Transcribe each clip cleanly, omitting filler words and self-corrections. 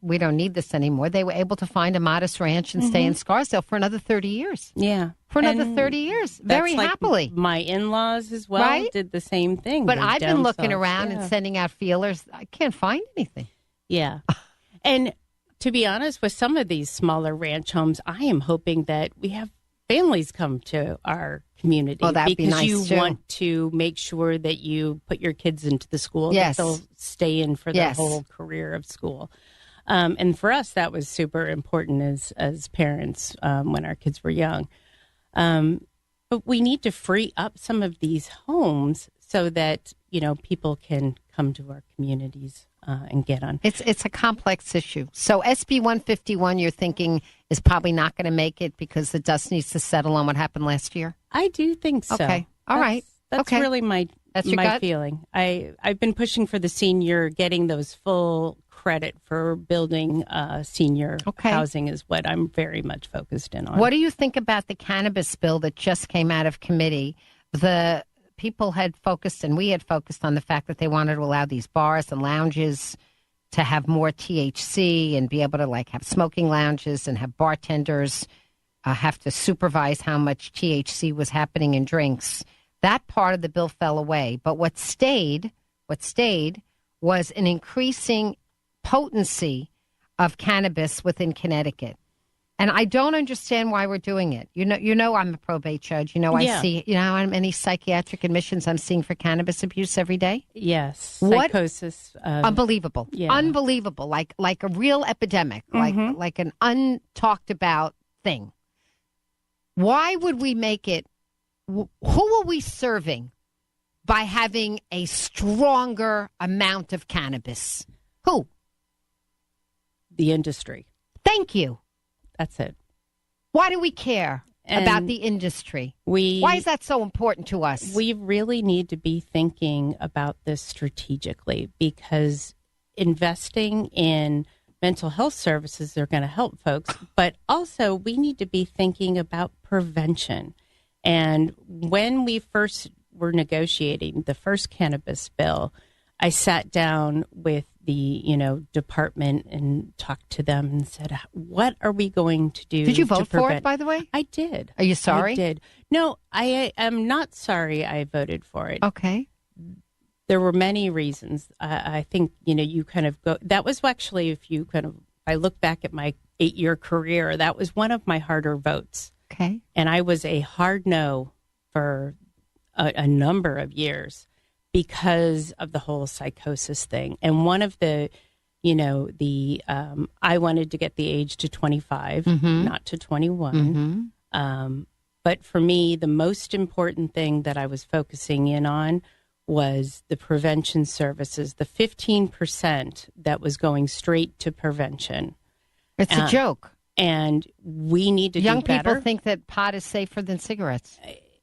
we don't need this anymore, they were able to find a modest ranch and stay in Scarsdale for another 30 years. Yeah. For another 30 years. Very happily. My in-laws as well did the same thing. But I've been looking around and sending out feelers. I can't find anything. Yeah. And to be honest, with some of these smaller ranch homes, I am hoping that we have families come to our community. Oh, that'd be nice, because you too. want to make sure that you put your kids into the school Yes. that they'll stay in for their whole career of school. And for us, that was super important as parents when our kids were young. But we need to free up some of these homes so that, people can come to our communities and get on. It's a complex issue. So SB 151, you're thinking, is probably not going to make it because the dust needs to settle on what happened last year? I do think so. Okay. All right. That's really my feeling. I've been pushing for the senior, getting those full credit for building senior housing is what I'm very much focused in on. What do you think about the cannabis bill that just came out of committee? The people had focused, and we had focused on the fact that they wanted to allow these bars and lounges to have more THC and be able to have smoking lounges and have bartenders have to supervise how much THC was happening in drinks. That part of the bill fell away. But what stayed was an increasing potency of cannabis within Connecticut. And I don't understand why we're doing it. You know, I'm a probate judge. I see, how many psychiatric admissions I'm seeing for cannabis abuse every day? Yes. Psychosis. Unbelievable. Yeah. Unbelievable. Like a real epidemic, like an untalked about thing. Why would we make it? Who are we serving by having a stronger amount of cannabis? Who? The industry. Thank you. That's it. Why do we care about the industry? Why is that so important to us? We really need to be thinking about this strategically because investing in mental health services are going to help folks, but also we need to be thinking about prevention. And when we first were negotiating the first cannabis bill, I sat down with the, department and talked to them and said, what are we going to do? Did you vote for it, by the way? I did. Are you sorry? I did. No, I am not sorry I voted for it. Okay. There were many reasons. I think, you kind of go, that was actually, I look back at my 8-year career, that was one of my harder votes. Okay. And I was a hard no for a number of years because of the whole psychosis thing. And one of the, I wanted to get the age to 25, not to 21. But for me, the most important thing that I was focusing in on was the prevention services, the 15% that was going straight to prevention. It's a joke. And we need to do better. Young people think that pot is safer than cigarettes.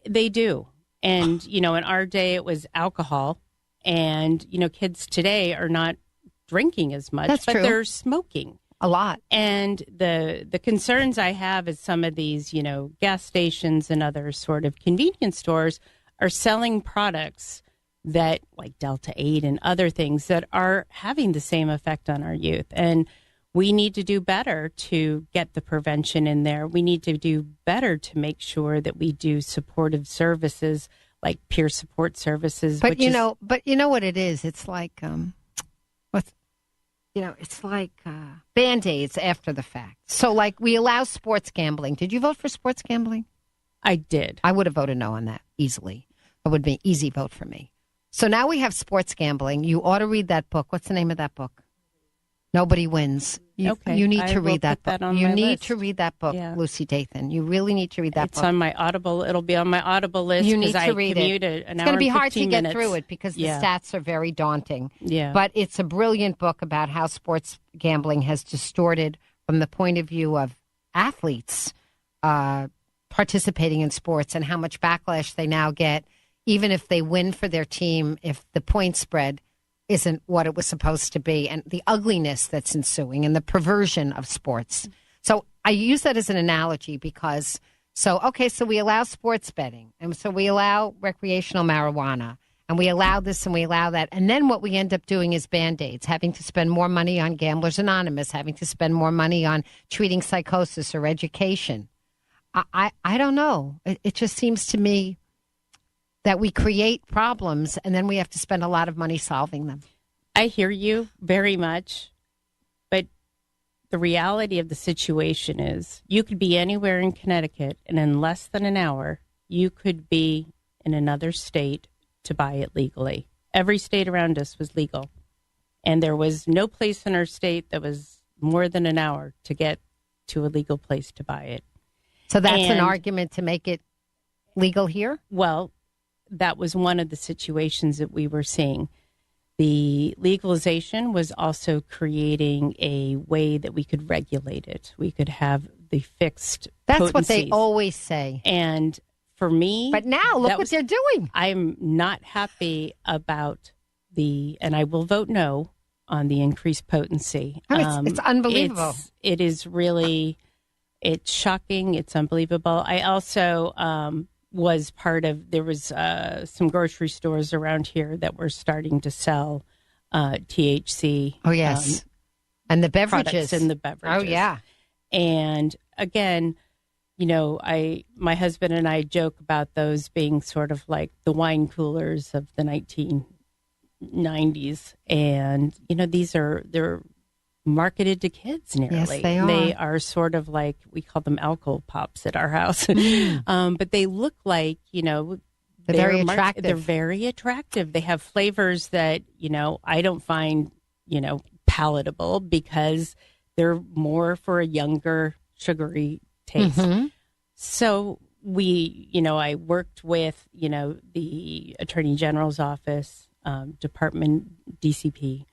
They do. And, in our day, it was alcohol. And, kids today are not drinking as much, That's but true. they're smoking. A lot. And the concerns I have is some of these, gas stations and other sort of convenience stores are selling products that, like Delta 8 and other things, that are having the same effect on our youth. And we need to do better to get the prevention in there. We need to do better to make sure that we do supportive services like peer support services. But you know what it is? It's like it's like Band-Aids after the fact. So we allow sports gambling. Did you vote for sports gambling? I did. I would have voted no on that easily. It would be an easy vote for me. So now we have sports gambling. You ought to read that book. What's the name of that book? Nobody Wins. You need to read that book. You need to read that book, Lucy Dathan. You really need to read that book. It's on my Audible. It'll be on my Audible list. You need to read it. It's going to be hard to get through it because the stats are very daunting. Yeah. But it's a brilliant book about how sports gambling has distorted from the point of view of athletes participating in sports and how much backlash they now get, even if they win for their team, if the point spread isn't what it was supposed to be, and the ugliness that's ensuing and the perversion of sports. So I use that as an analogy because, so we allow sports betting, and so we allow recreational marijuana, and we allow this and we allow that. And then what we end up doing is Band-Aids, having to spend more money on Gamblers Anonymous, having to spend more money on treating psychosis or education. I don't know. It just seems to me that we create problems and then we have to spend a lot of money solving them. I hear you very much, but the reality of the situation is you could be anywhere in Connecticut, and in less than an hour, you could be in another state to buy it legally. Every state around us was legal, and there was no place in our state that was more than an hour to get to a legal place to buy it. So that's an argument to make it legal here? Well, that was one of the situations that we were seeing. The legalization was also creating a way that we could regulate it. We could have the fixed That's potencies. what they always say. And for me... But now, look what they're doing. I'm not happy about and I will vote no on the increased potency. I mean, it's unbelievable. It is really... It's shocking. It's unbelievable. I also was part of, there was some grocery stores around here that were starting to sell THC. Oh, yes. And the beverages. And the beverages. Oh, yeah. And again, you know, my husband and I joke about those being sort of like the wine coolers of the 1990s. And, you know, they're marketed to kids nearly. Yes, they are. They are sort of like, we call them alcohol pops at our house. But they look like, you know, they're very attractive. They're very attractive. They have flavors that, you know, I don't find, you know, palatable because they're more for a younger, sugary taste. Mm-hmm. So I worked with, you know, the Attorney General's office, Department, DCP,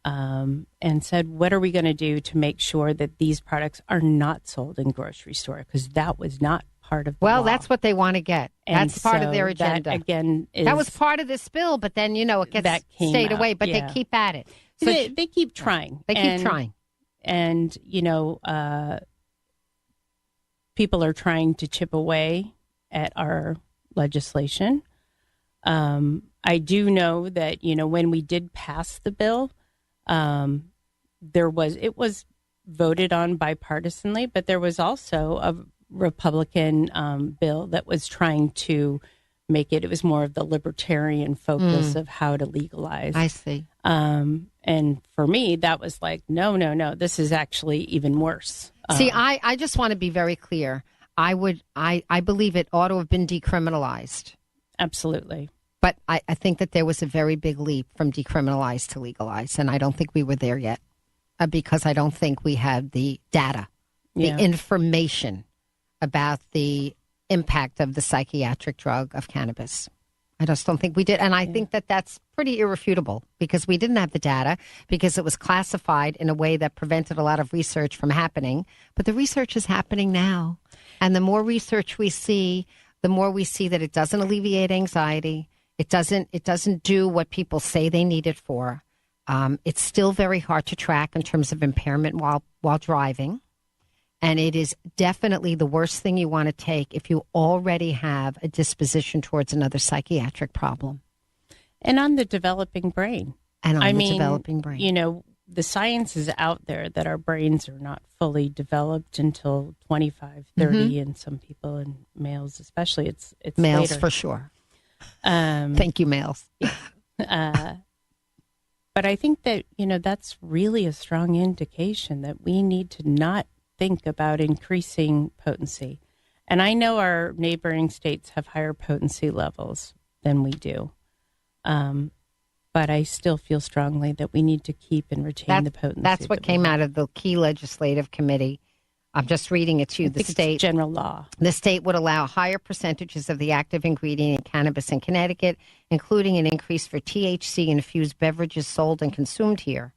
and said, what are we going to do to make sure that these products are not sold in grocery store? Because that was not part of the law. That's what they want to get. And that's part of their agenda. That, again, that was part of this bill, but then, you know, it gets stayed away. But they keep at it. So they keep trying. They keep trying. And, you know, people are trying to chip away at our legislation. I do know that, you know, when we did pass the bill, it was voted on bipartisanly, but there was also a Republican bill that was trying to make it was more of the libertarian focus of how to legalize. I see. And for me, that was like, no, this is actually even worse. See, I just want to be very clear. I believe it ought to have been decriminalized. Absolutely. But I think that there was a very big leap from decriminalized to legalized, and I don't think we were there yet because I don't think we had the data, the information about the impact of the psychiatric drug of cannabis. I just don't think we did. And I think that that's pretty irrefutable because we didn't have the data because it was classified in a way that prevented a lot of research from happening. But the research is happening now. And the more research we see, the more we see that it doesn't alleviate anxiety. It doesn't do what people say they need it for. It's still very hard to track in terms of impairment while driving. And it is definitely the worst thing you want to take if you already have a disposition towards another psychiatric problem. And on the developing brain. Developing brain. You know, the science is out there that our brains are not fully developed until 25, 30, and some people, and males especially, it's males later. For sure. Thank you, males. But I think that, you know, that's really a strong indication that we need to not think about increasing potency. And I know our neighboring states have higher potency levels than we do. But I still feel strongly that we need to keep and retain the potency. That's what came out of the key legislative committee. I'm just reading it to you. The state general law. The state would allow higher percentages of the active ingredient in cannabis in Connecticut, including an increase for THC-infused beverages sold and consumed here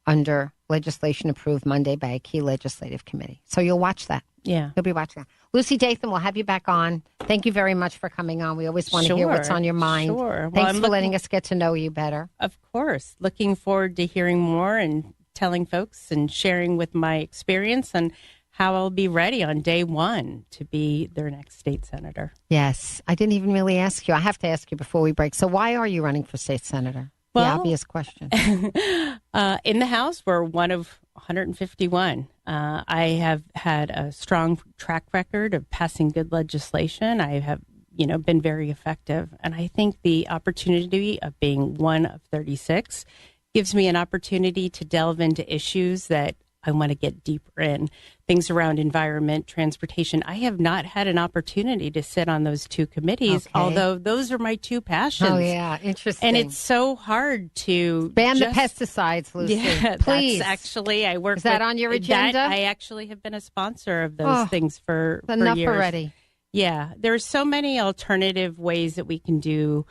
under legislation approved Monday by a key legislative committee. So you'll watch that. Yeah. You'll be watching that. Lucy Dathan, we'll have you back on. Thank you very much for coming on. We always want to hear what's on your mind. Sure. Thanks for letting us get to know you better. Of course. Looking forward to hearing more and telling folks and sharing with my experience and how I'll be ready on day one to be their next state senator. Yes. I didn't even really ask you. I have to ask you before we break. So why are you running for state senator? Well, the obvious question. In the House, we're one of 151. I have had a strong track record of passing good legislation. I have, been very effective. And I think the opportunity of being one of 36 gives me an opportunity to delve into issues that I want to get deeper in. Things around environment, transportation. I have not had an opportunity to sit on those two committees, although those are my two passions. Oh, yeah. Interesting. And it's so hard to ban the pesticides, Lucy. Yeah, please. That's actually, I work Is that on your agenda? I actually have been a sponsor of those things for enough years. Already. Yeah. There's so many alternative ways that we can do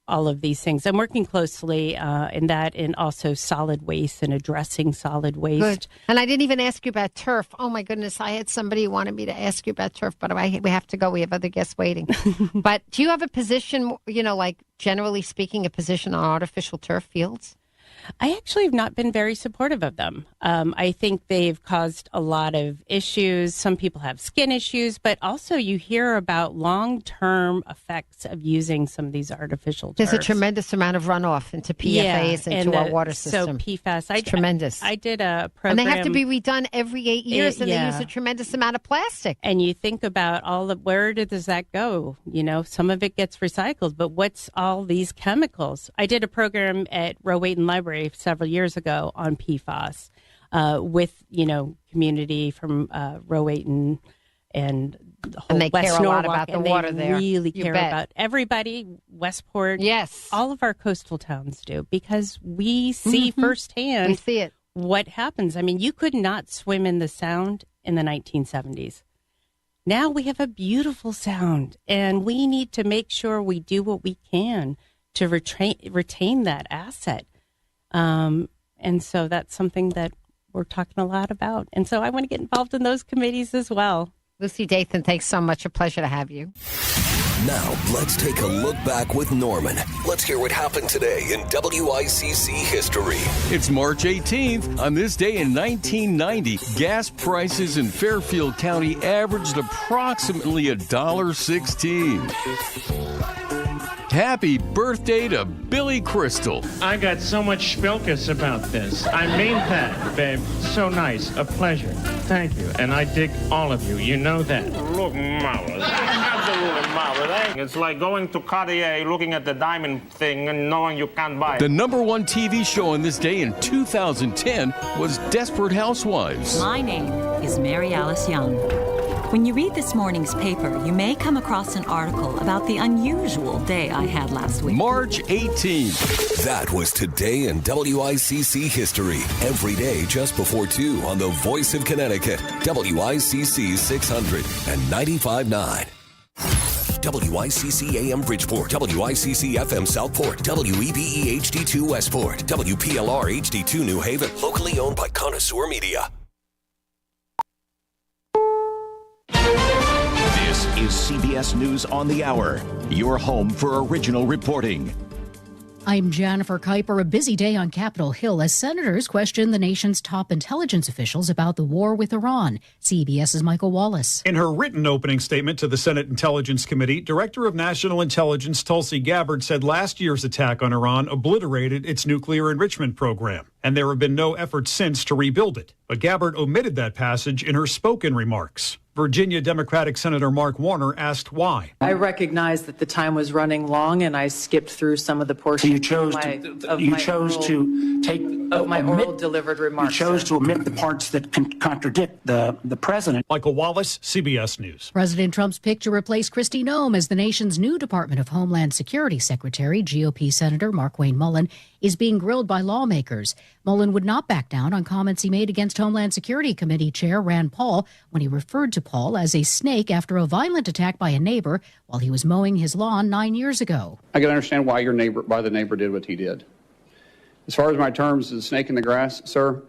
all of these things. I'm working closely in that, and also solid waste and addressing solid waste. Good. And I didn't even ask you about turf. Oh, my goodness. I had somebody who wanted me to ask you about turf, but we have to go. We have other guests waiting. But do you have a position, like generally speaking, a position on artificial turf fields? I actually have not been very supportive of them. I think they've caused a lot of issues. Some people have skin issues, but also you hear about long-term effects of using some of these artificial turfs. There's a tremendous amount of runoff into PFAS, into our water system. So PFAS. It's tremendous. I did a program. And they have to be redone every 8 years, and they use a tremendous amount of plastic. And you think about where does that go? Some of it gets recycled, but what's all these chemicals? I did a program at Rowayton Library several years ago on PFAS with, community from Rowayton and the whole and they West care Norwalk, a lot about the and water they there. really care about everybody, Westport. Yes. All of our coastal towns do, because we see firsthand we see it. What happens. I mean, you could not swim in the Sound in the 1970s. Now we have a beautiful Sound, and we need to make sure we do what we can to retain that asset. And so that's something that we're talking a lot about. And so I want to get involved in those committees as well. Lucy Dathan, thanks so much. A pleasure to have you. Now, let's take a look back with Norman. Let's hear what happened today in WICC history. It's March 18th. On this day in 1990, gas prices in Fairfield County averaged approximately $1.16. Happy birthday to Billy Crystal. I got so much spilkus about this. I mean that, babe. So nice. A pleasure. Thank you. And I dig all of you. You know that. Look marvelous. Absolutely marvelous. It's like going to Cartier, looking at the diamond thing and knowing you can't buy it. The #1 TV show on this day in 2010 was Desperate Housewives. My name is Mary Alice Young. When you read this morning's paper, you may come across an article about the unusual day I had last week. March 18th. That was today in WICC history. Every day just before 2 on the Voice of Connecticut, WICC 600 and 95.9. WICC AM Bridgeport, WICC FM Southport, WEBE HD2 Westport, WPLR HD2 New Haven, locally owned by Connoisseur Media. This is CBS News on the Hour, your home for original reporting. I'm Jennifer Kuiper. A busy day on Capitol Hill as senators question the nation's top intelligence officials about the war with Iran. CBS's Michael Wallace. In her written opening statement to the Senate Intelligence Committee, Director of National Intelligence Tulsi Gabbard said last year's attack on Iran obliterated its nuclear enrichment program, and there have been no efforts since to rebuild it. But Gabbard omitted that passage in her spoken remarks. Virginia Democratic Senator Mark Warner asked why. I recognized that the time was running long, and I skipped through some of the portions of my oral delivered remarks. You chose to omit the parts that contradict the president. Michael Wallace, CBS News. President Trump's pick to replace Kristi Noem as the nation's new Department of Homeland Security Secretary, GOP Senator Markwayne Mullin, is being grilled by lawmakers. Mullin would not back down on comments he made against Homeland Security Committee Chair Rand Paul when he referred to Paul as a snake after a violent attack by a neighbor while he was mowing his lawn 9 years ago. I can understand why the neighbor did what he did. As far as my terms as a snake in the grass, sir,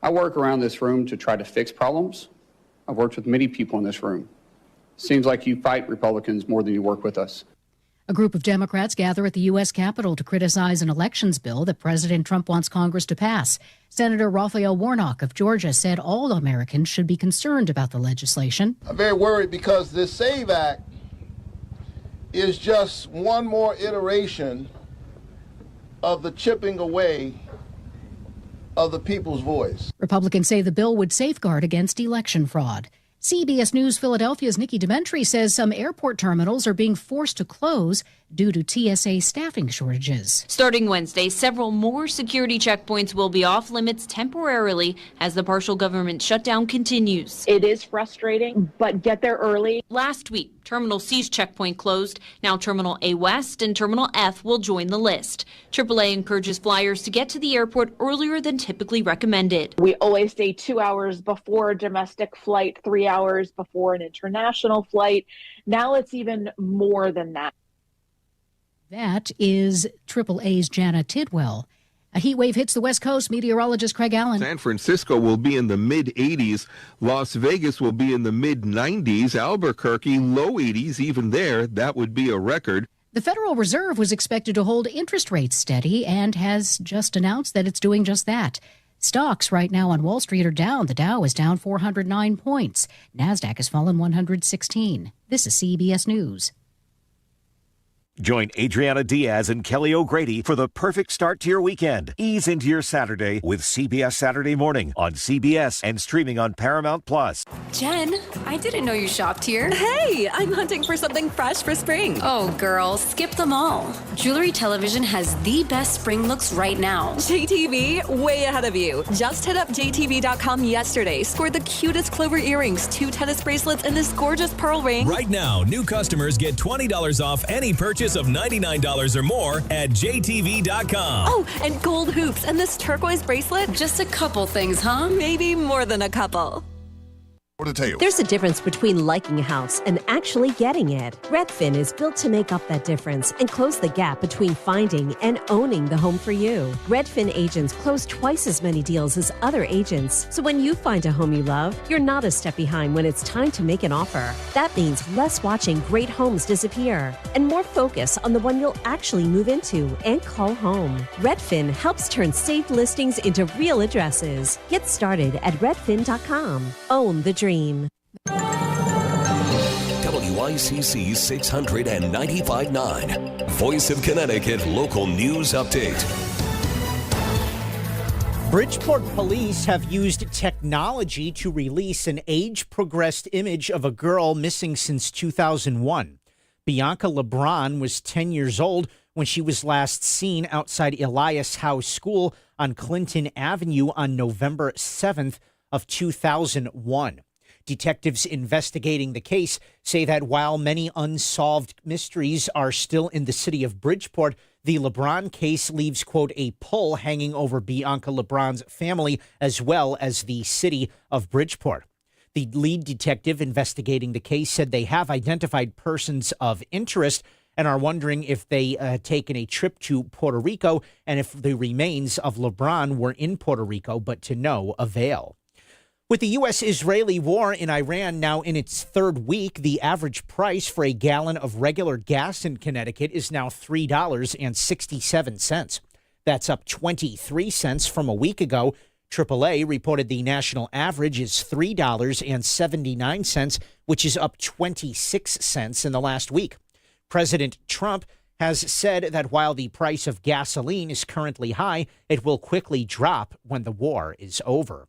I work around this room to try to fix problems. I've worked with many people in this room. Seems like you fight Republicans more than you work with us. A group of Democrats gather at the U.S. Capitol to criticize an elections bill that President Trump wants Congress to pass. Senator Raphael Warnock of Georgia said all Americans should be concerned about the legislation. I'm very worried because this SAVE Act is just one more iteration of the chipping away of the people's voice. Republicans say the bill would safeguard against election fraud. CBS News Philadelphia's Nikki Dementri says some airport terminals are being forced to close due to TSA staffing shortages. Starting Wednesday, several more security checkpoints will be off limits temporarily as the partial government shutdown continues. It is frustrating, but get there early. Last week, Terminal C's checkpoint closed. Now Terminal A West and Terminal F will join the list. AAA encourages flyers to get to the airport earlier than typically recommended. We always stay 2 hours before a domestic flight, 3 hours before an international flight. Now it's even more than that. That is AAA's Jana Tidwell. A heat wave hits the West Coast. Meteorologist Craig Allen. San Francisco will be in the mid-80s. Las Vegas will be in the mid-90s. Albuquerque, low 80s. Even there, that would be a record. The Federal Reserve was expected to hold interest rates steady and has just announced that it's doing just that. Stocks right now on Wall Street are down. The Dow is down 409 points. NASDAQ has fallen 116. This is CBS News. Join Adriana Diaz and Kelly O'Grady for the perfect start to your weekend. Ease into your Saturday with CBS Saturday Morning on CBS and streaming on Paramount+. Jen, I didn't know you shopped here. Hey, I'm hunting for something fresh for spring. Oh, girl, skip them all. Jewelry Television has the best spring looks right now. JTV, way ahead of you. Just hit up JTV.com yesterday, scored the cutest clover earrings, 2 tennis bracelets, and this gorgeous pearl ring. Right now, new customers get $20 off any purchase of $99 or more at JTV.com. Oh, and gold hoops and this turquoise bracelet. Just a couple things, huh? Maybe more than a couple. There's a difference between liking a house and actually getting it. Redfin is built to make up that difference and close the gap between finding and owning the home for you. Redfin agents close twice as many deals as other agents. So when you find a home you love, you're not a step behind when it's time to make an offer. That means less watching great homes disappear and more focus on the one you'll actually move into and call home. Redfin helps turn saved listings into real addresses. Get started at redfin.com. Own the dream. WICC 695.9, Voice of Connecticut Local News Update. Bridgeport police have used technology to release an age-progressed image of a girl missing since 2001. Bianca LeBron was 10 years old when she was last seen outside Elias Howe School on Clinton Avenue on November 7th of 2001. Detectives investigating the case say that while many unsolved mysteries are still in the city of Bridgeport, the LeBron case leaves, quote, a pull hanging over Bianca LeBron's family as well as the city of Bridgeport. The lead detective investigating the case said they have identified persons of interest and are wondering if they had taken a trip to Puerto Rico and if the remains of LeBron were in Puerto Rico, but to no avail. With the U.S.-Israeli war in Iran now in its third week, the average price for a gallon of regular gas in Connecticut is now $3.67. That's up 23 cents from a week ago. AAA reported the national average is $3.79, which is up 26 cents in the last week. President Trump has said that while the price of gasoline is currently high, it will quickly drop when the war is over.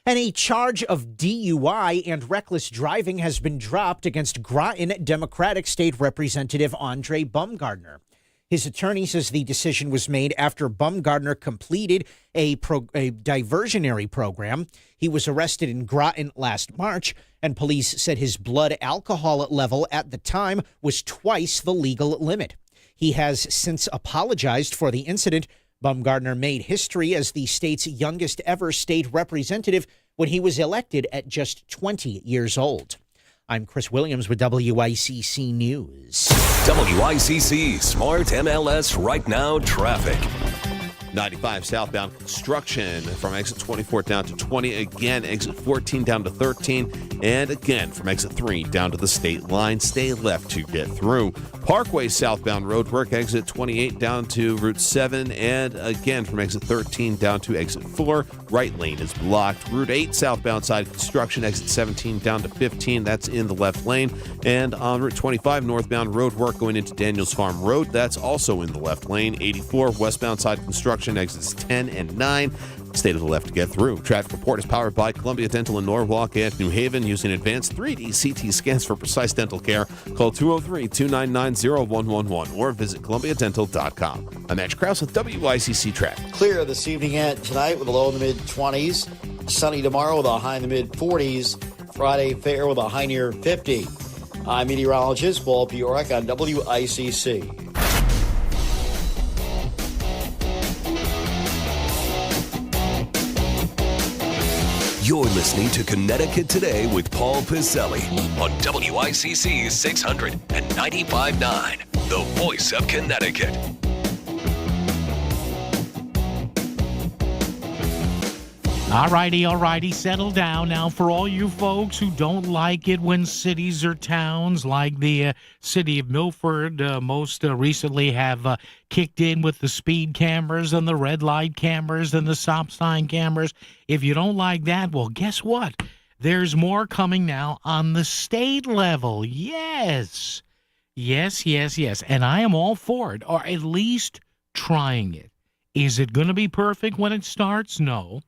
And a charge of DUI and reckless driving has been dropped against Groton Democratic State Representative Andre Bumgardner. His attorney says the decision was made after Bumgardner completed a diversionary program. He was arrested in Groton last March, and police said his blood alcohol level at the time was twice the legal limit. He has since apologized for the incident. Bumgardner made history as the state's youngest ever state representative when he was elected at just 20 years old. I'm Chris Williams with WICC News. WICC Smart MLS Right Now Traffic. 95 southbound construction from exit 24 down to 20. Again, exit 14 down to 13. And again, from exit 3 down to the state line. Stay left to get through. Parkway southbound roadwork, exit 28 down to Route 7. And again, from exit 13 down to exit 4. Right lane is blocked. Route 8 southbound side construction, exit 17 down to 15. That's in the left lane. And on Route 25 northbound roadwork going into Daniels Farm Road. That's also in the left lane. 84 westbound side construction, exits 10 and 9. Stay to the left to get through. Traffic report is powered by Columbia Dental in Norwalk and New Haven. Using advanced 3D CT scans for precise dental care. Call 203-299-0111 or visit columbiadental.com. I'm Matt Krause with WICC Traffic. Clear this evening and tonight with a low in the mid-20s. Sunny tomorrow with a high in the mid-40s. Friday fair with a high near 50. I'm meteorologist Paul Piorek on WICC. You're listening to Connecticut Today with Paul Piselli on WICC 600 and 95.9, the voice of Connecticut. All righty, settle down. Now, for all you folks who don't like it when cities or towns like the city of Milford most recently have kicked in with the speed cameras and the red light cameras and the stop sign cameras, if you don't like that, well, guess what? There's more coming now on the state level. Yes. And I am all for it, or at least trying it. Is it going to be perfect when it starts? No.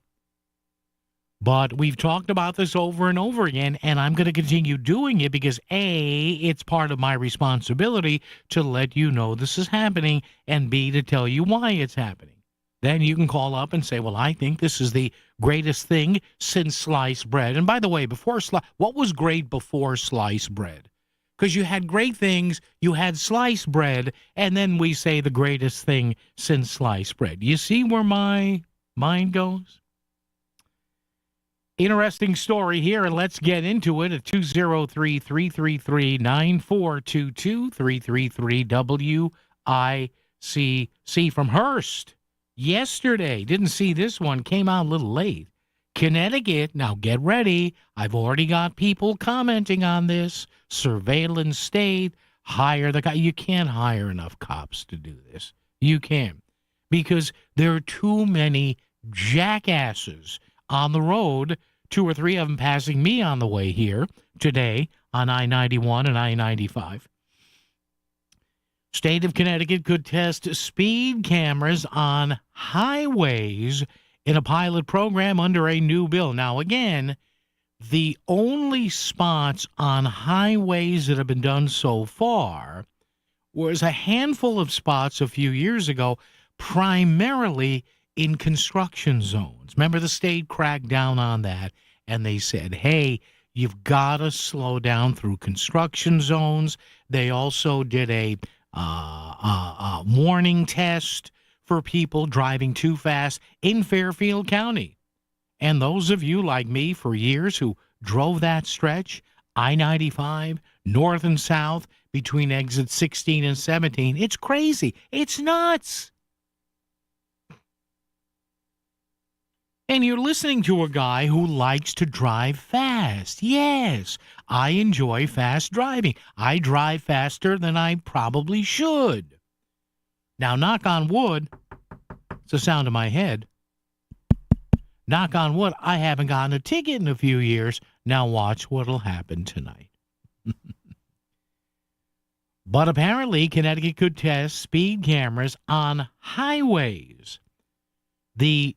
But we've talked about this over and over again, and I'm going to continue doing it because, A, it's part of my responsibility to let you know this is happening, and B, to tell you why it's happening. Then you can call up and say, well, I think this is the greatest thing since sliced bread. And by the way, what was great before sliced bread? Because you had great things, you had sliced bread, and then we say the greatest thing since sliced bread. You see where my mind goes? Interesting story here, and let's get into it at 203-333-9422, 333-WICC from Hearst. Yesterday, didn't see this one, came out a little late. Connecticut, now get ready. I've already got people commenting on this. Surveillance state, hire the guy. You can't hire enough cops to do this. You can't. Because there are too many jackasses on the road, 2 or 3 of them passing me on the way here today on I-91 and I-95. State of Connecticut could test speed cameras on highways in a pilot program under a new bill. Now, again, the only spots on highways that have been done so far was a handful of spots a few years ago, primarily in construction zones. Remember, the state cracked down on that, and they said, hey, you've got to slow down through construction zones. They also did a warning test for people driving too fast in Fairfield County. And those of you like me for years who drove that stretch, I-95, north and south, between exits 16 and 17, it's crazy. It's nuts. And you're listening to a guy who likes to drive fast. Yes, I enjoy fast driving. I drive faster than I probably should. Now, knock on wood, it's the sound of my head. Knock on wood, I haven't gotten a ticket in a few years. Now watch what'll happen tonight. But apparently, Connecticut could test speed cameras on highways. The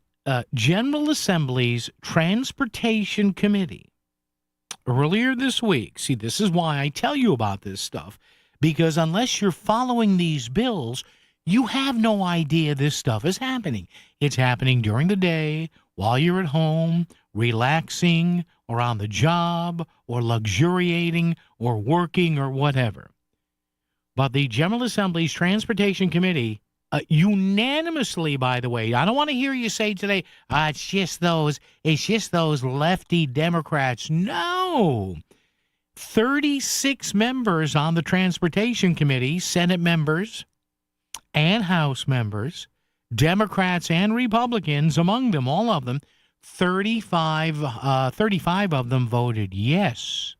General Assembly's Transportation Committee earlier this week. See, this is why I tell you about this stuff, because unless you're following these bills, you have no idea this stuff is happening. It's happening during the day, while you're at home, relaxing, or on the job, or luxuriating, or working, or whatever. But the General Assembly's Transportation Committee unanimously, by the way, I don't want to hear you say today, it's just those lefty Democrats. No. 36 members on the Transportation Committee, Senate members and House members, Democrats and Republicans, among them, all of them, 35 of them voted yes.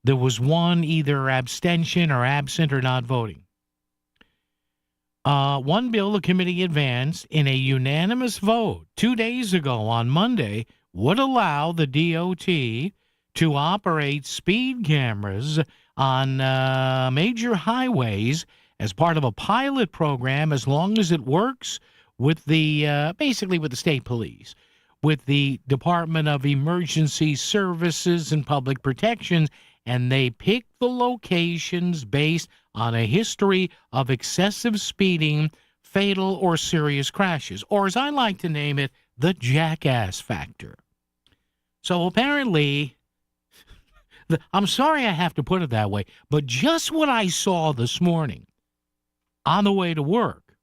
There was one either abstention or absent or not voting. One bill the committee advanced in a unanimous vote 2 days ago on Monday would allow the DOT to operate speed cameras on major highways as part of a pilot program as long as it works with the basically with the state police, with the Department of Emergency Services and Public Protection, and they pick the locations based on a history of excessive speeding, fatal or serious crashes, or as I like to name it, the jackass factor. So apparently, I'm sorry I have to put it that way, but just what I saw this morning on the way to work,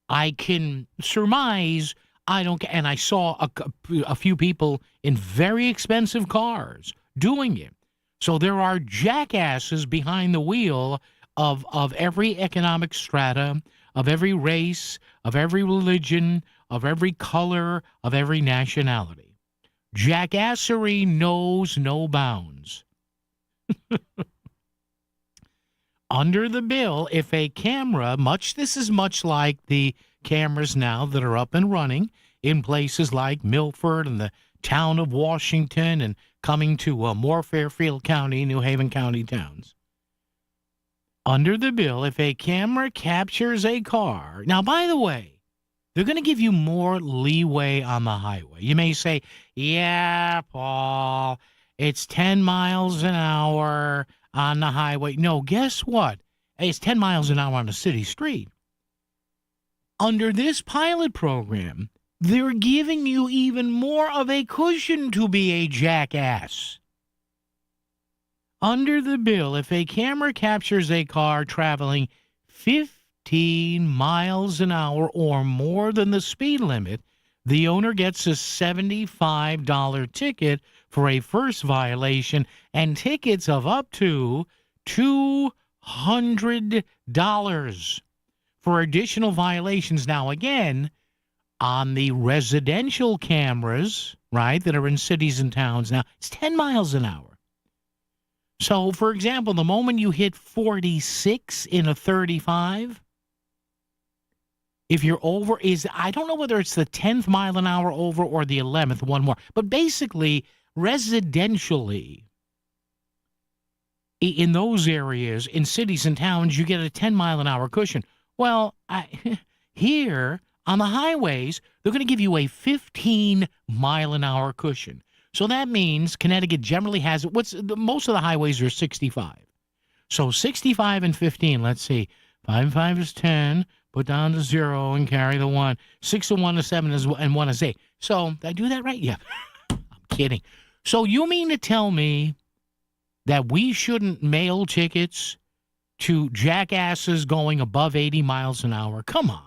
I can surmise and I saw a few people in very expensive cars doing it. So there are jackasses behind the wheel of every economic strata, of every race, of every religion, of every color, of every nationality. Jackassery knows no bounds. Under the bill, if a camera, this is much like the cameras now that are up and running in places like Milford and the town of Washington and coming to more Fairfield County, New Haven County towns. Under the bill, if a camera captures a car, now, by the way, they're going to give you more leeway on the highway. You may say, yeah, Paul, it's 10 miles an hour on the highway. No, guess what? It's 10 miles an hour on a city street. Under this pilot program, they're giving you even more of a cushion to be a jackass. Under the bill, if a camera captures a car traveling 15 miles an hour or more than the speed limit, the owner gets a $75 ticket for a first violation and tickets of up to $200 for additional violations. Now, again, on the residential cameras, right, that are in cities and towns now, it's 10 miles an hour. So, for example, the moment you hit 46 in a 35, if you're over, I don't know whether it's the 10th mile an hour over or the 11th, one more. But basically, residentially, in those areas, in cities and towns, you get a 10 mile an hour cushion. Well, here on the highways, they're going to give you a 15 mile an hour cushion. So that means Connecticut generally has, most of the highways are 65. So 65 and 15, let's see. 5 and 5 is 10, put down to 0 and carry the 1. 6 and 1 is 7 and 1 is 8. So did I do that right? Yeah. I'm kidding. So you mean to tell me that we shouldn't mail tickets to jackasses going above 80 miles an hour? Come on.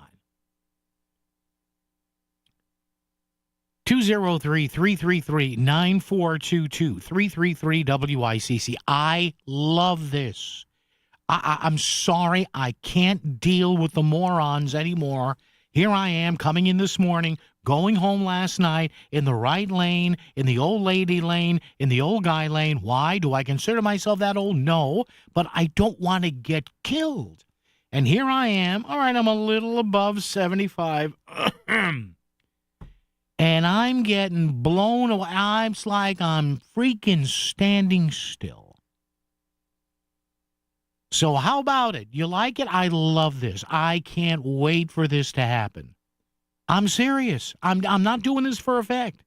203-333-9422, 333-WICC. I love this. I'm sorry, I can't deal with the morons anymore. Here I am coming in this morning, going home last night in the right lane, in the old lady lane, in the old guy lane. Why? Do I consider myself that old? No, but I don't want to get killed. And here I am. All right, I'm a little above 75. And I'm getting blown away. It's like I'm freaking standing still. So how about it? You like it? I love this. I can't wait for this to happen. I'm serious. I'm not doing this for effect.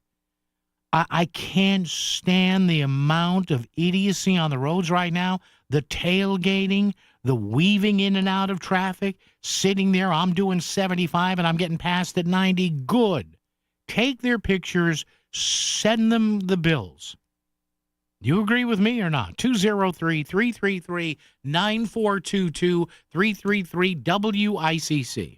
I can't stand the amount of idiocy on the roads right now. The tailgating, the weaving in and out of traffic, sitting there. I'm doing 75 and I'm getting past at 90. Good. Take their pictures, send them the bills. You agree with me or not? 203-333-9422, 333-WICC.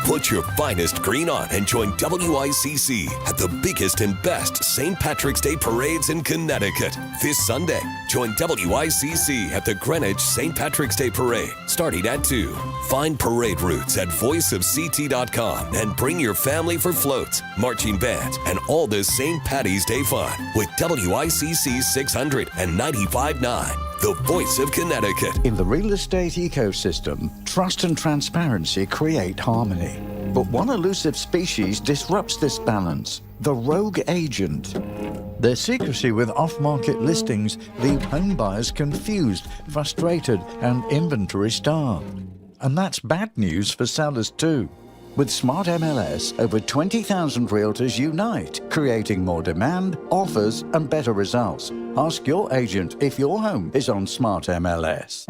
Put your finest green on and join WICC at the biggest and best St. Patrick's Day parades in Connecticut. This Sunday, join WICC at the Greenwich St. Patrick's Day Parade, starting at 2. Find parade routes at voiceofct.com and bring your family for floats, marching bands, and all the St. Patty's Day fun with WICC 600 and 95.9. The voice of Connecticut. In the real estate ecosystem, trust and transparency create harmony. But one elusive species disrupts this balance: the rogue agent. Their secrecy with off-market listings leave home buyers confused, frustrated, and inventory-starved. And that's bad news for sellers too. With Smart MLS, over 20,000 realtors unite, creating more demand, offers, and better results. Ask your agent if your home is on Smart MLS.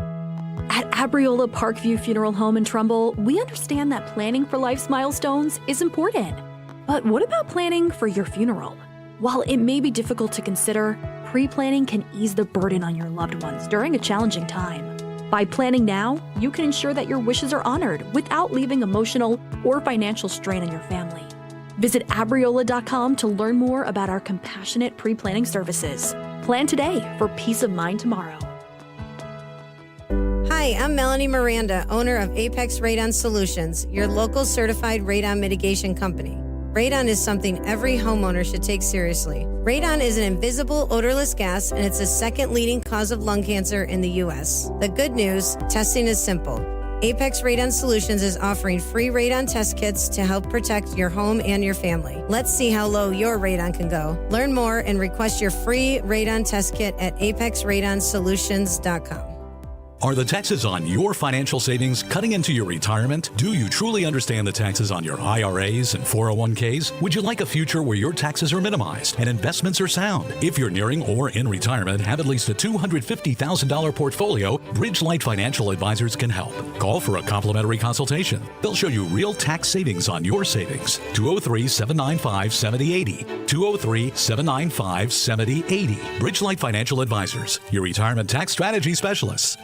At Abriola Parkview Funeral Home in Trumbull, we understand that planning for life's milestones is important. But what about planning for your funeral? While it may be difficult to consider, pre-planning can ease the burden on your loved ones during a challenging time. By planning now, you can ensure that your wishes are honored without leaving emotional or financial strain on your family. Visit Abriola.com to learn more about our compassionate pre-planning services. Plan today for peace of mind tomorrow. Hi, I'm Melanie Miranda, owner of Apex Radon Solutions, your local certified radon mitigation company. Radon is something every homeowner should take seriously. Radon is an invisible, odorless gas, and it's the second leading cause of lung cancer in the U.S. The good news, testing is simple. Apex Radon Solutions is offering free radon test kits to help protect your home and your family. Let's see how low your radon can go. Learn more and request your free radon test kit at apexradonsolutions.com. Are the taxes on your financial savings cutting into your retirement? Do you truly understand the taxes on your IRAs and 401ks? Would you like a future where your taxes are minimized and investments are sound? If you're nearing or in retirement, have at least a $250,000 portfolio, Bridgelight Financial Advisors can help. Call for a complimentary consultation. They'll show you real tax savings on your savings. 203-795-7080. 203-795-7080. Bridgelight Financial Advisors, your retirement tax strategy specialists.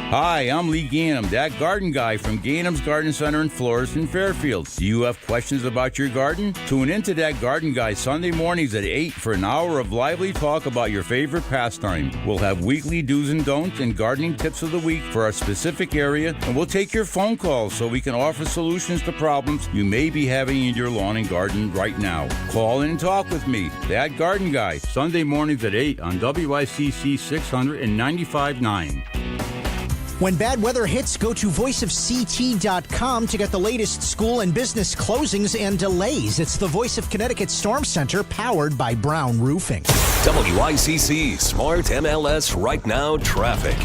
Hi, I'm Lee Gainham, that garden guy from Gainham's Garden Center and Florist in Fairfield. Do you have questions about your garden? Tune into that garden guy Sunday mornings at 8 for an hour of lively talk about your favorite pastime. We'll have weekly do's and don'ts and gardening tips of the week for our specific area, and we'll take your phone calls so we can offer solutions to problems you may be having in your lawn and garden right now. Call in and talk with me, that garden guy, Sunday mornings at 8 on WICC 600 and 95.9. When bad weather hits, go to voiceofct.com to get the latest school and business closings and delays. It's the Voice of Connecticut Storm Center, powered by Brown Roofing. WICC Smart MLS Right Now traffic.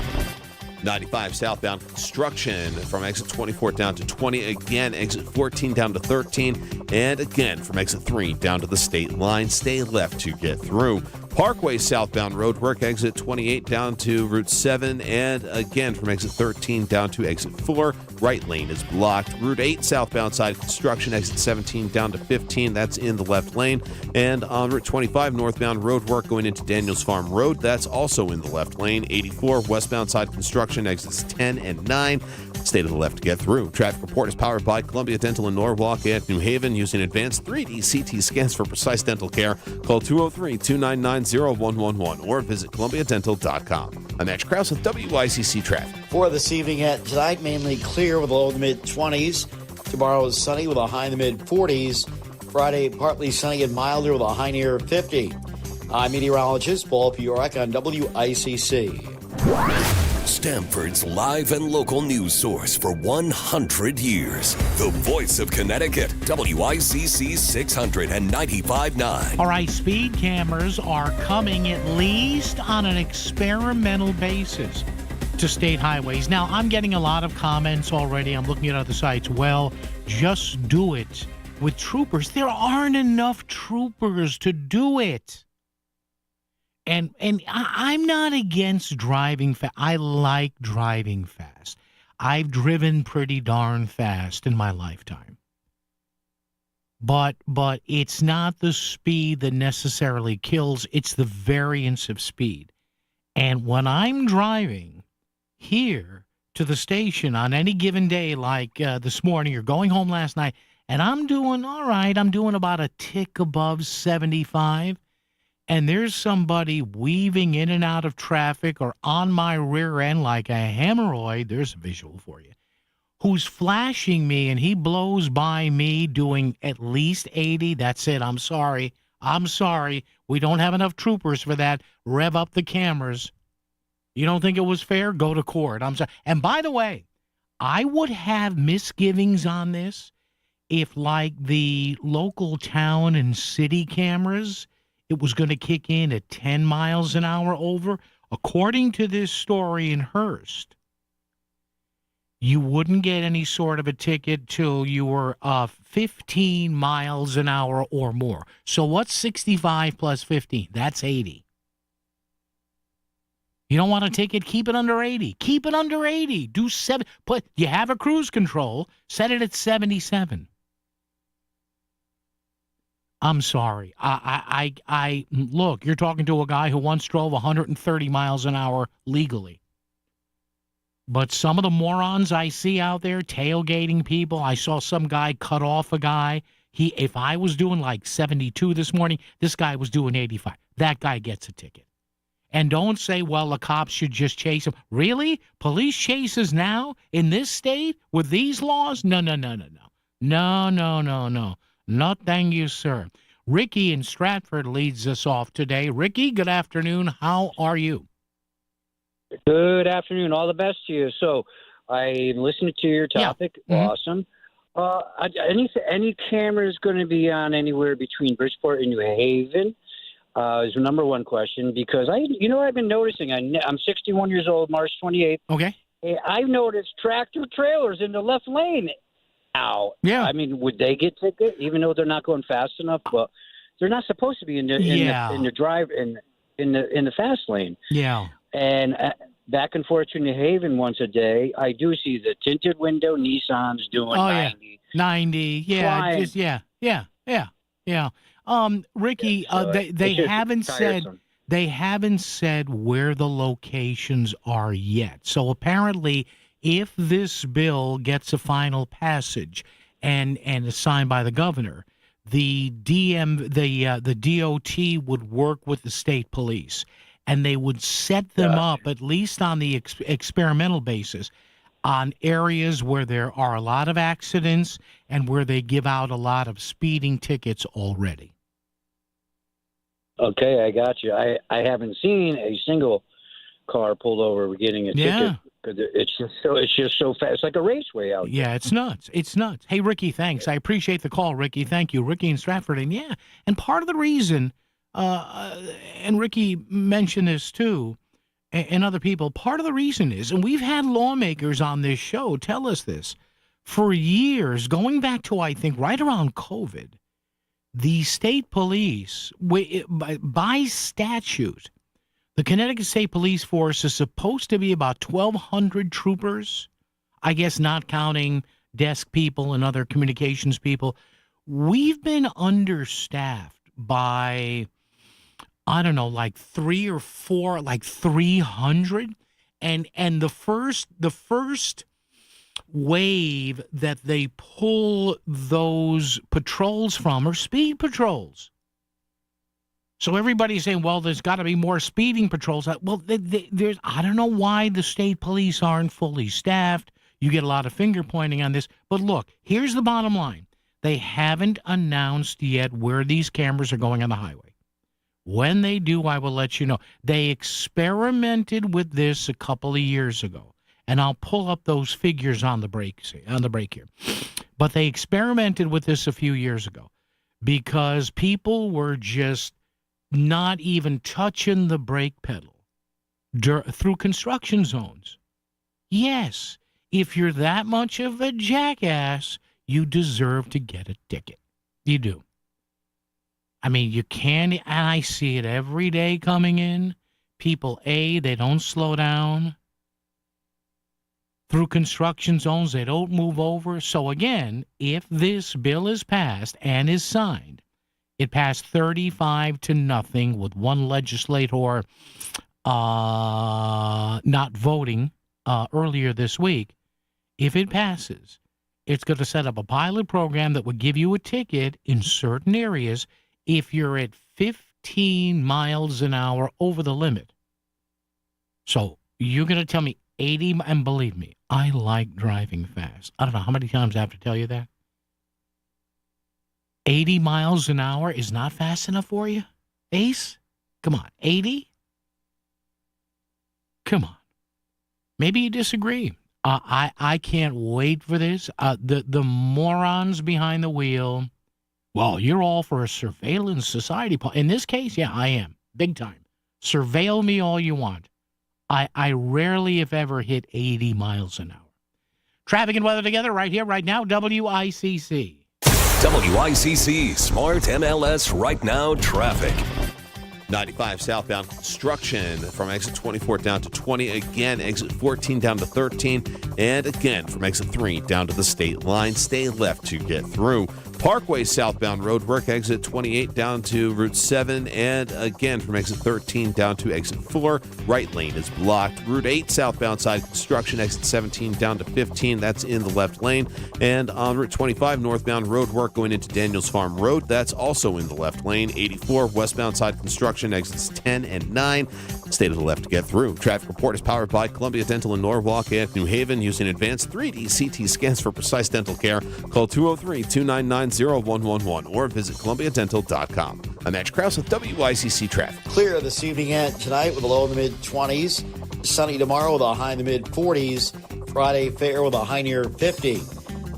95 southbound construction from exit 24 down to 20. Again, exit 14 down to 13. And again, from exit 3 down to the state line. Stay left to get through. Parkway southbound roadwork, exit 28 down to Route 7. And again, from exit 13 down to exit 4. Right lane is blocked. Route 8 southbound side construction, exit 17 down to 15. That's in the left lane. And on Route 25 northbound roadwork going into Daniels Farm Road. That's also in the left lane. 84 westbound side construction, exits 10 and 9. Stay to the left to get through. Traffic report is powered by Columbia Dental in Norwalk and New Haven, using advanced 3D CT scans for precise dental care. Call 203-299-0111 or visit columbiadental.com. I'm Max Krause with WICC Traffic. For this evening at tonight, mainly clear with a low in the mid-20s. Tomorrow is sunny with a high in the mid-40s. Friday, partly sunny and milder with a high near 50. I'm meteorologist Paul Piorek on WICC. Stamford's live and local news source for 100 years. The voice of Connecticut, WICC 600 and 95.9. All right, speed cameras are coming at least on an experimental basis to state highways. Now, I'm getting a lot of comments already. I'm looking at other sites. Well, just do it with troopers. There aren't enough troopers to do it. And I'm not against driving fast. I like driving fast. I've driven pretty darn fast in my lifetime. But it's not the speed that necessarily kills. It's the variance of speed. And when I'm driving here, to the station on any given day, like this morning or going home last night, and I'm doing all right. I'm doing about a tick above 75, and there's somebody weaving in and out of traffic or on my rear end like a hemorrhoid. There's a visual for you. Who's flashing me, and he blows by me doing at least 80. That's it. I'm sorry. We don't have enough troopers for that. Rev up the cameras. You don't think it was fair? Go to court. I'm sorry. And by the way, I would have misgivings on this if, like the local town and city cameras, it was going to kick in at 10 miles an hour over. According to this story in Hearst, you wouldn't get any sort of a ticket till you were 15 miles an hour or more. So what's 65 plus 15? That's 80. You don't want a ticket? Keep it under 80. Keep it under 80. Do 7. But you have a cruise control. Set it at 77. I'm sorry. I look, you're talking to a guy who once drove 130 miles an hour legally. But some of the morons I see out there tailgating people, I saw some guy cut off a guy. If I was doing like 72 this morning, this guy was doing 85. That guy gets a ticket. And don't say, well, the cops should just chase him. Really? Police chases now in this state with these laws? No. No, thank you, sir. Ricky in Stratford leads us off today. Ricky, good afternoon. How are you? Good afternoon. All the best to you. So I listened to your topic. Yeah. Mm-hmm. Awesome. Any cameras going to be on anywhere between Bridgeport and New Haven? Is the number one question, because I've been noticing. I'm 61 years old, March 28th. Okay. I've noticed tractor trailers in the left lane now. Yeah. I mean, would they get ticket even though they're not going fast enough? But they're not supposed to be in the drive in the fast lane. Yeah. And back and forth to New Haven once a day, I do see the tinted window Nissans doing 90. 90. Yeah. Yeah. Ricky, they haven't said where the locations are yet. So apparently, if this bill gets a final passage and is signed by the governor, the DOT would work with the state police, and they would set them up, at least on the experimental basis, on areas where there are a lot of accidents and where they give out a lot of speeding tickets already. Okay, I got you. I haven't seen a single car pulled over getting a ticket. It's just so fast. It's like a raceway out there. Yeah, it's nuts. It's nuts. Hey, Ricky, thanks. I appreciate the call, Ricky. Thank you. Ricky in Stratford. And part of the reason, and Ricky mentioned this too, and other people, part of the reason is, and we've had lawmakers on this show tell us this, for years, going back to, I think, right around COVID, the state police, by statute, the Connecticut State Police Force is supposed to be about 1,200 troopers, I guess not counting desk people and other communications people. We've been understaffed by, I don't know, like 3 or 4, like 300. And the first wave that they pull those patrols from are speed patrols. So everybody's saying, well, there's got to be more speeding patrols. Well, I don't know why the state police aren't fully staffed. You get a lot of finger pointing on this. But look, here's the bottom line. They haven't announced yet where these cameras are going on the highway. When they do, I will let you know. They experimented with this a couple of years ago. And I'll pull up those figures on the break here. But they experimented with this a few years ago because people were just not even touching the brake pedal through construction zones. Yes, if you're that much of a jackass, you deserve to get a ticket. You do. I mean, you can, and I see it every day coming in. People, they don't slow down. Through construction zones, they don't move over. So again, if this bill is passed and is signed, it passed 35-0 with one legislator not voting earlier this week, if it passes, it's going to set up a pilot program that would give you a ticket in certain areas if you're at 15 miles an hour over the limit. So you're going to tell me 80, and believe me, I like driving fast. I don't know how many times I have to tell you that. 80 miles an hour is not fast enough for you? Ace? Come on, 80? Come on. Maybe you disagree. I can't wait for this. The morons behind the wheel, well, you're all for a surveillance society. In this case, yeah, I am. Big time. Surveil me all you want. I rarely, if ever, hit 80 miles an hour. Traffic and weather together right here, right now, WICC. WICC Smart MLS Right Now Traffic. 95 southbound construction from exit 24 down to 20. Again, exit 14 down to 13. And again, from exit 3 down to the state line. Stay left to get through. Parkway southbound roadwork, exit 28 down to Route 7. And again, from exit 13 down to exit 4. Right lane is blocked. Route 8 southbound side construction, exit 17 down to 15. That's in the left lane. And on Route 25 northbound roadwork going into Daniels Farm Road. That's also in the left lane. 84 westbound side construction, exits 10 and 9. Stay to the left to get through. Traffic report is powered by Columbia Dental in Norwalk and New Haven, using advanced 3D CT scans for precise dental care. Call 203-299-0111 or visit columbiadental.com. I'm Matt Krause with WICC Traffic. Clear this evening and tonight with a low in the mid-20s. Sunny tomorrow with a high in the mid-40s. Friday fair with a high near 50.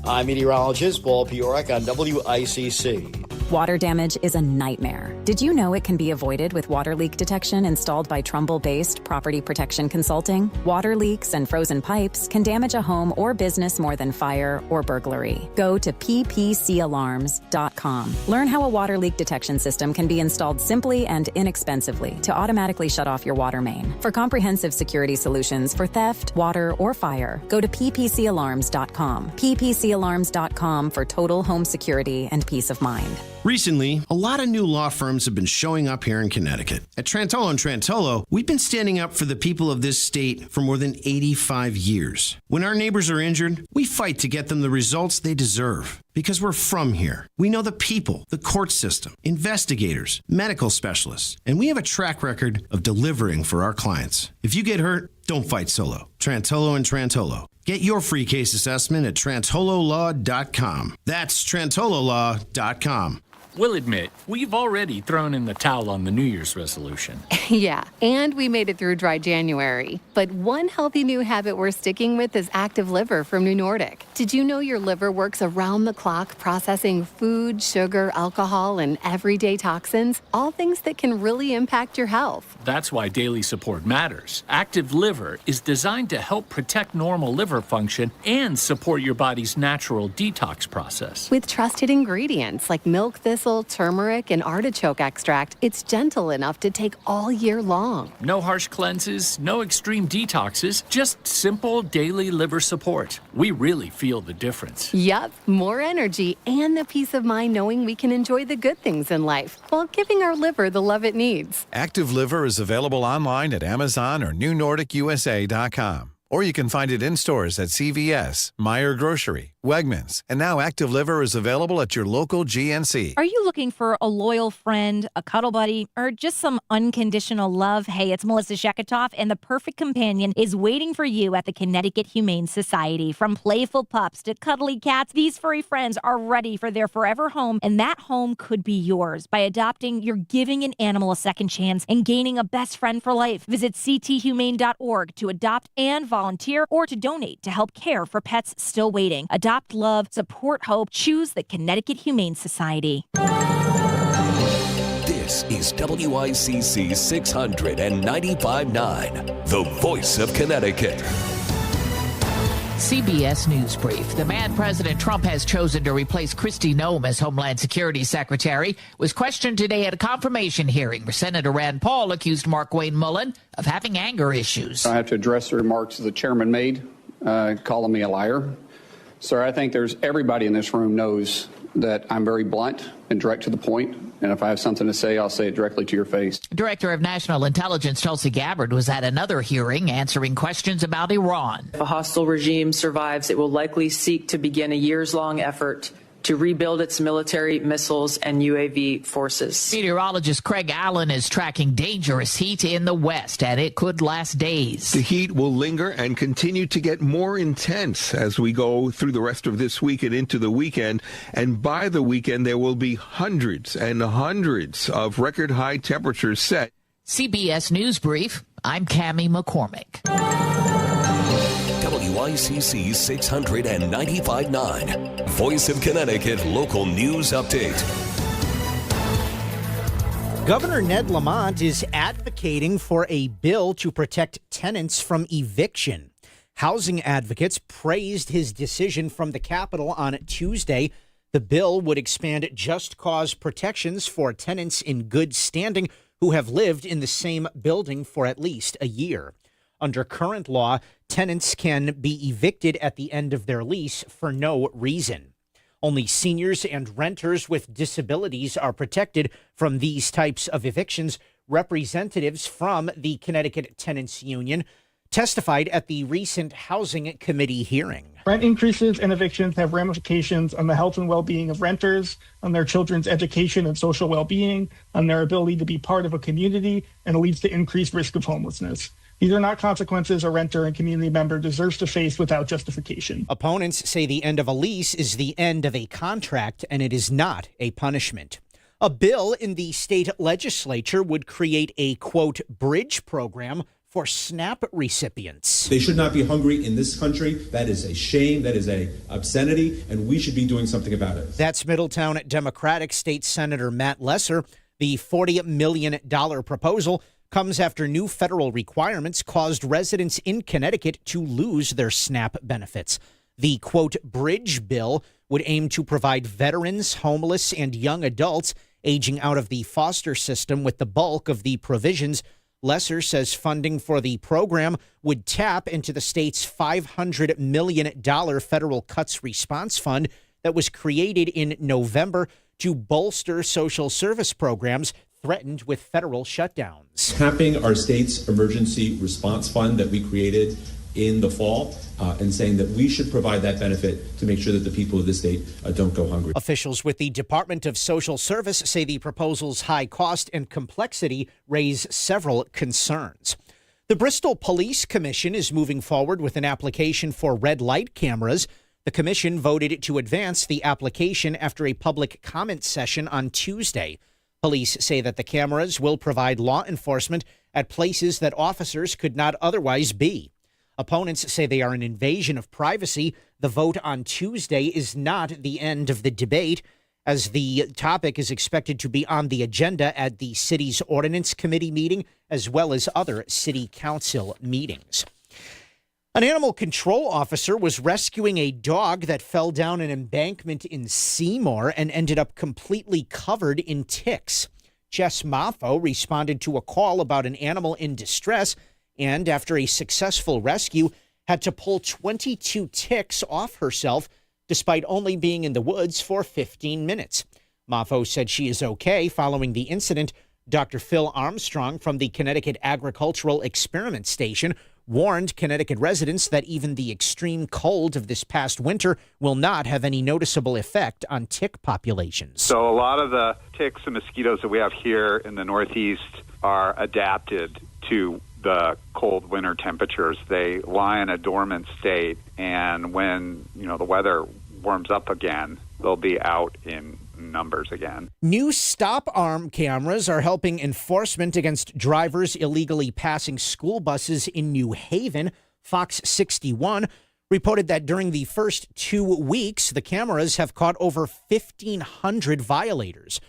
I'm meteorologist Paul Piorek on WICC. Water damage is a nightmare. Did you know it can be avoided with water leak detection installed by Trumbull-based Property Protection Consulting? Water leaks and frozen pipes can damage a home or business more than fire or burglary. Go to ppcalarms.com. Learn how a water leak detection system can be installed simply and inexpensively to automatically shut off your water main. For comprehensive security solutions for theft, water, or fire, go to ppcalarms.com. ppcalarms.com for total home security and peace of mind. Recently, a lot of new law firms have been showing up here in Connecticut. At Trantolo & Trantolo, we've been standing up for the people of this state for more than 85 years. When our neighbors are injured, we fight to get them the results they deserve. Because we're from here. We know the people, the court system, investigators, medical specialists, and we have a track record of delivering for our clients. If you get hurt, don't fight solo. Trantolo & Trantolo. Get your free case assessment at trantololaw.com. That's trantololaw.com. We'll admit, we've already thrown in the towel on the New Year's resolution. Yeah, and we made it through dry January. But one healthy new habit we're sticking with is Active Liver from New Nordic. Did you know your liver works around the clock processing food, sugar, alcohol, and everyday toxins? All things that can really impact your health. That's why daily support matters. Active Liver is designed to help protect normal liver function and support your body's natural detox process. With trusted ingredients like milk thistle, turmeric, and artichoke extract, it's gentle enough to take all year long. No harsh cleanses, no extreme detoxes, just simple daily liver support. We really feel the difference. Yup, more energy and the peace of mind knowing we can enjoy the good things in life while giving our liver the love it needs. Active Liver is available online at Amazon or NewNordicUSA.com. Or you can find it in stores at CVS, Meijer Grocery, Wegmans, and now Active Liver is available at your local GNC. Are you looking for a loyal friend, a cuddle buddy, or just some unconditional love? Hey, it's Melissa Sheketoff, and the perfect companion is waiting for you at the Connecticut Humane Society. From playful pups to cuddly cats, these furry friends are ready for their forever home, and that home could be yours. By adopting, you're giving an animal a second chance and gaining a best friend for life. Visit cthumane.org to adopt and volunteer or to donate to help care for pets still waiting. Adopt love, support hope, choose the Connecticut Humane Society. This is WICC 695.9, the voice of Connecticut. CBS News Brief. The man President Trump has chosen to replace Kristi Noem as Homeland Security Secretary was questioned today at a confirmation hearing where Senator Rand Paul accused Markwayne Mullin of having anger issues. I have to address the remarks the chairman made, calling me a liar. Sir, I think everybody in this room knows that I'm very blunt and direct to the point. And if I have something to say, I'll say it directly to your face. Director of National Intelligence Tulsi Gabbard was at another hearing answering questions about Iran. If a hostile regime survives, it will likely seek to begin a years-long effort to rebuild its military, missiles, and UAV forces. Meteorologist Craig Allen is tracking dangerous heat in the west, and it could last days. The heat will linger and continue to get more intense as we go through the rest of this week and into the weekend. And by the weekend, there will be hundreds and hundreds of record high temperatures set. CBS News Brief, I'm Cammie McCormick. WICC 695.9, Voice of Connecticut Local News Update. Governor Ned Lamont is advocating for a bill to protect tenants from eviction. Housing advocates praised his decision from the Capitol on Tuesday. The bill would expand just cause protections for tenants in good standing who have lived in the same building for at least a year. Under current law, tenants can be evicted at the end of their lease for no reason. Only seniors and renters with disabilities are protected from these types of evictions. Representatives from the Connecticut Tenants Union testified at the recent Housing Committee hearing. Rent increases and evictions have ramifications on the health and well-being of renters, on their children's education and social well-being, on their ability to be part of a community, and it leads to increased risk of homelessness. These are not consequences a renter and community member deserves to face without justification. Opponents say the end of a lease is the end of a contract, and it is not a punishment. A bill in the state legislature would create a, quote, bridge program for SNAP recipients. They should not be hungry in this country. That is a shame. That is a obscenity, and we should be doing something about it. That's Middletown Democratic State Senator Matt Lesser. The $40 million proposal comes after new federal requirements caused residents in Connecticut to lose their SNAP benefits. The, quote, bridge bill would aim to provide veterans, homeless, and young adults aging out of the foster system with the bulk of the provisions. Lesser says funding for the program would tap into the state's $500 million federal cuts response fund that was created in November to bolster social service programs threatened with federal shutdowns. Tapping our state's emergency response fund that we created in the fall and saying that we should provide that benefit to make sure that the people of the state don't go hungry. Officials with the Department of Social Service say the proposal's high cost and complexity raise several concerns. The Bristol Police Commission is moving forward with an application for red light cameras. The commission voted to advance the application after a public comment session on Tuesday. Police say that the cameras will provide law enforcement at places that officers could not otherwise be. Opponents say they are an invasion of privacy. The vote on Tuesday is not the end of the debate, as the topic is expected to be on the agenda at the city's ordinance committee meeting, as well as other city council meetings. An animal control officer was rescuing a dog that fell down an embankment in Seymour and ended up completely covered in ticks. Jess Maffo responded to a call about an animal in distress and, after a successful rescue, had to pull 22 ticks off herself despite only being in the woods for 15 minutes. Maffo said she is okay following the incident. Dr. Phil Armstrong from the Connecticut Agricultural Experiment Station warned Connecticut residents that even the extreme cold of this past winter will not have any noticeable effect on tick populations. So a lot of the ticks and mosquitoes that we have here in the Northeast are adapted to the cold winter temperatures. They lie in a dormant state, and when, the weather warms up again, they'll be out in numbers again. New stop arm cameras are helping enforcement against drivers illegally passing school buses in New Haven. Fox 61 reported that during the first 2 weeks, the cameras have caught over 1,500 violators.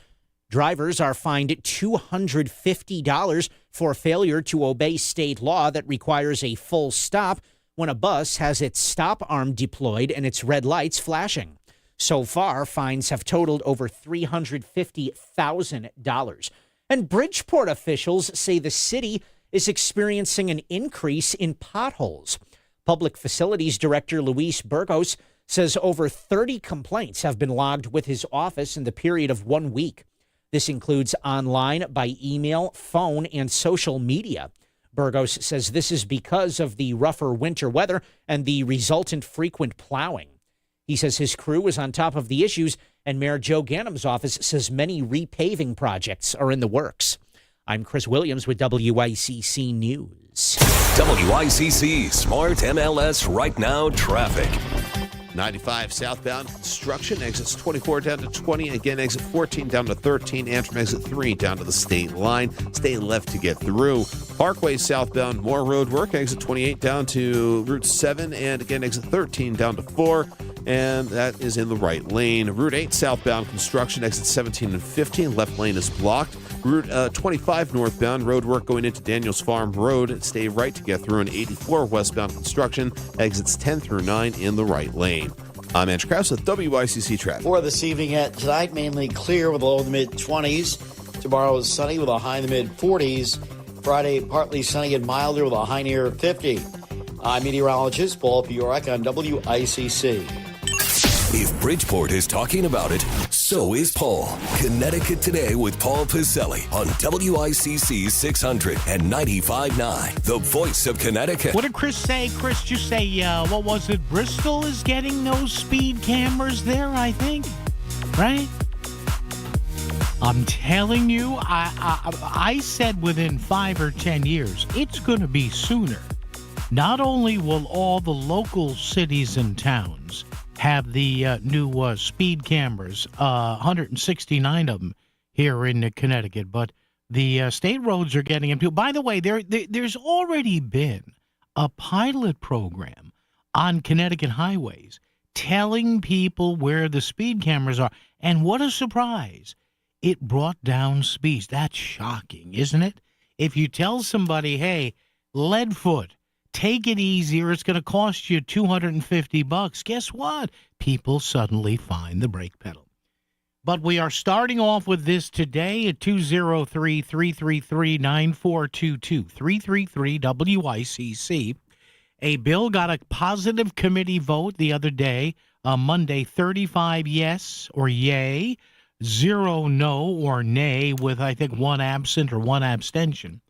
Drivers are fined $250 for failure to obey state law that requires a full stop when a bus has its stop arm deployed and its red lights flashing. So far, fines have totaled over $350,000. And Bridgeport officials say the city is experiencing an increase in potholes. Public Facilities Director Luis Burgos says over 30 complaints have been logged with his office in the period of 1 week. This includes online, by email, phone, and social media. Burgos says this is because of the rougher winter weather and the resultant frequent plowing. He says his crew is on top of the issues, and Mayor Joe Ganem's office says many repaving projects are in the works. I'm Chris Williams with WICC News. WICC Smart MLS Right Now Traffic. 95 southbound construction, exits 24 down to 20, again exit 14 down to 13, and from exit 3 down to the state line. Stay left to get through. Parkway southbound, more road work, exit 28 down to Route 7, and again exit 13 down to 4, and that is in the right lane. Route 8 southbound construction, exit 17 and 15, left lane is blocked. Route 25 northbound, road work going into Daniels Farm Road. Stay right to get through. And 84 westbound construction, exits 10 through 9 in the right lane. I'm Andrew Krause with WICC Traffic. For this evening at tonight, mainly clear with a low in the mid-20s. Tomorrow is sunny with a high in the mid-40s. Friday, partly sunny and milder with a high near 50. I'm meteorologist Paul Piorek on WICC. If Bridgeport is talking about it, so is Paul. Connecticut Today with Paul Piselli on WICC 600 and 95.9, the voice of Connecticut. What did Chris say? Chris just say, what was it? Bristol is getting those speed cameras there, I think. Right? I'm telling you, I said within 5 or 10 years, it's going to be sooner. Not only will all the local cities and towns have the new speed cameras, 169 of them here in Connecticut, but the state roads are getting them too. By the way, there's already been a pilot program on Connecticut highways telling people where the speed cameras are. And what a surprise. It brought down speeds. That's shocking, isn't it? If you tell somebody, hey, Leadfoot, take it easy or it's going to cost you $250. Guess what? People suddenly find the brake pedal. But we are starting off with this today at 203-333-9422, 333-WICC. A bill got a positive committee vote the other day, Monday, 35 yes or yay, 0 no or nay, with I think 1 absent or 1 abstention.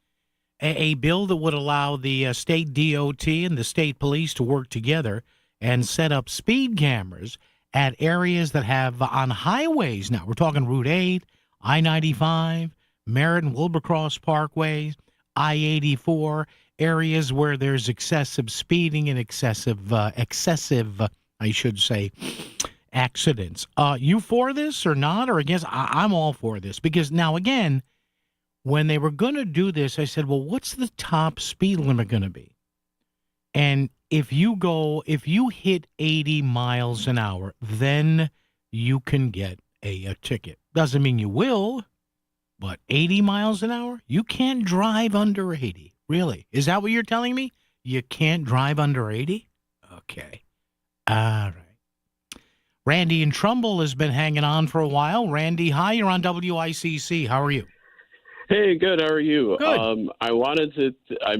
A bill that would allow the state DOT and the state police to work together and set up speed cameras at areas that have on highways. Now, we're talking Route 8, I-95, Merritt and Wilbercross Parkways, I-84, areas where there's excessive speeding and excessive, I should say, accidents. You for this or not or against? I'm all for this because now, again, when they were going to do this, I said, well, what's the top speed limit going to be? And if you hit 80 miles an hour, then you can get a ticket. Doesn't mean you will, but 80 miles an hour? You can't drive under 80. Really? Is that what you're telling me? You can't drive under 80? Okay. All right. Randy in Trumbull has been hanging on for a while. Randy, hi, you're on WICC. How are you? Hey, good. How are you? Good. I wanted to, I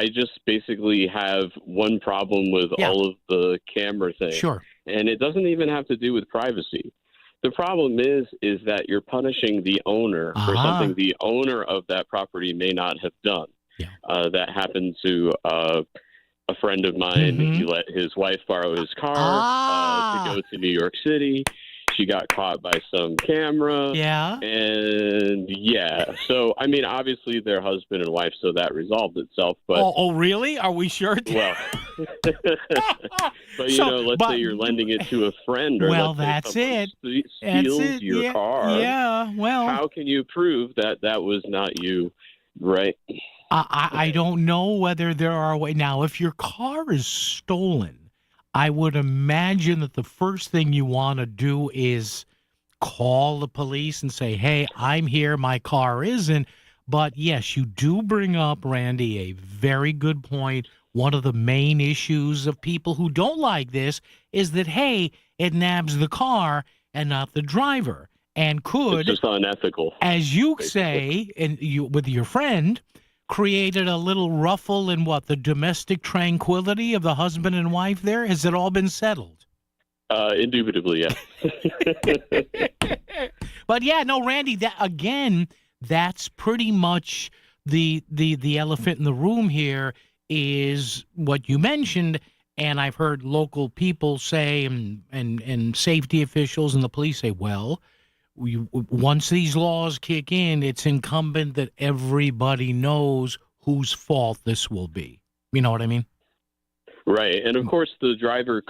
just basically have one problem with all of the camera things. Sure. And it doesn't even have to do with privacy. The problem is that you're punishing the owner for something the owner of that property may not have done. Yeah. That happened to a friend of mine. Mm-hmm. He let his wife borrow his car to go to New York City. She got caught by some camera. Yeah. And so, I mean, obviously they're husband and wife, so that resolved itself. But Oh, really? Are we sure? Well, but let's say you're lending it to a friend, or that's it. Steals your car. Yeah. Well, how can you prove that was not you, right? I don't know whether there are ways. Now, if your car is stolen, I would imagine that the first thing you want to do is call the police and say, hey, I'm here, my car isn't. But yes, you do bring up, Randy, a very good point. One of the main issues of people who don't like this is that, hey, it nabs the car and not the driver. And It's just unethical. as you say, and you with your friend, created a little ruffle in the domestic tranquility of the husband and wife there? Has it all been settled? Indubitably, yes. But yeah, no, Randy, that's pretty much the elephant in the room here is what you mentioned. And I've heard local people say and safety officials and the police say, well, once these laws kick in, it's incumbent that everybody knows whose fault this will be. You know what I mean? Right. And of course, the owner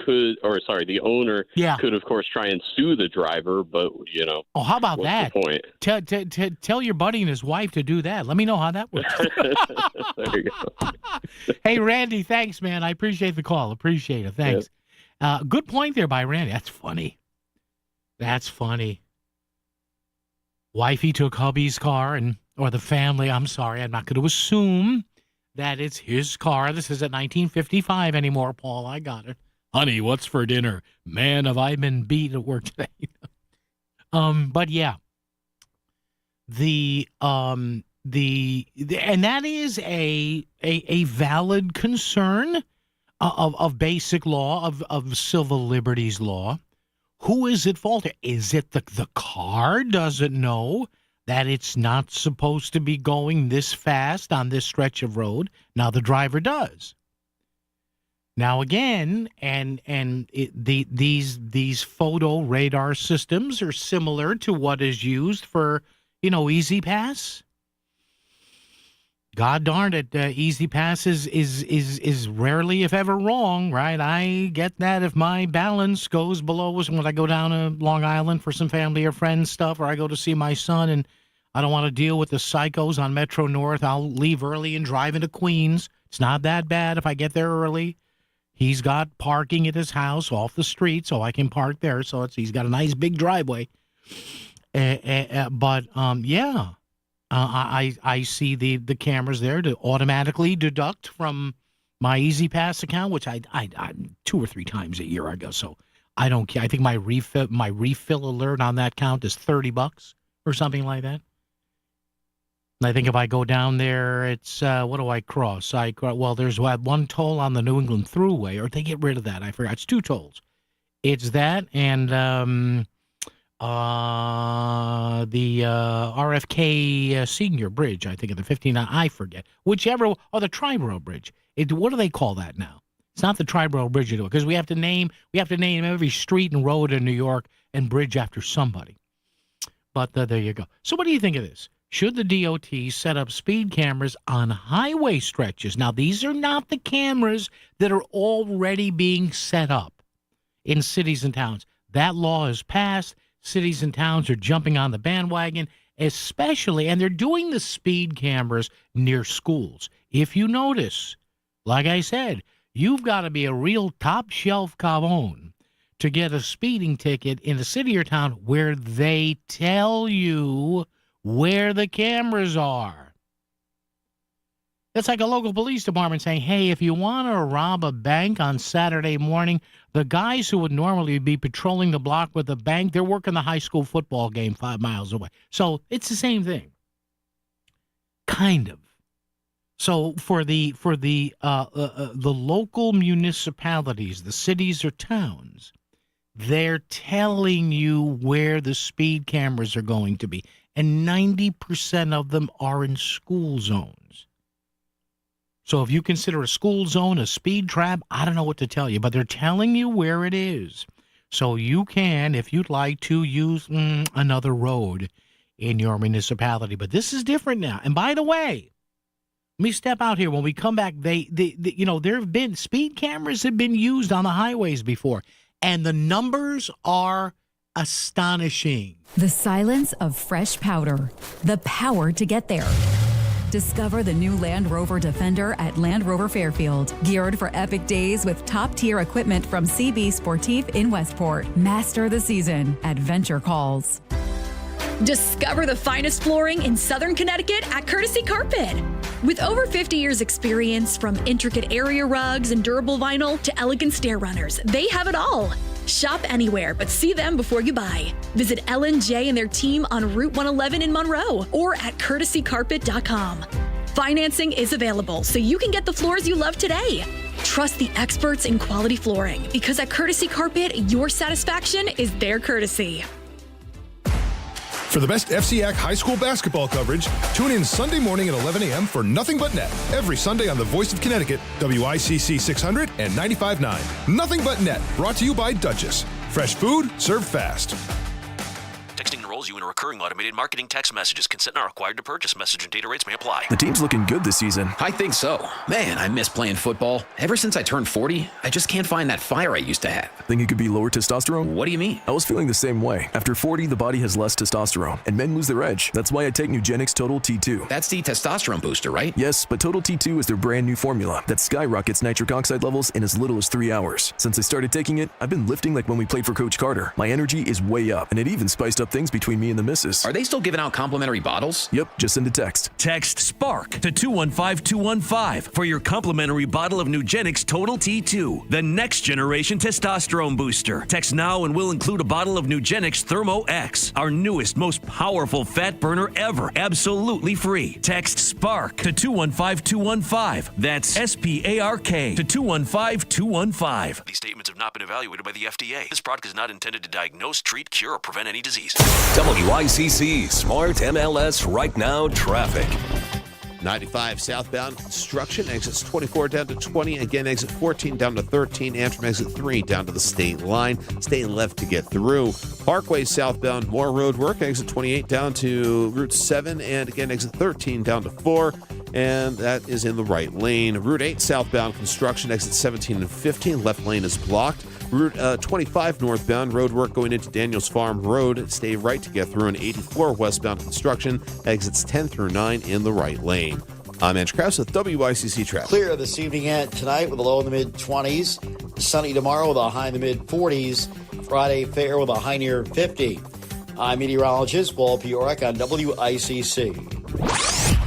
could, of course, try and sue the driver. But, oh, how about what's that? The point? Tell your buddy and his wife to do that. Let me know how that works. There you go. Hey, Randy, thanks, man. I appreciate the call. Appreciate it. Thanks. Good point there by Randy. That's funny. Wifey took hubby's car or the family. I'm sorry. I'm not going to assume that it's his car. This isn't 1955 anymore, Paul. I got it. Honey, what's for dinner? Man, have I been beat at work today. But yeah. And that is a valid concern of basic law, of civil liberties law. Who is at fault? Is it the car doesn't know that it's not supposed to be going this fast on this stretch of road? Now the driver does. Now again, these photo radar systems are similar to what is used for, Easy Pass. God darn it, Easy Pass is rarely, if ever, wrong, right? I get that if my balance goes below when I go down to Long Island for some family or friends stuff, or I go to see my son and I don't want to deal with the psychos on Metro North, I'll leave early and drive into Queens. It's not that bad if I get there early. He's got parking at his house off the street, so I can park there. So he's got a nice big driveway. I see the cameras there to automatically deduct from my Easy Pass account, which I 2 or 3 times a year I go. So I don't care. I think my refill alert on that count is $30 or something like that. And I think if I go down there, it's what do I cross? There's one toll on the New England Thruway, or they get rid of that. I forgot. It's 2 tolls. It's that and the RFK Senior Bridge, I think, of the 59. I forget whichever, or the Triborough Bridge. What do they call that now? It's not the Triborough Bridge anymore because we have to name every street and road in New York and bridge after somebody. But there you go. So what do you think of this? Should the DOT set up speed cameras on highway stretches? Now, these are not the cameras that are already being set up in cities and towns. That law is passed. Cities and towns are jumping on the bandwagon, especially, and they're doing the speed cameras near schools. If you notice, like I said, you've got to be a real top-shelf cabron to get a speeding ticket in a city or town where they tell you where the cameras are. It's like a local police department saying, hey, if you want to rob a bank on Saturday morning, the guys who would normally be patrolling the block with the bank, they're working the high school football game 5 miles away. So it's the same thing. Kind of. So for the local municipalities, the cities or towns, they're telling you where the speed cameras are going to be. And 90% of them are in school zones. So if you consider a school zone a speed trap, I don't know what to tell you, but they're telling you where it is. So you can, if you'd like to, use another road in your municipality. But this is different now. And by the way, let me step out here. When we come back, there have been speed cameras have been used on the highways before, and the numbers are astonishing. The silence of fresh powder, the power to get there. Discover the new Land Rover Defender at Land Rover Fairfield. Geared for epic days with top-tier equipment from CB Sportif in Westport. Master the season. Adventure calls. Discover the finest flooring in Southern Connecticut at Courtesy Carpet. With over 50 years experience, from intricate area rugs and durable vinyl to elegant stair runners, they have it all. Shop anywhere, but see them before you buy. Visit Ellen J and their team on Route 111 in Monroe or at courtesycarpet.com. Financing is available, so you can get the floors you love today. Trust the experts in quality flooring, because at Courtesy Carpet, your satisfaction is their courtesy. For the best FCAC high school basketball coverage, tune in Sunday morning at 11 a.m. for Nothing But Net. Every Sunday on the Voice of Connecticut, WICC 600 and 95.9. Nothing But Net, brought to you by Duchess. Fresh food, served fast. Texting enrolls you in a recurring automated marketing text messages. Consent not required to purchase. Message and data rates may apply. The team's looking good this season. I think so. Man, I miss playing football. Ever since I turned 40, I just can't find that fire I used to have. Think it could be lower testosterone? What do you mean? I was feeling the same way. After 40, the body has less testosterone, and men lose their edge. That's why I take Nugenix Total T2. That's the testosterone booster, right? Yes, but Total T2 is their brand new formula that skyrockets nitric oxide levels in as little as 3 hours. Since I started taking it, I've been lifting like when we played for Coach Carter. My energy is way up, and it even spiced up things between me and the missus. Are they still giving out complimentary bottles? Yep, just send a text. Text SPARK to 215-215 for your complimentary bottle of Nugenix Total T2, the next generation testosterone booster. Text now and we'll include a bottle of Nugenix Thermo X, our newest, most powerful fat burner ever, absolutely free. Text SPARK to 215-215. That's SPARK to 215-215. These statements have not been evaluated by the FDA. This product is not intended to diagnose, treat, cure, or prevent any disease. WICC Smart MLS Right Now traffic. 95 southbound construction, exits 24 down to 20, again exit 14 down to 13, and from exit 3 down to the state line. Stay left to get through. Parkway southbound, more road work, exit 28 down to Route 7, and again exit 13 down to 4, and that is in the right lane. Route 8 southbound construction, exit 17 and 15, left lane is blocked. Route 25 northbound, road work going into Daniels Farm Road. Stay right to get through. And 84 westbound construction, exits 10 through 9 in the right lane. I'm Andrew Krause with WICC Traffic. Clear this evening and tonight with a low in the mid-20s. Sunny tomorrow with a high in the mid-40s. Friday fair with a high near 50. I'm meteorologist Paul Piorek on WICC.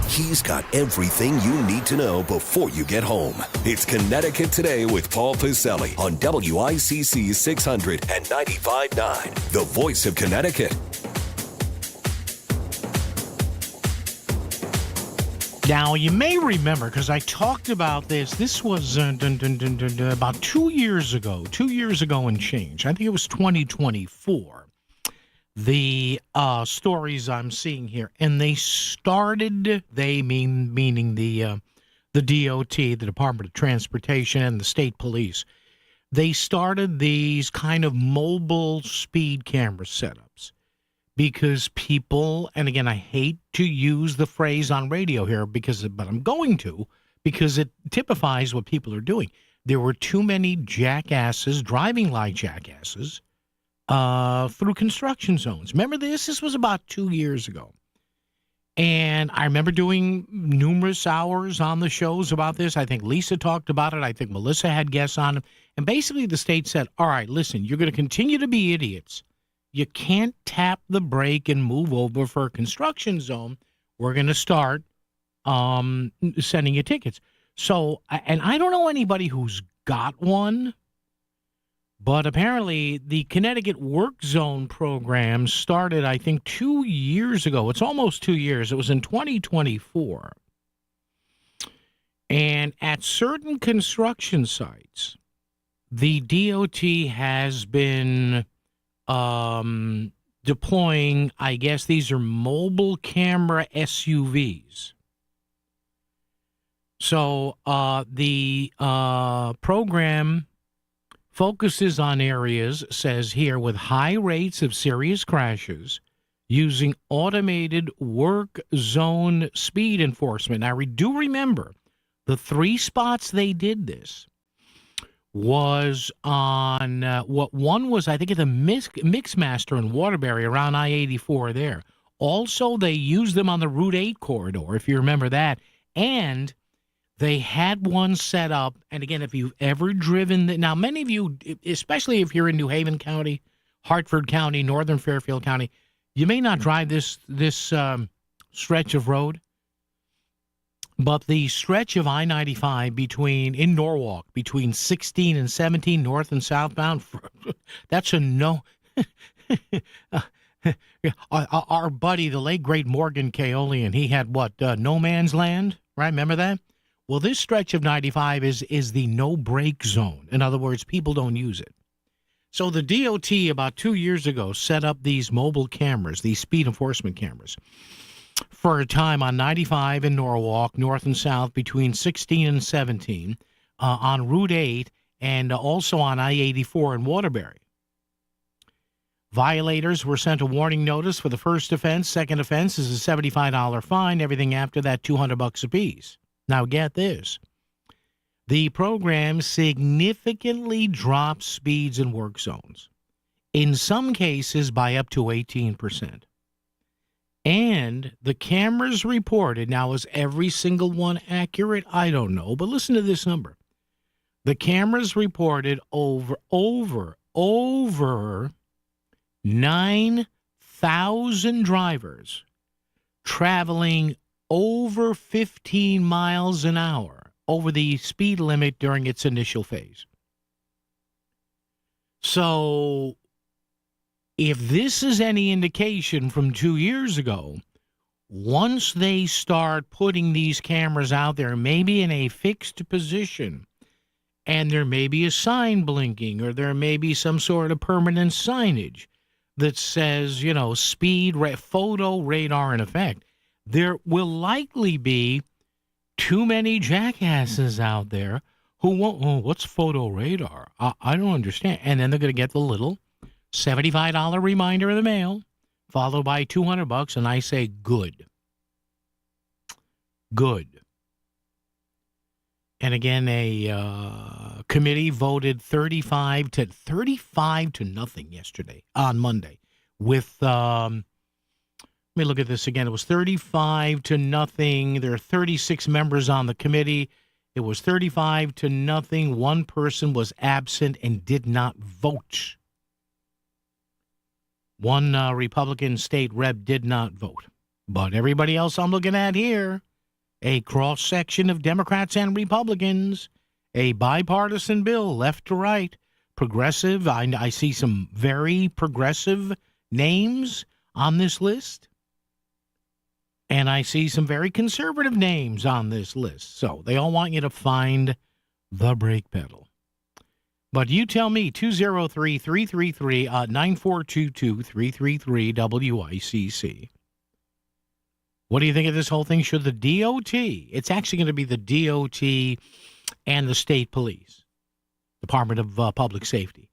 He's got everything you need to know before you get home. It's Connecticut Today with Paul Piselli on WICC 600 and 95.9, the voice of Connecticut. Now, you may remember, because I talked about this. This was about 2 years ago. 2 years ago and change. I think it was 2024. The stories I'm seeing here, and they started. Meaning the DOT, the Department of Transportation, and the state police. They started these kind of mobile speed camera setups because people, and again, I hate to use the phrase on radio here but I'm going to, because it typifies what people are doing. There were too many jackasses driving like jackasses through construction zones. Remember this? This was about 2 years ago. And I remember doing numerous hours on the shows about this. I think Lisa talked about it. I think Melissa had guests on it. And basically the state said, all right, listen, you're going to continue to be idiots. You can't tap the brake and move over for a construction zone. We're going to start sending you tickets. So, and I don't know anybody who's got one, but apparently the Connecticut Work Zone program started, I think, 2 years ago. It's almost 2 years. It was in 2024. And at certain construction sites, the DOT has been deploying, I guess these are mobile camera SUVs. So the program focuses on areas, says here, with high rates of serious crashes using automated work zone speed enforcement. Now, do remember, the 3 spots they did this was on, one was, I think, at the Mixmaster in Waterbury around I-84 there. Also, they used them on the Route 8 corridor, if you remember that. And they had one set up, and again, if you've ever driven, now many of you, especially if you're in New Haven County, Hartford County, Northern Fairfield County, you may not drive this stretch of road, but the stretch of I-95 in Norwalk, between 16 and 17, north and southbound, that's a no. Our buddy, the late, great Morgan Kaolian, he had what, No Man's Land? right? Remember that? Well, this stretch of 95 is the no-break zone. In other words, people don't use it. So the DOT about 2 years ago set up these mobile cameras, these speed enforcement cameras, for a time on 95 in Norwalk, north and south between 16 and 17, on Route 8, and also on I-84 in Waterbury. Violators were sent a warning notice for the first offense. Second offense is a $75 fine. Everything after that, $200 apiece. Now get this. The program significantly drops speeds in work zones, in some cases by up to 18%. And the cameras reported, now is every single one accurate? I don't know, but listen to this number. The cameras reported over 9,000 drivers traveling over 15 miles an hour over the speed limit during its initial phase. So if this is any indication from 2 years ago, once they start putting these cameras out there, maybe in a fixed position, and there may be a sign blinking, or there may be some sort of permanent signage that says, speed, photo radar in effect, there will likely be too many jackasses out there who won't, what's photo radar? I don't understand. And then they're going to get the little $75 reminder in the mail, followed by $200, and I say, good. Good. And again, a committee voted 35 to nothing yesterday, on Monday, with, let me look at this again. It was 35 to nothing. There are 36 members on the committee. It was 35 to nothing. One person was absent and did not vote. One Republican state rep did not vote. But everybody else I'm looking at here, a cross-section of Democrats and Republicans, a bipartisan bill, left to right, progressive. I see some very progressive names on this list, and I see some very conservative names on this list. So they all want you to find the brake pedal. But you tell me, 203-333-9422-333 What do you think of this whole thing? Should the DOT, it's actually going to be the DOT and the state police, Department of Public Safety,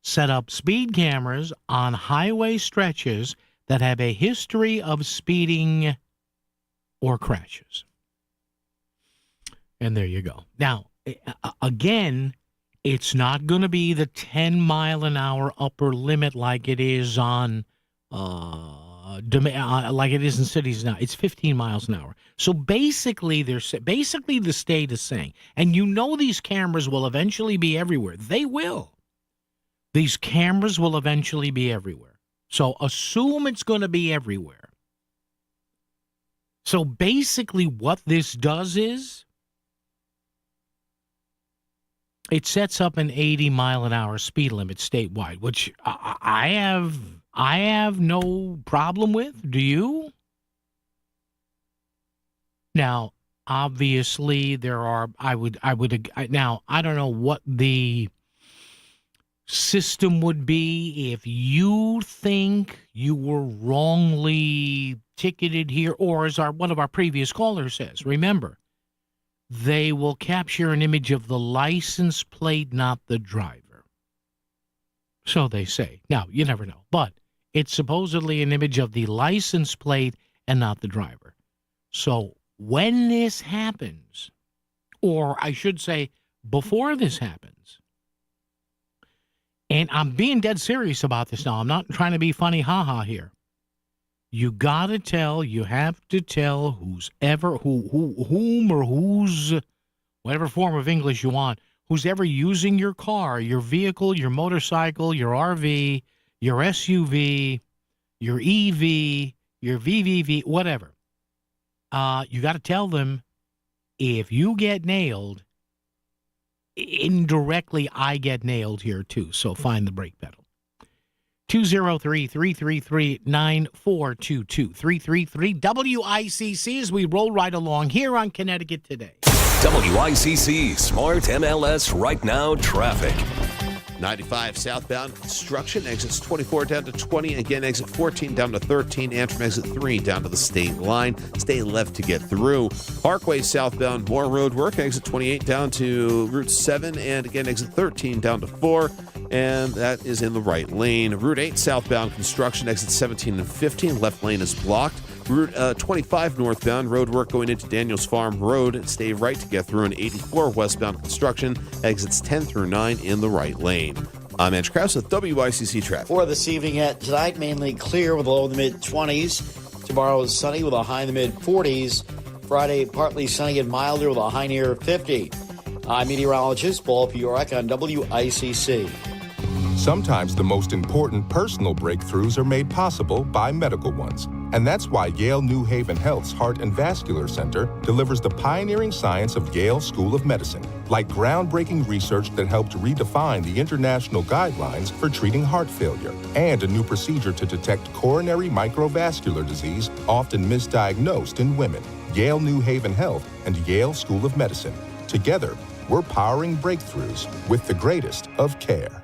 set up speed cameras on highway stretches that have a history of speeding or crashes? And there you go. Now, again, it's not going to be the 10-mile-an-hour upper limit like it is on like it is in cities now. It's 15 miles an hour. So basically, the state is saying, and these cameras will eventually be everywhere. They will. These cameras will eventually be everywhere. So assume it's going to be everywhere. So basically what this does is it sets up an 80-mile-an-hour speed limit statewide, which I have no problem with. Do you? Now, obviously, there are. Now, I don't know what the system would be if you think you were wrongly ticketed here, or as one of our previous callers says, remember, they will capture an image of the license plate, not the driver. So they say. Now, you never know. But it's supposedly an image of the license plate and not the driver. So when this happens, or I should say before this happens, and I'm being dead serious about this now. I'm not trying to be funny ha-ha here. You have to tell whom or whose, whatever form of English you want, who's ever using your car, your vehicle, your motorcycle, your RV, your SUV, your EV, your VVV, whatever. You got to tell them, if you get nailed, indirectly I get nailed here too, so find the brake pedal. 203-333-9422. 333-WICC as we roll right along here on Connecticut Today. WICC Smart MLS Right Now Traffic. 95 southbound construction, exits 24 down to 20, again exit 14 down to 13, and from exit 3 down to the state line. Stay left to get through. Parkway southbound, more road work, exit 28 down to Route 7, and again exit 13 down to 4, and that is in the right lane. Route 8 southbound construction, exit 17 and 15, left lane is blocked. Route 25 northbound, road work going into Daniels Farm Road. Stay right to get through. And 84 westbound construction, exits 10 through 9 in the right lane. I'm Andrew Krause with WICC Traffic. For this evening at tonight, mainly clear with a low in the mid-20s. Tomorrow is sunny with a high in the mid-40s. Friday, partly sunny and milder with a high near 50. I'm meteorologist Paul Piorek on WICC. Sometimes the most important personal breakthroughs are made possible by medical ones. And that's why Yale New Haven Health's Heart and Vascular Center delivers the pioneering science of Yale School of Medicine, like groundbreaking research that helped redefine the international guidelines for treating heart failure, and a new procedure to detect coronary microvascular disease, often misdiagnosed in women. Yale New Haven Health and Yale School of Medicine. Together, we're powering breakthroughs with the greatest of care.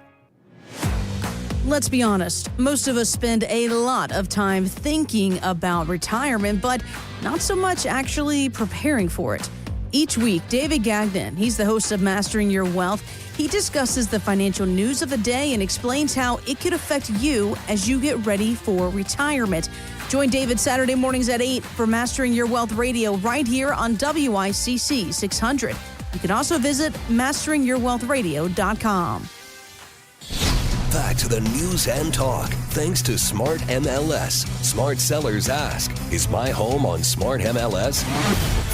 Let's be honest, most of us spend a lot of time thinking about retirement, but not so much actually preparing for it. Each week, David Gagnon, he's the host of Mastering Your Wealth, he discusses the financial news of the day and explains how it could affect you as you get ready for retirement. Join David Saturday mornings at 8 for Mastering Your Wealth Radio right here on WICC 600. You can also visit masteringyourwealthradio.com. Back to the news and talk, thanks to Smart MLS. Smart Sellers Ask, is my home on Smart MLS?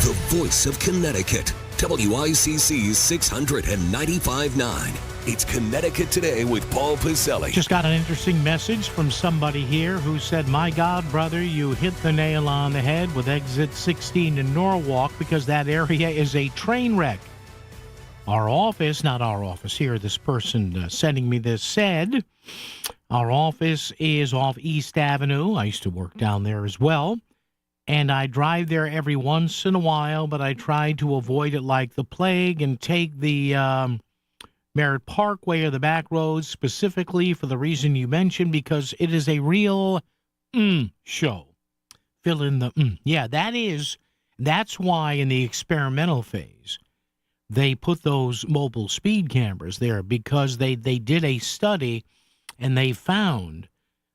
The voice of Connecticut, WICC's 695.9. It's Connecticut Today with Paul Pacelli. Just got an interesting message from somebody here who said, my God, brother, you hit the nail on the head with exit 16 in Norwalk because that area is a train wreck. Our office, not our office here, this person sending me this said, our office is off East Avenue. I used to work down there as well. And I drive there every once in a while, but I try to avoid it like the plague and take the Merritt Parkway or the back roads specifically for the reason you mentioned, because it is a real show. Fill in the Yeah, that's why in the experimental phase, they put those mobile speed cameras there because they did a study and they found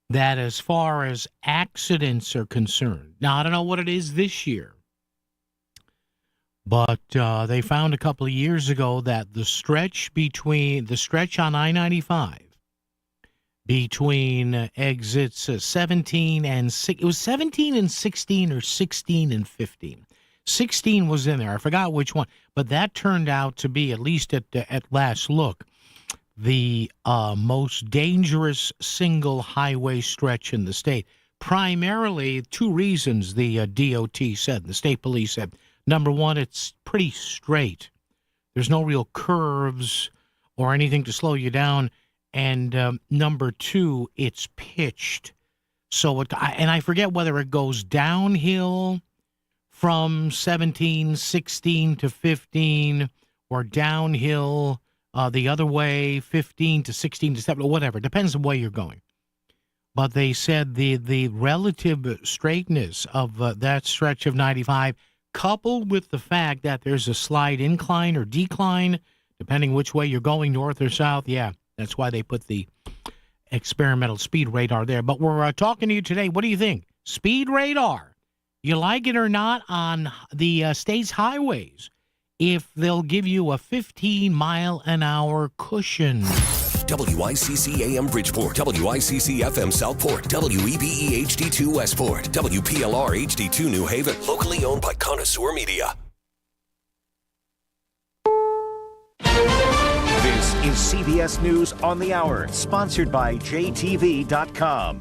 that as far as accidents are concerned, now I don't know what it is this year, but they found a couple of years ago that the stretch on I-95 between exits 17 and 6, it was 17 and 16 or 16 and 15. 16 was in there. I forgot which one, but that turned out to be, at least at last look, the most dangerous single highway stretch in the state. Primarily, two reasons the DOT said, the state police said. Number one, it's pretty straight. There's no real curves or anything to slow you down. And number two, it's pitched. So, and I forget whether it goes downhill from 17, 16 to 15, or downhill the other way, 15 to 16 to 7, or whatever. Depends on where you're going. But they said the relative straightness of that stretch of 95, coupled with the fact that there's a slight incline or decline, depending which way you're going, north or south, yeah, that's why they put the experimental speed radar there. But we're talking to you today. What do you think? Speed radar. You like it or not on the state's highways, if they'll give you a 15-mile-an-hour cushion. WICC AM Bridgeport, WICC FM Southport, WEBE HD2 Westport, WPLR HD2 New Haven, locally owned by Connoisseur Media. This is CBS News on the Hour, sponsored by JTV.com.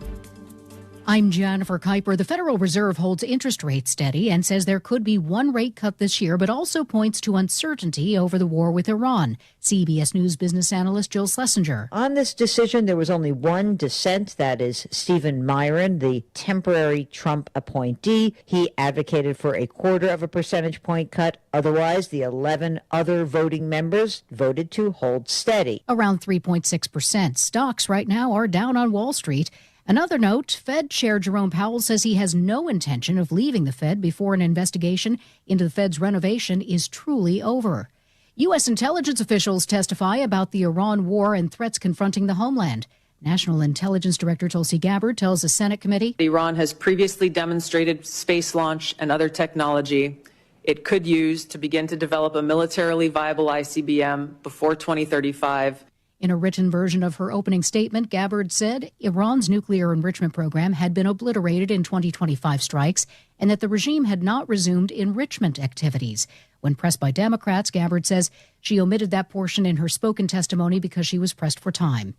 I'm Jennifer Kuiper. The Federal Reserve holds interest rates steady and says there could be one rate cut this year, but also points to uncertainty over the war with Iran. CBS News business analyst Jill Schlesinger. On this decision, there was only one dissent. That is Stephen Myron, the temporary Trump appointee. He advocated for a 0.25 percentage point cut. Otherwise, the 11 other voting members voted to hold steady. Around 3.6%. Stocks right now are down on Wall Street. Another note, Fed Chair Jerome Powell says he has no intention of leaving the Fed before an investigation into the Fed's renovation is truly over. U.S. intelligence officials testify about the Iran war and threats confronting the homeland. National Intelligence Director Tulsi Gabbard tells a Senate committee Iran has previously demonstrated space launch and other technology it could use to begin to develop a militarily viable ICBM before 2035. In a written version of her opening statement, Gabbard said Iran's nuclear enrichment program had been obliterated in 2025 strikes and that the regime had not resumed enrichment activities. When pressed by Democrats, Gabbard says she omitted that portion in her spoken testimony because she was pressed for time.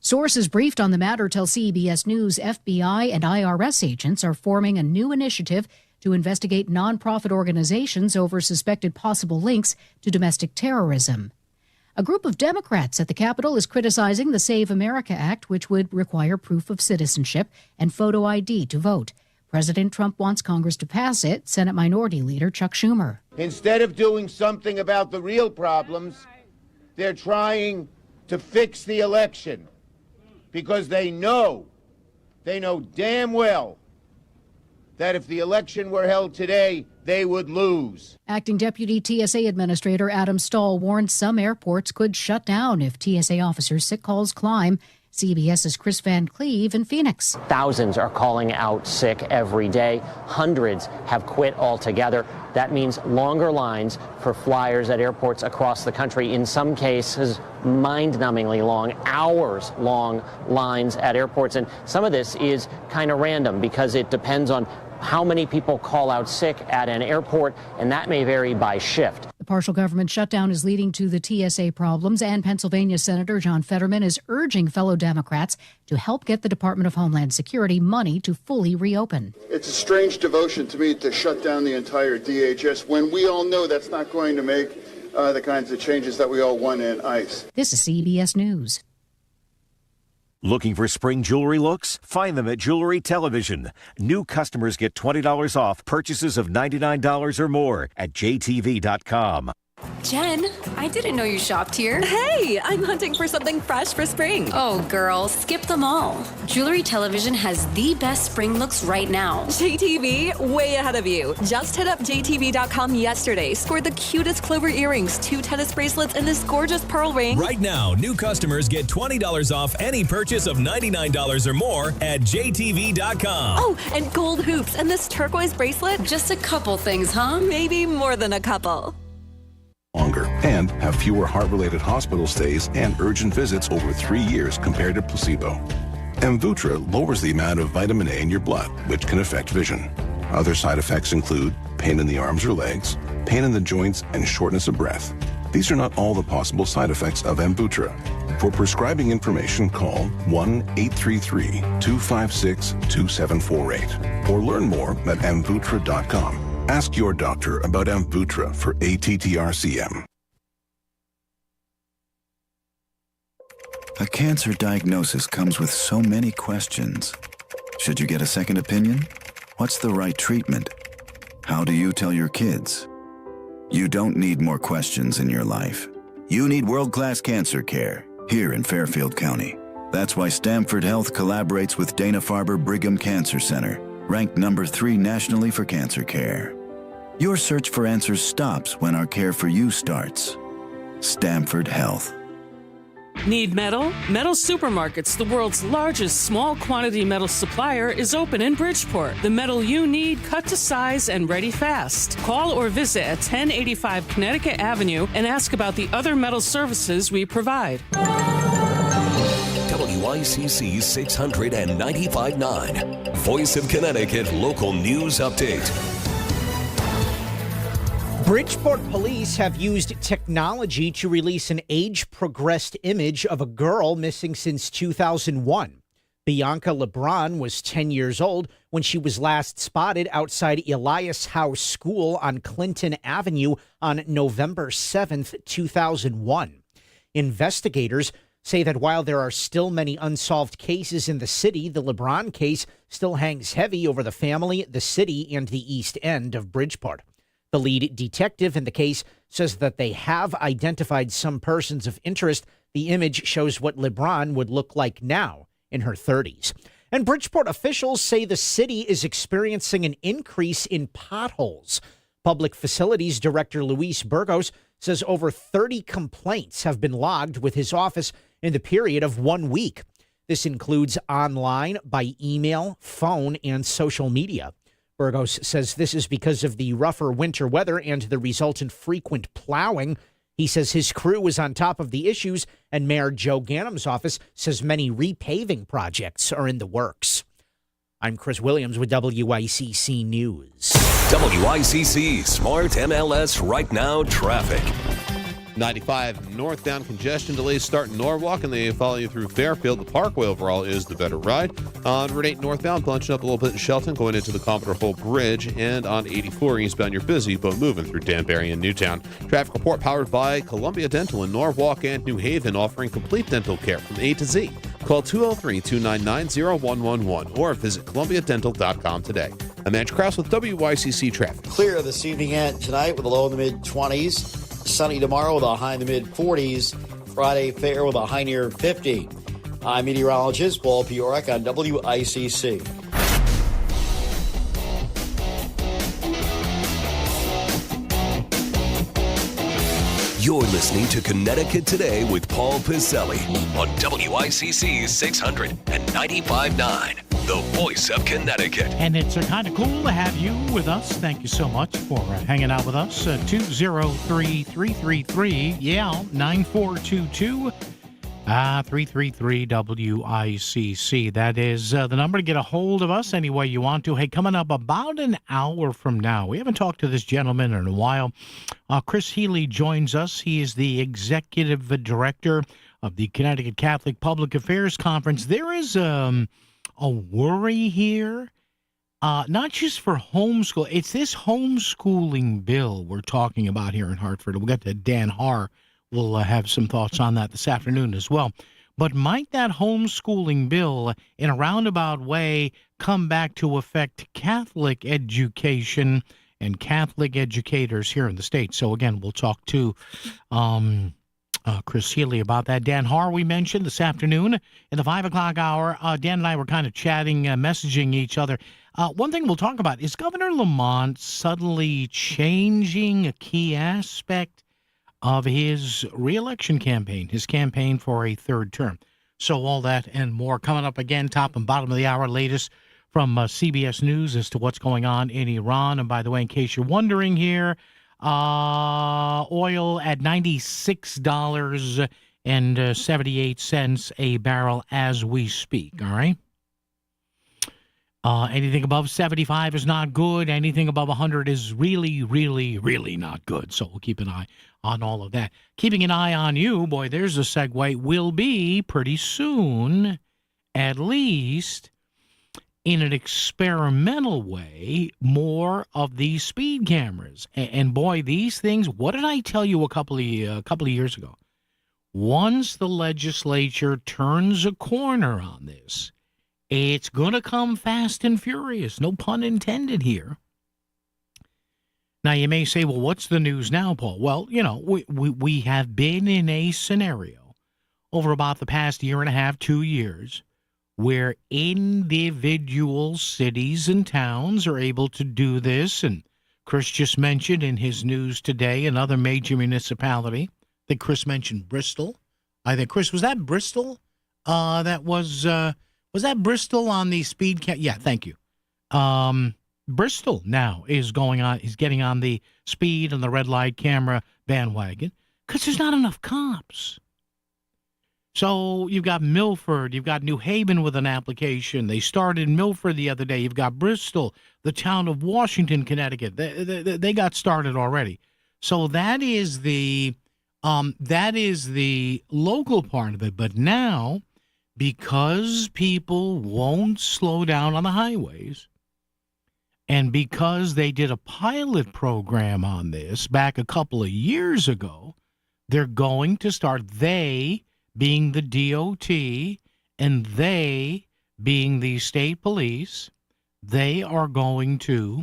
Sources briefed on the matter tell CBS News FBI and IRS agents are forming a new initiative to investigate nonprofit organizations over suspected possible links to domestic terrorism. A group of Democrats at the Capitol is criticizing the Save America Act, which would require proof of citizenship and photo ID to vote. President Trump wants Congress to pass it, Senate Minority Leader Chuck Schumer. Instead of doing something about the real problems, they're trying to fix the election because they know damn well that if the election were held today, they would lose. Acting Deputy TSA Administrator Adam Stahl warned some airports could shut down if TSA officers' sick calls climb. CBS's Chris Van Cleve in Phoenix. Thousands are calling out sick every day. Hundreds have quit altogether. That means longer lines for flyers at airports across the country. In some cases, mind-numbingly long, hours-long lines at airports. And some of this is kind of random because it depends on how many people call out sick at an airport, and that may vary by shift. The partial government shutdown is leading to the TSA problems, and Pennsylvania Senator John Fetterman is urging fellow Democrats to help get the Department of Homeland Security money to fully reopen. It's a strange devotion to me to shut down the entire DHS when we all know that's not going to make the kinds of changes that we all want in ICE. This is CBS News. Looking for spring jewelry looks? Find them at Jewelry Television. New customers get $20 off purchases of $99 or more at jtv.com. Jen, I didn't know you shopped here. Hey, I'm hunting for something fresh for spring. Oh, girl, skip them all. Jewelry Television has the best spring looks right now. JTV, way ahead of you. Just hit up jtv.com yesterday, scored the cutest clover earrings, 2 tennis bracelets, and this gorgeous pearl ring. Right now, new customers get $20 off any purchase of $99 or more at jtv.com. Oh, and gold hoops and this turquoise bracelet. Just a couple things, huh? Maybe more than a couple. Longer and have fewer heart-related hospital stays and urgent visits over 3 years compared to placebo. Amvuttra lowers the amount of vitamin A in your blood, which can affect vision. Other side effects include pain in the arms or legs, pain in the joints, and shortness of breath. These are not all the possible side effects of Amvuttra. For prescribing information, call 1-833-256-2748 or learn more at amvuttra.com. Ask your doctor about Amvuttra for ATTR-CM. A cancer diagnosis comes with so many questions. Should you get a second opinion? What's the right treatment? How do you tell your kids? You don't need more questions in your life. You need world-class cancer care here in Fairfield County. That's why Stamford Health collaborates with Dana-Farber Brigham Cancer Center, ranked number 3 nationally for cancer care. Your search for answers stops when our care for you starts. Stamford Health. Need metal? Metal Supermarkets, the world's largest small quantity metal supplier, is open in Bridgeport. The metal you need, cut to size and ready fast. Call or visit at 1085 Connecticut Avenue and ask about the other metal services we provide. WICC 695.9, Voice of Connecticut Local News Update. Bridgeport police have used technology to release an age-progressed image of a girl missing since 2001. Bianca LeBron was 10 years old when she was last spotted outside Elias House School on Clinton Avenue on November 7th, 2001. Investigators say that while there are still many unsolved cases in the city, the LeBron case still hangs heavy over the family, the city, and the East End of Bridgeport. The lead detective in the case says that they have identified some persons of interest. The image shows what LeBron would look like now in her 30s. And Bridgeport officials say the city is experiencing an increase in potholes. Public Facilities Director Luis Burgos says over 30 complaints have been logged with his office in the period of 1 week. This includes online, by email, phone, and social media. Burgos says this is because of the rougher winter weather and the resultant frequent plowing. He says his crew is on top of the issues, and Mayor Joe Ganem's office says many repaving projects are in the works. I'm Chris Williams with WICC News. WICC Smart MLS Right Now Traffic. 95 northbound congestion delays start in Norwalk, and they follow you through Fairfield. The Parkway overall is the better ride. On Route 8 northbound, bunching up a little bit in Shelton, going into the Commodore Hole Bridge. And on 84 eastbound, you're busy, but moving through Danbury and Newtown. Traffic report powered by Columbia Dental in Norwalk and New Haven, offering complete dental care from A to Z. Call 203-299-0111 or visit columbiadental.com today. I'm Andrew Krause with WICC Traffic. Clear this evening and tonight with a low in the mid-20s. Sunny tomorrow with a high in the mid-40s. Friday fair with a high near 50. I'm meteorologist Paul Piorek on WICC. You're listening to Connecticut Today with Paul Piselli on WICC 600 and 95.9, the voice of Connecticut. And it's kind of cool to have you with us. Thank you so much for hanging out with us. 203-333, 9422. 333 WICC. That is the number to get a hold of us any way you want to. Hey, coming up about an hour from now, we haven't talked to this gentleman in a while. Chris Healy joins us. He is the executive director of the Connecticut Catholic Public Affairs Conference. There is a worry here, not just for homeschool. It's this homeschooling bill we're talking about here in Hartford. We'll get to Dan Haar. We'll have some thoughts on that this afternoon as well. But might that homeschooling bill, in a roundabout way, come back to affect Catholic education and Catholic educators here in the state? So, again, we'll talk to Chris Healy about that. Dan Haar, we mentioned this afternoon in the 5 o'clock hour. Dan and I were kind of chatting, messaging each other. One thing we'll talk about is Governor Lamont suddenly changing a key aspect of his reelection campaign, his campaign for a third term. So all that and more coming up again, top and bottom of the hour, latest from CBS News as to what's going on in Iran. And by the way, in case you're wondering here, oil at $96.78 a barrel as we speak, all right? Anything above 75 is not good. Anything above 100 is really, really, really not good. So we'll keep an eye on all of that. Keeping an eye on you, boy, there's a segue, will be pretty soon, at least in an experimental way, more of these speed cameras. And boy, these things, what did I tell you a couple of years ago? Once the legislature turns a corner on this, it's going to come fast and furious. No pun intended here. Now, you may say, well, what's the news now, Paul? Well, you know, we have been in a scenario over about the past year and a half, 2 years, where individual cities and towns are able to do this. And Chris just mentioned in his news today another major municipality. I think Chris mentioned Bristol. I think, Chris, was that Bristol? Was that Bristol on the speed camera? Yeah, thank you. Bristol now is getting on the speed and the red light camera bandwagon because there's not enough cops. So you've got Milford, you've got New Haven with an application. They started in Milford the other day. You've got Bristol, the town of Washington, Connecticut. They got started already. So that is the local part of it. But now because people won't slow down on the highways, and because they did a pilot program on this back a couple of years ago, they're going to start, they being the DOT and they being the state police, they are going to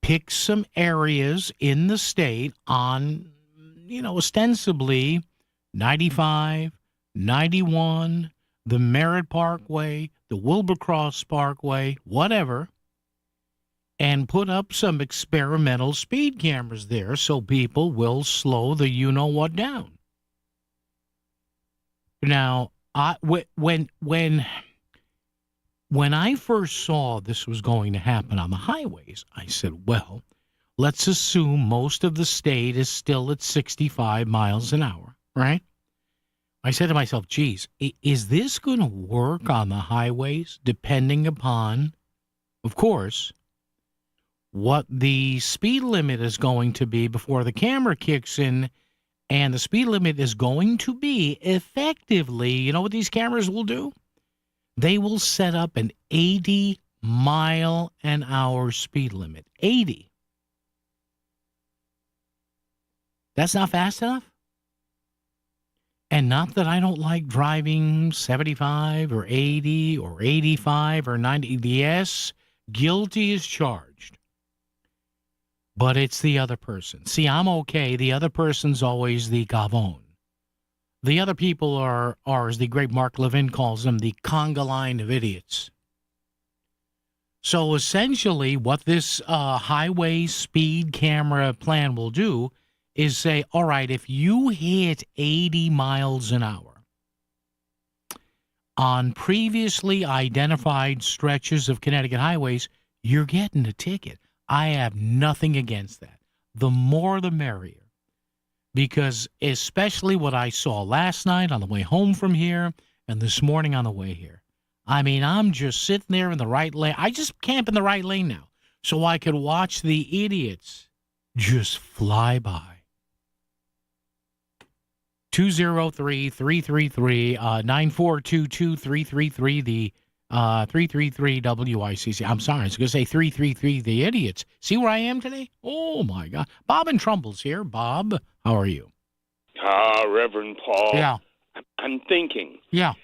pick some areas in the state on, ostensibly 95, 91, the Merritt Parkway, the Wilbur-Cross Parkway, whatever, and put up some experimental speed cameras there so people will slow the you-know-what down. Now, when I first saw this was going to happen on the highways, I said, well, let's assume most of the state is still at 65 miles an hour, right? I said to myself, geez, is this going to work on the highways depending upon, of course, what the speed limit is going to be before the camera kicks in, and the speed limit is going to be effectively, you know what these cameras will do? They will set up an 80-mile-an-hour speed limit. 80. That's not fast enough? And not that I don't like driving 75 or 80 or 85 or 90. Yes, guilty as charged. But it's the other person. See, I'm okay. The other person's always the gavone. The other people are, as the great Mark Levin calls them, the conga line of idiots. So essentially what this highway speed camera plan will do is say, all right, if you hit 80 miles an hour on previously identified stretches of Connecticut highways, you're getting a ticket. I have nothing against that. The more the merrier. Because especially what I saw last night on the way home from here and this morning on the way here. I mean, I'm just sitting there in the right lane. I just camp in the right lane now so I could watch the idiots just fly by. 203-333-9422-333, the 333 WICC. I'm sorry, I was going to say 333 the idiots. See where I am today? Oh, my God. Bob and Trumbull's here. Bob, how are you? Reverend Paul. Yeah. I'm thinking. Yeah.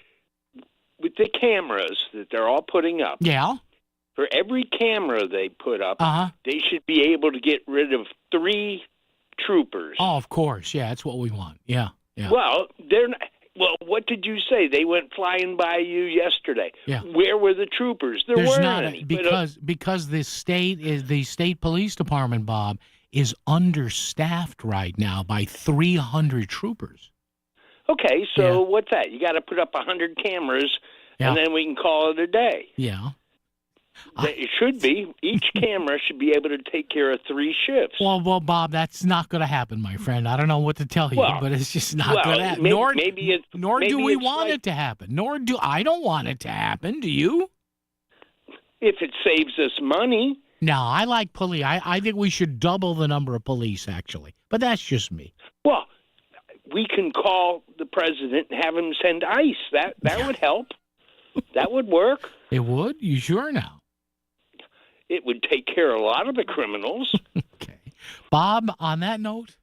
With the cameras that they're all putting up. Yeah. For every camera they put up, they should be able to get rid of 3 troopers. Oh, of course. Yeah, that's what we want. Yeah. Yeah. Well, they're not. Well, what did you say? They went flying by you yesterday. Yeah. Where were the troopers? There's weren't not any. Because the state police department, Bob, is understaffed right now by 300 troopers. Okay, so what's that? You got to put up 100 cameras, and then we can call it a day. Yeah. It should be. Each camera should be able to take care of 3 shifts. Well, Bob, that's not going to happen, my friend. I don't know what to tell you, but it's just not going to happen. Nor do we want it to happen. I don't want it to happen. Do you? If it saves us money. No, I like police. I think we should double the number of police, actually. But that's just me. Well, we can call the president and have him send ICE. That would help. That would work. It would? You sure now? It would take care of a lot of the criminals. Okay. Bob, on that note,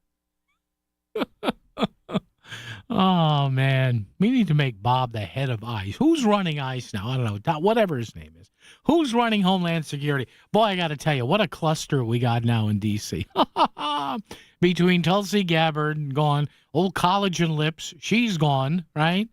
oh, man, we need to make Bob the head of ICE. Who's running ICE now? I don't know, whatever his name is. Who's running Homeland Security? Boy, I got to tell you, what a cluster we got now in D.C. Between Tulsi Gabbard gone, old Collagen Lips, she's gone, right?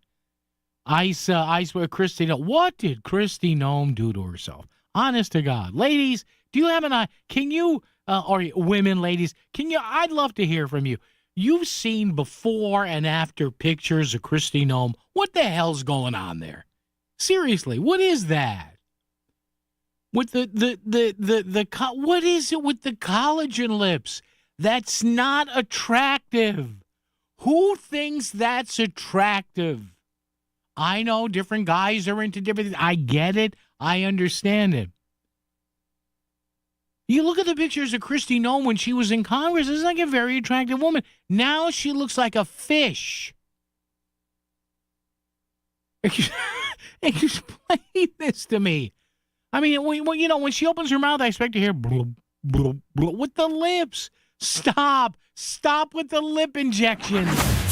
ICE with Kristi Noem. What did Kristi Noem do to herself? Honest to God. Ladies, do you have an eye? Can you, or women, ladies, I'd love to hear from you. You've seen before and after pictures of Kristi Noem. What the hell's going on there? Seriously, what is that? With what is it with the collagen lips? That's not attractive. Who thinks that's attractive? I know different guys are into different things. I get it. I understand it. You look at the pictures of Kristi Noem when she was in Congress. It's like a very attractive woman. Now she looks like a fish. Explain this to me. I mean, when she opens her mouth, I expect to hear blub, blub, blub, with the lips. Stop with the lip injection.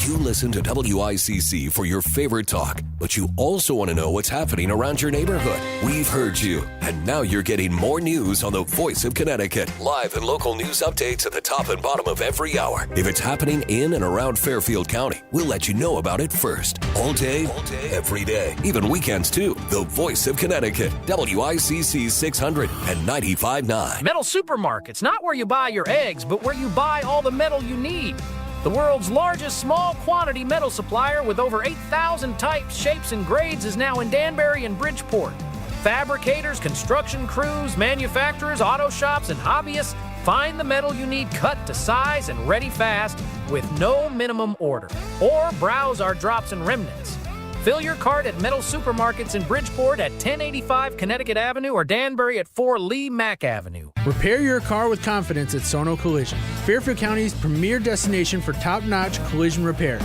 You listen to WICC for your favorite talk, but you also want to know what's happening around your neighborhood. We've heard you, and now you're getting more news on the Voice of Connecticut. Live and local news updates at the top and bottom of every hour. If it's happening in and around Fairfield County, we'll let you know about it first. All day, every day, even weekends too. The Voice of Connecticut, WICC 600 and 95.9. Metal Supermarket's not where you buy your eggs, but where you buy all the metal you need. The world's largest small quantity metal supplier with over 8,000 types, shapes, and grades is now in Danbury and Bridgeport. Fabricators, construction crews, manufacturers, auto shops, and hobbyists find the metal you need cut to size and ready fast with no minimum order. Or browse our drops and remnants. Fill your cart at Metal Supermarkets in Bridgeport at 1085 Connecticut Avenue or Danbury at 4 Lee Mack Avenue. Repair your car with confidence at Sono Collision, Fairfield County's premier destination for top-notch collision repairs.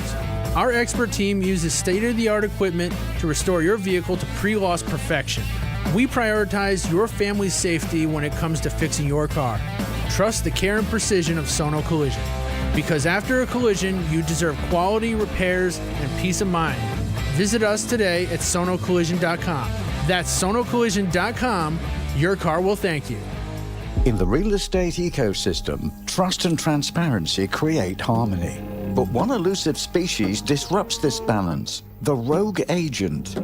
Our expert team uses state-of-the-art equipment to restore your vehicle to pre-loss perfection. We prioritize your family's safety when it comes to fixing your car. Trust the care and precision of Sono Collision. Because after a collision, you deserve quality repairs and peace of mind. Visit us today at sonocollision.com. That's sonocollision.com. Your car will thank you. In the real estate ecosystem, trust and transparency create harmony. But one elusive species disrupts this balance: the rogue agent.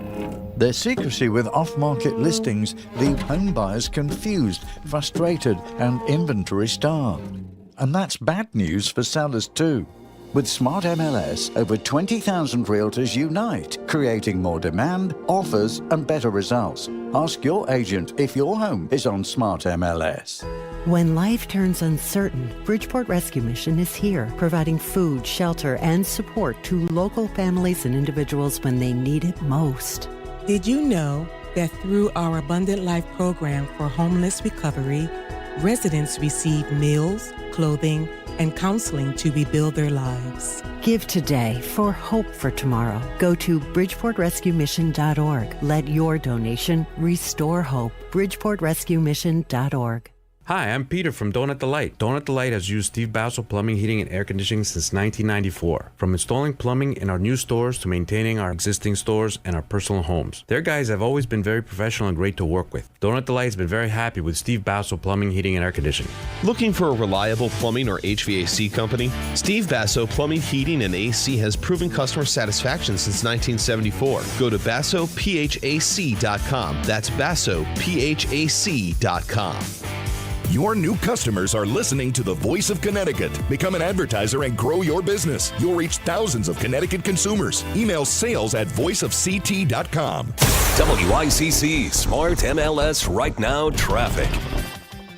Their secrecy with off-market listings leave home buyers confused, frustrated, and inventory starved. And that's bad news for sellers too. With Smart MLS, over 20,000 realtors unite, creating more demand, offers, and better results. Ask your agent if your home is on Smart MLS. When life turns uncertain, Bridgeport Rescue Mission is here, providing food, shelter, and support to local families and individuals when they need it most. Did you know that through our Abundant Life program for homeless recovery, residents receive meals, clothing, and counseling to rebuild their lives? Give today for hope for tomorrow. Go to bridgeportrescuemission.org. Let your donation restore hope. bridgeportrescuemission.org. Hi, I'm Peter from Donut Delight. Donut Delight has used Steve Basso Plumbing, Heating, and Air Conditioning since 1994. From installing plumbing in our new stores to maintaining our existing stores and our personal homes. Their guys have always been very professional and great to work with. Donut Delight has been very happy with Steve Basso Plumbing, Heating, and Air Conditioning. Looking for a reliable plumbing or HVAC company? Steve Basso Plumbing, Heating, and AC has proven customer satisfaction since 1974. Go to BassoPHAC.com. That's BassoPHAC.com. Your new customers are listening to the Voice of Connecticut. Become an advertiser and grow your business. You'll reach thousands of Connecticut consumers. Email sales@voiceofct.com. WICC Smart MLS Right Now Traffic.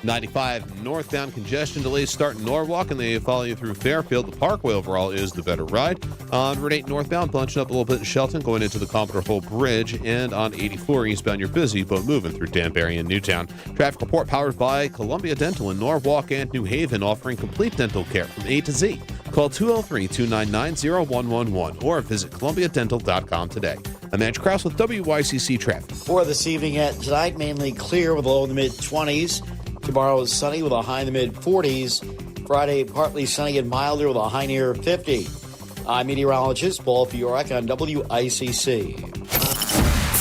95 northbound congestion delays start in Norwalk and they follow you through Fairfield. The Parkway overall is the better ride. On Route 8 northbound, bunching up a little bit in Shelton, going into the Commodore Hole Bridge. And on 84 eastbound, you're busy, but moving through Danbury and Newtown. Traffic report powered by Columbia Dental in Norwalk and New Haven, offering complete dental care from A to Z. Call 203-299-0111 or visit columbiadental.com today. I'm Andrew Krause with WICC Traffic. For this evening at tonight, mainly clear with a low in the mid-20s. Tomorrow is sunny with a high in the mid-40s. Friday, partly sunny and milder with a high near 50. I'm meteorologist Paul Fiorak on WICC.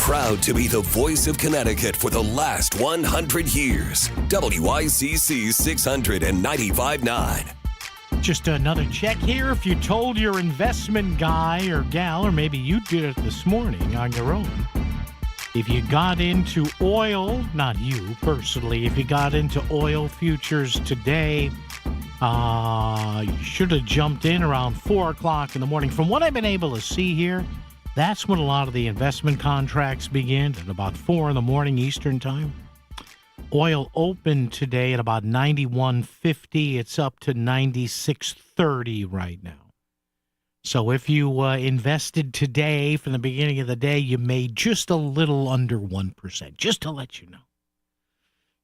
Proud to be the voice of Connecticut for the last 100 years. WICC 695.9. Just another check here. If you told your investment guy or gal, or maybe you did it this morning on your own, if you got into oil, not you personally, if you got into oil futures today, you should have jumped in around 4 o'clock in the morning. From what I've been able to see here, that's when a lot of the investment contracts begin, at about 4 in the morning Eastern time. Oil opened today at about 91.50. It's up to 96.30 right now. So if you invested today from the beginning of the day, you made just a little under 1%, just to let you know.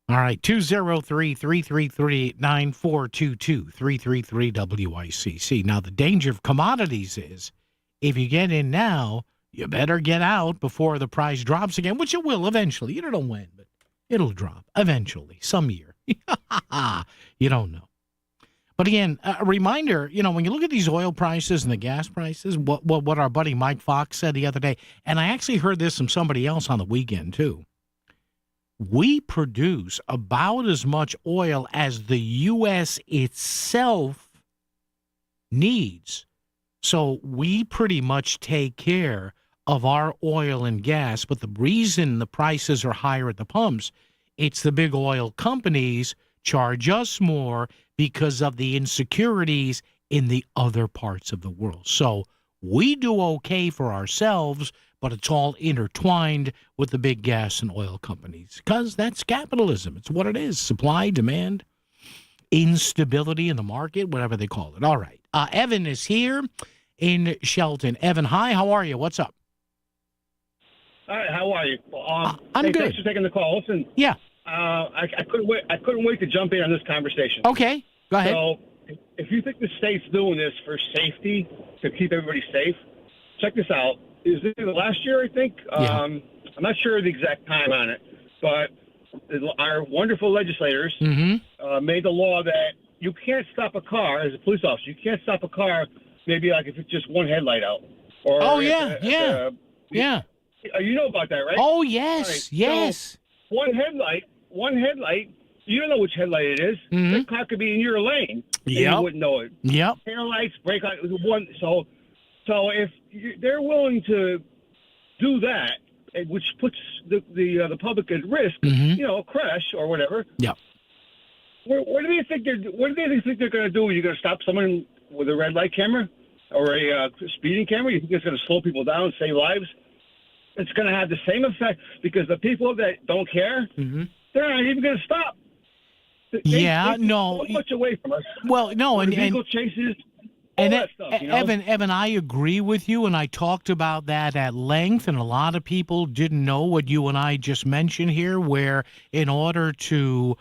All right, 203-333-9422, 333-WICC. Now, the danger of commodities is if you get in now, you better get out before the price drops again, which it will eventually. You don't know when, but it'll drop eventually, some year. You don't know. But again, a reminder, when you look at these oil prices and the gas prices, what our buddy Mike Fox said the other day, and I actually heard this from somebody else on the weekend too. We produce about as much oil as the U.S. itself needs. So we pretty much take care of our oil and gas. But the reason the prices are higher at the pumps, it's the big oil companies charge us more because of the insecurities in the other parts of the world. So we do okay for ourselves, but it's all intertwined with the big gas and oil companies because that's capitalism. It's what it is. Supply, demand, instability in the market, whatever they call it. All right. Evan is here in Shelton. Evan, hi. How are you? What's up? Hi. How are you? I'm good. Thanks for taking the call. Listen. Yeah. I couldn't wait. I couldn't wait to jump in on this conversation. Okay. Go ahead. So, if you think the state's doing this for safety to keep everybody safe, check this out. Is it last year? I think. Yeah. I'm not sure the exact time on it, but our wonderful legislators made the law that you can't stop a car as a police officer. You can't stop a car. Maybe like if it's just one headlight out. Or yeah. You know about that, right? Oh, yes, right. yes. So one headlight, you don't know which headlight it is. That car could be in your lane. And you wouldn't know it. Yep. Taillights, brake light, one. So if they're willing to do that, which puts the public at risk, a crash or whatever. Yeah. What do they think they're going to do? Are you going to stop someone with a red light camera or a speeding camera? You think it's going to slow people down and save lives? It's going to have the same effect because the people that don't care, they're not even going to stop. They no. So much away from us. Well, no, and legal chases. Evan, I agree with you, and I talked about that at length, and a lot of people didn't know what you and I just mentioned here, where in order to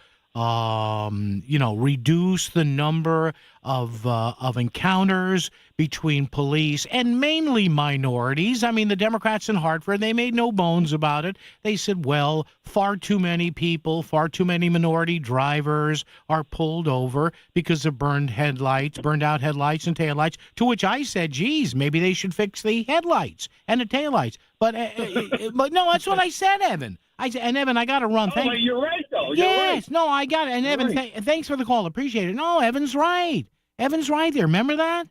reduce the number of encounters between police and mainly minorities. I mean, the Democrats in Hartford, they made no bones about it. They said, well, far too many people, far too many minority drivers are pulled over because of burned out headlights and taillights, to which I said, geez, maybe they should fix the headlights and the taillights. But no, that's what I said, Evan. Evan, I got to run. You're right, though. Yes, right. No, I got it. And Evan, thanks for the call. Appreciate it. No, Evan's right. Evan's right there. Remember that?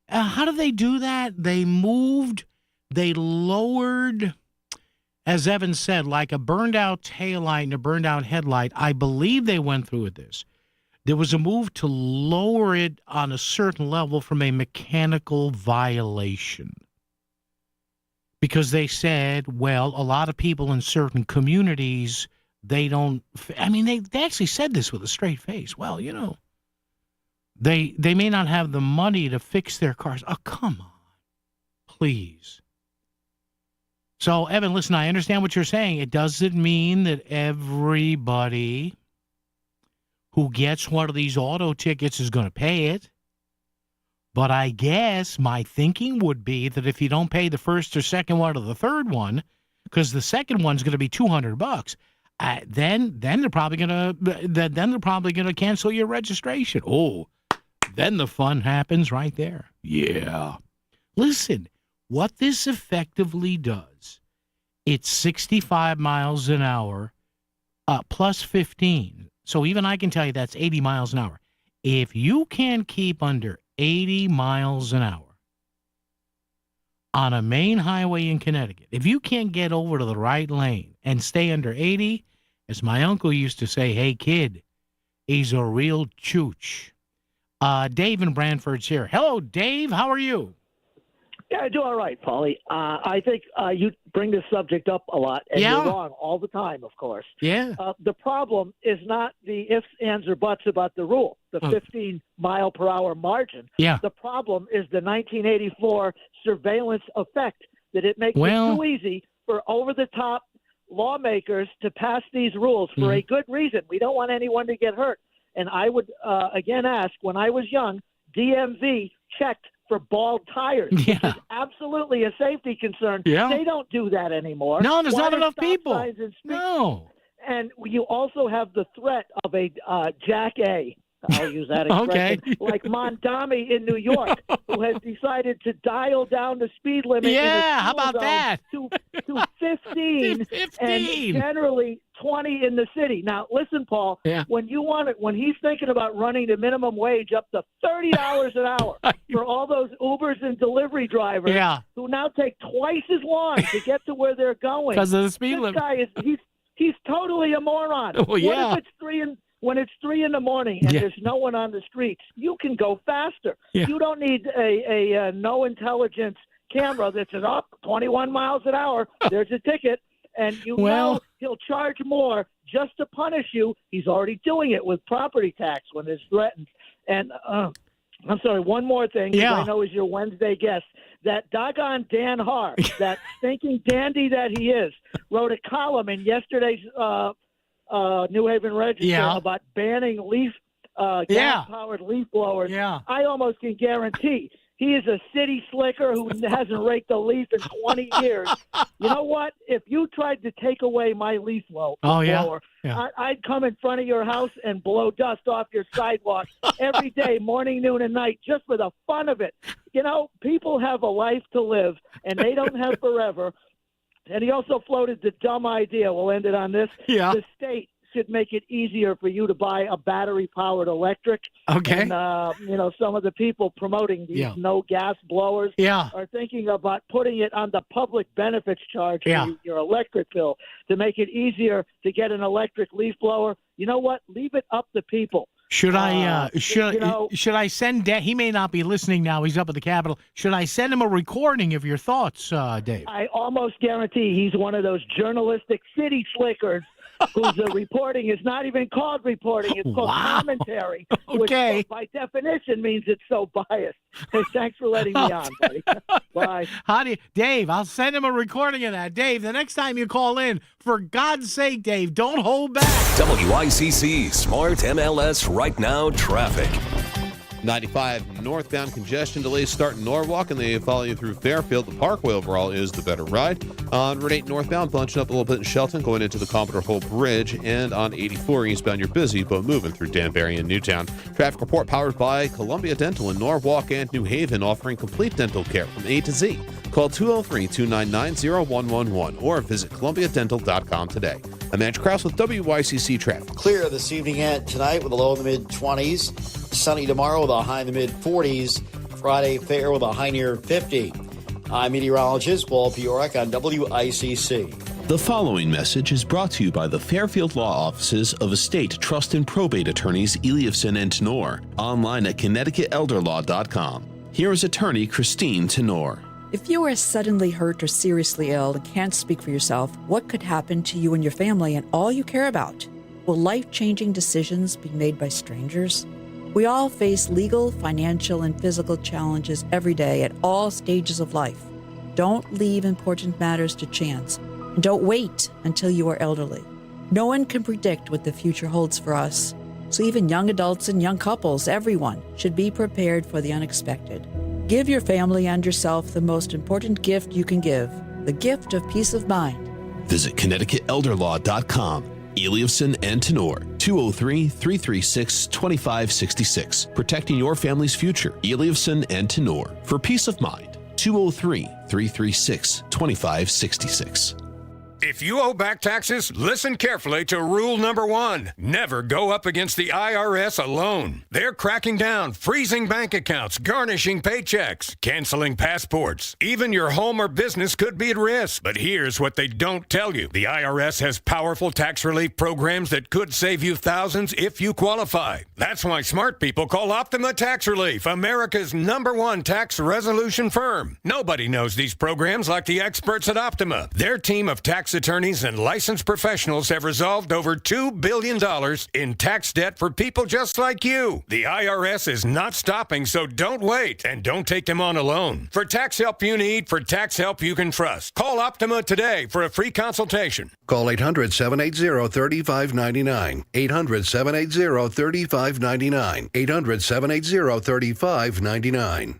How did they do that? They lowered, as Evan said, like a burned out taillight and a burned out headlight. I believe they went through with this. There was a move to lower it on a certain level from a mechanical violation. Because they said, well, a lot of people in certain communities, they actually said this with a straight face. Well, they may not have the money to fix their cars. Oh, come on, please. So, Evan, listen, I understand what you're saying. It doesn't mean that everybody who gets one of these auto tickets is going to pay it. But I guess my thinking would be that if you don't pay the first or second one or the third one, because the second one's going to be $200, then they're probably going to cancel your registration. Oh, then the fun happens right there. Yeah. Listen, what this effectively does, it's 65 miles an hour plus 15. So even I can tell you that's 80 miles an hour. If you can keep under 80 miles an hour on a main highway in Connecticut, if you can't get over to the right lane and stay under 80, as my uncle used to say, hey, kid, he's a real chooch. Dave in Brantford's here. Hello, Dave. How are you? Yeah, I do all right, Paulie. I think you bring this subject up a lot, and you're wrong all the time, of course. Yeah. The problem is not the ifs, ands, or buts about the rule, the 15-mile-per-hour margin. Yeah. The problem is the 1984 surveillance effect, that it makes it too easy for over-the-top lawmakers to pass these rules for a good reason. We don't want anyone to get hurt. And I would, again, ask, when I was young, DMV checked for bald tires, which is absolutely a safety concern. Yeah. They don't do that anymore. No, there's not enough stop people. signs and No. And you also have the threat of a Jack A. I'll use that expression. Okay. Like Mondami in New York, who has decided to dial down the speed limit. in the Yeah, how school about zone that? To 15, and generally 20 in the city. Now, listen, Paul. Yeah. When he's thinking about running the minimum wage up to $30 an hour for all those Ubers and delivery drivers, who now take twice as long to get to where they're going Because of the speed this limit. guy he's totally a moron. Well, yeah. What if it's when it's 3 in the morning and there's no one on the streets? You can go faster. Yeah. You don't need a no intelligence camera that says, 21 miles an hour, there's a ticket. And know he'll charge more just to punish you. He's already doing it with property tax when it's threatened. And I'm sorry, one more thing, because I know he's your Wednesday guest. That doggone Dan Haar, that stinking dandy that he is, wrote a column in yesterday's New Haven Register about banning gas-powered leaf blowers. Yeah. I almost can guarantee he is a city slicker who hasn't raked a leaf in 20 years. You know what? If you tried to take away my leaf blower, I'd come in front of your house and blow dust off your sidewalk every day, morning, noon, and night, just for the fun of it. You know, people have a life to live, and they don't have forever. And he also floated the dumb idea, we'll end it on this, the state should make it easier for you to buy a battery-powered electric. Okay. And, some of the people promoting these no gas blowers are thinking about putting it on the public benefits charge for your electric bill to make it easier to get an electric leaf blower. You know what? Leave it up to people. Should I send Dave? He may not be listening now. He's up at the Capitol. Should I send him a recording of your thoughts, Dave? I almost guarantee he's one of those journalistic city slickers whose reporting is not even called reporting. It's called commentary, which by definition means it's so biased. Hey, thanks for letting me on, buddy. Bye. Dave, I'll send him a recording of that. Dave, the next time you call in, for God's sake, Dave, don't hold back. WICC Smart MLS Right Now Traffic. 95 northbound congestion delays start in Norwalk and they follow you through Fairfield. The Parkway overall is the better ride. On Route 8 northbound, bunching up a little bit in Shelton, going into the Commodore Hole Bridge. And on 84 eastbound, you're busy, but moving through Danbury and Newtown. Traffic report powered by Columbia Dental in Norwalk and New Haven, offering complete dental care from A to Z. Call 203-299-0111 or visit columbiadental.com today. I'm Andrew Krause with WICC Traffic. Clear this evening and tonight with a low in the mid-20s. Sunny tomorrow with a high in the mid-40s. Friday fair with a high near 50. I'm meteorologist Paul Piorek on WICC. The following message is brought to you by the Fairfield Law Offices of Estate, Trust, and Probate Attorneys Eliafson and Tenor, online at ConnecticutElderLaw.com. Here is attorney Christine Tenor. If you are suddenly hurt or seriously ill and can't speak for yourself, what could happen to you and your family and all you care about? Will life-changing decisions be made by strangers? We all face legal, financial, and physical challenges every day at all stages of life. Don't leave important matters to chance, and don't wait until you are elderly. No one can predict what the future holds for us, so even young adults and young couples, everyone, should be prepared for the unexpected. Give your family and yourself the most important gift you can give, the gift of peace of mind. Visit ConnecticutElderLaw.com. Eliafson and Tenor, 203-336-2566. Protecting your family's future. Eliafson and Tenor. For peace of mind, 203-336-2566. If you owe back taxes, listen carefully to rule number 1. Never go up against the IRS alone. They're cracking down, freezing bank accounts, garnishing paychecks, canceling passports. Even your home or business could be at risk. But here's what they don't tell you. The IRS has powerful tax relief programs that could save you thousands if you qualify. That's why smart people call Optima Tax Relief, America's #1 tax resolution firm. Nobody knows these programs like the experts at Optima. Their team of tax attorneys and licensed professionals have resolved over $2 billion in tax debt for people just like you. The IRS is not stopping, so don't wait and don't take them on alone. For tax help you need, for tax help you can trust, call Optima today for a free consultation. Call 800-780-3599. 800-780-3599. 800-780-3599.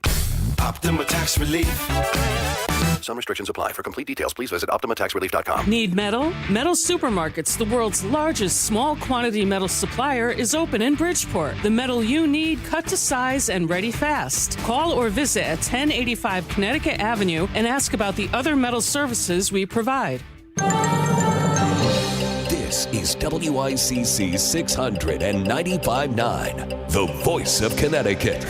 Optima Tax Relief. Some restrictions apply. For complete details, please visit OptimaTaxRelief.com. Need metal? Metal Supermarkets, the world's largest small quantity metal supplier, is open in Bridgeport. The metal you need, cut to size and ready fast. Call or visit at 1085 Connecticut Avenue and ask about the other metal services we provide. This is WICC 695.9, the voice of Connecticut.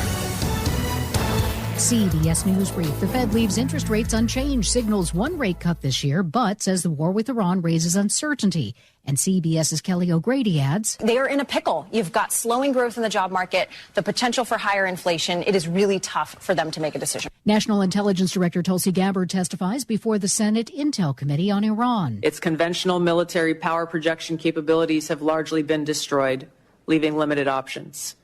CBS News Brief. The Fed leaves interest rates unchanged, signals one rate cut this year, but says the war with Iran raises uncertainty. And CBS's Kelly O'Grady adds, they are in a pickle. You've got slowing growth in the job market, the potential for higher inflation. It is really tough for them to make a decision. National Intelligence Director Tulsi Gabbard testifies before the Senate Intel Committee on Iran. Its conventional military power projection capabilities have largely been destroyed, leaving limited options.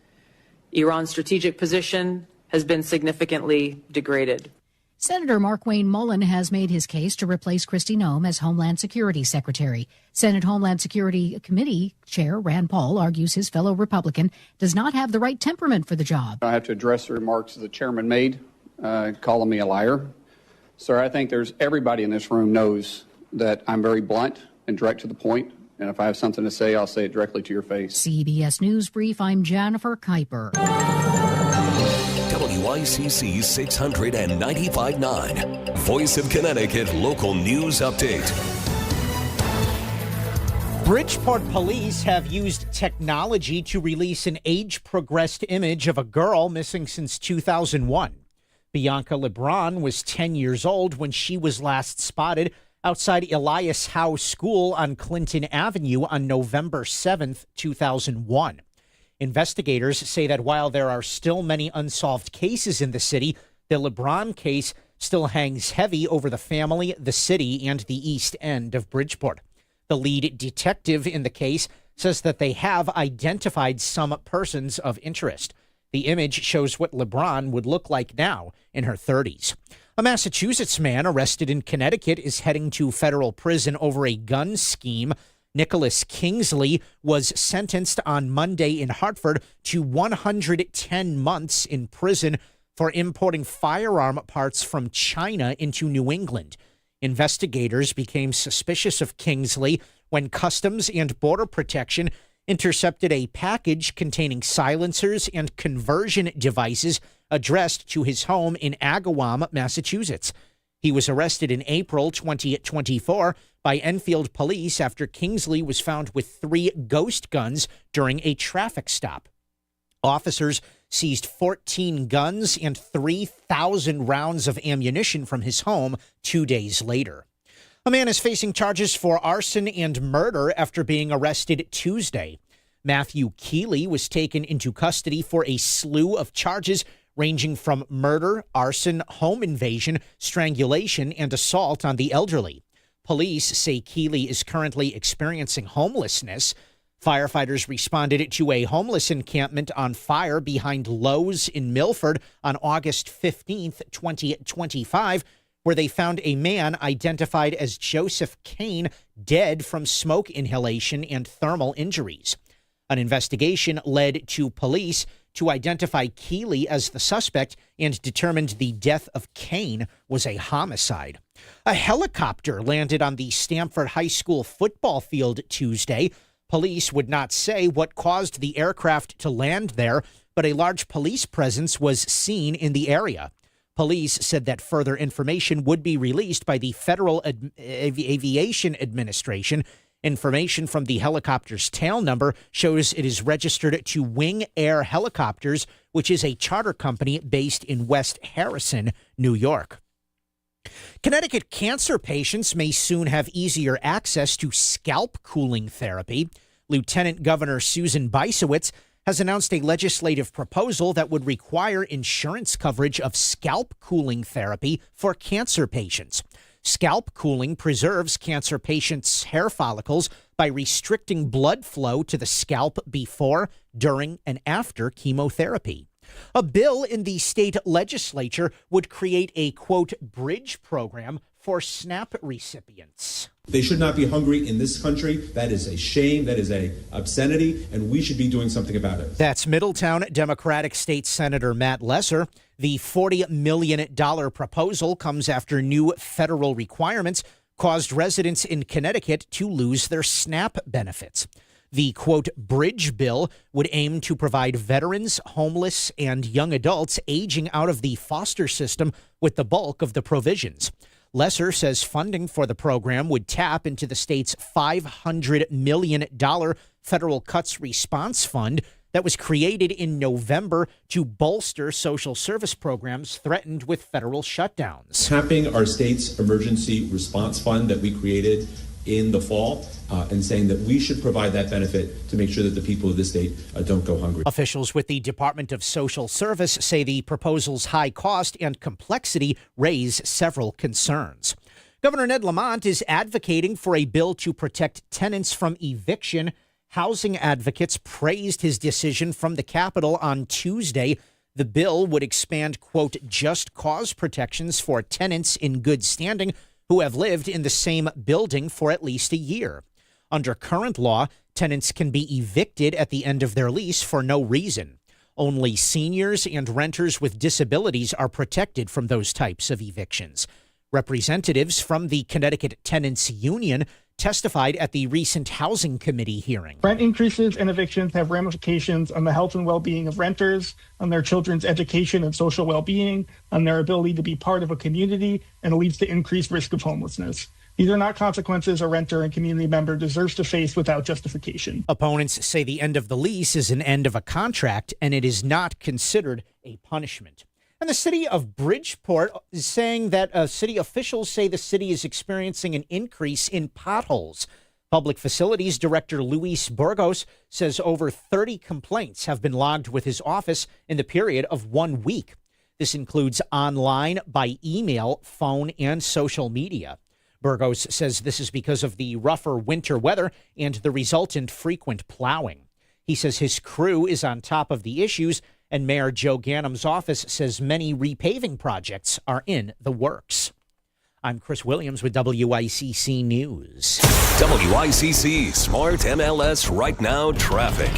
Iran's strategic position has been significantly degraded. Senator Mark Wayne Mullen has made his case to replace Kristi Noem as Homeland Security Secretary. Senate Homeland Security Committee Chair Rand Paul argues his fellow Republican does not have the right temperament for the job. I have to address the remarks the chairman made, calling me a liar. Sir, I think everybody in this room knows that I'm very blunt and direct to the point. And if I have something to say, I'll say it directly to your face. CBS News Brief, I'm Jennifer Kuiper. WICC 695.9, Voice of Connecticut Local News Update. Bridgeport police have used technology to release an age-progressed image of a girl missing since 2001. Bianca LeBron was 10 years old when she was last spotted outside Elias Howe School on Clinton Avenue on November 7th, 2001. Investigators say that while there are still many unsolved cases in the city, the LeBron case still hangs heavy over the family, the city, and the East End of Bridgeport. The lead detective in the case says that they have identified some persons of interest. The image shows what LeBron would look like now in her 30s. A Massachusetts man arrested in Connecticut is heading to federal prison over a gun scheme. Nicholas Kingsley was sentenced on Monday in Hartford to 110 months in prison for importing firearm parts from China into New England. Investigators became suspicious of Kingsley when Customs and Border Protection intercepted a package containing silencers and conversion devices addressed to his home in Agawam, Massachusetts. He was arrested in April 2024 by Enfield police after Kingsley was found with 3 ghost guns during a traffic stop. Officers seized 14 guns and 3,000 rounds of ammunition from his home 2 days later. A man is facing charges for arson and murder after being arrested Tuesday. Matthew Keeley was taken into custody for a slew of charges ranging from murder, arson, home invasion, strangulation, and assault on the elderly. Police say Keeley is currently experiencing homelessness. Firefighters responded to a homeless encampment on fire behind Lowe's in Milford on August 15th, 2025, where they found a man identified as Joseph Kane dead from smoke inhalation and thermal injuries. An investigation led to police to identify Keeley as the suspect and determined the death of Kane was a homicide. A helicopter landed on the Stamford High School football field Tuesday. Police would not say what caused the aircraft to land there, but a large police presence was seen in the area. Police said that further information would be released by the Federal Aviation Administration. Information from the helicopter's tail number shows it is registered to Wing Air Helicopters, which is a charter company based in West Harrison, New York. Connecticut cancer patients may soon have easier access to scalp cooling therapy. Lieutenant Governor Susan Bysowitz has announced a legislative proposal that would require insurance coverage of scalp cooling therapy for cancer patients. Scalp cooling preserves cancer patients' hair follicles by restricting blood flow to the scalp before, during, and after chemotherapy. A bill in the state legislature would create a, quote, bridge program for SNAP recipients. They should not be hungry in this country. That is a shame. That is a obscenity, and we should be doing something about it. That's Middletown Democratic State Senator Matt Lesser. The $40 million proposal comes after new federal requirements caused residents in Connecticut to lose their SNAP benefits. The, quote, bridge bill would aim to provide veterans, homeless, and young adults aging out of the foster system with the bulk of the provisions. Lesser says funding for the program would tap into the state's $500 million federal cuts response fund that was created in November to bolster social service programs threatened with federal shutdowns. Tapping our state's emergency response fund that we created in the fall and saying that we should provide that benefit to make sure that the people of the state don't go hungry. Officials with the Department of Social Service say the proposal's high cost and complexity raise several concerns. Governor Ned Lamont is advocating for a bill to protect tenants from eviction. Housing advocates praised his decision from the Capitol on Tuesday. The bill would expand, quote, just cause protections for tenants in good standing who have lived in the same building for at least a year. Under current law, tenants can be evicted at the end of their lease for no reason. Only seniors and renters with disabilities are protected from those types of evictions. Representatives from the Connecticut Tenants Union testified at the recent Housing Committee hearing. Rent increases and evictions have ramifications on the health and well-being of renters, on their children's education and social well-being, on their ability to be part of a community, and leads to increased risk of homelessness. These are not consequences a renter and community member deserves to face without justification. Opponents say the end of the lease is an end of a contract, and it is not considered a punishment. And the city of Bridgeport is saying that city officials say the city is experiencing an increase in potholes. Public Facilities Director Luis Burgos says over 30 complaints have been logged with his office in the period of 1 week. This includes online, by email, phone, and social media. Burgos says this is because of the rougher winter weather and the resultant frequent plowing. He says his crew is on top of the issues, and Mayor Joe Ganem's office says many repaving projects are in the works. I'm Chris Williams with WICC News. WICC Smart MLS Right Now Traffic.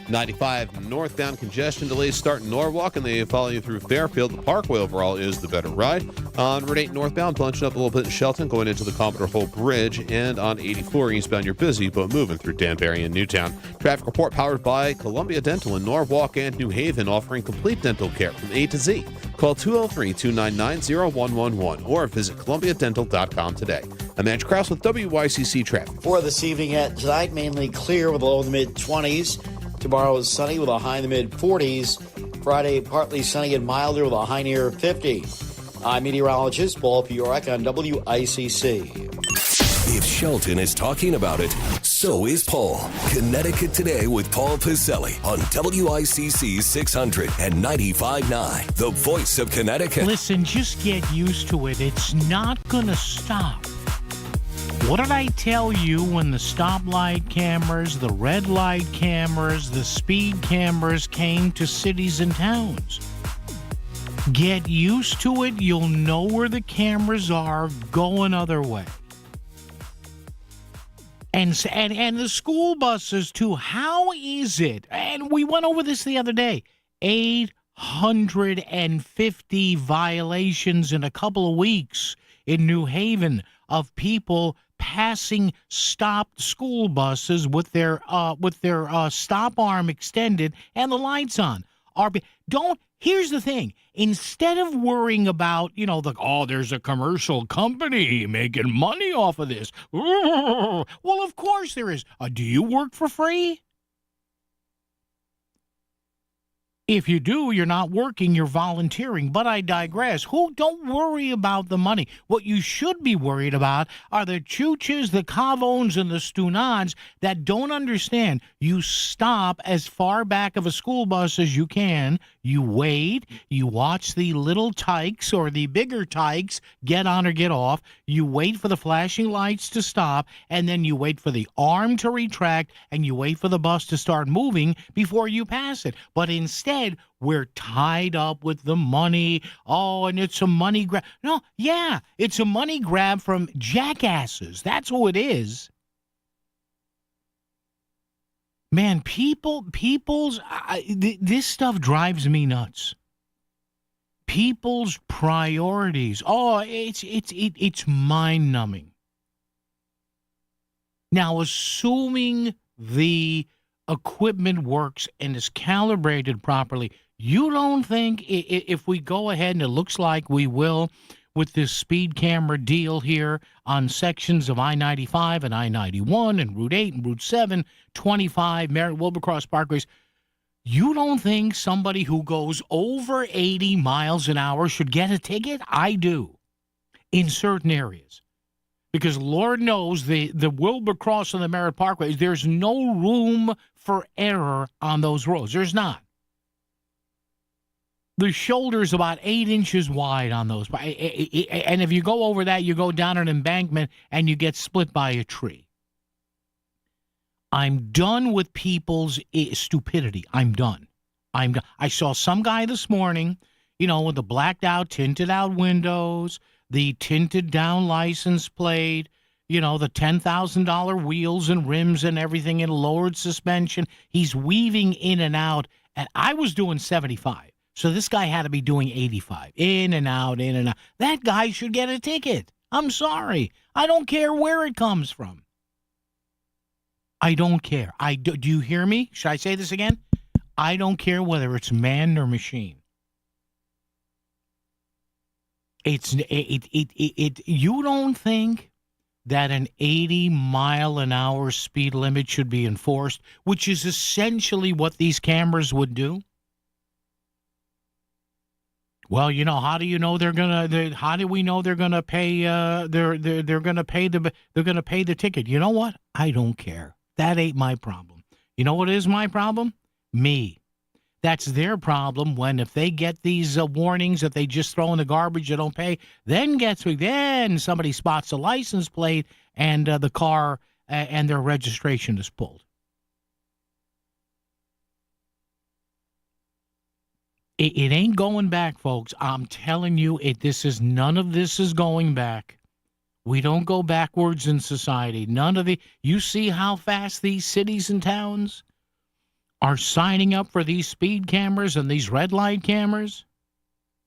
95 northbound congestion delays start in Norwalk, and they follow you through Fairfield. The Parkway overall is the better ride. On Route 8 northbound, bunching up a little bit in Shelton, going into the Commodore Hole Bridge. And on 84 eastbound, you're busy, but moving through Danbury and Newtown. Traffic report powered by Columbia Dental in Norwalk and New Haven, offering complete dental care from A to Z. Call 203-299-0111 or visit columbiadental.com today. I'm Andrew Krause with WICC Traffic. For this evening at tonight, mainly clear with a low in the mid-20s. Tomorrow is sunny with a high in the mid-40s. Friday, partly sunny and milder with a high near 50. I'm meteorologist Paul Piorek on WICC. If Shelton is talking about it, so is Paul. Connecticut Today with Paul Piselli on WICC 600 and 95.9, the voice of Connecticut. Listen, just get used to it. It's not going to stop. What did I tell you when the stoplight cameras, the red light cameras, the speed cameras came to cities and towns? Get used to it. You'll know where the cameras are. Go another way. And the school buses, too. How is it? And we went over this the other day. 850 violations in a couple of weeks in New Haven of people passing stopped school buses with their stop arm extended and the lights on. Here's the thing. Instead of worrying about, there's a commercial company making money off of this. Well, of course there is. Do you work for free? If you do, you're not working, you're volunteering. But I digress. Don't worry about the money. What you should be worried about are the chooches, the cavones, and the stunans that don't understand. You stop as far back of a school bus as you can. You wait. You watch the little tykes or the bigger tykes get on or get off. You wait for the flashing lights to stop, and then you wait for the arm to retract, and you wait for the bus to start moving before you pass it. But instead, instead, we're tied up with the money. Oh, and it's a money grab. No, yeah, it's a money grab from jackasses. That's who it is. Man, this stuff drives me nuts. People's priorities. Oh, it's mind-numbing. Now, assuming the equipment works and is calibrated properly, you don't think if we go ahead, and it looks like we will with this speed camera deal here on sections of I-95 and I-91 and Route 8 and Route 7, 25, Merritt Wilbercross Parkways, you don't think somebody who goes over 80 miles an hour should get a ticket? I do, in certain areas. Because Lord knows the Wilbercross and the Merritt Parkways, there's no room for error on those roads. There's not. The shoulder's about 8 inches wide on those. And if you go over that, you go down an embankment and you get split by a tree. I'm done with people's stupidity. I'm done. I saw some guy this morning, with the blacked out, tinted out windows, the tinted down license plate, the $10,000 wheels and rims and everything in lowered suspension. He's weaving in and out. And I was doing 75. So this guy had to be doing 85. In and out, in and out. That guy should get a ticket. I'm sorry. I don't care where it comes from. I don't care. Do you hear me? Should I say this again? I don't care whether it's man or machine. You don't think that an 80-mile-an-hour speed limit should be enforced, which is essentially what these cameras would do? Well, how do you know they're gonna? How do we know they're gonna pay? They're gonna pay the ticket. You know what? I don't care. That ain't my problem. You know what is my problem? Me. That's their problem. When if they get these warnings that they just throw in the garbage, they don't pay. Then somebody spots a license plate and the car and their registration is pulled. It ain't going back, folks. I'm telling you, none of this is going back. We don't go backwards in society. You see how fast these cities and towns are signing up for these speed cameras and these red light cameras?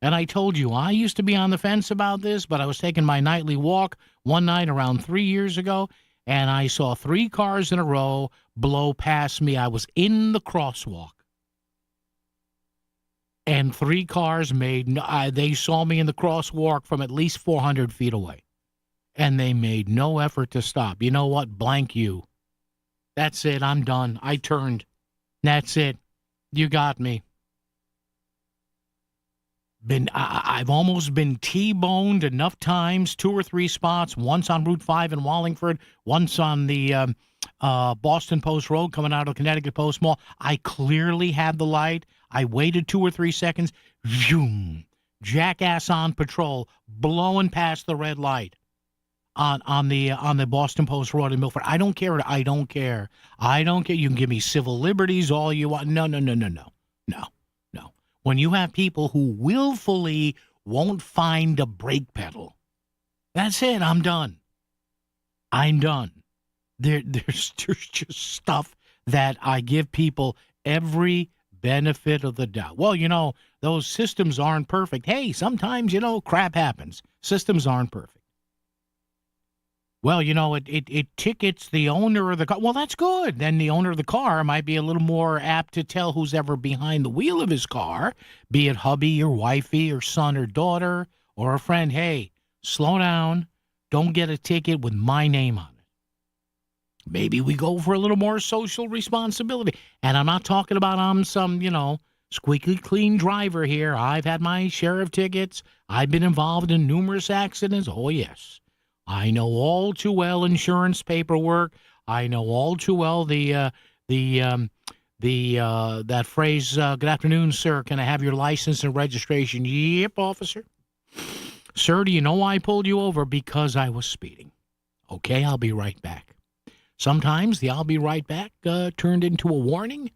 And I told you, I used to be on the fence about this, but I was taking my nightly walk one night around 3 years ago, and I saw 3 cars in a row blow past me. I was in the crosswalk. And 3 cars they saw me in the crosswalk from at least 400 feet away. And they made no effort to stop. You know what? Blank you. That's it. I'm done. I turned. That's it. You got me. I've almost been T-boned enough times, 2 or 3 spots, once on Route 5 in Wallingford, once on the Boston Post Road coming out of Connecticut Post Mall. I clearly had the light. I waited 2 or 3 seconds. Zoom. Jackass on patrol, blowing past the red light on the Boston Post Road in Milford. I don't care. You can give me civil liberties all you want. No. When you have people who willfully won't find a brake pedal, that's it. I'm done. There's just stuff that I give people every benefit of the doubt. Well, those systems aren't perfect. Hey, sometimes, crap happens. Systems aren't perfect. Well, it tickets the owner of the car. Well, that's good. Then the owner of the car might be a little more apt to tell who's ever behind the wheel of his car, be it hubby or wifey or son or daughter or a friend, hey, slow down. Don't get a ticket with my name on it. Maybe we go for a little more social responsibility. And I'm not talking about I'm some, squeaky clean driver here. I've had my share of tickets. I've been involved in numerous accidents. Oh, yes. I know all too well insurance paperwork. I know all too well that phrase, good afternoon, sir. Can I have your license and registration? Yep, officer. Sir, do you know why I pulled you over? Because I was speeding. Okay, I'll be right back. Sometimes the I'll be right back turned into a warning.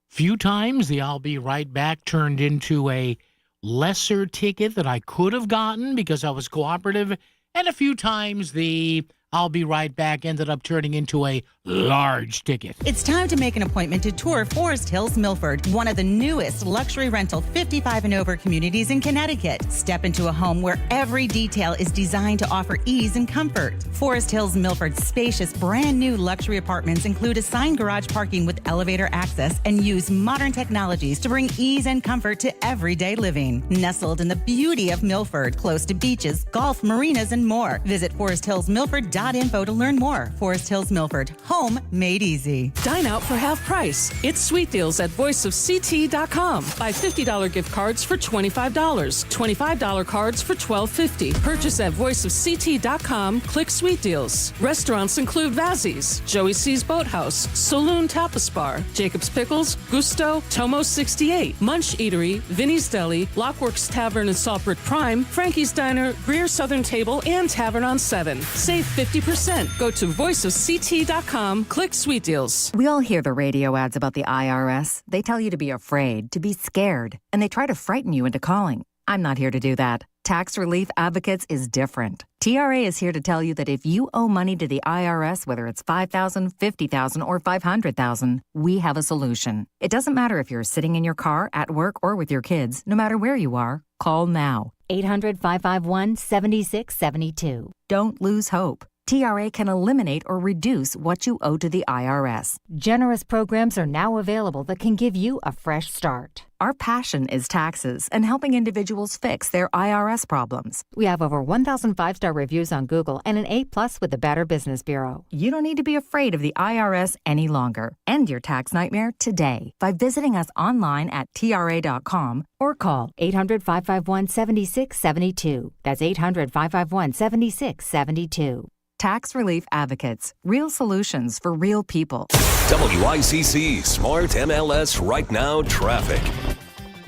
Few times the I'll be right back turned into a lesser ticket that I could have gotten because I was cooperative, and a few times the I'll be right back ended up turning into a large ticket. It's time to make an appointment to tour Forest Hills Milford, one of the newest luxury rental 55 and over communities in Connecticut. Step into a home where every detail is designed to offer ease and comfort. Forest Hills Milford's spacious, brand new luxury apartments include assigned garage parking with elevator access and use modern technologies to bring ease and comfort to everyday living. Nestled in the beauty of Milford, close to beaches, golf, marinas, and more. Visit foresthillsmilford.info to learn more. Forest Hills Milford, home made easy. Dine out for half price. It's sweet deals at voiceofct.com. Buy $50 gift cards for $25. $25 cards for $12.50. Purchase at voiceofct.com. Click sweet deals. Restaurants include Vazzi's, Joey C's Boathouse, Saloon Tapas Bar, Jacob's Pickles, Gusto, Tomo 68, Munch Eatery, Vinny's Deli, Lockworks Tavern and Saltbrook Prime, Frankie's Diner, Greer Southern Table, and Tavern on 7. Save 50%. Go to voiceofct.com. Click sweet deals. We all hear the radio ads about the IRS. They tell you to be afraid, to be scared, and they try to frighten you into calling. I'm not here to do that. Tax Relief Advocates is different. TRA is here to tell you that if you owe money to the IRS, whether it's $5,000, $50,000, or $500,000, we have a solution. It doesn't matter if you're sitting in your car, at work, or with your kids. No matter where you are, call now. 800-551-7672. Don't lose hope. TRA can eliminate or reduce what you owe to the IRS. Generous programs are now available that can give you a fresh start. Our passion is taxes and helping individuals fix their IRS problems. We have over 1,000 5-star reviews on Google and an A+ with the Better Business Bureau. You don't need to be afraid of the IRS any longer. End your tax nightmare today by visiting us online at TRA.com or call 800-551-7672. That's 800-551-7672. Tax Relief Advocates. Real solutions for real people. WICC Smart MLS Right Now Traffic.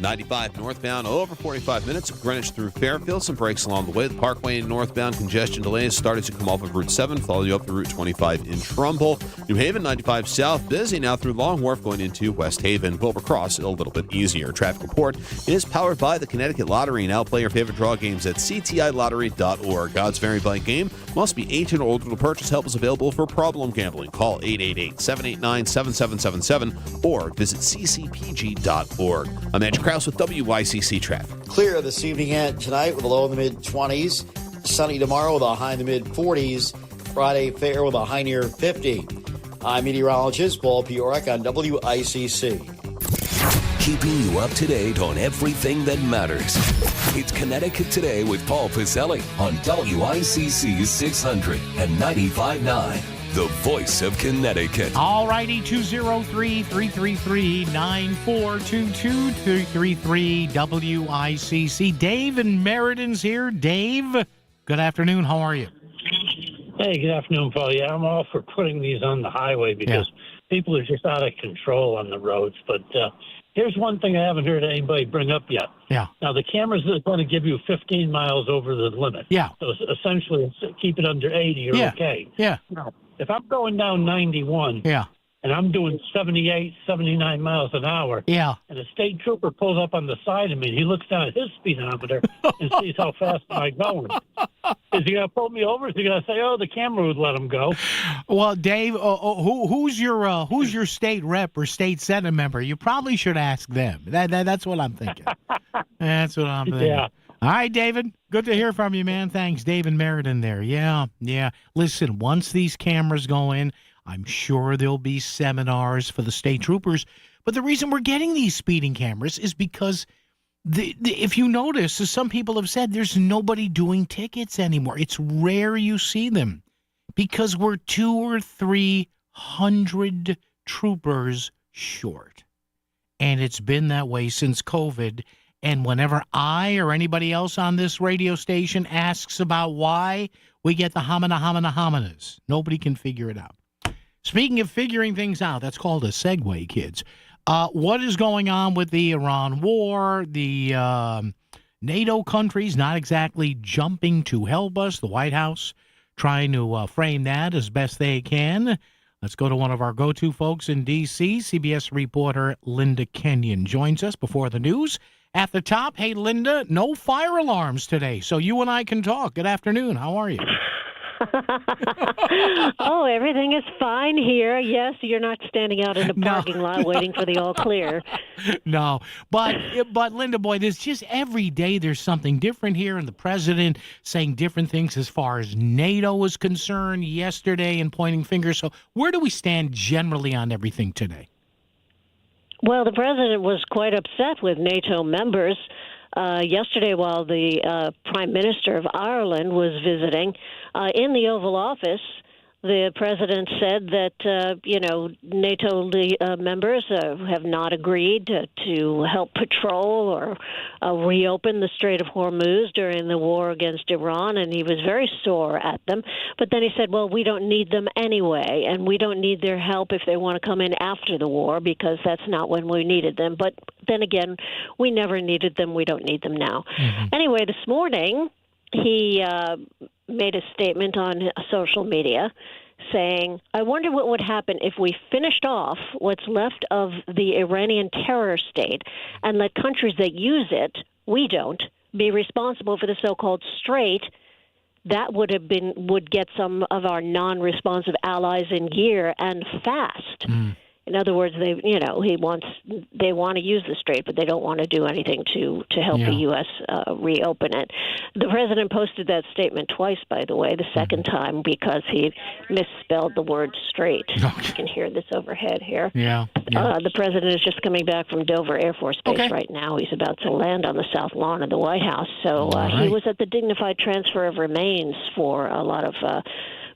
95 northbound, over 45 minutes. Greenwich through Fairfield. Some breaks along the way. The Parkway northbound congestion delays started to come off of Route 7, follow you up to Route 25 in Trumbull. New Haven, 95 south, busy now through Long Wharf going into West Haven. Wilbur Cross, a little bit easier. Traffic report is powered by the Connecticut Lottery. Now play your favorite draw games at ctilottery.org. Odds vary by game. Must be 18 or older to purchase. Help is available for problem gambling. Call 888-789-7777 or visit ccpg.org. I'm Andrew Krause with WICC Traffic. Clear this evening and tonight with a low in the mid-20s. Sunny tomorrow with a high in the mid-40s. Friday fair with a high near 50. I'm meteorologist Paul Piorek on WICC. Keeping you up to date on everything that matters. It's Connecticut Today with Paul Piselli on WICC 600 and 95.9. The voice of Connecticut. All righty, 203-333-9422, 233 WICC. Dave and Meriden here. Dave, good afternoon. How are you? Hey, good afternoon, Paul. Yeah, I'm all for putting these on the highway because people are just out of control on the roads. But here's one thing I haven't heard anybody bring up yet. Yeah. Now, the cameras are going to give you 15 miles over the limit. Yeah. So essentially, keep it under 80, you're okay. Yeah. Now, if I'm going down 91 and I'm doing 78, 79 miles an hour, and a state trooper pulls up on the side of me, and he looks down at his speedometer and sees how fast am I going. Is he going to pull me over? Is he going to say, oh, the camera would let him go? Well, Dave, who's your state rep or state senate member? You probably should ask them. That's what I'm thinking. That's what I'm thinking. Yeah. All right, David. Good to hear from you, man. Thanks, David Meriden there. Yeah. Listen, once these cameras go in, I'm sure there'll be seminars for the state troopers. But the reason we're getting these speeding cameras is because, if you notice, as some people have said, there's nobody doing tickets anymore. It's rare you see them because we're 200 or 300 troopers short. And it's been that way since COVID. And whenever I or anybody else on this radio station asks about why, we get the hominas. Nobody can figure it out. Speaking of figuring things out, that's called a segue, kids. What is going on with the Iran war? The NATO countries not exactly jumping to help us. The White House trying to frame that as best they can. Let's go to one of our go-to folks in D.C. CBS reporter Linda Kenyon joins us before the news. At the top, hey, Linda, no fire alarms today, so you and I can talk. Good afternoon. How are you? Oh, everything is fine here. Yes, you're not standing out in the parking lot waiting for the all clear. No, but Linda, boy, there's just every day there's something different here, and the president saying different things as far as NATO is concerned yesterday and pointing fingers. So where do we stand generally on everything today? Well, the president was quite upset with NATO members. Yesterday, while the Prime Minister of Ireland was visiting in the Oval Office, the president said that, NATO members have not agreed to help patrol or reopen the Strait of Hormuz during the war against Iran, and he was very sore at them. But then he said, well, we don't need them anyway, and we don't need their help if they want to come in after the war, because that's not when we needed them. But then again, we never needed them. We don't need them now. Mm-hmm. Anyway, this morning, he made a statement on social media saying, I wonder what would happen if we finished off what's left of the Iranian terror state and let countries that use it, we don't, be responsible for the so-called strait. That would get some of our non-responsive allies in gear and fast. Mm. In other words, they want to use the strait, but they don't want to do anything to help the U.S. Reopen it. The president posted that statement twice, by the way, the second time because he misspelled the word strait. Okay. You can hear this overhead here. Yeah. The president is just coming back from Dover Air Force Base right now. He's about to land on the south lawn of the White House. So he was at the dignified transfer of remains for a lot of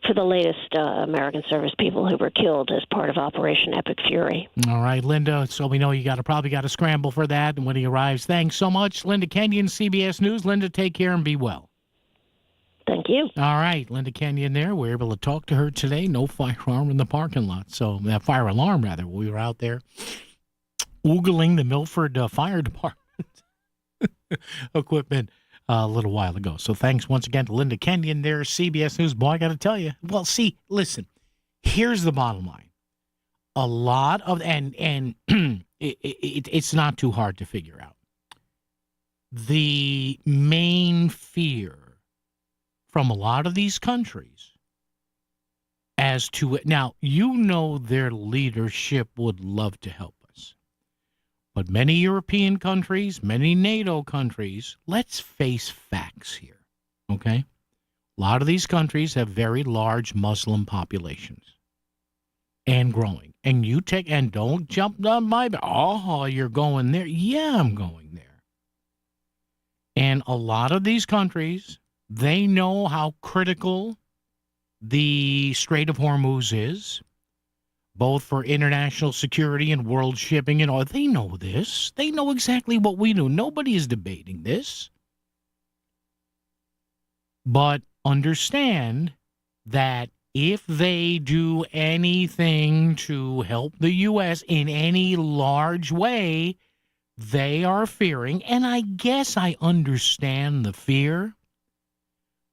for the latest American service people who were killed as part of Operation Epic Fury. All right, Linda, so we know you probably got to scramble for that when he arrives. Thanks so much, Linda Kenyon, CBS News. Linda, take care and be well. Thank you. All right, Linda Kenyon there. We were able to talk to her today. No firearm in the parking lot. So, fire alarm, rather. We were out there oogling the Milford Fire Department equipment a little while ago. So thanks once again to Linda Kenyon there, CBS News. Boy, I got to tell you. Well, see, listen, here's the bottom line. A lot of, and it's not too hard to figure out. The main fear from a lot of these countries as to, now, their leadership would love to help us. But many European countries, many NATO countries, let's face facts here, okay? A lot of these countries have very large Muslim populations and growing. And don't jump on my back. Oh, you're going there. Yeah, I'm going there. And a lot of these countries, they know how critical the Strait of Hormuz is, both for international security and world shipping and all. They know this. They know exactly what we do. Nobody is debating this. But understand that if they do anything to help the U.S. in any large way, they are fearing, and I guess I understand the fear,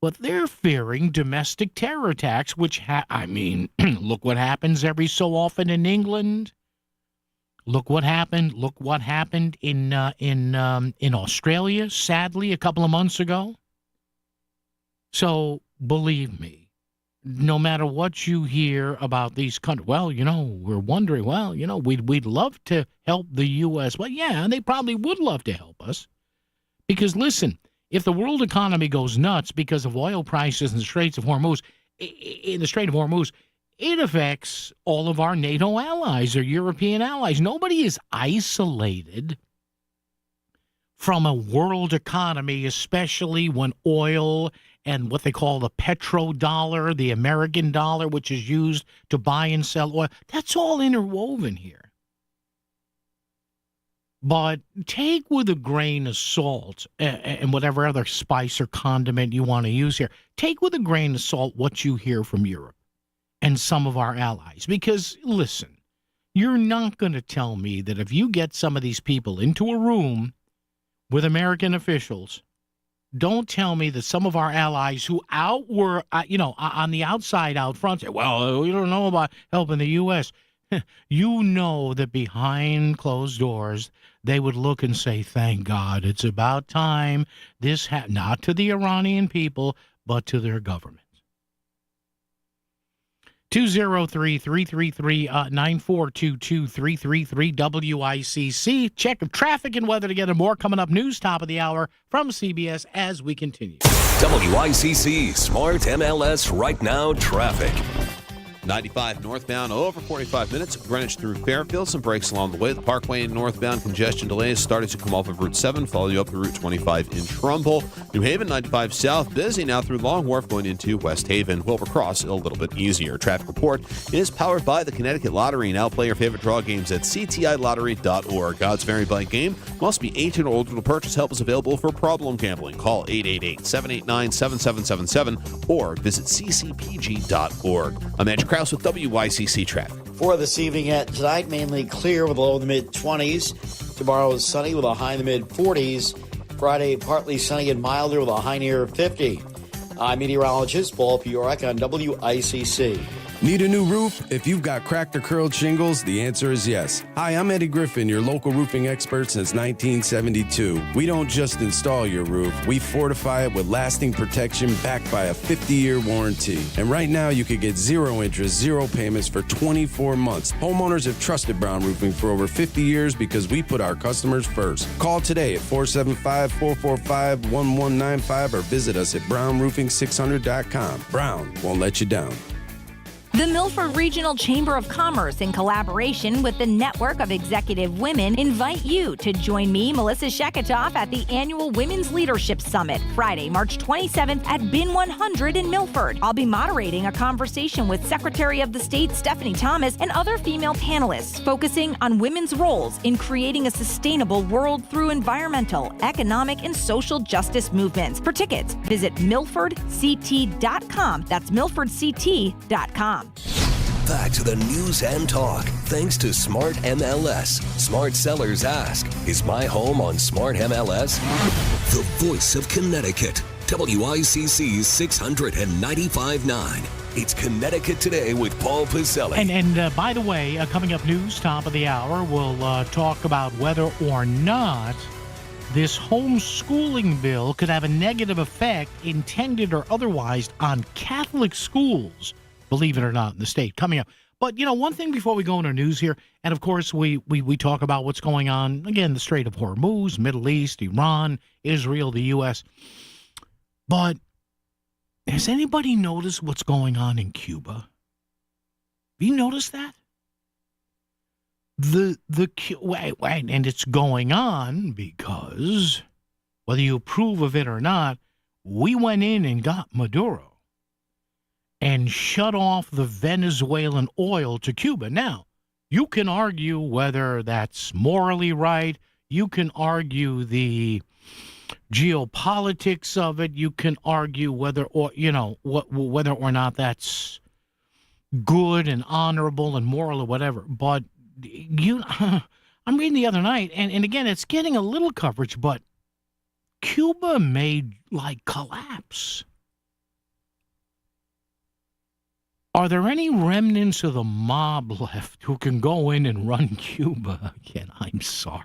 but they're fearing domestic terror attacks, which, look what happens every so often in England. Look what happened in Australia, sadly, a couple of months ago. So believe me, no matter what you hear about these countries, we're wondering, we'd love to help the U.S. Well, yeah, they probably would love to help us. Because, listen, if the world economy goes nuts because of oil prices in the Strait of Hormuz, it affects all of our NATO allies or European allies. Nobody is isolated from a world economy, especially when oil and what they call the petrodollar, the American dollar, which is used to buy and sell oil, that's all interwoven here. But take with a grain of salt and whatever other spice or condiment you want to use here, take with a grain of salt what you hear from Europe and some of our allies. Because, listen, you're not going to tell me that if you get some of these people into a room with American officials don't tell me that some of our allies who were on the outside out front say, well, we don't know about helping the U.S. You know that behind closed doors, they would look and say, thank God, it's about time this not to the Iranian people, but to their government. 203-333-9422, 333-WICC. Check of traffic and weather together. More coming up. News top of the hour from CBS as we continue. WICC Smart MLS Right Now traffic. 95 northbound, over 45 minutes. Greenwich through Fairfield. Some breaks along the way. The Parkway northbound congestion delays starting to come off of Route 7. Follow you up to Route 25 in Trumbull. New Haven, 95 south. Busy now through Long Wharf going into West Haven. Wilbur Cross, a little bit easier. Traffic report is powered by the Connecticut Lottery. Now play your favorite draw games at ctilottery.org. Odds vary by game. Must be 18 or older to purchase. Help is available for problem gambling. Call 888-789-7777 or visit ccpg.org. I'm Andrew Krause with WICC traffic. For this evening and tonight, mainly clear with a low in the mid-20s. Tomorrow is sunny with a high in the mid-40s. Friday, partly sunny and milder with a high near 50. I'm meteorologist Paul Piorek on WICC. Need a new roof? If you've got cracked or curled shingles, the answer is yes. Hi, I'm Eddie Griffin, your local roofing expert since 1972. We don't just install your roof, we fortify it with lasting protection backed by a 50-year warranty. And right now, you could get 0 interest, 0 payments for 24 months. Homeowners have trusted Brown Roofing for over 50 years because we put our customers first. Call today at 475-445-1195 or visit us at brownroofing600.com. Brown won't let you down. The Milford Regional Chamber of Commerce, in collaboration with the Network of Executive Women, invite you to join me, Melissa Sheketoff, at the annual Women's Leadership Summit, Friday, March 27th at Bin 100 in Milford. I'll be moderating a conversation with Secretary of the State Stephanie Thomas and other female panelists, focusing on women's roles in creating a sustainable world through environmental, economic, and social justice movements. For tickets, visit milfordct.com. That's milfordct.com. Back to the news and talk. Thanks to Smart MLS. Smart sellers ask, is my home on Smart MLS? The voice of Connecticut. WICC's 695.9. It's Connecticut Today with Paul Pacelli. And by the way, coming up news, top of the hour, we'll talk about whether or not this homeschooling bill could have a negative effect, intended or otherwise, on Catholic schools, believe it or not, in the state. Coming up. But, one thing before we go into news here, and of course we talk about what's going on, again, the Strait of Hormuz, Middle East, Iran, Israel, the U.S. But has anybody noticed what's going on in Cuba? Have you noticed that? And it's going on because, whether you approve of it or not, we went in and got Maduro and shut off the Venezuelan oil to Cuba. Now, you can argue whether that's morally right. You can argue the geopolitics of it. You can argue whether or not that's good and honorable and moral or whatever. But I'm reading the other night, and again, it's getting a little coverage, but Cuba may collapse. Are there any remnants of the mob left who can go in and run Cuba again? I'm sorry.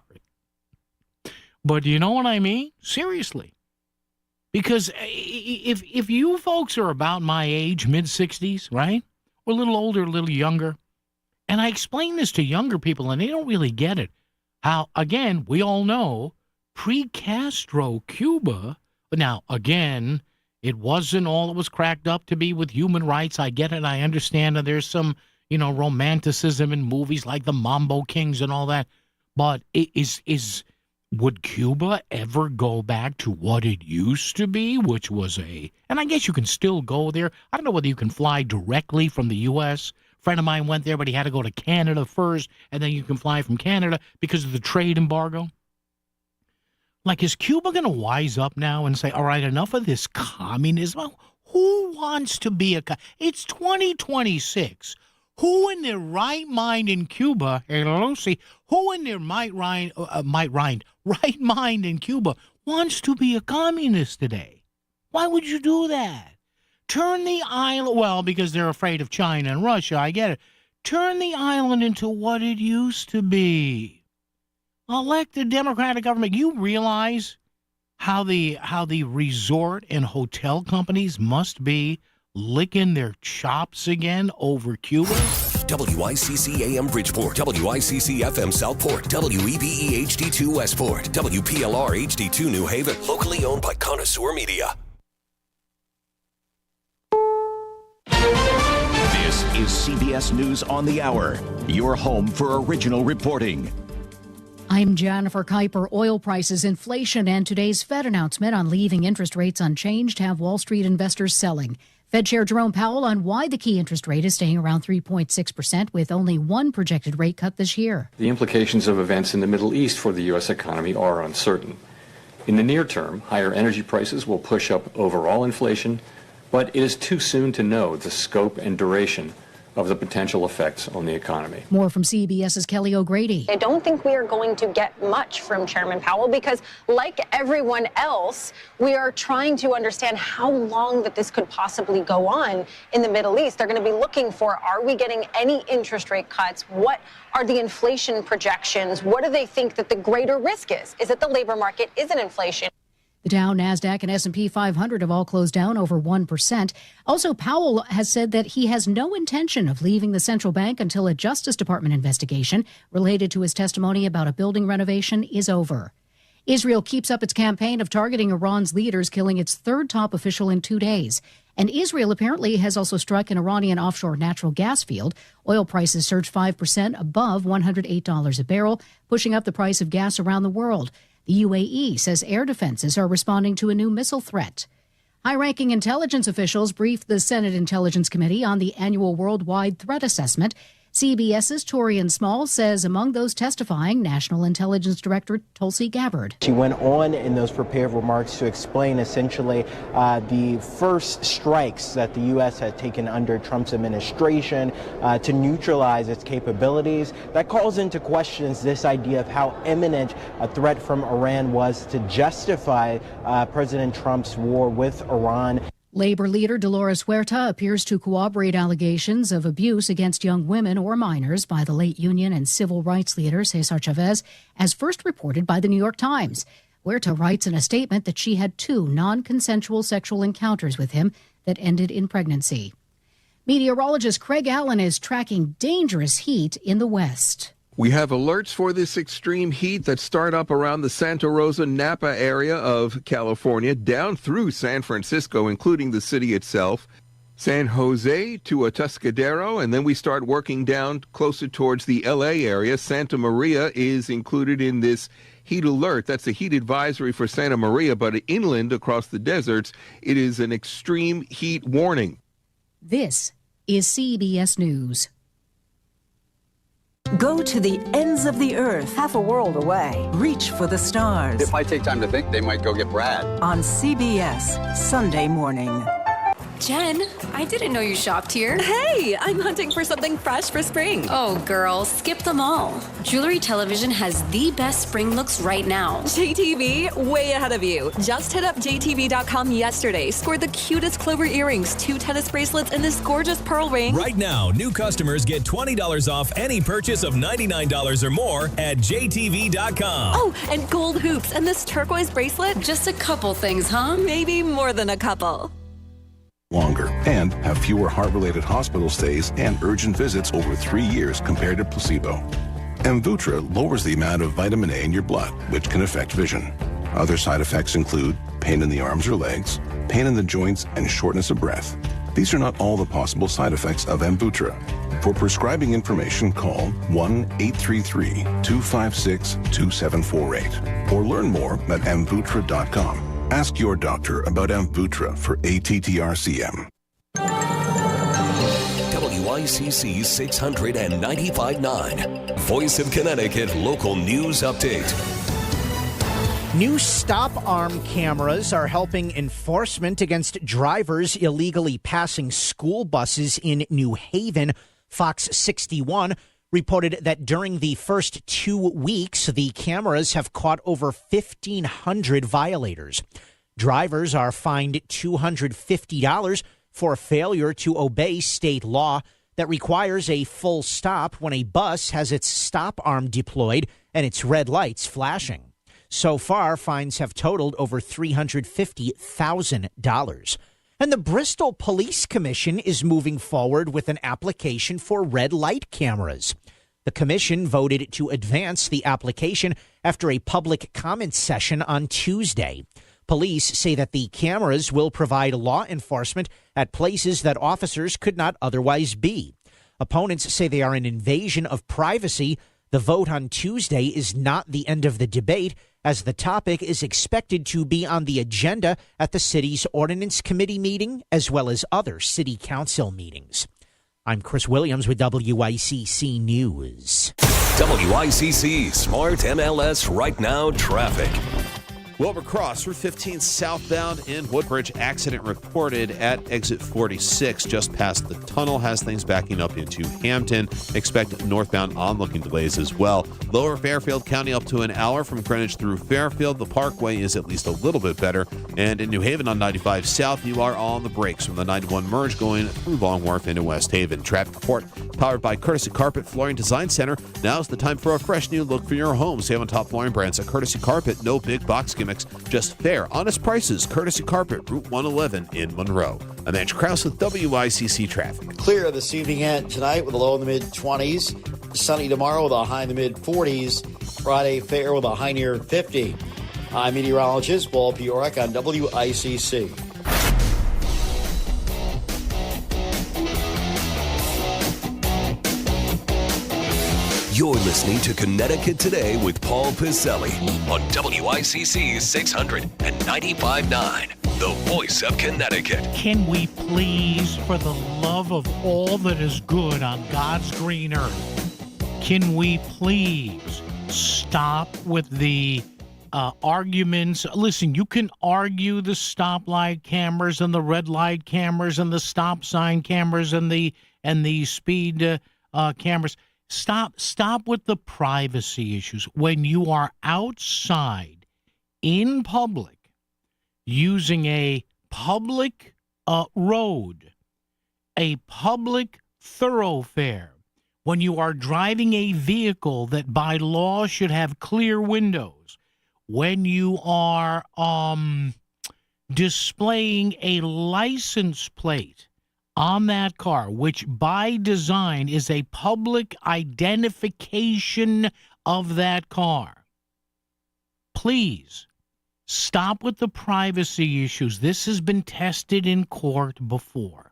But you know what I mean? Seriously. Because if you folks are about my age, mid-60s, right? Or a little older, a little younger, and I explain this to younger people, and they don't really get it. How, again, we all know, pre-Castro Cuba, now, again, it wasn't all it was cracked up to be with human rights. I get it. I understand that there's some, romanticism in movies like the Mambo Kings and all that. But would Cuba ever go back to what it used to be, which was and I guess you can still go there. I don't know whether you can fly directly from the U.S. A friend of mine went there, but he had to go to Canada first, and then you can fly from Canada because of the trade embargo. Is Cuba going to wise up now and say, all right, enough of this communism? Who wants to be it's 2026. Who in their right mind in Cuba, who in their right mind in Cuba wants to be a communist today. Why would you do that? Turn the island, well, because they're afraid of China and Russia, I get it. Turn the island into what it used to be. Elect a Democratic government. You realize how the resort and hotel companies must be licking their chops again over Cuba? WICC AM Bridgeport, WICC FM Southport, WEBE HD2 Westport, WPLR HD2 New Haven. Locally owned by Connoisseur Media. This is CBS News on the Hour, your home for original reporting. I'm Jennifer Kuiper. Oil prices, inflation, and today's Fed announcement on leaving interest rates unchanged have Wall Street investors selling. Fed Chair Jerome Powell on why the key interest rate is staying around 3.6% with only one projected rate cut this year. The implications of events in the Middle East for the U.S. economy are uncertain. In the near term, higher energy prices will push up overall inflation, but it is too soon to know the scope and duration of the potential effects on the economy. More from CBS's Kelly O'Grady. I don't think we are going to get much from Chairman Powell because, like everyone else, we are trying to understand how long that this could possibly go on in the Middle East. They're going to be looking for, are we getting any interest rate cuts? What are the inflation projections? What do they think that the greater risk is? Is it the labor market? Is it inflation? The Dow, NASDAQ, and S&P 500 have all closed down over 1%. Also, Powell has said that he has no intention of leaving the central bank until a Justice Department investigation related to his testimony about a building renovation is over. Israel keeps up its campaign of targeting Iran's leaders, killing its third top official in 2 days. And Israel apparently has also struck an Iranian offshore natural gas field. Oil prices surged 5% above $108 a barrel, pushing up the price of gas around the world. The UAE says air defenses are responding to a new missile threat. High-ranking intelligence officials briefed the Senate Intelligence Committee on the annual worldwide threat assessment. CBS's Torian Small says among those testifying, National Intelligence Director Tulsi Gabbard. She went on in those prepared remarks to explain essentially the first strikes that the U.S. had taken under Trump's administration to neutralize its capabilities. That calls into questions this idea of how imminent a threat from Iran was to justify President Trump's war with Iran. Labor leader Dolores Huerta appears to corroborate allegations of abuse against young women or minors by the late union and civil rights leader Cesar Chavez, as first reported by the New York Times. Huerta writes in a statement that she had 2 non-consensual sexual encounters with him that ended in pregnancy. Meteorologist Craig Allen is tracking dangerous heat in the West. We have alerts for this extreme heat that start up around the Santa Rosa, Napa area of California, down through San Francisco, including the city itself, San Jose to Atascadero, and then we start working down closer towards the L.A. area. Santa Maria is included in this heat alert. That's a heat advisory for Santa Maria, but inland across the deserts, it is an extreme heat warning. This is CBS News. Go to the ends of the earth, half a world away. Reach for the stars. If I take time to think, they might go get Brad. On CBS, Sunday morning. Jen, I didn't know you shopped here. Hey, I'm hunting for something fresh for spring. Oh, girl, skip them all. Jewelry Television has the best spring looks right now. JTV, way ahead of you. Just hit up JTV.com yesterday, scored the cutest clover earrings, 2 tennis bracelets, and this gorgeous pearl ring. Right now, new customers get $20 off any purchase of $99 or more at JTV.com. Oh, and gold hoops and this turquoise bracelet. Just a couple things, huh? Maybe more than a couple. Longer and have fewer heart-related hospital stays and urgent visits over 3 years compared to placebo. Amvuttra lowers the amount of vitamin A in your blood, which can affect vision. Other side effects include pain in the arms or legs, pain in the joints, and shortness of breath. These are not all the possible side effects of Amvuttra. For prescribing information, call 1-833-256-2748 or learn more at amvuttra.com. Ask your doctor about Amvuttra for ATTR-CM. WICC 695.9, Voice of Connecticut Local News Update. New stop-arm cameras are helping enforcement against drivers illegally passing school buses in New Haven. Fox 61 reported that during the first 2 weeks, the cameras have caught over 1,500 violators. Drivers are fined $250 for failure to obey state law that requires a full stop when a bus has its stop arm deployed and its red lights flashing. So far, fines have totaled over $350,000. And the Bristol Police Commission is moving forward with an application for red light cameras. The commission voted to advance the application after a public comment session on Tuesday. Police say that the cameras will provide law enforcement at places that officers could not otherwise be. Opponents say they are an invasion of privacy. The vote on Tuesday is not the end of the debate, as the topic is expected to be on the agenda at the city's Ordinance Committee meeting, as well as other city council meetings. I'm Chris Williams with WICC News. WICC Smart MLS Right Now Traffic. Wilbur Cross, Route 15 southbound in Woodbridge. Accident reported at exit 46, just past the tunnel. Has things backing up into Hampton. Expect northbound onlooking delays as well. Lower Fairfield County up to an hour from Greenwich through Fairfield. The Parkway is at least a little bit better. And in New Haven on 95 South, you are on the brakes from the 91 merge going through Long Wharf into West Haven. Traffic report powered by Courtesy Carpet Flooring Design Center. Now's the time for a fresh new look for your home. Save on top flooring brands at Courtesy Carpet. No big box gimmicks, just fair, honest prices. Courtesy Carpet, Route 111 in Monroe. I'm Andrew Krause with WICC Traffic. Clear this evening and tonight with a low in the mid-20s. Sunny tomorrow with a high in the mid-40s. Friday fair with a high near 50. I'm meteorologist Paul Piorek on WICC. You're listening to Connecticut Today with Paul Piselli on WICC 695.9, the voice of Connecticut. Can we please, for the love of all that is good on God's green earth, can we please stop with the arguments? Listen, you can argue the stoplight cameras and the red light cameras and the stop sign cameras and the speed cameras. Stop with the privacy issues. When you are outside in public using a public road, a public thoroughfare, when you are driving a vehicle that by law should have clear windows, when you are displaying a license plate on that car, which by design is a public identification of that car, please stop with the privacy issues. This has been tested in court before.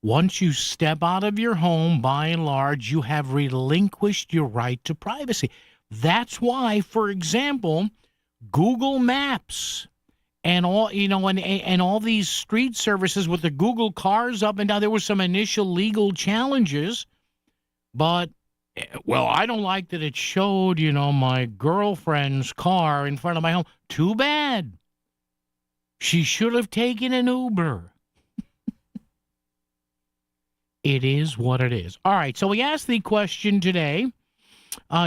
Once you step out of your home, by and large, you have relinquished your right to privacy. That's why, for example, Google Maps and all, and all these street services with the Google cars up and down, there were some initial legal challenges, but, well, I don't like that it showed, my girlfriend's car in front of my home. Too bad. She should have taken an Uber. It is what it is. All right, so we asked the question today,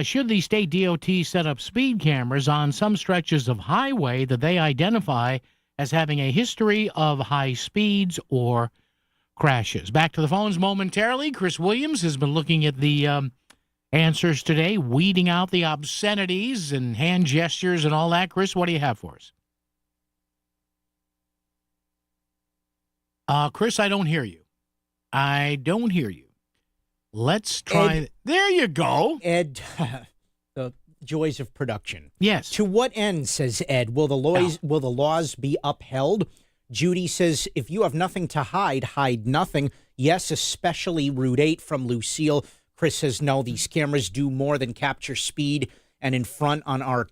should the state DOT set up speed cameras on some stretches of highway that they identify as having a history of high speeds or crashes? Back to the phones momentarily. Chris Williams has been looking at the answers today, weeding out the obscenities and hand gestures and all that. Chris, what do you have for us? Chris, I don't hear you. I don't hear you. Let's try. Ed, there you go. Ed, the joys of production. Yes. To what end, says Ed, will the laws be upheld? Judy says, if you have nothing to hide, hide nothing. Yes, especially Route 8 from Lucille. Chris says, no, these cameras do more than capture speed and infringe on our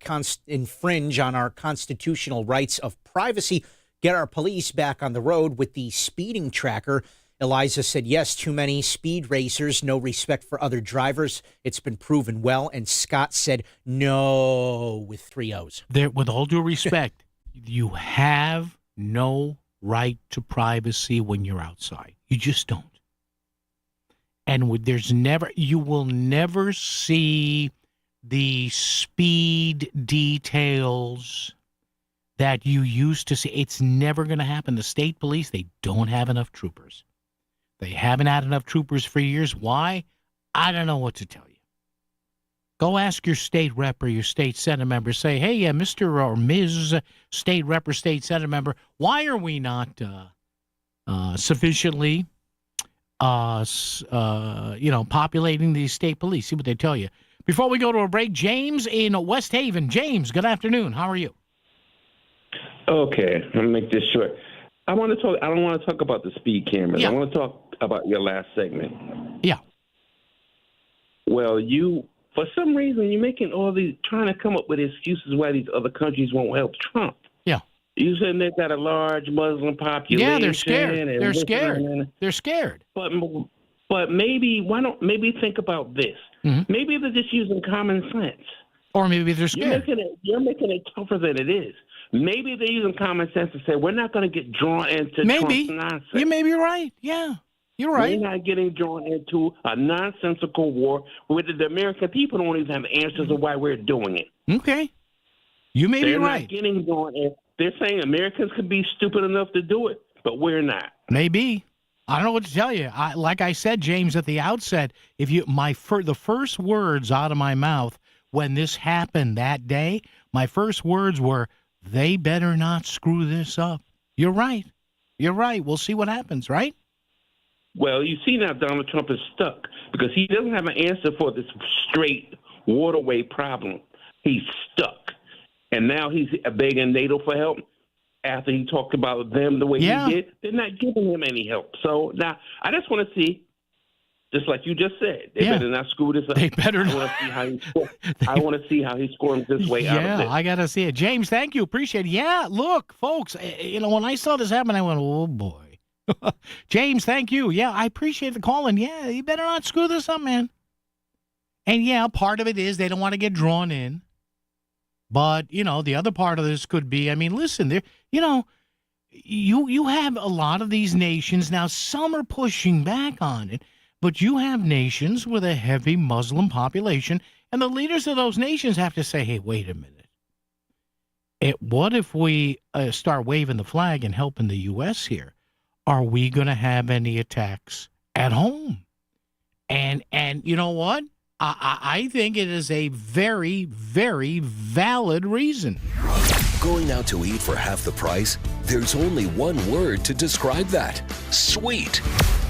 constitutional rights of privacy. Get our police back on the road with the speeding tracker. Eliza said, yes, too many speed racers, no respect for other drivers. It's been proven well. And Scott said, no, with 3 O's. With all due respect, you have no right to privacy when you're outside. You just don't. And you will never see the speed details that you used to see. It's never going to happen. The state police, they don't have enough troopers. They haven't had enough troopers for years. Why? I don't know what to tell you. Go ask your state rep or your state senate member. Say, hey, Mr. or Ms. state rep or state senate member, why are we not sufficiently, populating the state police? See what they tell you. Before we go to a break, James in West Haven. James, good afternoon. How are you? Okay, I'm going to make this short. I don't want to talk about the speed cameras. Yeah. I want to talk about your last segment. Yeah. Well, for some reason, you're making trying to come up with excuses why these other countries won't help Trump. Yeah. You said they've got a large Muslim population. Yeah, they're scared. And They're scared. They're scared. But maybe think about this. Mm-hmm. Maybe they're just using common sense. Or maybe they're scared. You're making it tougher than it is. Maybe they're using common sense to say we're not going to get drawn into Trump's nonsense. You may be right. Yeah, you're right. We're not getting drawn into a nonsensical war where the American people don't even have answers of why we're doing it. Okay. You may be right. They're not getting drawn in. They're saying Americans could be stupid enough to do it, but we're not. Maybe. I don't know what to tell you. Like I said, James, at the outset, the first words out of my mouth when this happened that day, my first words were, they better not screw this up. You're right. You're right. We'll see what happens, right? Well, you see now Donald Trump is stuck because he doesn't have an answer for this straight waterway problem. He's stuck. And now he's begging NATO for help after he talked about them the way he did. They're not giving him any help. So now I just want to see, just like you just said, they better not screw this up. They better not. I want to see how he squirms this way out of this. Yeah, I got to see it. James, thank you. Appreciate it. Yeah, look, folks, when I saw this happen, I went, oh, boy. James, thank you. Yeah, I appreciate the call. And, yeah, you better not screw this up, man. And, yeah, part of it is they don't want to get drawn in. But, the other part of this could be, listen, you have a lot of these nations. Now, some are pushing back on it. But you have nations with a heavy Muslim population, and the leaders of those nations have to say, hey, wait a minute. What if we start waving the flag and helping the U.S. here? Are we going to have any attacks at home? And you know what? I think it is a very, very valid reason. Going out to eat for half the price? There's only one word to describe that. Sweet.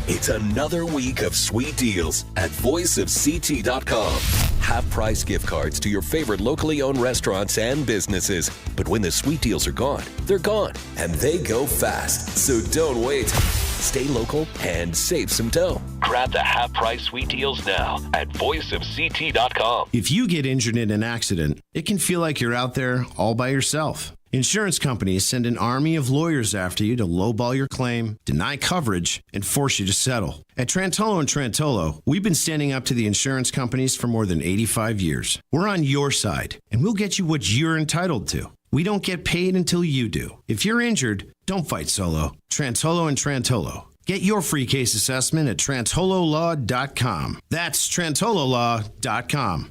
It's another week of sweet deals at voiceofct.com. Half-price gift cards to your favorite locally owned restaurants and businesses. But when the sweet deals are gone, they're gone. And they go fast. So don't wait. Stay local and save some dough. Grab the half-price sweet deals now at voiceofct.com. If you get injured in an accident, it can feel like you're out there all by yourself. Insurance companies send an army of lawyers after you to lowball your claim, deny coverage, and force you to settle. At Trantolo & Trantolo, we've been standing up to the insurance companies for more than 85 years. We're on your side, and we'll get you what you're entitled to. We don't get paid until you do. If you're injured, don't fight solo. Trantolo & Trantolo. Get your free case assessment at trantololaw.com. That's trantololaw.com.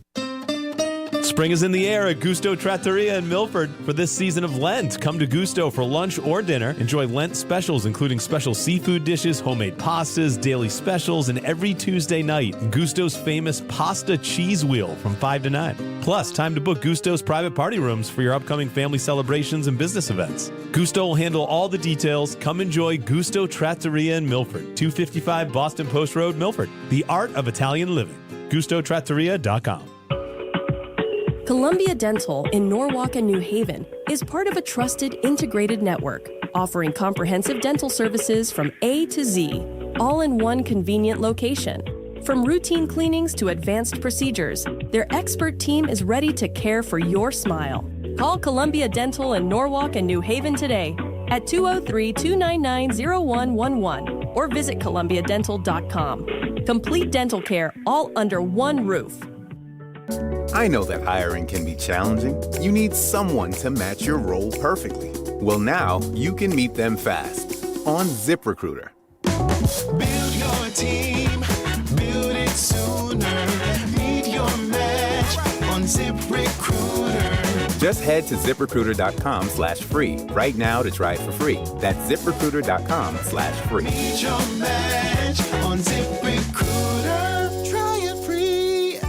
Spring is in the air at Gusto Trattoria in Milford. For this season of Lent, come to Gusto for lunch or dinner. Enjoy Lent specials, including special seafood dishes, homemade pastas, daily specials, and every Tuesday night, Gusto's famous pasta cheese wheel from 5 to 9. Plus, time to book Gusto's private party rooms for your upcoming family celebrations and business events. Gusto will handle all the details. Come enjoy Gusto Trattoria in Milford, 255 Boston Post Road, Milford. The art of Italian living. GustoTrattoria.com. Columbia Dental in Norwalk and New Haven is part of a trusted integrated network, offering comprehensive dental services from A to Z, all in one convenient location. From routine cleanings to advanced procedures, their expert team is ready to care for your smile. Call Columbia Dental in Norwalk and New Haven today at 203-299-0111 or visit columbiadental.com. Complete dental care all under one roof. I know that hiring can be challenging. You need someone to match your role perfectly. Well, now you can meet them fast on ZipRecruiter. Build your team. Build ZipRecruiter. Just head to ZipRecruiter.com/free right now to try it for free. That's ZipRecruiter.com/free. Need your match on ZipRecruiter. Try it free.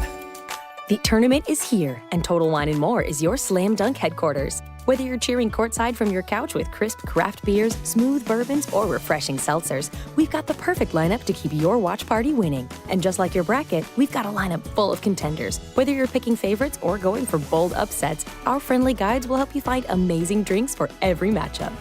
The tournament is here, and Total Wine & More is your slam dunk headquarters. Whether you're cheering courtside from your couch with crisp craft beers, smooth bourbons, or refreshing seltzers, we've got the perfect lineup to keep your watch party winning. And just like your bracket, we've got a lineup full of contenders. Whether you're picking favorites or going for bold upsets, our friendly guides will help you find amazing drinks for every matchup.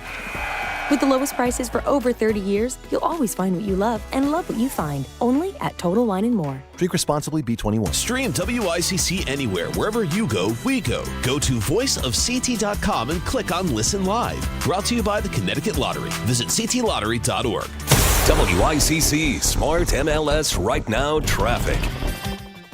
With the lowest prices for over 30 years, you'll always find what you love and love what you find. Only at Total Wine & More. Drink responsibly, B21. Stream WICC anywhere. Wherever you go, we go. Go to voiceofct.com and click on Listen Live. Brought to you by the Connecticut Lottery. Visit ctlottery.org. WICC Smart MLS Right Now Traffic.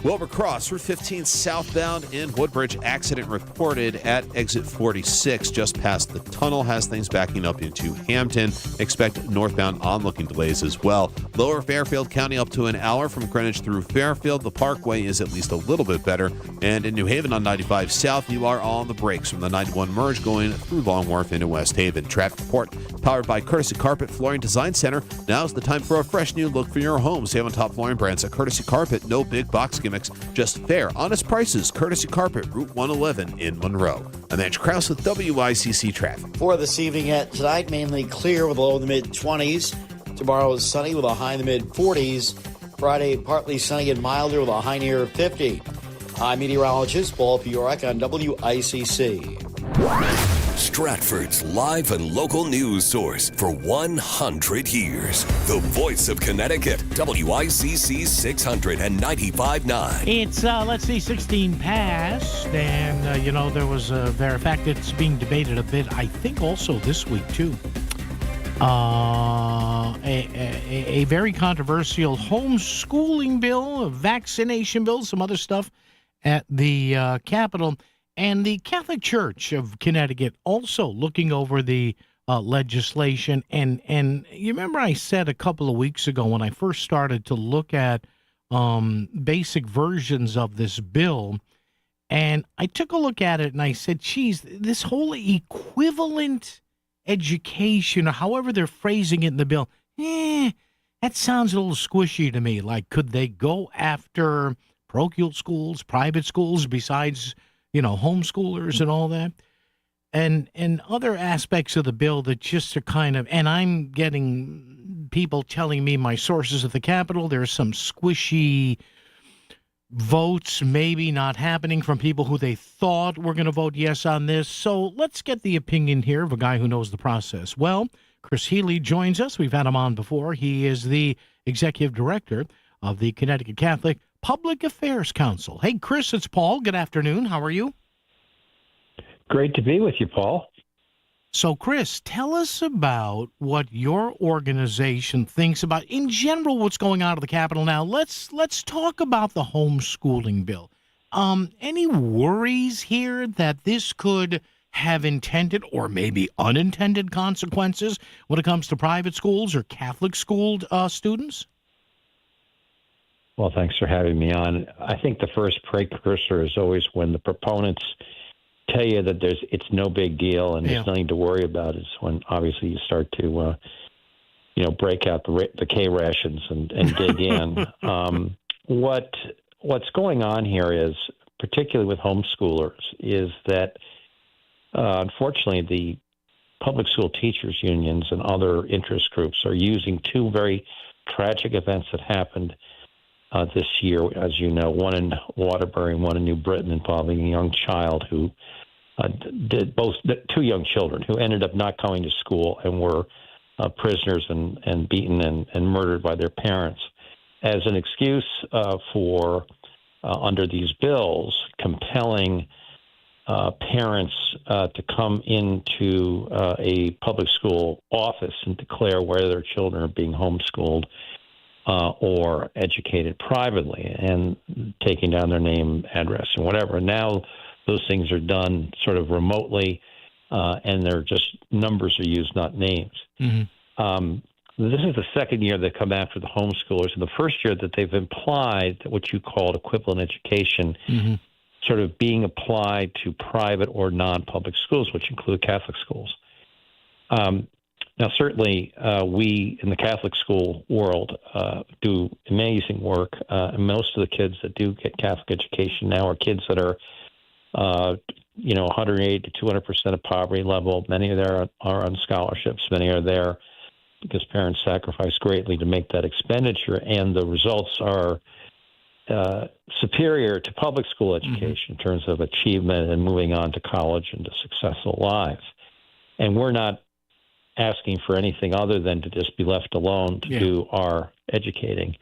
Wilbur Cross, Route 15 southbound in Woodbridge. Accident reported at exit 46, just past the tunnel. Has things backing up into Hampton. Expect northbound onlooking delays as well. Lower Fairfield County up to an hour from Greenwich through Fairfield. The Parkway is at least a little bit better. And in New Haven on 95 South, you are on the brakes from the 91 merge going through Long Wharf into West Haven. Traffic report powered by Courtesy Carpet Flooring Design Center. Now's the time for a fresh new look for your home. Save on top flooring brands at Courtesy Carpet. No big box gimmicks, just fair, honest prices. Courtesy Carpet, Route 111 in Monroe. I'm Andrew Krause with WICC Traffic. For this evening at tonight, mainly clear with a low in the mid-20s. Tomorrow is sunny with a high in the mid-40s. Friday, partly sunny and milder with a high near 50. I'm meteorologist Paul Piorek on WICC. Stratford's live and local news source for 100 years. The voice of Connecticut, WICC 695.9. It's, 16 past, and, there was a fact it's being debated a bit, I think also this week, too. A very controversial homeschooling bill, a vaccination bill, some other stuff at the Capitol. And the Catholic Church of Connecticut also looking over the legislation. And you remember I said a couple of weeks ago when I first started to look at basic versions of this bill, and I took a look at it and I said, geez, this whole equivalent education, or however they're phrasing it in the bill, that sounds a little squishy to me. Like, could they go after parochial schools, private schools, besides homeschoolers and all that, and other aspects of the bill that just are kind of, and I'm getting people telling me, my sources at the Capitol, there's some squishy votes maybe not happening from people who they thought were going to vote yes on this. So let's get the opinion here of a guy who knows the process. Well, Chris Healy joins us. We've had him on before. He is the executive director of the Connecticut Catholic Public Affairs Council. Hey, Chris, it's Paul. Good afternoon. How are you? Great to be with you, Paul. So, Chris, tell us about what your organization thinks about, in general, what's going on at the Capitol now. Let's talk about the homeschooling bill. Any worries here that this could have intended or maybe unintended consequences when it comes to private schools or Catholic schooled students? Well, thanks for having me on. I think the first precursor is always when the proponents tell you that it's no big deal and there's nothing to worry about, is when obviously you start to break out the K rations and dig in. What's going on here is, particularly with homeschoolers, is that unfortunately the public school teachers unions and other interest groups are using two very tragic events that happened this year, as you know, one in Waterbury and one in New Britain, involving a young child who two young children who ended up not going to school and were prisoners and beaten and murdered by their parents. As an excuse for, under these bills, compelling parents to come into a public school office and declare whether their children are being homeschooled or educated privately, and taking down their name, address, and whatever. And now those things are done sort of remotely, and they're just numbers are used, not names. Mm-hmm. This is the second year they've come after the homeschoolers, and the first year that they've implied that what you called equivalent education sort of being applied to private or non-public schools, which include Catholic schools. Now, certainly, we in the Catholic school world do amazing work. And most of the kids that do get Catholic education now are kids that are, 180 to 200% of poverty level. Many of them are on scholarships. Many are there because parents sacrifice greatly to make that expenditure, and the results are superior to public school education in terms of achievement and moving on to college and to successful lives. And we're not asking for anything other than to just be left alone to do our educating.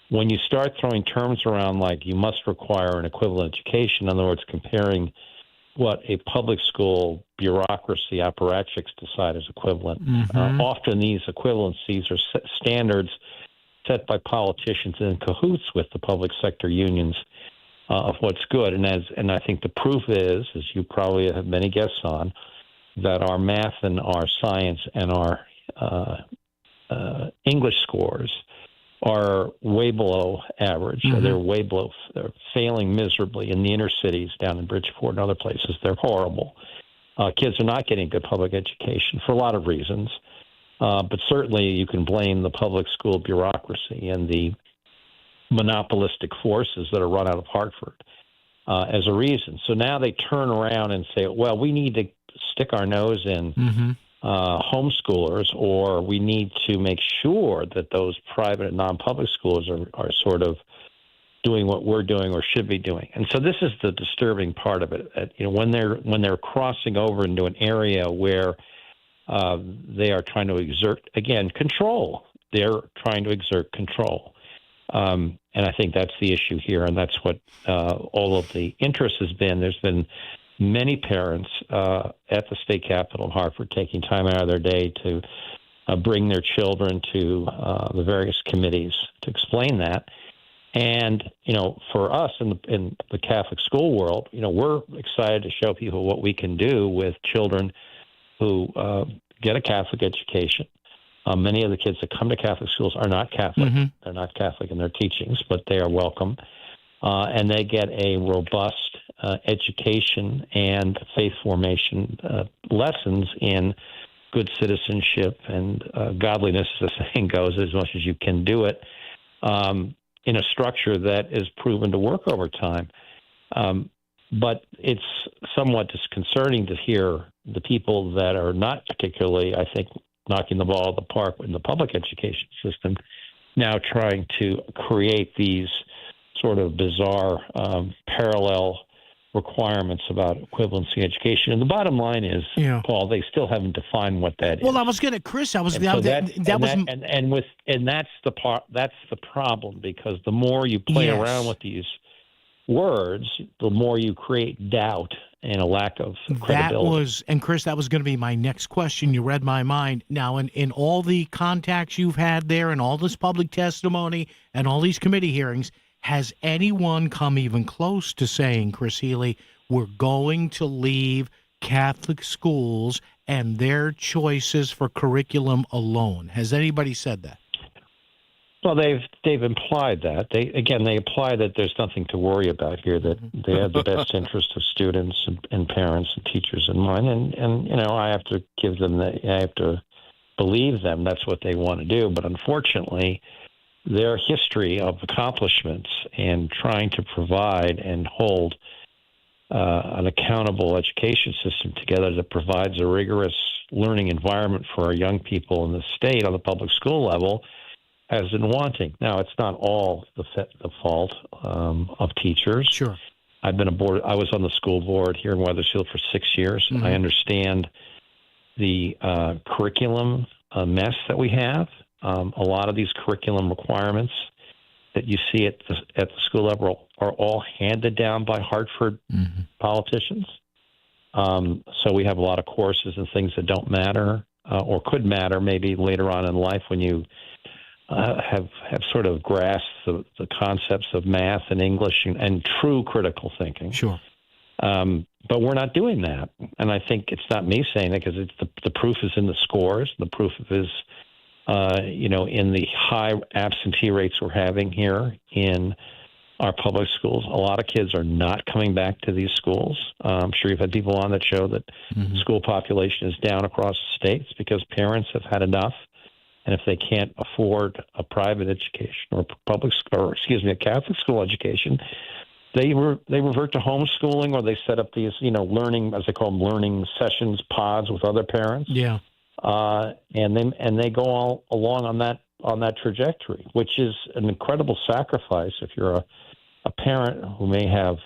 When you start throwing terms around like you must require an equivalent education, in other words, comparing what a public school bureaucracy apparatchiks decide is equivalent, often these equivalencies are standards set by politicians in cahoots with the public sector unions of what's good. And I think the proof is, as you probably have many guests on, that our math and our science and our English scores are way below average. They're way below. They're failing miserably in the inner cities down in Bridgeport and other places. They're horrible. Kids are not getting good public education for a lot of reasons. But certainly you can blame the public school bureaucracy and the monopolistic forces that are run out of Hartford as a reason. So now they turn around and say, well, we need to stick our nose in homeschoolers, or we need to make sure that those private and non-public schools are sort of doing what we're doing or should be doing. And so this is the disturbing part of it. When they're crossing over into an area where they are trying to exert, again, control. They're trying to exert control. And I think that's the issue here, and that's what all of the interest has been. There's been many parents at the state capitol in Hartford taking time out of their day to bring their children to the various committees to explain that. And, for us in the Catholic school world, we're excited to show people what we can do with children who get a Catholic education. Many of the kids that come to Catholic schools are not Catholic. They're not Catholic in their teachings, but they are welcome. And they get a robust education and faith formation lessons in good citizenship and godliness, as the saying goes, as much as you can do it, in a structure that is proven to work over time. But it's somewhat disconcerting to hear the people that are not particularly, I think, knocking the ball out of the park in the public education system now trying to create these sort of bizarre parallel requirements about equivalency education. And the bottom line is, Paul, they still haven't defined what that is. Well, I was going to, Chris, that's the part. That's the problem, because the more you play around with these words, the more you create doubt and a lack of credibility. And Chris, that was going to be my next question. You read my mind. Now, in all the contacts you've had there and all this public testimony and all these committee hearings, has anyone come even close to saying, Chris Healy, we're going to leave Catholic schools and their choices for curriculum alone? Has anybody said that? Well, they've implied that. They imply that there's nothing to worry about here, that they have the best interest of students and parents and teachers in mind. And I have to give them I have to believe them. That's what they want to do. But unfortunately, their history of accomplishments and trying to provide and hold an accountable education system together that provides a rigorous learning environment for our young people in the state on the public school level has been wanting. Now, it's not all the fault of teachers. Sure. I was on the school board here in Wethersfield for 6 years. I understand the curriculum mess that we have. A lot of these curriculum requirements that you see at the school level are all handed down by Hartford politicians. So we have a lot of courses and things that don't matter or could matter maybe later on in life when you have sort of grasped the concepts of math and English and true critical thinking. Sure. But we're not doing that. And I think it's not me saying it, because the proof is in the scores. The proof is in the high absentee rates we're having here in our public schools. A lot of kids are not coming back to these schools. I'm sure you've had people on that show that school population is down across the states because parents have had enough. And if they can't afford a private education or a Catholic school education, they revert to homeschooling, or they set up these, learning, as they call them, learning sessions, pods with other parents. Yeah. And they go all along on that trajectory, which is an incredible sacrifice if you're a parent who may have,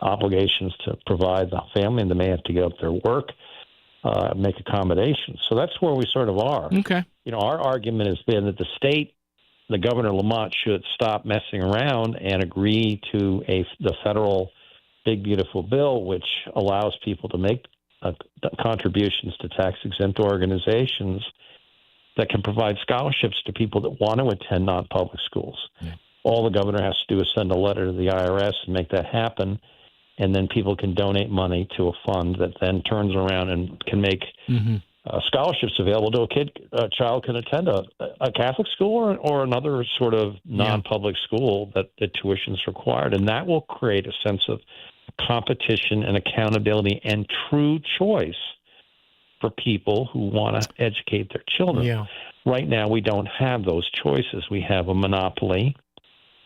obligations to provide the family, and they may have to give up their work, make accommodations. So that's where we sort of are. Okay. Our argument has been that the state, the Governor Lamont, should stop messing around and agree to the federal big, beautiful bill, which allows people to make contributions to tax-exempt organizations that can provide scholarships to people that want to attend non-public schools. Yeah. All the governor has to do is send a letter to the IRS and make that happen, and then people can donate money to a fund that then turns around and can make scholarships available to a child can attend a Catholic school or another sort of non-public school that the tuition is required. And that will create a sense of competition and accountability and true choice for people who want to educate their children. Yeah. Right now, we don't have those choices. We have a monopoly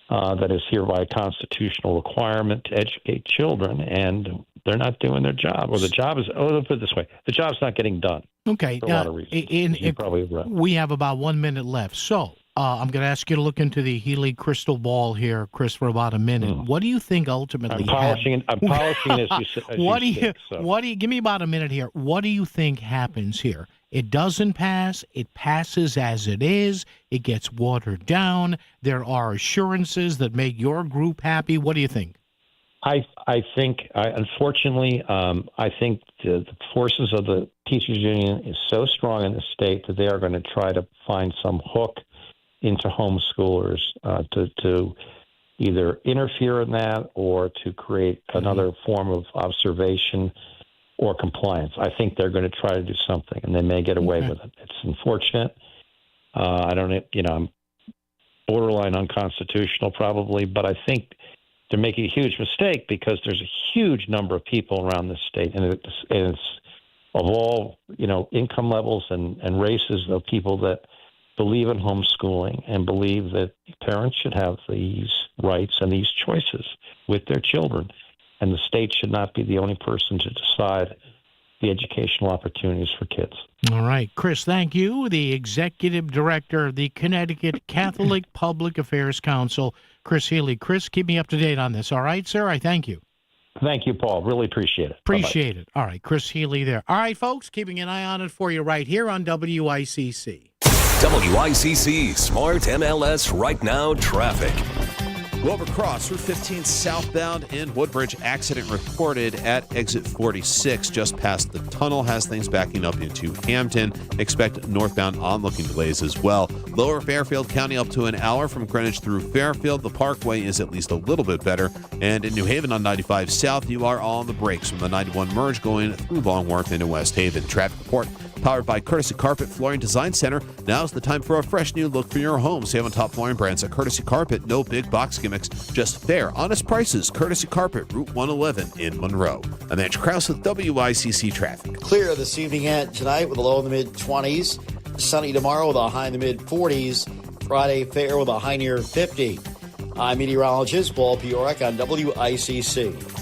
that is hereby a constitutional requirement to educate children, and they're not doing their job. Or the job is, let's put it this way, the job's not getting done. Okay. For a lot of reasons. You're probably right. We have about 1 minute left. So I'm going to ask you to look into the Healy crystal ball here, Chris, for about a minute. What do you think ultimately I'm polishing as you say. Give me about a minute here. What do you think happens here? It doesn't pass. It passes as it is. It gets watered down. There are assurances that make your group happy. What do you think? I think, unfortunately, I think the forces of the teachers union is so strong in the state that they are going to try to find some hook into homeschoolers to either interfere in that or to create another form of observation or compliance. I think they're going to try to do something, and they may get away with it. It's unfortunate. I'm borderline unconstitutional probably, but I think they're making a huge mistake because there's a huge number of people around this state, and it's of all, income levels and races of people that believe in homeschooling and believe that parents should have these rights and these choices with their children. And the state should not be the only person to decide the educational opportunities for kids. All right. Chris, thank you. The Executive Director of the Connecticut Catholic Public Affairs Council, Chris Healy. Chris, keep me up to date on this. All right, sir? I thank you. Thank you, Paul. Really appreciate it. Appreciate it. All right. Chris Healy there. All right, folks, keeping an eye on it for you right here on WICC. WICC Smart MLS Right Now Traffic. Glover Cross, Route 15 southbound in Woodbridge. Accident reported at exit 46, just past the tunnel. Has things backing up into Hampton. Expect northbound onlooking delays as well. Lower Fairfield County up to an hour from Greenwich through Fairfield. The Parkway is at least a little bit better. And in New Haven on 95 South, you are all on the brakes from the 91 merge going through Longworth into West Haven. Traffic report powered by Courtesy Carpet Flooring Design Center. Now's the time for a fresh new look for your home. Save on top flooring brands at Courtesy Carpet. No big box gimmicks, just fair, honest prices. Courtesy Carpet, Route 111 in Monroe. I'm Andrew Krause with WICC Traffic. Clear this evening and tonight with a low in the mid-20s. Sunny tomorrow with a high in the mid-40s. Friday fair with a high near 50. I'm meteorologist Paul Piorek on WICC.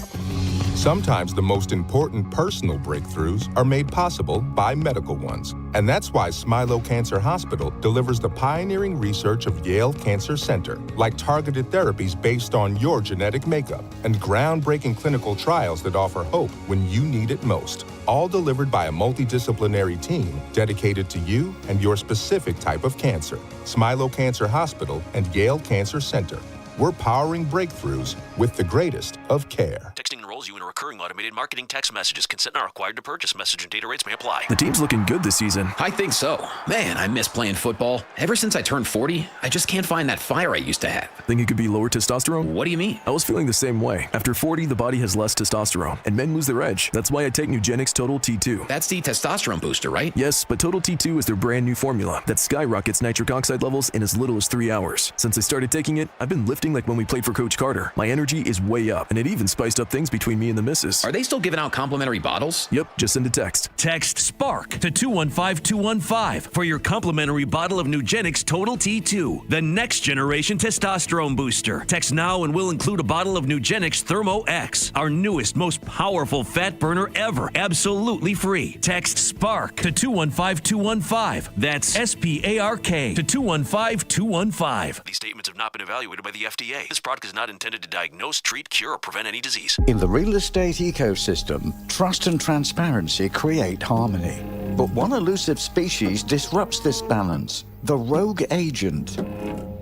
Sometimes the most important personal breakthroughs are made possible by medical ones. And that's why Smilow Cancer Hospital delivers the pioneering research of Yale Cancer Center, like targeted therapies based on your genetic makeup and groundbreaking clinical trials that offer hope when you need it most. All delivered by a multidisciplinary team dedicated to you and your specific type of cancer. Smilow Cancer Hospital and Yale Cancer Center. We're powering breakthroughs with the greatest of care. Texting enrolls you in a recurring automated marketing text messages. Consent not required to purchase. Message and data rates may apply. The team's looking good this season. I think so. Man, I miss playing football. Ever since I turned 40, I just can't find that fire I used to have. Think it could be lower testosterone? What do you mean? I was feeling the same way. After 40, the body has less testosterone, and men lose their edge. That's why I take Nugenix Total T2. That's the testosterone booster, right? Yes, but Total T2 is their brand new formula that skyrockets nitric oxide levels in as little as 3 hours. Since I started taking it, I've been lifting nothing like when we played for Coach Carter. My energy is way up, and it even spiced up things between me and the missus. Are they still giving out complimentary bottles? Yep, just send a text. Text SPARK to 215-215 for your complimentary bottle of Nugenix Total T2, the next generation testosterone booster. Text now and we'll include a bottle of Nugenix Thermo X, our newest, most powerful fat burner ever, absolutely free. Text SPARK to 215-215. That's SPARK to 215-215. These statements have not been evaluated by the FDA. This product is not intended to diagnose, treat, cure, or prevent any disease. In the real estate ecosystem, trust and transparency create harmony. But one elusive species disrupts this balance: the rogue agent.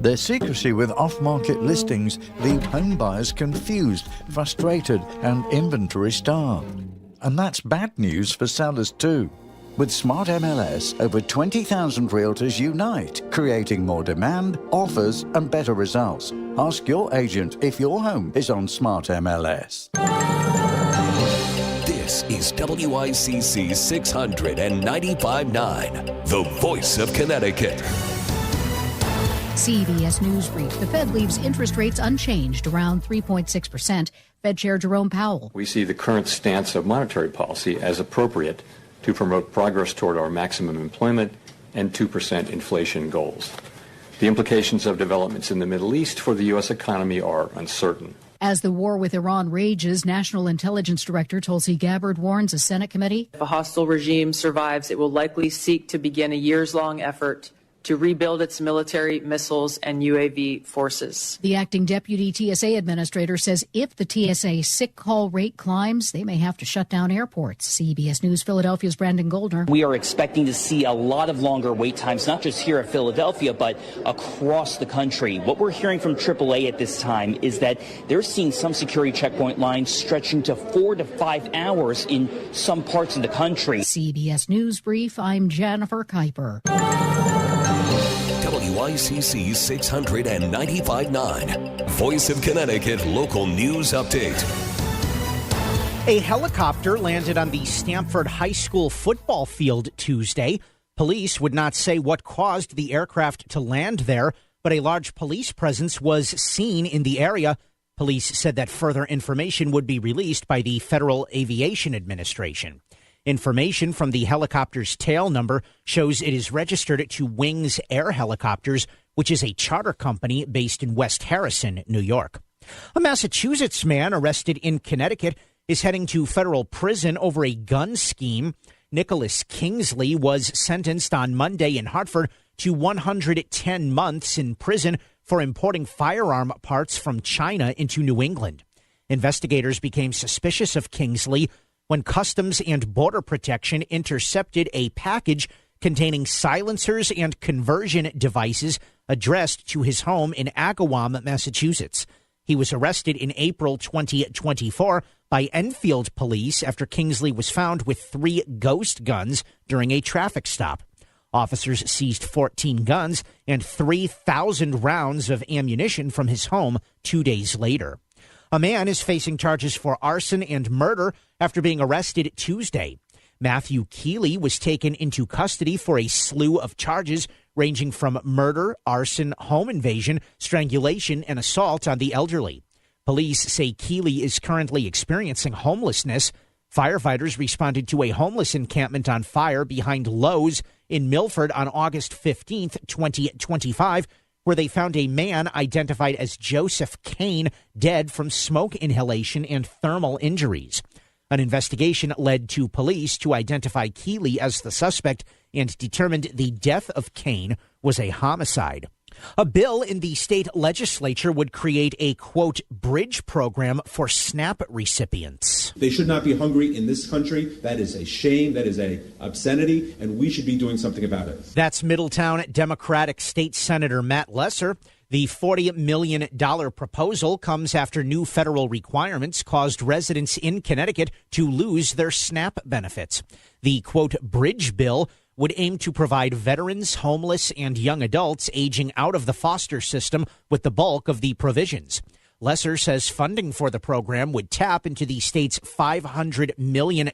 Their secrecy with off-market listings leave home buyers confused, frustrated, and inventory-starved. And that's bad news for sellers too. With Smart MLS, over 20,000 realtors unite, creating more demand, offers, and better results. Ask your agent if your home is on Smart MLS. This is WICC 695.9, the voice of Connecticut. CBS News Brief. The Fed leaves interest rates unchanged around 3.6%. Fed Chair Jerome Powell. We see the current stance of monetary policy as appropriate to promote progress toward our maximum employment and 2% inflation goals. The implications of developments in the Middle East for the U.S. economy are uncertain. As the war with Iran rages, National Intelligence Director Tulsi Gabbard warns a Senate committee. If a hostile regime survives, it will likely seek to begin a years-long effort to rebuild its military, missiles, and UAV forces. The acting deputy TSA administrator says if the TSA sick call rate climbs, they may have to shut down airports. CBS News Philadelphia's Brandon Goldner. We are expecting to see a lot of longer wait times, not just here at Philadelphia, but across the country. What we're hearing from AAA at this time is that they're seeing some security checkpoint lines stretching to 4 to 5 hours in some parts of the country. CBS News Brief, I'm Jennifer Kuiper. WICC 695.9, Voice of Connecticut Local News Update. A helicopter landed on the Stamford High School football field Tuesday. Police would not say what caused the aircraft to land there, but a large police presence was seen in the area. Police said that further information would be released by the Federal Aviation Administration. Information from the helicopter's tail number shows it is registered to Wings Air Helicopters, which is a charter company based in West Harrison, New York. A Massachusetts man arrested in Connecticut is heading to federal prison over a gun scheme. Nicholas Kingsley was sentenced on Monday in Hartford to 110 months in prison for importing firearm parts from China into New England. Investigators became suspicious of Kingsley when Customs and Border Protection intercepted a package containing silencers and conversion devices addressed to his home in Agawam, Massachusetts. He was arrested in April 2024 by Enfield police after Kingsley was found with 3 ghost guns during a traffic stop. Officers seized 14 guns and 3,000 rounds of ammunition from his home 2 days later. A man is facing charges for arson and murder after being arrested Tuesday. Matthew Keeley was taken into custody for a slew of charges ranging from murder, arson, home invasion, strangulation, and assault on the elderly. Police say Keeley is currently experiencing homelessness. Firefighters responded to a homeless encampment on fire behind Lowe's in Milford on August 15th, 2025, where they found a man identified as Joseph Kane dead from smoke inhalation and thermal injuries. An investigation led to police to identify Keeley as the suspect and determined the death of Kane was a homicide. A bill in the state legislature would create a, quote, bridge program for SNAP recipients. They should not be hungry in this country. That is a shame. That is a obscenity, and we should be doing something about it. That's Middletown Democratic State Senator Matt Lesser. The $40 million proposal comes after new federal requirements caused residents in Connecticut to lose their SNAP benefits. The, quote, bridge bill would aim to provide veterans, homeless, and young adults aging out of the foster system with the bulk of the provisions. Lesser says funding for the program would tap into the state's $500 million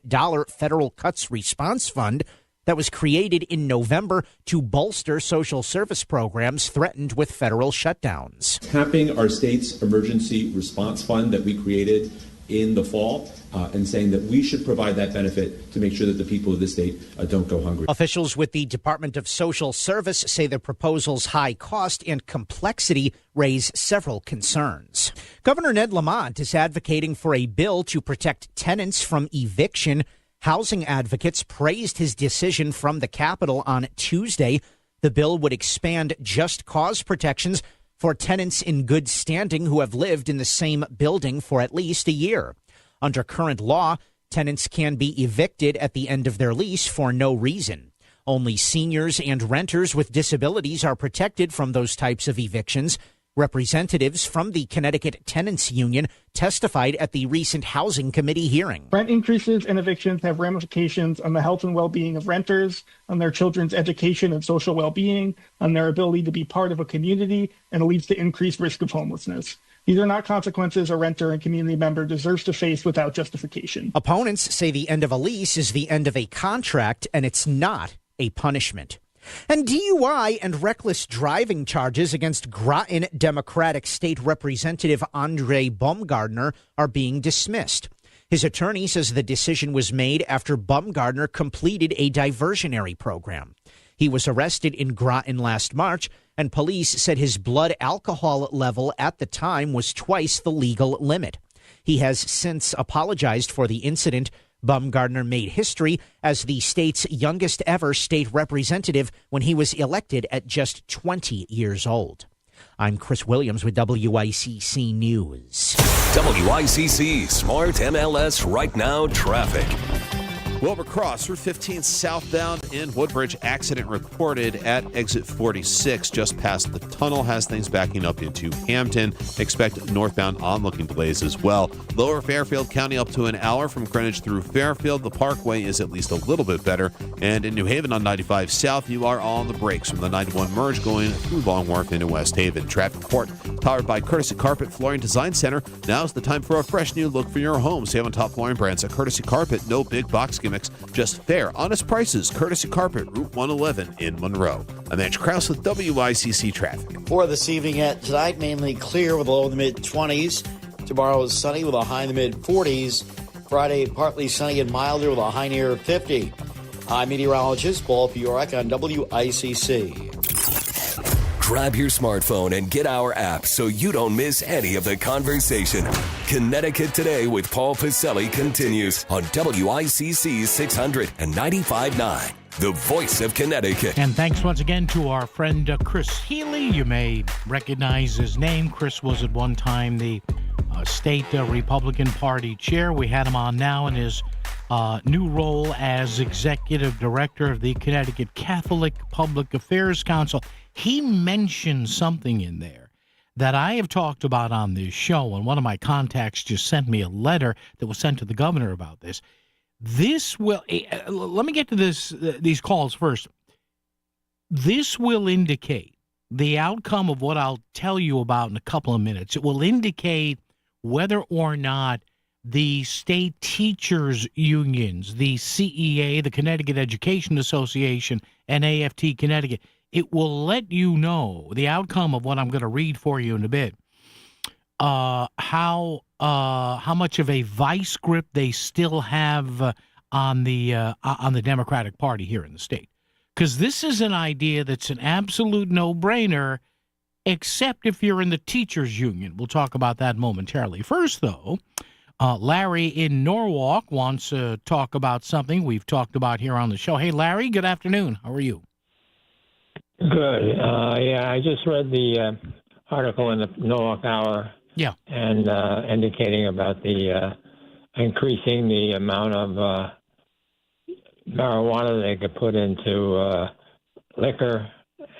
federal cuts response fund. that was created in November to bolster social service programs threatened with federal shutdowns. Tapping our state's emergency response fund that we created in the fall and saying that we should provide that benefit to make sure that the people of the state don't go hungry. Officials with the Department of Social Service say the proposal's high cost and complexity raise several concerns. Governor Ned Lamont is advocating for a bill to protect tenants from eviction. Housing advocates praised his decision from the Capitol on Tuesday. The bill would expand just cause protections for tenants in good standing who have lived in the same building for at least a year. Under current law, tenants can be evicted at the end of their lease for no reason. Only seniors and renters with disabilities are protected from those types of evictions. Representatives from the Connecticut Tenants Union testified at the recent Housing Committee hearing. Rent increases and evictions have ramifications on the health and well-being of renters, on their children's education and social well-being, on their ability to be part of a community, and it leads to increased risk of homelessness. These are not consequences a renter and community member deserves to face without justification. Opponents say the end of a lease is the end of a contract, and it's not a punishment. And DUI and reckless driving charges against Groton Democratic State Representative Andre Baumgardner are being dismissed. His attorney says the decision was made after Baumgardner completed a diversionary program. He was arrested in Groton last March, and police said his blood alcohol level at the time was twice the legal limit. He has since apologized for the incident. Baumgardner made history as the state's youngest ever state representative when he was elected at just 20 years old. I'm Chris Williams with WICC News. WICC Smart MLS Right Now Traffic. Wilbur Cross, Route 15 southbound in Woodbridge. Accident reported at exit 46, just past the tunnel. Has things backing up into Hampton. Expect northbound onlooking delays as well. Lower Fairfield County up to an hour from Greenwich through Fairfield. The Parkway is at least a little bit better. And in New Haven on 95 South, you are on the brakes from the 91 merge going through Long Wharf into West Haven. Traffic report powered by Courtesy Carpet Flooring Design Center. Now's the time for a fresh new look for your home. Save on top flooring brands at Courtesy Carpet. No big box gimmicks, just fair, honest prices. Courtesy Carpet, Route 111 in Monroe. I'm Andrew Krause with WICC Traffic. For this evening at tonight, mainly clear with a low in the mid-20s. Tomorrow is sunny with a high in the mid-40s. Friday, partly sunny and milder with a high near 50. I'm meteorologist Paul Fiorek on WICC. Grab your smartphone and get our app so you don't miss any of the conversation. Connecticut Today with Paul Pacelli continues on WICC 600 and 95.9, the voice of Connecticut. And thanks once again to our friend Chris Healy. You may recognize his name. Chris was at one time the state Republican Party chair. We had him on now in his new role as executive director of the Connecticut Catholic Public Affairs Council. He mentioned something in there that I have talked about on this show, and one of my contacts just sent me a letter that was sent to the governor about this. This will, let me get to these calls first. This will indicate the outcome of what I'll tell you about in a couple of minutes. It will indicate whether or not the state teachers unions, the CEA, the Connecticut Education Association, and AFT Connecticut, it will let you know the outcome of what I'm going to read for you in a bit. How much of a vice grip they still have on the Democratic Party here in the state, because this is an idea that's an absolute no-brainer, except if you're in the teachers union. We'll talk about that momentarily. First, though, Larry in Norwalk wants to talk about something we've talked about here on the show. Hey, Larry, good afternoon. How are you? Good. Yeah, I just read the article in the Norwalk Hour. Yeah. And indicating about the increasing the amount of marijuana they could put into liquor,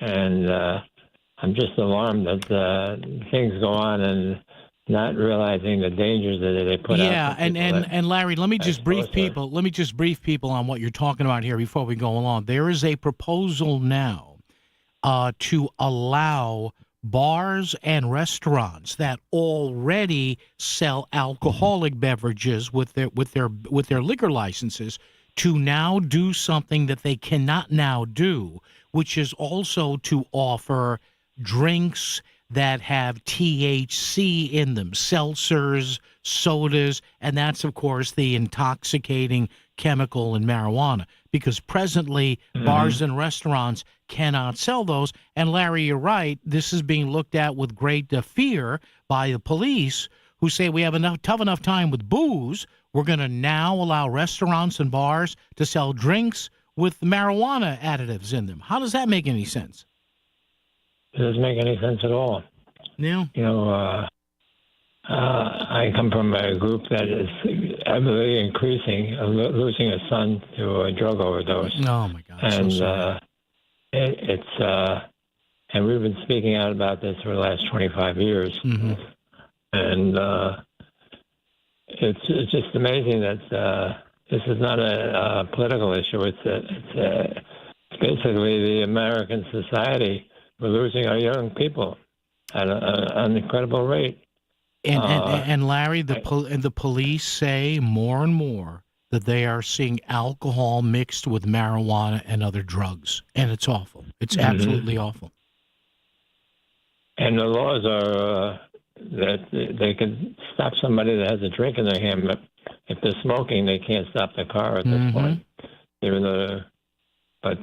and I'm just alarmed that things go on and not realizing the dangers that they put out. Yeah, and Larry, let me just brief people. Let me just brief people on what you're talking about here before we go along. There is a proposal now to allow bars and restaurants that already sell alcoholic beverages with their liquor licenses to now do something that they cannot now do, which is also to offer drinks that have THC in them, seltzers, sodas, and that's, of course, the intoxicating chemical in marijuana, because presently bars and restaurants cannot sell those. And Larry, you're right, this is being looked at with great fear by the police, who say we have tough enough time with booze. We're going to now allow restaurants and bars to sell drinks with marijuana additives in them. How does that make any sense? It doesn't make any sense at all. No. You know, I come from a group that is heavily increasing, losing a son to a drug overdose. Oh, my God. And so sorry. and we've been speaking out about this for the last 25 years. And it's just amazing that this is not a political issue. It's basically the American society. We're losing our young people at an incredible rate. And Larry, the police say more and more that they are seeing alcohol mixed with marijuana and other drugs, and it's awful. It's absolutely awful. And the laws are that they can stop somebody that has a drink in their hand, but if they're smoking, they can't stop the car at this point. Even though, but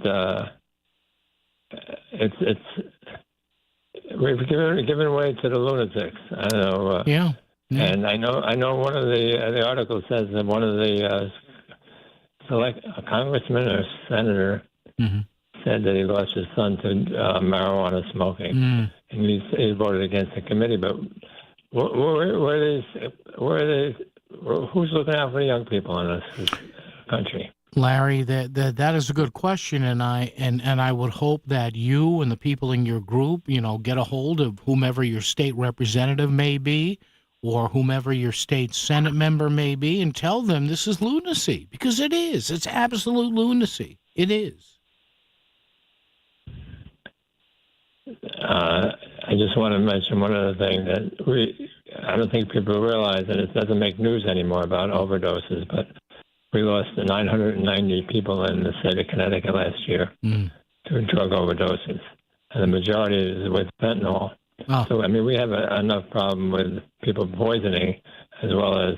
we've given way to the lunatics. I know. Yeah. And I know one of the article says that one of the a congressman or senator said that he lost his son to marijuana smoking, and he voted against the committee. But who's looking out for the young people in this country? Larry, that is a good question, and I would hope that you and the people in your group, get a hold of whomever your state representative may be, or whomever your state Senate member may be, and tell them this is lunacy, because it is. It's absolute lunacy. It is. I just want to mention one other thing that I don't think people realize, and it doesn't make news anymore about overdoses, but we lost 990 people in the state of Connecticut last year to drug overdoses, and the majority is with fentanyl. Oh. So, I mean, we have enough problem with people poisoning as well as...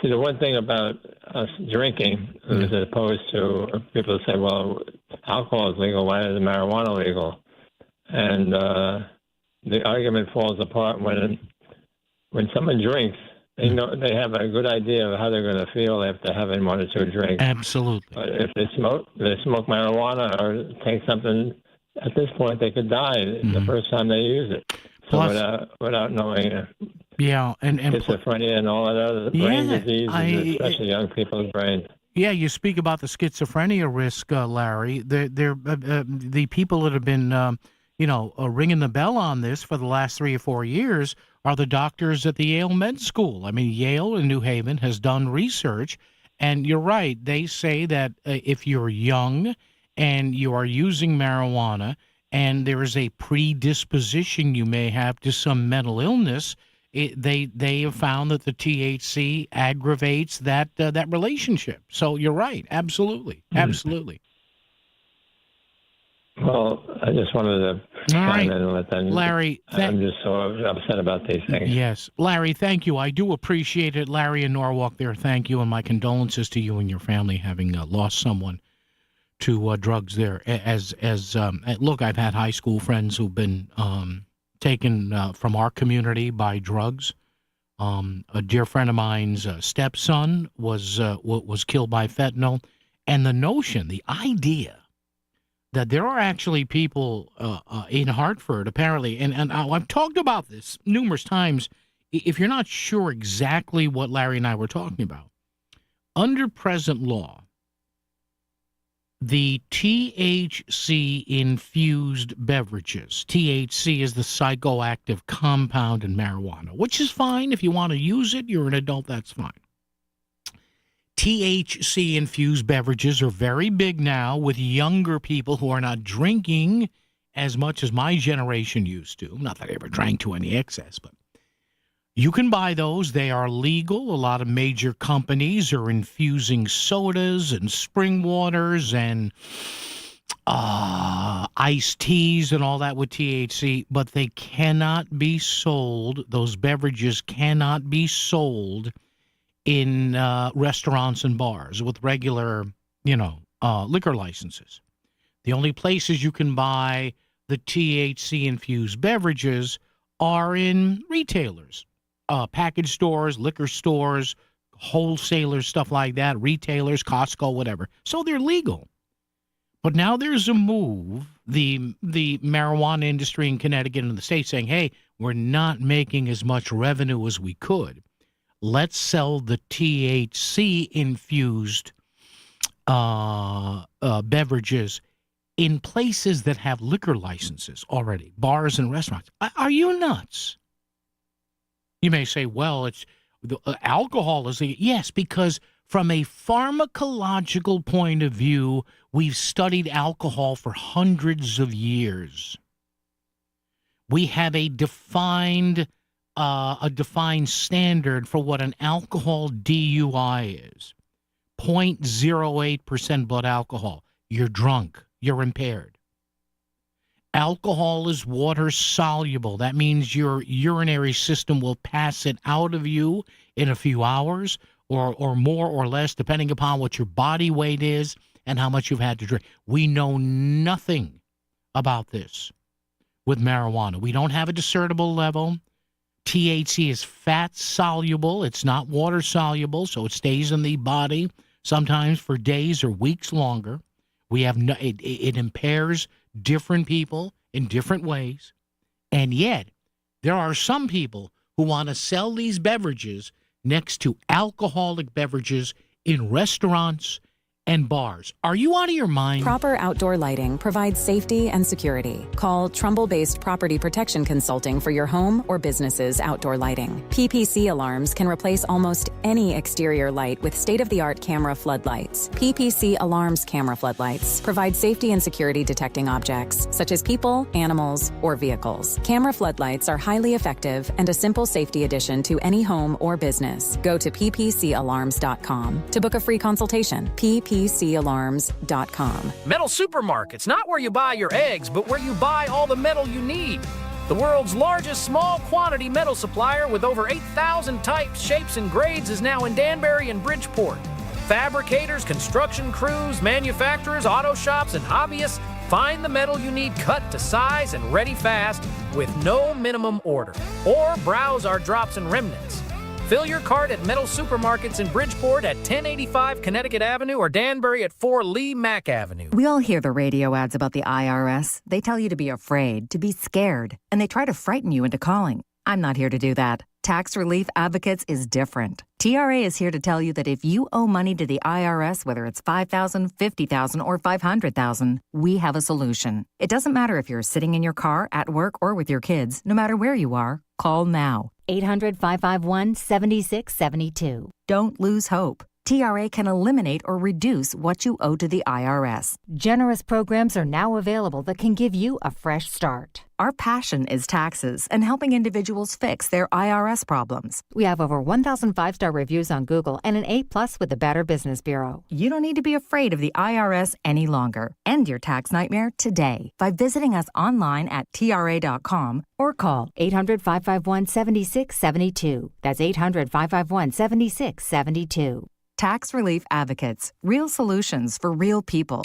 See, the one thing about us drinking, as opposed to people say, well, alcohol is legal, why is marijuana legal? And the argument falls apart when someone drinks. They know they have a good idea of how they're going to feel after having one or two drinks. Absolutely. But if they smoke marijuana or take something, at this point they could die the first time they use it. So without knowing and schizophrenia and all that other brain diseases, especially young people's brains. Yeah, you speak about the schizophrenia risk, Larry. The people that have been ringing the bell on this for the last 3 or 4 years are the doctors at the Yale Med School. I mean, Yale in New Haven has done research, and you're right. They say that if you're young and you are using marijuana and there is a predisposition you may have to some mental illness, they have found that the THC aggravates that relationship. So you're right. Absolutely. Absolutely. Well, I just wanted to chime in and let them. Larry, I'm just so upset about these things. Yes. Larry, thank you. I do appreciate it. Larry in Norwalk there, thank you, and my condolences to you and your family having lost someone to drugs there. Look, I've had high school friends who've been taken from our community by drugs. A dear friend of mine's stepson was killed by fentanyl, and the idea that there are actually people in Hartford, apparently, and I've talked about this numerous times. If you're not sure exactly what Larry and I were talking about, under present law, the THC-infused beverages, THC is the psychoactive compound in marijuana, which is fine. If you want to use it, you're an adult, that's fine. THC-infused beverages are very big now with younger people who are not drinking as much as my generation used to. Not that I ever drank to any excess, but You can buy those. They are legal. A lot of major companies are infusing sodas and spring waters and iced teas and all that with THC, but they cannot be sold. Those beverages cannot be sold in restaurants and bars with regular, liquor licenses. The only places you can buy the THC-infused beverages are in retailers. Package stores, liquor stores, wholesalers, stuff like that, retailers, Costco, whatever. So they're legal. But now there's a move, the marijuana industry in Connecticut and the state saying, hey, we're not making as much revenue as we could. Let's sell the THC-infused beverages in places that have liquor licenses already, bars and restaurants. Are you nuts? You may say, well, alcohol is yes, because from a pharmacological point of view, we've studied alcohol for hundreds of years. We have a defined standard for what an alcohol DUI is. 0.08% blood alcohol. You're drunk. You're impaired. Alcohol is water soluble. That means your urinary system will pass it out of you in a few hours or more or less, depending upon what your body weight is and how much you've had to drink. We know nothing about this with marijuana. We don't have a discernible level. THC is fat soluble. It's not water soluble, so it stays in the body sometimes for days or weeks longer. We have it impairs different people in different ways. And yet, there are some people who want to sell these beverages next to alcoholic beverages in restaurants and bars. Are you out of your mind? Proper outdoor lighting provides safety and security. Call Trumbull-based Property Protection Consulting for your home or business's outdoor lighting. PPC alarms can replace almost any exterior light with state-of-the-art camera floodlights. PPC Alarms camera floodlights provide safety and security detecting objects, such as people, animals, or vehicles. Camera floodlights are highly effective and a simple safety addition to any home or business. Go to ppcalarms.com to book a free consultation. ppcalarms.com. Metal Supermarket's not where you buy your eggs, but where you buy all the metal you need. The world's largest small quantity metal supplier with over 8,000 types, shapes, and grades is now in Danbury and Bridgeport. Fabricators, construction crews, manufacturers, auto shops, and hobbyists find the metal you need cut to size and ready fast with no minimum order. Or browse our drops and remnants. Fill your cart at Metal Supermarkets in Bridgeport at 1085 Connecticut Avenue or Danbury at 4 Lee Mack Avenue. We all hear the radio ads about the IRS. They tell you to be afraid, to be scared, and they try to frighten you into calling. I'm not here to do that. Tax Relief Advocates is different. TRA is here to tell you that if you owe money to the IRS, whether it's $5,000, $50,000, or $500,000, we have a solution. It doesn't matter if you're sitting in your car, at work, or with your kids. No matter where you are, call now. 800-551-7672. Don't lose hope. TRA can eliminate or reduce what you owe to the IRS. Generous programs are now available that can give you a fresh start. Our passion is taxes and helping individuals fix their IRS problems. We have over 1,000 5-star reviews on Google and an A+ with the Better Business Bureau. You don't need to be afraid of the IRS any longer. End your tax nightmare today by visiting us online at TRA.com or call 800-551-7672. That's 800-551-7672. Tax Relief Advocates. Real solutions for real people.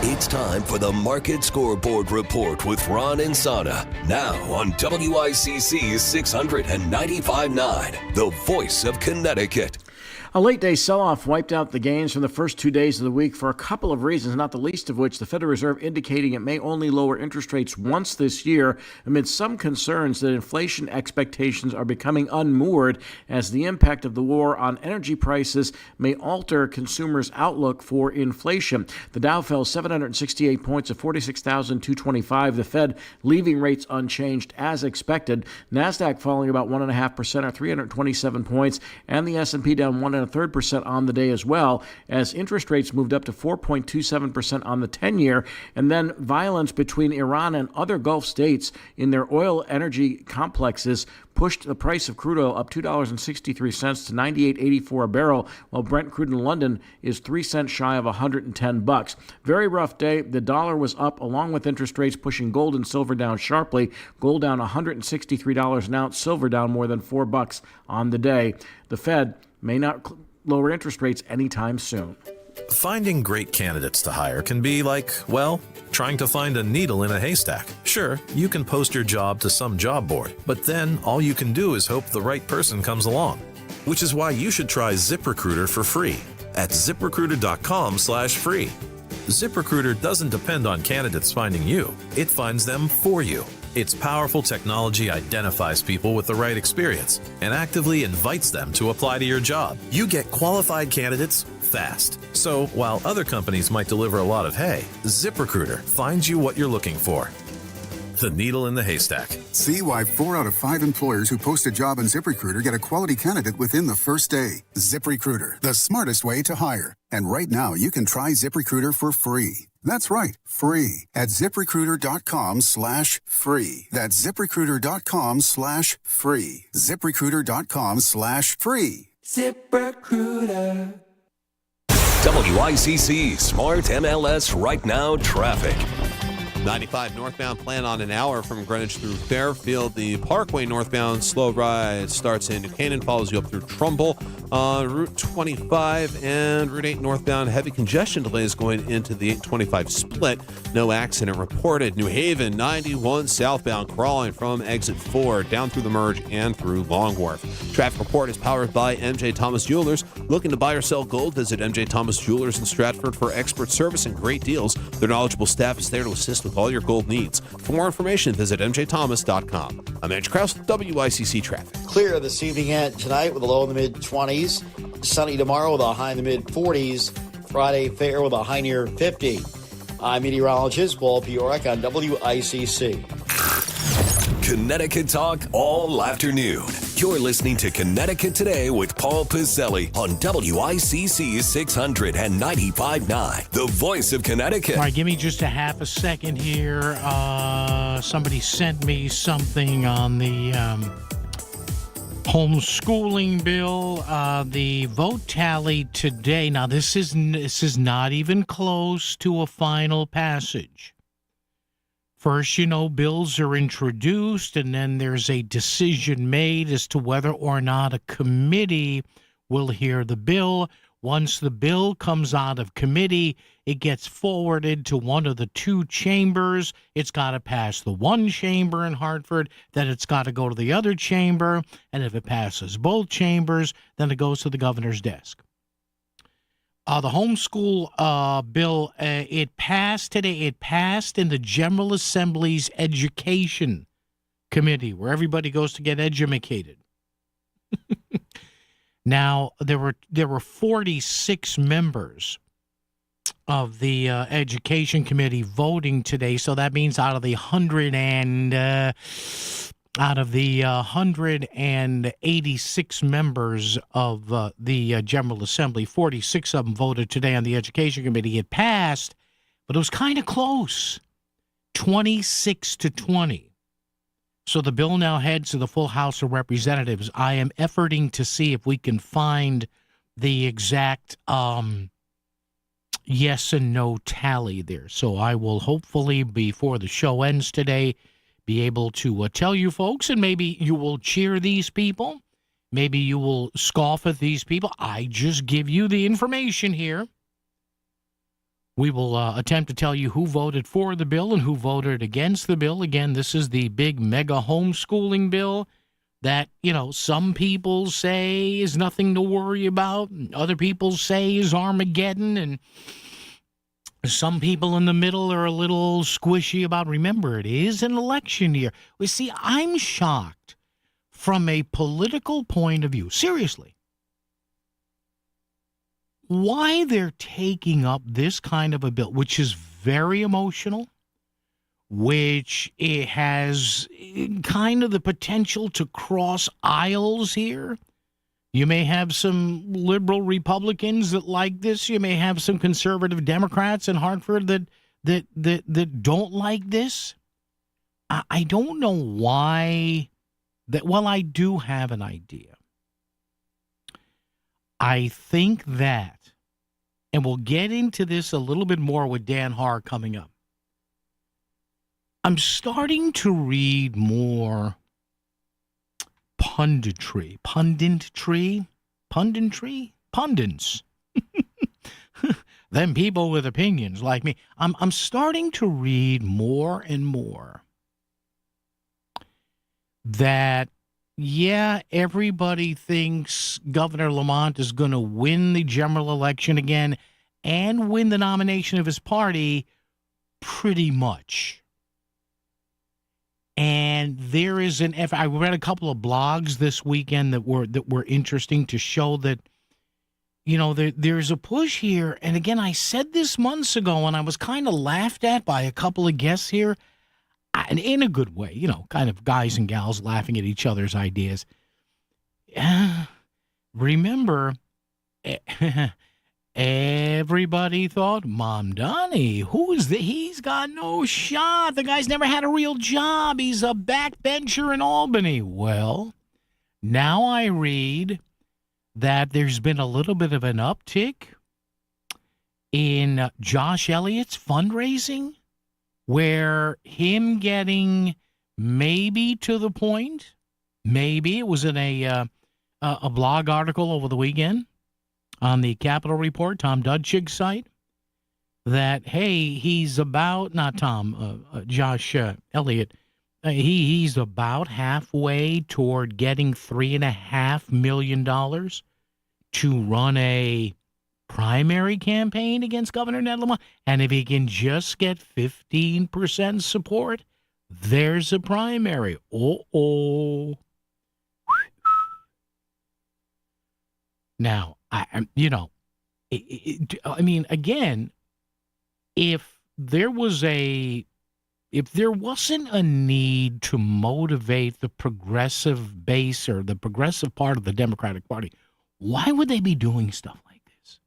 It's time for the Market Scoreboard Report with Ron and Sana. Now on WICC's 695.9, the voice of Connecticut. A late-day sell-off wiped out the gains from the first 2 days of the week for a couple of reasons, not the least of which the Federal Reserve indicating it may only lower interest rates once this year amid some concerns that inflation expectations are becoming unmoored as the impact of the war on energy prices may alter consumers' outlook for inflation. The Dow fell 768 points to 46,225. The Fed leaving rates unchanged as expected. NASDAQ falling about 1.5% or 327 points, and the S&P down 1.5% 1.33% on the day as well, as interest rates moved up to 4.27% on the 10-year, and then violence between Iran and other Gulf states in their oil energy complexes pushed the price of crude oil up $2.63 to $98.84 a barrel, while Brent crude in London is 3 cents shy of $110. Very rough day. The dollar was up along with interest rates, pushing gold and silver down sharply. Gold down $163 an ounce, silver down more than $4 on the day. The Fed may not lower interest rates anytime soon. Finding great candidates to hire can be like, well, trying to find a needle in a haystack. Sure, you can post your job to some job board, but then all you can do is hope the right person comes along. Which is why you should try ZipRecruiter for free at ZipRecruiter.com/free. ZipRecruiter doesn't depend on candidates finding you. It finds them for you. Its powerful technology identifies people with the right experience and actively invites them to apply to your job. You get qualified candidates fast. So while other companies might deliver a lot of hay, ZipRecruiter finds you what you're looking for. The needle in the haystack. See why 4 out of 5 employers who post a job on ZipRecruiter get a quality candidate within the first day. ZipRecruiter, the smartest way to hire. And right now, you can try ZipRecruiter for free. That's right, free at ZipRecruiter.com/free. That's ZipRecruiter.com/free. ZipRecruiter.com/free. ZipRecruiter. WICC Smart MLS Right Now Traffic. 95 northbound, plan on an hour from Greenwich through Fairfield. The Parkway northbound slow ride starts in New Canaan, follows you up through Trumbull. Route 25 and Route 8 northbound, heavy congestion delays going into the 825 split. No accident reported. New Haven, 91 southbound, crawling from exit 4 down through the merge and through Long Wharf. Traffic report is powered by MJ Thomas Jewelers. Looking to buy or sell gold? Visit MJ Thomas Jewelers in Stratford for expert service and great deals. Their knowledgeable staff is there to assist with all your gold needs. For more information, visit mjthomas.com. I'm Andrew Krause, WICC Traffic. Clear this evening and tonight with a low in the mid-20s. Sunny tomorrow with a high in the mid-40s. Friday fair with a high near 50. I'm meteorologist Paul Piorek on WICC. Connecticut Talk all afternoon. You're listening to Connecticut Today with Paul Pizzelli on WICC 695.9, the voice of Connecticut. All right, give me just a half a second here. Somebody sent me something on the homeschooling bill. The vote tally today. Now, this is not even close to a final passage. First, bills are introduced, and then there's a decision made as to whether or not a committee will hear the bill. Once the bill comes out of committee, it gets forwarded to one of the two chambers. It's got to pass the one chamber in Hartford, then it's got to go to the other chamber, and if it passes both chambers, then it goes to the governor's desk. The homeschool bill, it passed today. It passed in the General Assembly's Education Committee, where everybody goes to get educated. Now, there were 46 members of the Education Committee voting today, so that means out of the 186 members of the General Assembly, 46 of them voted today on the Education Committee. It passed, but it was kind of close, 26-20. So the bill now heads to the full House of Representatives. I am efforting to see if we can find the exact yes and no tally there. So I will hopefully, before the show ends today, be able to tell you folks, and maybe you will cheer these people. Maybe you will scoff at these people. I just give you the information here. We will attempt to tell you who voted for the bill and who voted against the bill. Again, this is the big mega homeschooling bill that, some people say is nothing to worry about, and other people say is Armageddon, and some people in the middle are a little squishy about, remember, it is an election year. We see, I'm shocked from a political point of view, seriously, why they're taking up this kind of a bill, which is very emotional, which it has kind of the potential to cross aisles here, You may have some liberal Republicans that like this. You may have some conservative Democrats in Hartford that don't like this. I don't know why. Well, I do have an idea. I think that, and we'll get into this a little bit more with Dan Haar coming up. I'm starting to read more pundits. Them people with opinions like me. I'm starting to read more and more that, yeah, everybody thinks Governor Lamont is going to win the general election again and win the nomination of his party pretty much. And there is I read a couple of blogs this weekend that were interesting to show that, you know, there's a push here. And again, I said this months ago, and I was kind of laughed at by a couple of guests here, and in a good way, you know, kind of guys and gals laughing at each other's ideas. Remember, everybody thought, Mamdani, who is that? He's got no shot. The guy's never had a real job. He's a backbencher in Albany. Well, now I read that there's been a little bit of an uptick in Josh Elliott's fundraising, where him getting maybe to the point, maybe it was in a blog article over the weekend on the Capitol Report, Tom Dudchig's site, that, hey, he's about, not Tom, Josh Elliott, he's about halfway toward getting $3.5 million to run a primary campaign against Governor Ned Lamont. And if he can just get 15% support, there's a primary. Now, I mean, again, if there wasn't a need to motivate the progressive base or the progressive part of the Democratic Party, why would they be doing stuff like this?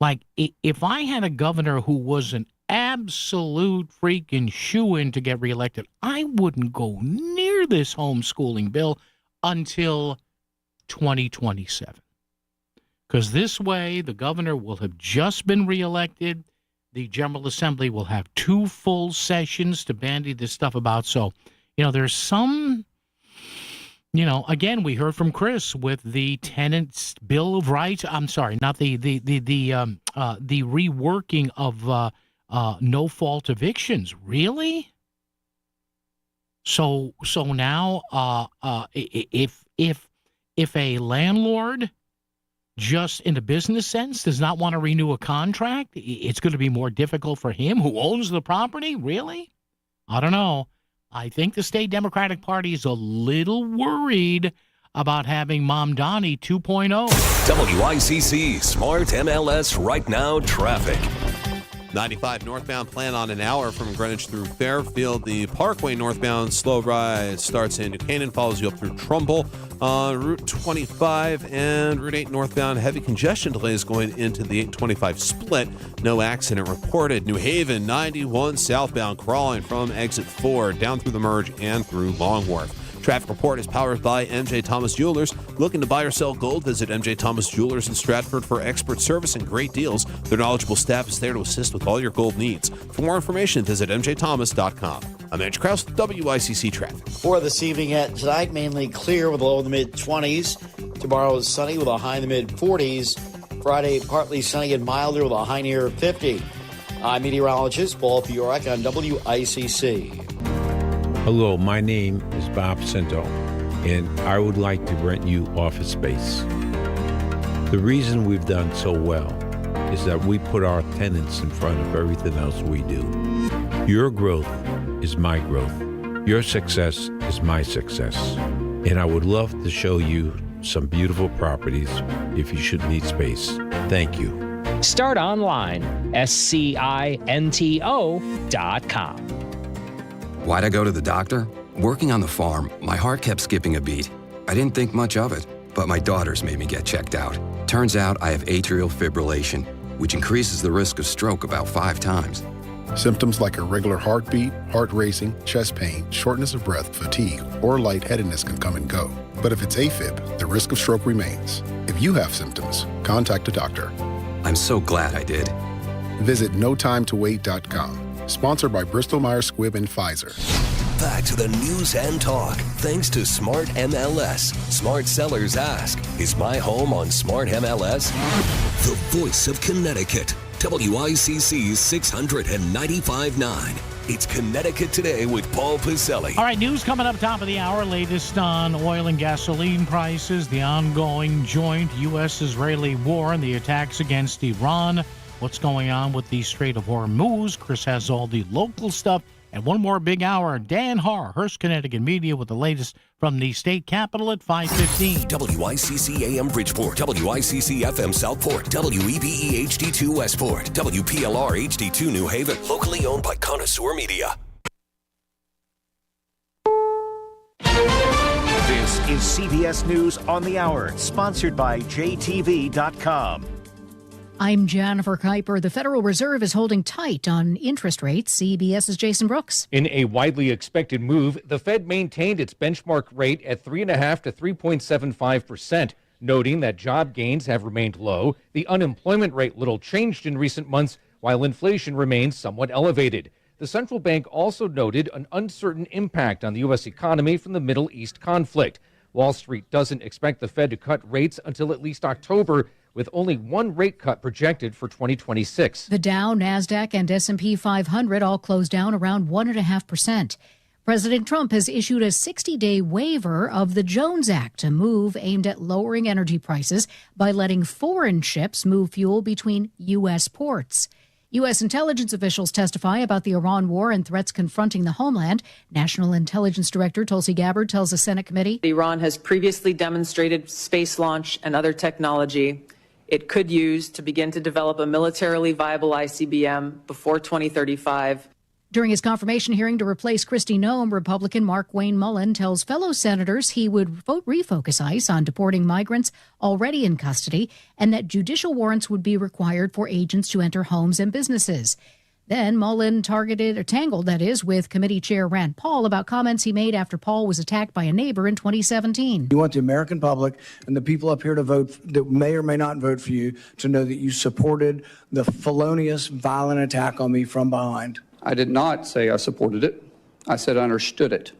Like, if I had a governor who was an absolute freaking shoo-in to get reelected, I wouldn't go near this homeschooling bill until 2027. Because this way, the governor will have just been reelected. The General Assembly will have 2 full sessions to bandy this stuff about. So, you know, there's some, you know, again, we heard from Chris with the Tenants' Bill of Rights. I'm sorry, not the reworking of no-fault evictions. Really? So now, if a landlord, just in a business sense, does not want to renew a contract, it's going to be more difficult for him who owns the property? Really? I don't know. I think the state Democratic Party is a little worried about having Mamdani 2.0. WICC Smart MLS Right Now Traffic. 95 northbound, plan on an hour from Greenwich through Fairfield. The Parkway northbound slow ride starts in New Canaan, follows you up through Trumbull. Route 25 and Route 8 northbound, heavy congestion delays going into the 825 split. No accident reported. New Haven 91 southbound, crawling from exit 4 down through the merge and through Long Wharf. Traffic report is powered by MJ Thomas Jewelers. Looking to buy or sell gold? Visit MJ Thomas Jewelers in Stratford for expert service and great deals. Their knowledgeable staff is there to assist with all your gold needs. For more information, visit mjthomas.com. I'm Andrew Krause, WICC Traffic. For this evening at tonight, mainly clear with a low in the mid-20s. Tomorrow is sunny with a high in the mid-40s. Friday, partly sunny and milder with a high near 50. I'm meteorologist Paul Piorek on WICC. Hello, my name is Bob Cinto, and I would like to rent you office space. The reason we've done so well is that we put our tenants in front of everything else we do. Your growth is my growth. Your success is my success. And I would love to show you some beautiful properties if you should need space. Thank you. Start online, scinto.com. Why'd I go to the doctor? Working on the farm, my heart kept skipping a beat. I didn't think much of it. but my daughters made me get checked out. Turns out I have atrial fibrillation, which increases the risk of stroke about 5 times. Symptoms like irregular heartbeat, heart racing, chest pain, shortness of breath, fatigue, or lightheadedness can come and go. But if it's AFib, the risk of stroke remains. If you have symptoms, contact a doctor. I'm so glad I did. Visit notimetowait.com. Sponsored by Bristol-Myers Squibb and Pfizer. Back to the news and talk, thanks to Smart MLS. Smart sellers ask, is my home on Smart MLS? The voice of Connecticut. WICC's 695.9. It's Connecticut Today with Paul Pacelli. All right, news coming up top of the hour. Latest on oil and gasoline prices, the ongoing joint U.S.-Israeli war and the attacks against Iran. What's going on with the Strait of Hormuz? Chris has all the local stuff. And one more big hour. Dan Harr, Hearst, Connecticut Media, with the latest from the state capitol at 5:15. WICC AM Bridgeport, WICC FM Southport, WEBE HD2 Westport, WPLR HD2 New Haven. Locally owned by Connoisseur Media. This is CBS News on the Hour, sponsored by JTV.com. I'm Jennifer Kuiper. The Federal Reserve is holding tight on interest rates. CBS's Jason Brooks. In a widely expected move, the Fed maintained its benchmark rate at 3.5% to 3.75%, noting that job gains have remained low. The unemployment rate little changed in recent months, while inflation remains somewhat elevated. The central bank also noted an uncertain impact on the U.S. economy from the Middle East conflict. Wall Street doesn't expect the Fed to cut rates until at least October, with only one rate cut projected for 2026. The Dow, NASDAQ, and S&P 500 all closed down around 1.5%. President Trump has issued a 60-day waiver of the Jones Act, a move aimed at lowering energy prices by letting foreign ships move fuel between U.S. ports. U.S. intelligence officials testify about the Iran war and threats confronting the homeland. National Intelligence Director Tulsi Gabbard tells a Senate committee Iran has previously demonstrated space launch and other technology it could use to begin to develop a militarily viable ICBM before 2035. During his confirmation hearing to replace Kristi Noem, Republican Mark Wayne Mullen tells fellow senators he would refocus ICE on deporting migrants already in custody and that judicial warrants would be required for agents to enter homes and businesses. Then Mullen tangled with Committee Chair Rand Paul about comments he made after Paul was attacked by a neighbor in 2017. You want the American public and the people up here to vote that may or may not vote for you to know that you supported the felonious, violent attack on me from behind. I did not say I supported it. I said I understood it.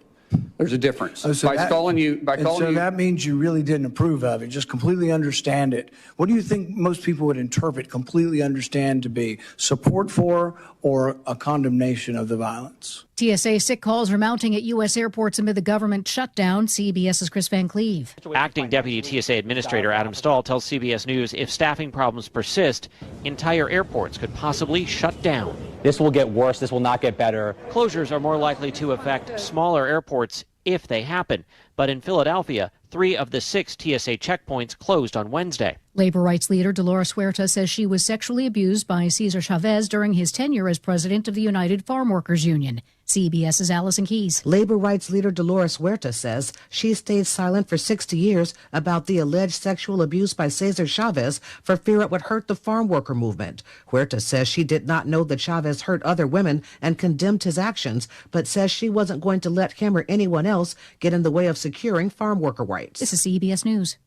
There's a difference. So that means you really didn't approve of it, just completely understand it. What do you think most people would interpret completely understand to be? Support for or a condemnation of the violence? TSA sick calls are mounting at U.S. airports amid the government shutdown. CBS's Chris Van Cleve. Acting Deputy TSA Administrator Adam Stahl tells CBS News if staffing problems persist, entire airports could possibly shut down. This will get worse. This will not get better. Closures are more likely to affect smaller airports if they happen. But in Philadelphia, 3 of the 6 TSA checkpoints closed on Wednesday. Labor rights leader Dolores Huerta says she was sexually abused by Cesar Chavez during his tenure as president of the United Farm Workers Union. CBS's Allison Keyes. Labor rights leader Dolores Huerta says she stayed silent for 60 years about the alleged sexual abuse by Cesar Chavez for fear it would hurt the farm worker movement. Huerta says she did not know that Chavez hurt other women and condemned his actions, but says she wasn't going to let him or anyone else get in the way of securing farm worker rights. This is CBS News.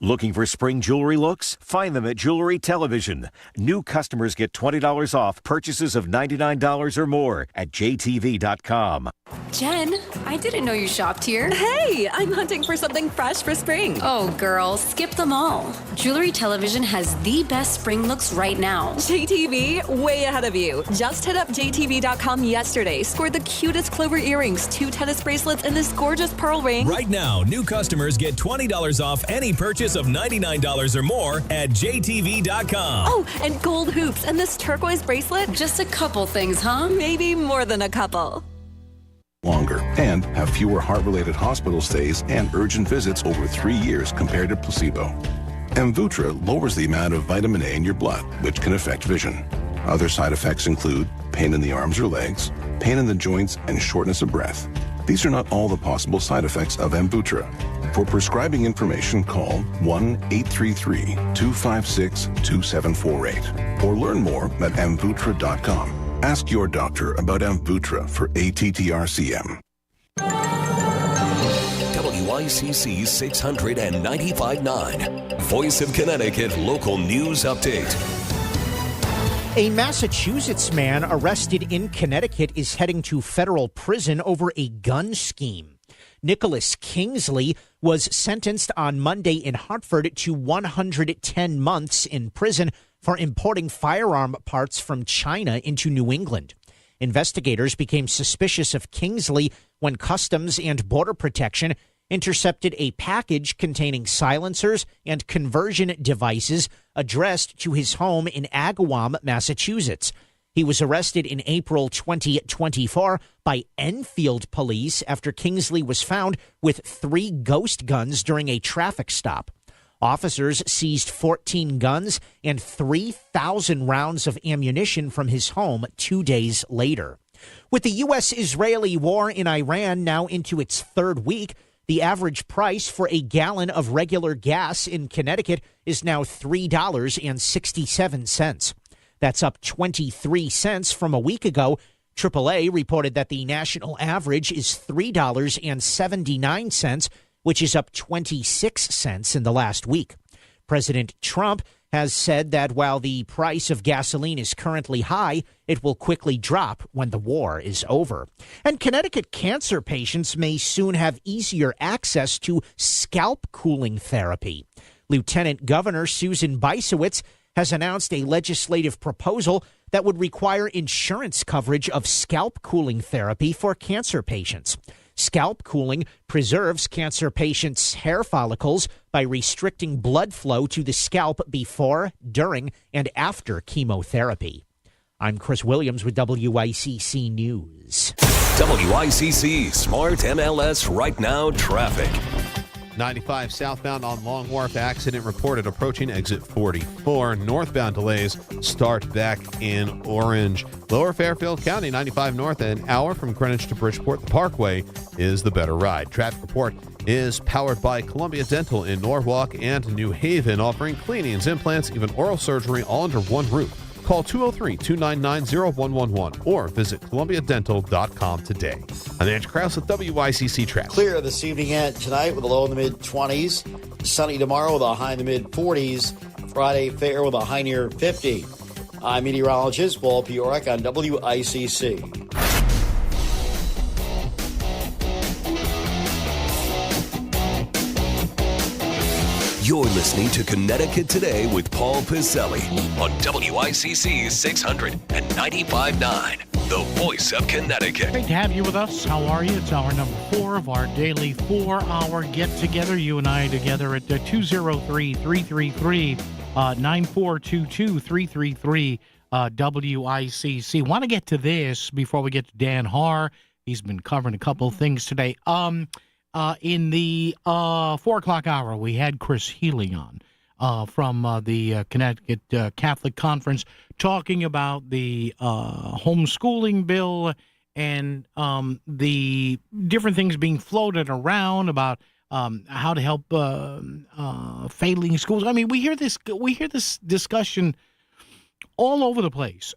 Looking for spring jewelry looks? Find them at Jewelry Television. New customers get $20 off purchases of $99 or more at JTV.com. Jen, I didn't know you shopped here. Hey, I'm hunting for something fresh for spring. Oh, girl, skip them all. Jewelry Television has the best spring looks right now. JTV, way ahead of you. Just hit up JTV.com yesterday, scored the cutest clover earrings, 2 tennis bracelets, and this gorgeous pearl ring. Right now, new customers get $20 off any purchase of $99 or more at JTV.com. Oh, and gold hoops and this turquoise bracelet. Just a couple things, huh? Maybe more than a couple. Longer and have fewer heart-related hospital stays and urgent visits over 3 years compared to placebo. Amvuttra lowers the amount of vitamin A in your blood, which can affect vision. Other side effects include pain in the arms or legs, pain in the joints, and shortness of breath. These are not all the possible side effects of Amvuttra. For prescribing information, call 1-833-256-2748 or learn more at amvutra.com. Ask your doctor about Amvutra for ATTRCM. WICC 695.9, Voice of Connecticut Local News Update. A Massachusetts man arrested in Connecticut is heading to federal prison over a gun scheme. Nicholas Kingsley was sentenced on Monday in Hartford to 110 months in prison for importing firearm parts from China into New England. Investigators became suspicious of Kingsley when Customs and Border Protection intercepted a package containing silencers and conversion devices addressed to his home in Agawam, Massachusetts. He was arrested in April 2024 by Enfield police after Kingsley was found with 3 ghost guns during a traffic stop. Officers seized 14 guns and 3,000 rounds of ammunition from his home 2 days later. With the U.S.-Israeli war in Iran now into its 3rd week, the average price for a gallon of regular gas in Connecticut is now $3.67. That's up 23 cents from a week ago. AAA reported that the national average is $3.79, which is up 26 cents in the last week. President Trump has said that while the price of gasoline is currently high, it will quickly drop when the war is over. And Connecticut cancer patients may soon have easier access to scalp cooling therapy. Lieutenant Governor Susan Bysowitz has announced a legislative proposal that would require insurance coverage of scalp cooling therapy for cancer patients. Scalp cooling preserves cancer patients' hair follicles by restricting blood flow to the scalp before, during, and after chemotherapy. I'm Chris Williams with WICC News. WICC Smart MLS Right Now Traffic. 95 southbound on Long Wharf, accident reported approaching exit 44. Northbound delays start back in orange. Lower Fairfield County, 95 north, an hour from Greenwich to Bridgeport. The Parkway is the better ride. Traffic report is powered by Columbia Dental in Norwalk and New Haven, offering cleanings, implants, even oral surgery all under one roof. Call 203-299-0111 or visit columbiadental.com today. I'm Andrew Krause with WICC Traffic. Clear this evening and tonight with a low in the mid-20s. Sunny tomorrow with a high in the mid-40s. Friday fair with a high near 50. I'm meteorologist Paul Piorek on WICC. You're listening to Connecticut Today with Paul Piselli on WICC 695.9, the voice of Connecticut. Great to have you with us. How are you? It's hour number 4 of our daily 4-hour get-together. You and I together at 203-333-9422, 333 WICC. Want to get to this before we get to Dan Haar. He's been covering a couple of things today. In the 4 o'clock hour, we had Chris Healy on from the Connecticut Catholic Conference talking about the homeschooling bill and the different things being floated around about how to help failing schools. I mean, we hear this discussion all over the place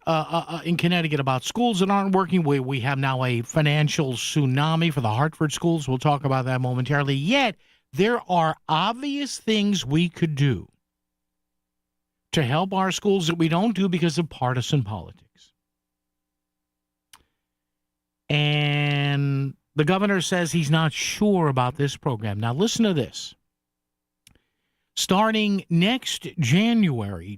in Connecticut about schools that aren't working. We have now a financial tsunami for the Hartford schools. We'll talk about that momentarily. Yet, there are obvious things we could do to help our schools that we don't do because of partisan politics. And the governor says he's not sure about this program. Now, listen to this. Starting next January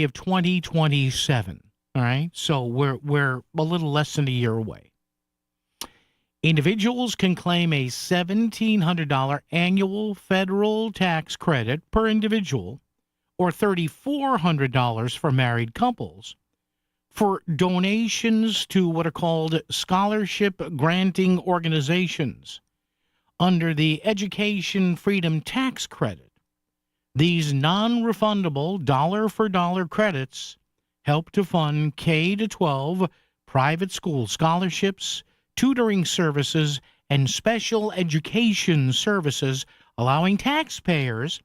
of 2027, all right? So we're a little less than a year away. Individuals can claim a $1,700 annual federal tax credit per individual or $3,400 for married couples for donations to what are called scholarship granting organizations under the Education Freedom Tax Credit. These non-refundable dollar-for-dollar credits help to fund K-12 private school scholarships, tutoring services, and special education services allowing taxpayers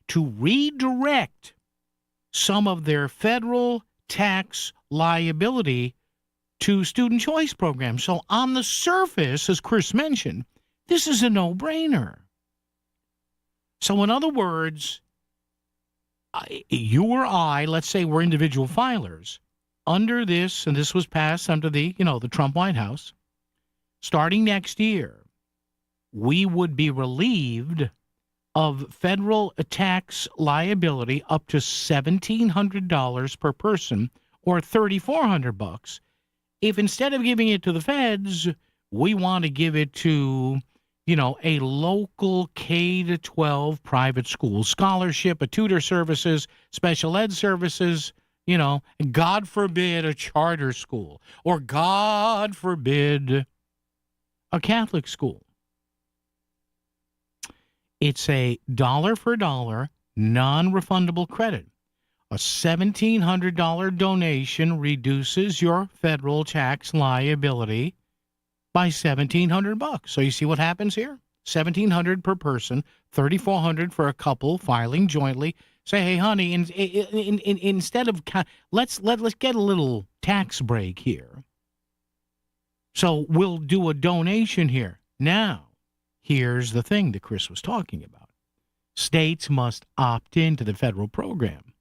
to redirect some of their federal tax liability to student choice programs. So on the surface, as Chris mentioned, this is a no-brainer. So in other words, you or I, let's say we're individual filers, under this, and this was passed under the Trump White House, starting next year, we would be relieved of federal tax liability up to $1,700 per person, or $3,400 if instead of giving it to the feds, we want to give it to, a local K-12 private school, scholarship, a tutor services, special ed services, God forbid a charter school, or God forbid a Catholic school. It's a dollar for dollar, non-refundable credit. A $1,700 donation reduces your federal tax liability by $1,700. So you see what happens here? $1,700 per person, $3,400 for a couple filing jointly. Say, hey, honey, instead of let's get a little tax break here. So we'll do a donation here. Now, here's the thing that Chris was talking about. States must opt into the federal program.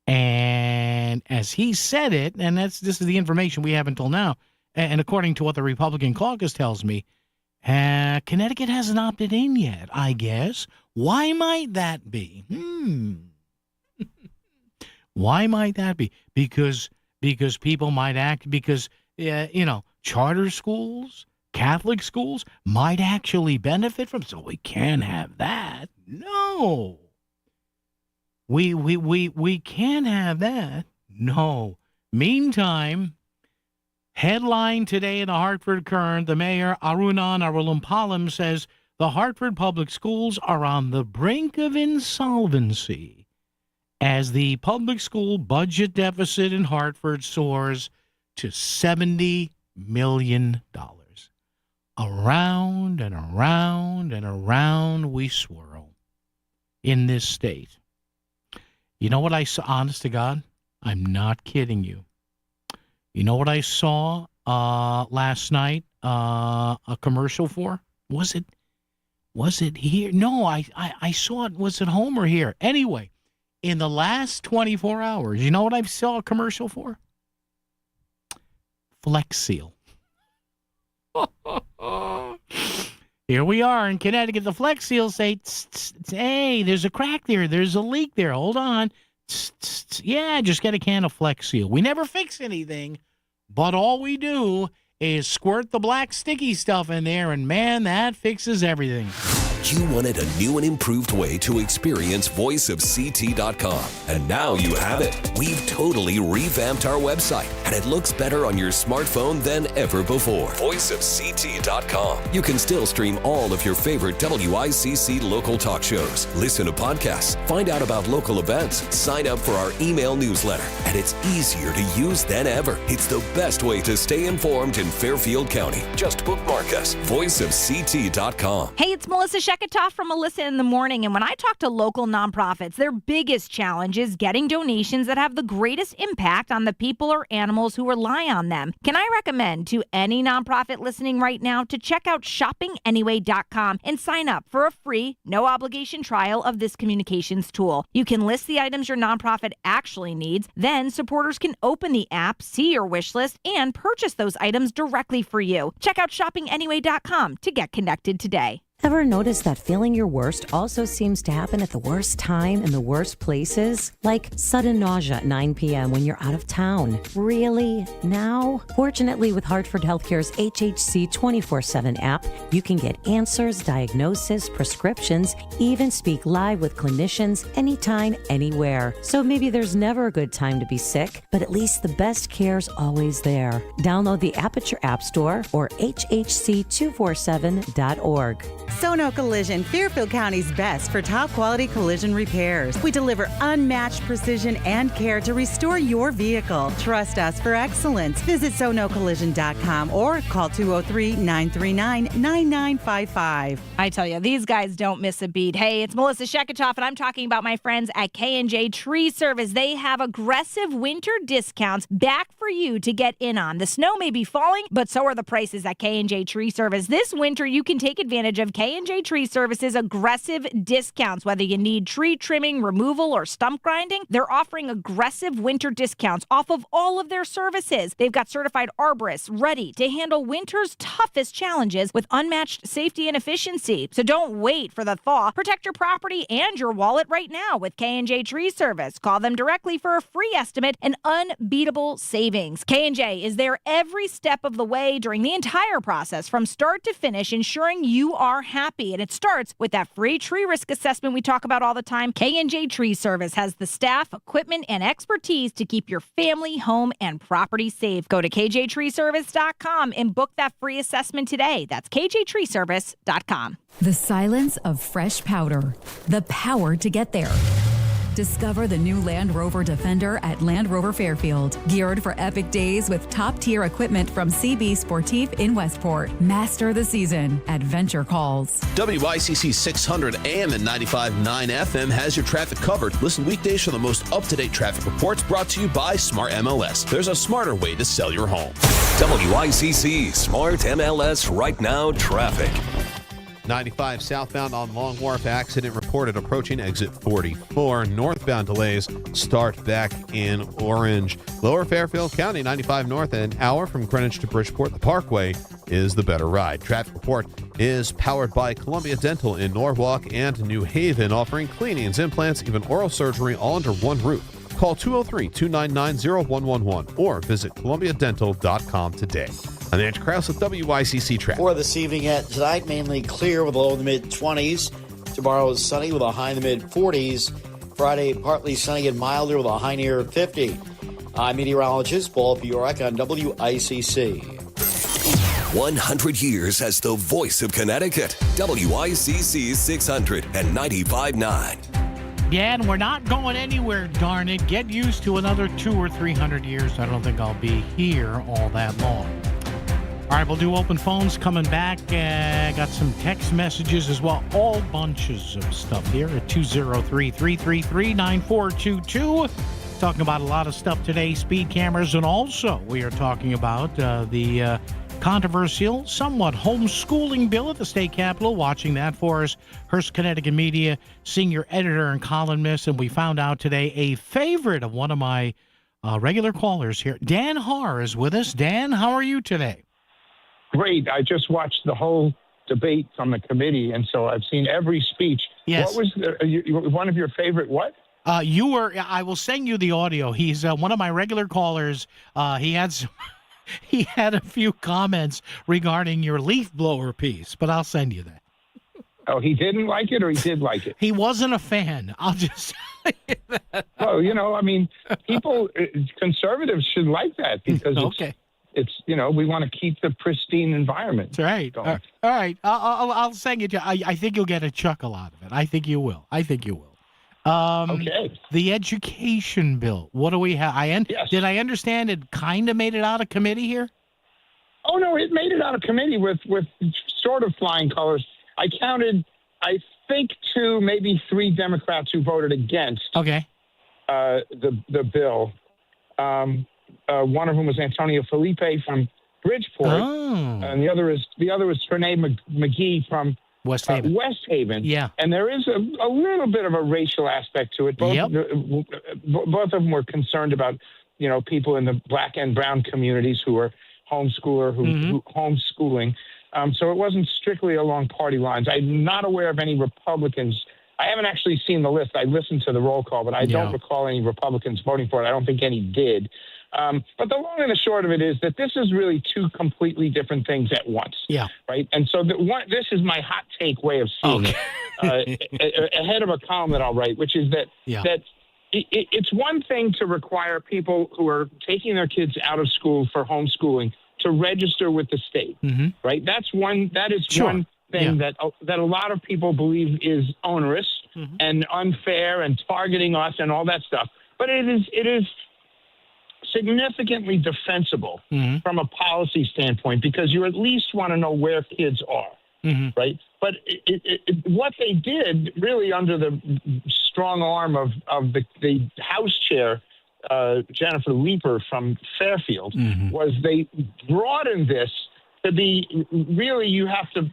And as he said it, and this is the information we have until now, and according to what the Republican caucus tells me, Connecticut hasn't opted in yet, I guess. Why might that be? Why might that be? Because people might act, because, charter schools, Catholic schools might actually benefit from, so we can't have that. No. We can't have that. No. Meantime, headline today in the Hartford Courant, the mayor, Arunan Arulampalam, says the Hartford Public Schools are on the brink of insolvency as the public school budget deficit in Hartford soars to $70 million. Around and around and around we swirl in this state. You know what I saw? Honest to God, I'm not kidding you. You know what I saw last night? A commercial for? Was it here? No, I saw it. Was it home or here? Anyway, in the last 24 hours, you know what I saw a commercial for? Flex Seal. Here we are in Connecticut. The Flex Seal say, hey, there's a crack there. There's a leak there. Hold on. Yeah, just get a can of Flex Seal. We never fix anything, but all we do is squirt the black sticky stuff in there, and man, that fixes everything. You wanted a new and improved way to experience voiceofct.com, and now you have it. We've totally revamped our website, and it looks better on your smartphone than ever before. Voiceofct.com. You can still stream all of your favorite WICC local talk shows, listen to podcasts, find out about local events, sign up for our email newsletter, and it's easier to use than ever. It's the best way to stay informed in Fairfield County. Just bookmark us. Voiceofct.com. Hey, it's Melissa Sheketoff from Melissa in the Morning, and when I talk to local nonprofits, their biggest challenge is getting donations that have the greatest impact on the people or animals who rely on them. Can I recommend to any nonprofit listening right now to check out shoppinganyway.com and sign up for a free, no-obligation trial of this communications tool. You can list the items your nonprofit actually needs, then supporters can open the app, see your wish list, and purchase those items directly for you. Check out shoppinganyway.com to get connected today. Ever notice that feeling your worst also seems to happen at the worst time in the worst places? Like sudden nausea at 9 p.m. when you're out of town. Really? Now? Fortunately, with Hartford Healthcare's HHC 24/7 app, you can get answers, diagnosis, prescriptions, even speak live with clinicians anytime, anywhere. So maybe there's never a good time to be sick, but at least the best care's always there. Download the app at your app store or hhc247.org. Sono Collision, Fairfield County's best for top quality collision repairs. We deliver unmatched precision and care to restore your vehicle. Trust us for excellence. Visit sonocollision.com or call 203-939-9955. I tell you, these guys don't miss a beat. Hey, it's Melissa Sheketoff, and I'm talking about my friends at K&J Tree Service. They have aggressive winter discounts back for you to get in on. The snow may be falling, but so are the prices at K&J Tree Service. This winter, you can take advantage of K&J Tree Service's aggressive discounts. Whether you need tree trimming, removal, or stump grinding, they're offering aggressive winter discounts off of all of their services. They've got certified arborists ready to handle winter's toughest challenges with unmatched safety and efficiency. So don't wait for the thaw. Protect your property and your wallet right now with K&J Tree Service. Call them directly for a free estimate and unbeatable savings. K&J is there every step of the way during the entire process from start to finish, ensuring you are happy. And it starts with that free tree risk assessment we talk about all the time. K&J Tree Service has the staff, equipment, and expertise to keep your family, home, and property safe. Go to kjtreeservice.com and book that free assessment today. That's kjtreeservice.com. The silence of fresh powder. The power to get there. Discover the new Land Rover Defender at Land Rover Fairfield. Geared for epic days with top-tier equipment from CB Sportif in Westport. Master the season. Adventure calls. WICC 600 AM and 95.9 FM has your traffic covered. Listen weekdays for the most up-to-date traffic reports brought to you by Smart MLS. There's a smarter way to sell your home. WICC Smart MLS Right Now traffic. 95 southbound on Long Wharf, accident reported approaching exit 44. Northbound delays start back in Orange. Lower Fairfield County, 95 north, an hour from Greenwich to Bridgeport. The Parkway is the better ride. Traffic report is powered by Columbia Dental in Norwalk and New Haven, offering cleanings, implants, even oral surgery all under one roof. Call 203-299-0111 or visit columbiadental.com today. I'm Andrew Krause with WICC Traffic. For this evening at tonight, mainly clear with a low in the mid-20s. Tomorrow is sunny with a high in the mid-40s. Friday, partly sunny and milder with a high near 50. I'm meteorologist Paul Piorek on WICC. 100 years as the voice of Connecticut. WICC 600 and 95.9. Yeah, and we're not going anywhere, darn it. Get used to another 200 or 300 years. I don't think I'll be here all that long. All right, we'll do open phones coming back. Got some text messages as well. All bunches of stuff here at 203-333-9422. Talking about a lot of stuff today, speed cameras, and also we are talking about the controversial, somewhat homeschooling bill at the state capitol. Watching that for us, Hearst Connecticut Media senior editor and columnist, and we found out today a favorite of one of my regular callers here. Dan Haar is with us. Dan, how are you today? Great. I just watched the whole debate from the committee, and so I've seen every speech. Yes. What was one of your favorite what? You were. I will send you the audio. He's one of my regular callers. He had some. He had a few comments regarding your leaf blower piece, but I'll send you that. Oh, he didn't like it, or he did like it? He wasn't a fan. I'll just tell you that. Well, I mean, people, conservatives should like that because it's we want to keep the pristine environment. That's right. All right. I'll send you. I think you'll get a chuckle out of it. I think you will. Okay. The education bill. What do we have? Did I understand it kind of made it out of committee here? Oh, no, it made it out of committee with sort of flying colors. I counted, I think, 2, maybe 3 Democrats who voted against the bill. One of them was Antonio Felipe from Bridgeport, and the other is Renee McGee from West Haven. Yeah. And there is a little bit of a racial aspect to it. Both of them were concerned about, people in the black and brown communities who are homeschooling. So it wasn't strictly along party lines. I'm not aware of any Republicans. I haven't actually seen the list. I listened to the roll call, but I don't recall any Republicans voting for it. I don't think any did. But the long and the short of it is that this is really 2 completely different things at once. Yeah. Right. And so this is my hot take way of seeing it ahead of a column that I'll write, which is that it's one thing to require people who are taking their kids out of school for homeschooling to register with the state. Mm-hmm. Right. That is one thing that a lot of people believe is onerous and unfair and targeting us and all that stuff. But it is significantly defensible from a policy standpoint, because you at least want to know where kids are, right? But what they did, really under the strong arm of the House chair, Jennifer Leeper from Fairfield, was they broadened this to be really, you have to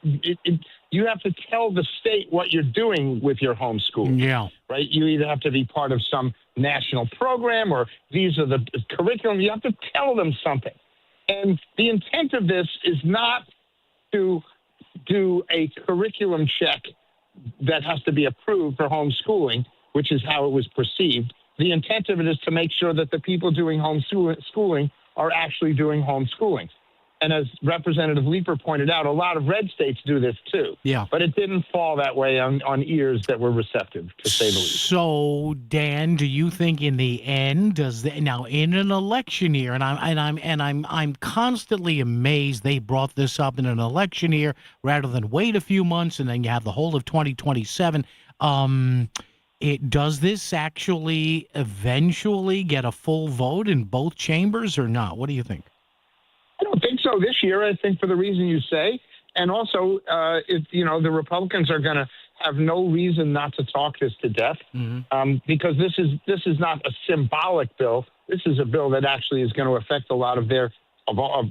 tell the state what you're doing with your homeschooling. Yeah. Right? You either have to be part of some national program, or these are the curriculum. You have to tell them something. And the intent of this is not to do a curriculum check that has to be approved for homeschooling, which is how it was perceived. The intent of it is to make sure that the people doing homeschooling are actually doing homeschooling. And as Representative Leeper pointed out, a lot of red states do this too. Yeah. But it didn't fall that way on ears that were receptive, to say the least. So, Dan, do you think in the end, now in an election year, and I'm constantly amazed they brought this up in an election year rather than wait a few months and then you have the whole of 2027. Does this actually eventually get a full vote in both chambers or not? What do you think? I don't think so this year. I think for the reason you say, and also, the Republicans are going to have no reason not to talk this to death, because this is not a symbolic bill. This is a bill that actually is going to affect a lot of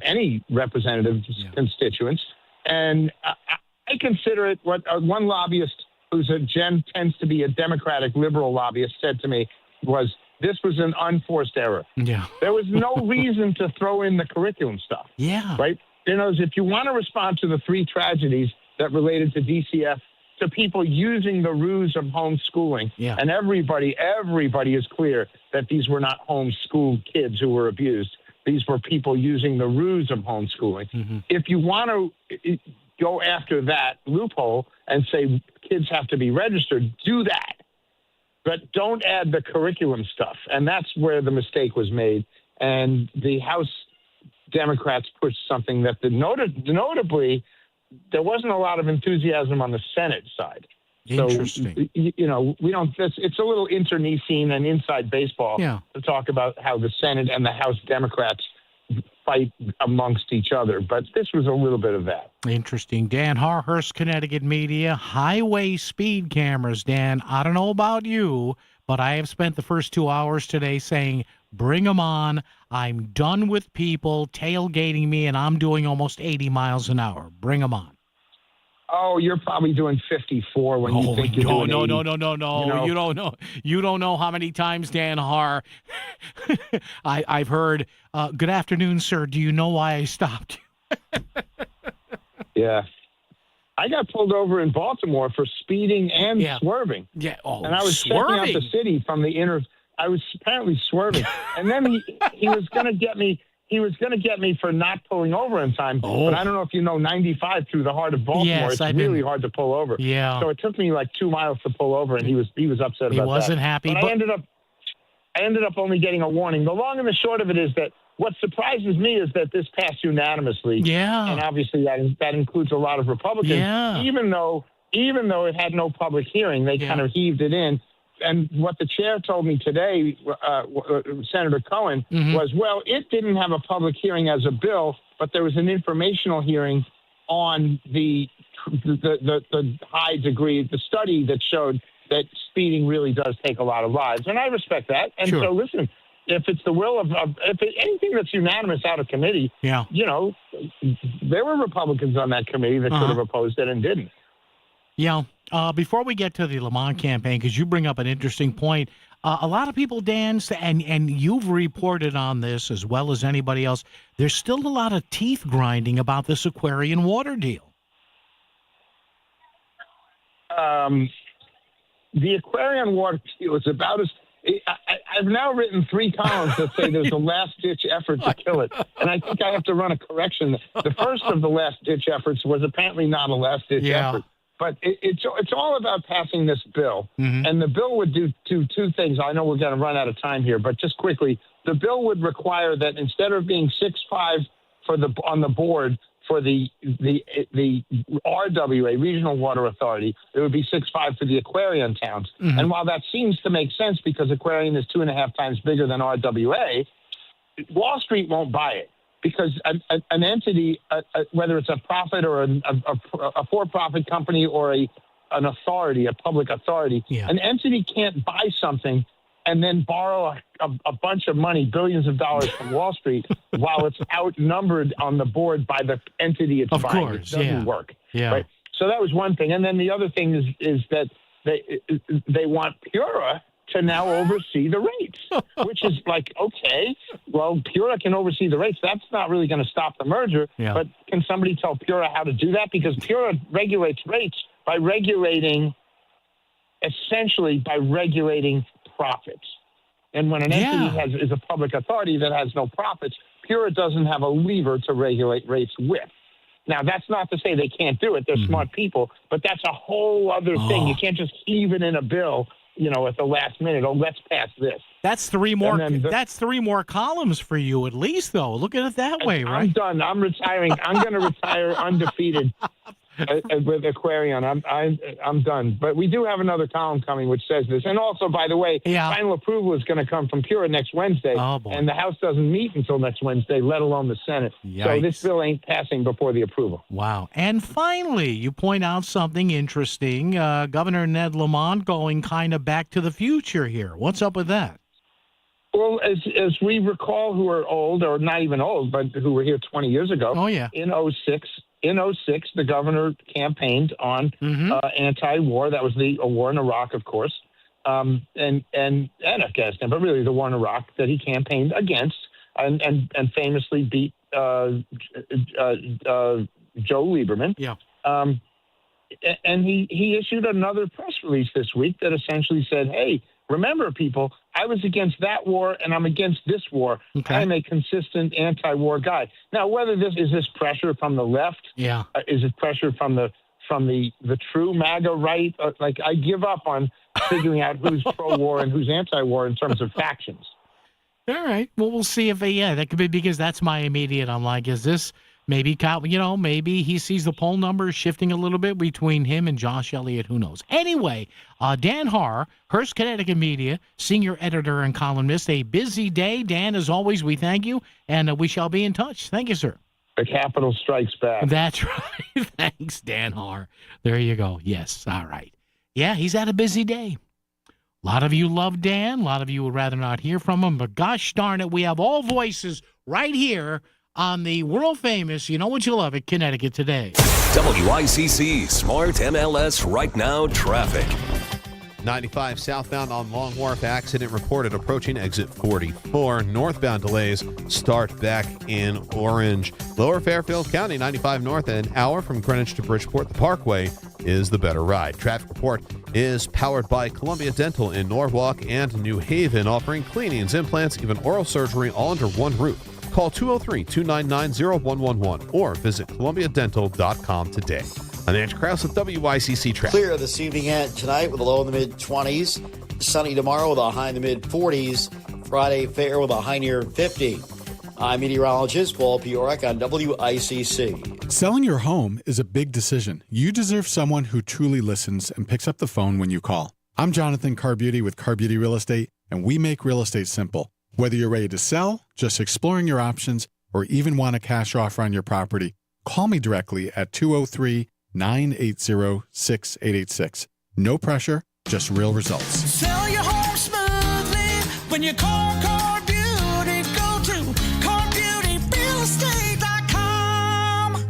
any representative's constituents. And I consider it what one lobbyist tends to be a Democratic liberal lobbyist said to me was, this was an unforced error. Yeah. There was no reason to throw in the curriculum stuff. Yeah. Right? If you want to respond to the three tragedies that related to DCF, to people using the ruse of homeschooling, and everybody is clear that these were not homeschooled kids who were abused. These were people using the ruse of homeschooling. If you want to go after that loophole and say kids have to be registered, do that. But don't add the curriculum stuff. And that's where the mistake was made. And the House Democrats pushed something that notably, there wasn't a lot of enthusiasm on the Senate side. Interesting. So, we don't, it's a little internecine and inside baseball to talk about how the Senate and the House Democrats fight amongst each other. But this was a little bit of that. Interesting. Dan Harhurst, Connecticut Media. Highway speed cameras, Dan. I don't know about you, but I have spent the first 2 hours today saying, bring them on. I'm done with people tailgating me, and I'm doing almost 80 miles an hour. Bring them on. Oh, you're probably doing 54 when you think you're doing 80. No. You don't know. You don't know how many times, Dan Har, I've heard, good afternoon, sir. Do you know why I stopped you? Yeah. I got pulled over in Baltimore for speeding and swerving. Yeah. Oh, and I was checking out the city from the inner. I was apparently swerving. And then he was going to get me. He was going to get me for not pulling over in time. But I don't know if you know 95 through the heart of Baltimore. Yes, it's really hard to pull over. Yeah. So it took me like 2 miles to pull over, and he was upset about that. He wasn't happy. But I ended up only getting a warning. The long and the short of it is that what surprises me is that this passed unanimously. Yeah. And obviously that includes a lot of Republicans. Yeah. Even though it had no public hearing, they kind of heaved it in. And what the chair told me today, Senator Cohen, was, well, it didn't have a public hearing as a bill, but there was an informational hearing on the high degree, the study that showed that speeding really does take a lot of lives. And I respect that. And so, listen, if it's the will of anything that's unanimous out of committee, there were Republicans on that committee that could have opposed it and didn't. Yeah. Before we get to the Lamont campaign, because you bring up an interesting point, a lot of people, Dan, and you've reported on this as well as anybody else, there's still a lot of teeth grinding about this Aquarian water deal. The Aquarian water deal is about as... I've now written 3 columns that say there's a last-ditch effort to kill it. And I think I have to run a correction. The first of the last-ditch efforts was apparently not a last-ditch effort. But it's all about passing this bill. And the bill would do two things. I know we're going to run out of time here, but just quickly, the bill would require that instead of being 6-5 on the board for the RWA, Regional Water Authority. It would be 6.5 for the Aquarian towns. Mm-hmm. And while that seems to make sense because Aquarian is 2.5 times bigger than RWA, Wall Street won't buy it because an entity, whether it's a profit or a for-profit company or an authority, a public authority, an entity can't buy something and then borrow a bunch of money, billions of dollars from Wall Street while it's outnumbered on the board by the entity it's buying. It doesn't work. Yeah. Right? So that was one thing. And then the other thing is that they want Pura to now oversee the rates, which is like, okay, well, Pura can oversee the rates. That's not really going to stop the merger. Yeah. But can somebody tell Pura how to do that? Because Pura regulates rates by regulating profits. And when an entity is a public authority that has no profits, Pura doesn't have a lever to regulate rates with. Now, that's not to say they can't do it. They're smart people, but that's a whole other thing. You can't just heave it in a bill, at the last minute. Oh, let's pass this. That's three more. That's 3 more columns for you, at least, though. Look at it that way, right? I'm done. I'm retiring. I'm going to retire undefeated with Aquarian. I'm done. But we do have another column coming which says this. And also, by the way, final approval is going to come from Pura next Wednesday. Oh, boy. And the House doesn't meet until next Wednesday, let alone the Senate. Yikes. So this bill ain't passing before the approval. Wow. And finally, you point out something interesting. Governor Ned Lamont going kind of back to the future here. What's up with that? Well, as we recall, who are old, or not even old, but who were here 20 years ago. Oh, yeah. In 2006, the governor campaigned on anti-war. That was the war in Iraq, of course, and Afghanistan, but really the war in Iraq that he campaigned against and famously beat Joe Lieberman. Yeah. And he issued another press release this week that essentially said, hey, remember, people, I was against that war and I'm against this war. Okay. I'm a consistent anti-war guy. Now, whether this pressure from the left, is it pressure from the true MAGA right? Like, I give up on figuring out who's pro-war and who's anti-war in terms of factions. All right. Well, we'll see if that could be, because that's my immediate. I'm like, is this maybe maybe he sees the poll numbers shifting a little bit between him and Josh Elliott. Who knows? Anyway, Dan Haar, Hearst, Connecticut Media, senior editor and columnist. A busy day. Dan, as always, we thank you, and we shall be in touch. Thank you, sir. The Capitol strikes back. That's right. Thanks, Dan Haar. There you go. Yes. All right. Yeah, he's had a busy day. A lot of you love Dan. A lot of you would rather not hear from him. But gosh darn it, we have all voices right here on the world-famous, you know what you love it, Connecticut Today. WICC Smart MLS Right Now Traffic. 95 southbound on Long Wharf, accident reported approaching exit 44. Northbound delays start back in Orange. Lower Fairfield County, 95 north, an hour from Greenwich to Bridgeport. The Parkway is the better ride. Traffic report is powered by Columbia Dental in Norwalk and New Haven, offering cleanings, implants, even oral surgery all under one roof. Call 203-299-0111 or visit columbiadental.com today. I'm Andrew Krause with WICC Traffic. Clear this evening and tonight with a low in the mid-20s. Sunny tomorrow with a high in the mid-40s. Friday fair with a high near 50. I'm meteorologist Paul Piorek on WICC. Selling your home is a big decision. You deserve someone who truly listens and picks up the phone when you call. I'm Jonathan Carbeauty with Carbeauty Real Estate, and we make real estate simple. Whether you're ready to sell, just exploring your options, or even want a cash offer on your property, call me directly at 203-980-6886. No pressure, just real results. Sell your home smoothly when you call Carbeauty. Go to CarbeautyRealEstate.com.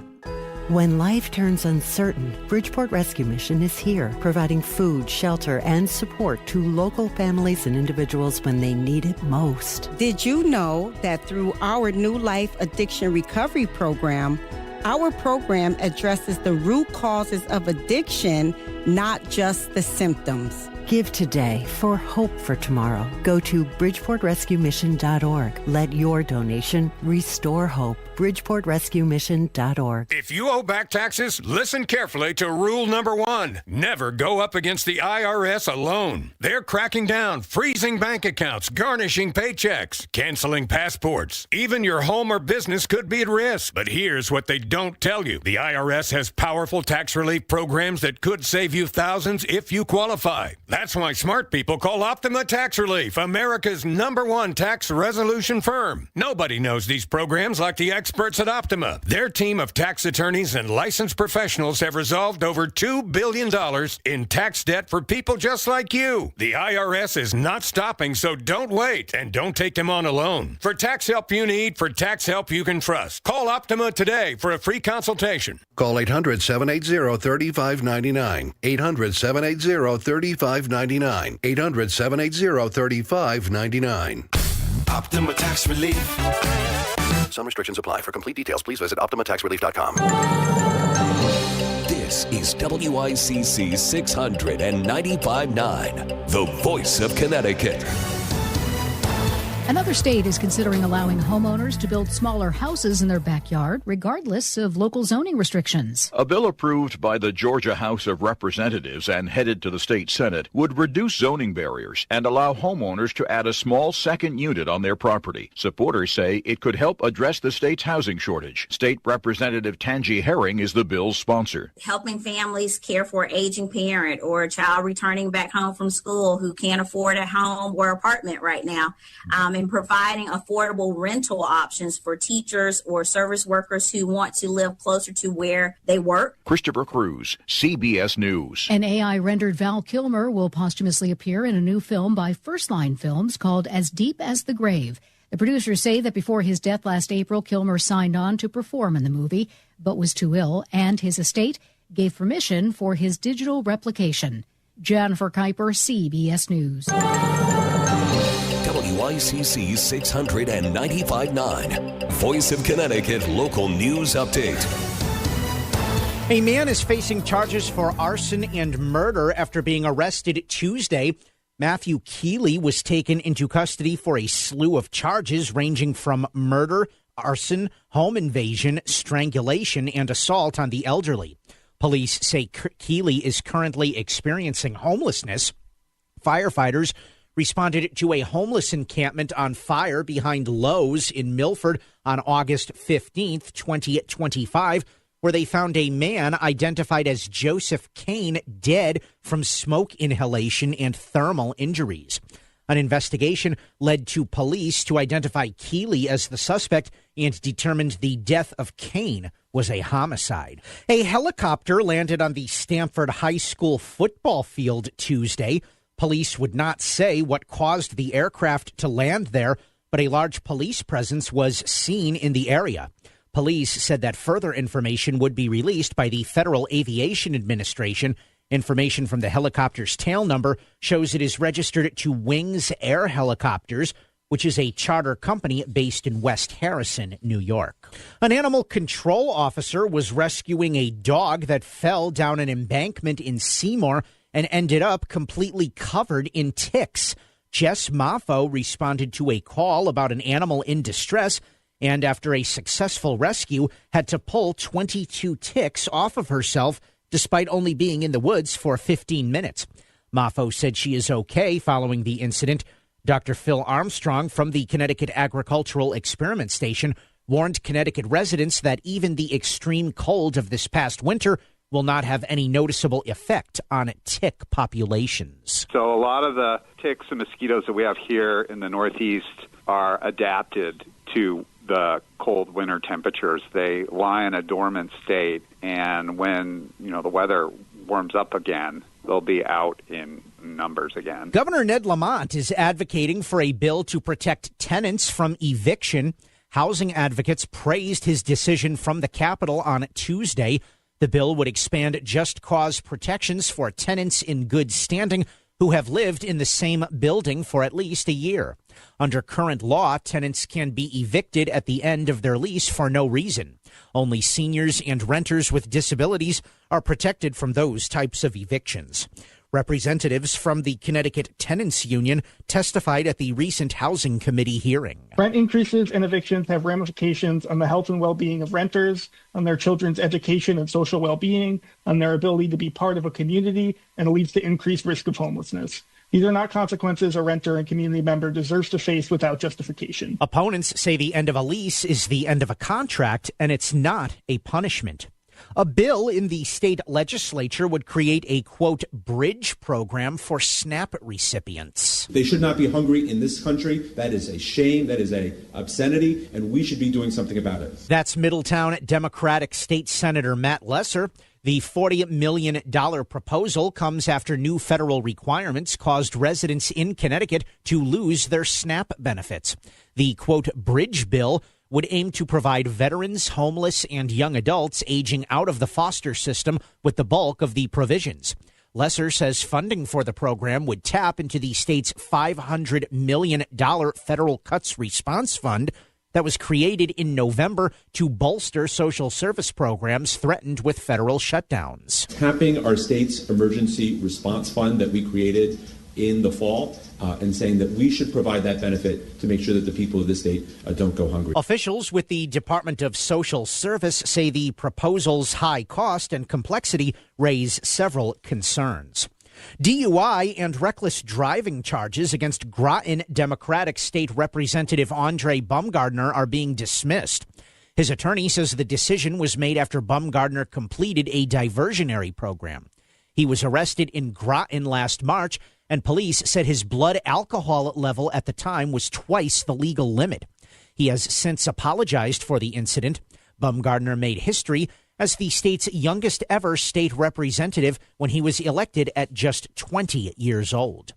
When life turns uncertain, Bridgeport Rescue Mission is here, providing food, shelter, and support to local families and individuals when they need it most. Did you know that through our New Life Addiction Recovery Program, our program addresses the root causes of addiction, not just the symptoms? Give today for hope for tomorrow. Go to bridgeportrescuemission.org. Let your donation restore hope. bridgeportrescuemission.org. If you owe back taxes, listen carefully to rule number 1. Never go up against the IRS alone. They're cracking down, freezing bank accounts, garnishing paychecks, canceling passports. Even your home or business could be at risk. But here's what they don't tell you. The IRS has powerful tax relief programs that could save you thousands if you qualify. That's why smart people call Optima Tax Relief, America's #1 tax resolution firm. Nobody knows these programs like the experts at Optima. Their team of tax attorneys and licensed professionals have resolved over $2 billion in tax debt for people just like you. The IRS is not stopping, so don't wait, and don't take them on alone. For tax help you need, for tax help you can trust, call Optima today for a free consultation. Call 800-780-3599. 800-780-3599. 800-780-3599. Optima Tax Relief. Some restrictions apply. For complete details, please visit OptimaTaxRelief.com. This is WICC 695.9, the voice of Connecticut. Another state is considering allowing homeowners to build smaller houses in their backyard, regardless of local zoning restrictions. A bill approved by the Georgia House of Representatives and headed to the state Senate would reduce zoning barriers and allow homeowners to add a small second unit on their property. Supporters say it could help address the state's housing shortage. State Representative Tangi Herring is the bill's sponsor. Helping families care for an aging parent or a child returning back home from school who can't afford a home or apartment right now. And providing affordable rental options for teachers or service workers who want to live closer to where they work. Christopher Cruz, CBS News. An AI-rendered Val Kilmer will posthumously appear in a new film by First Line Films called As Deep as the Grave. The producers say that before his death last April, Kilmer signed on to perform in the movie, but was too ill, and his estate gave permission for his digital replication. Jennifer Kuiper, CBS News. WICC 695.9, Voice of Connecticut Local News Update. A man is facing charges for arson and murder after being arrested Tuesday. Matthew Keeley was taken into custody for a slew of charges ranging from murder, arson, home invasion, strangulation, and assault on the elderly. Police say Keeley is currently experiencing homelessness. Firefighters responded to a homeless encampment on fire behind Lowe's in Milford on August 15th, 2025, where they found a man identified as Joseph Kane dead from smoke inhalation and thermal injuries. An investigation led to police to identify Keeley as the suspect and determined the death of Kane was a homicide. A helicopter landed on the Stamford High School football field Tuesday. Police would not say what caused the aircraft to land there, but a large police presence was seen in the area. Police said that further information would be released by the Federal Aviation Administration. Information from the helicopter's tail number shows it is registered to Wings Air Helicopters, which is a charter company based in West Harrison, New York. An animal control officer was rescuing a dog that fell down an embankment in Seymour and ended up completely covered in ticks. Jess Maffo responded to a call about an animal in distress, and after a successful rescue, had to pull 22 ticks off of herself despite only being in the woods for 15 minutes. Maffo said she is okay following the incident. Dr. Phil Armstrong from the Connecticut Agricultural Experiment Station warned Connecticut residents that even the extreme cold of this past winter will not have any noticeable effect on tick populations. So a lot of the ticks and mosquitoes that we have here in the Northeast are adapted to the cold winter temperatures. They lie in a dormant state, and when, the weather warms up again, they'll be out in numbers again. Governor Ned Lamont is advocating for a bill to protect tenants from eviction. Housing advocates praised his decision from the Capitol on Tuesday. The bill would expand just cause protections for tenants in good standing who have lived in the same building for at least a year. Under current law, tenants can be evicted at the end of their lease for no reason. Only seniors and renters with disabilities are protected from those types of evictions. Representatives from the Connecticut Tenants Union testified at the recent Housing Committee hearing. Rent increases and evictions have ramifications on the health and well-being of renters, on their children's education and social well-being, on their ability to be part of a community, and it leads to increased risk of homelessness. These are not consequences a renter and community member deserves to face without justification. Opponents say the end of a lease is the end of a contract, and it's not a punishment. A bill in the state legislature would create a, quote, bridge program for SNAP recipients. They should not be hungry in this country. That is a shame. That is a obscenity, and we should be doing something about it. That's Middletown Democratic State Senator Matt Lesser. The $40 million proposal comes after new federal requirements caused residents in Connecticut to lose their SNAP benefits. The, quote, bridge bill would aim to provide veterans, homeless, and young adults aging out of the foster system with the bulk of the provisions. Lesser says funding for the program would tap into the state's $500 million federal cuts response fund that was created in November to bolster social service programs threatened with federal shutdowns. Tapping our state's emergency response fund that we created in the fall and saying that we should provide that benefit to make sure that the people of the state don't go hungry. Officials with the Department of Social Service say the proposal's high cost and complexity raise several concerns. DUI and reckless driving charges against Groton Democratic State Representative Andre Bumgardner are being dismissed. His attorney says the decision was made after Bumgardner completed a diversionary program. He was arrested in Groton last March, and police said his blood alcohol level at the time was twice the legal limit. He has since apologized for the incident. Bumgardner made history as the state's youngest ever state representative when he was elected at just 20 years old.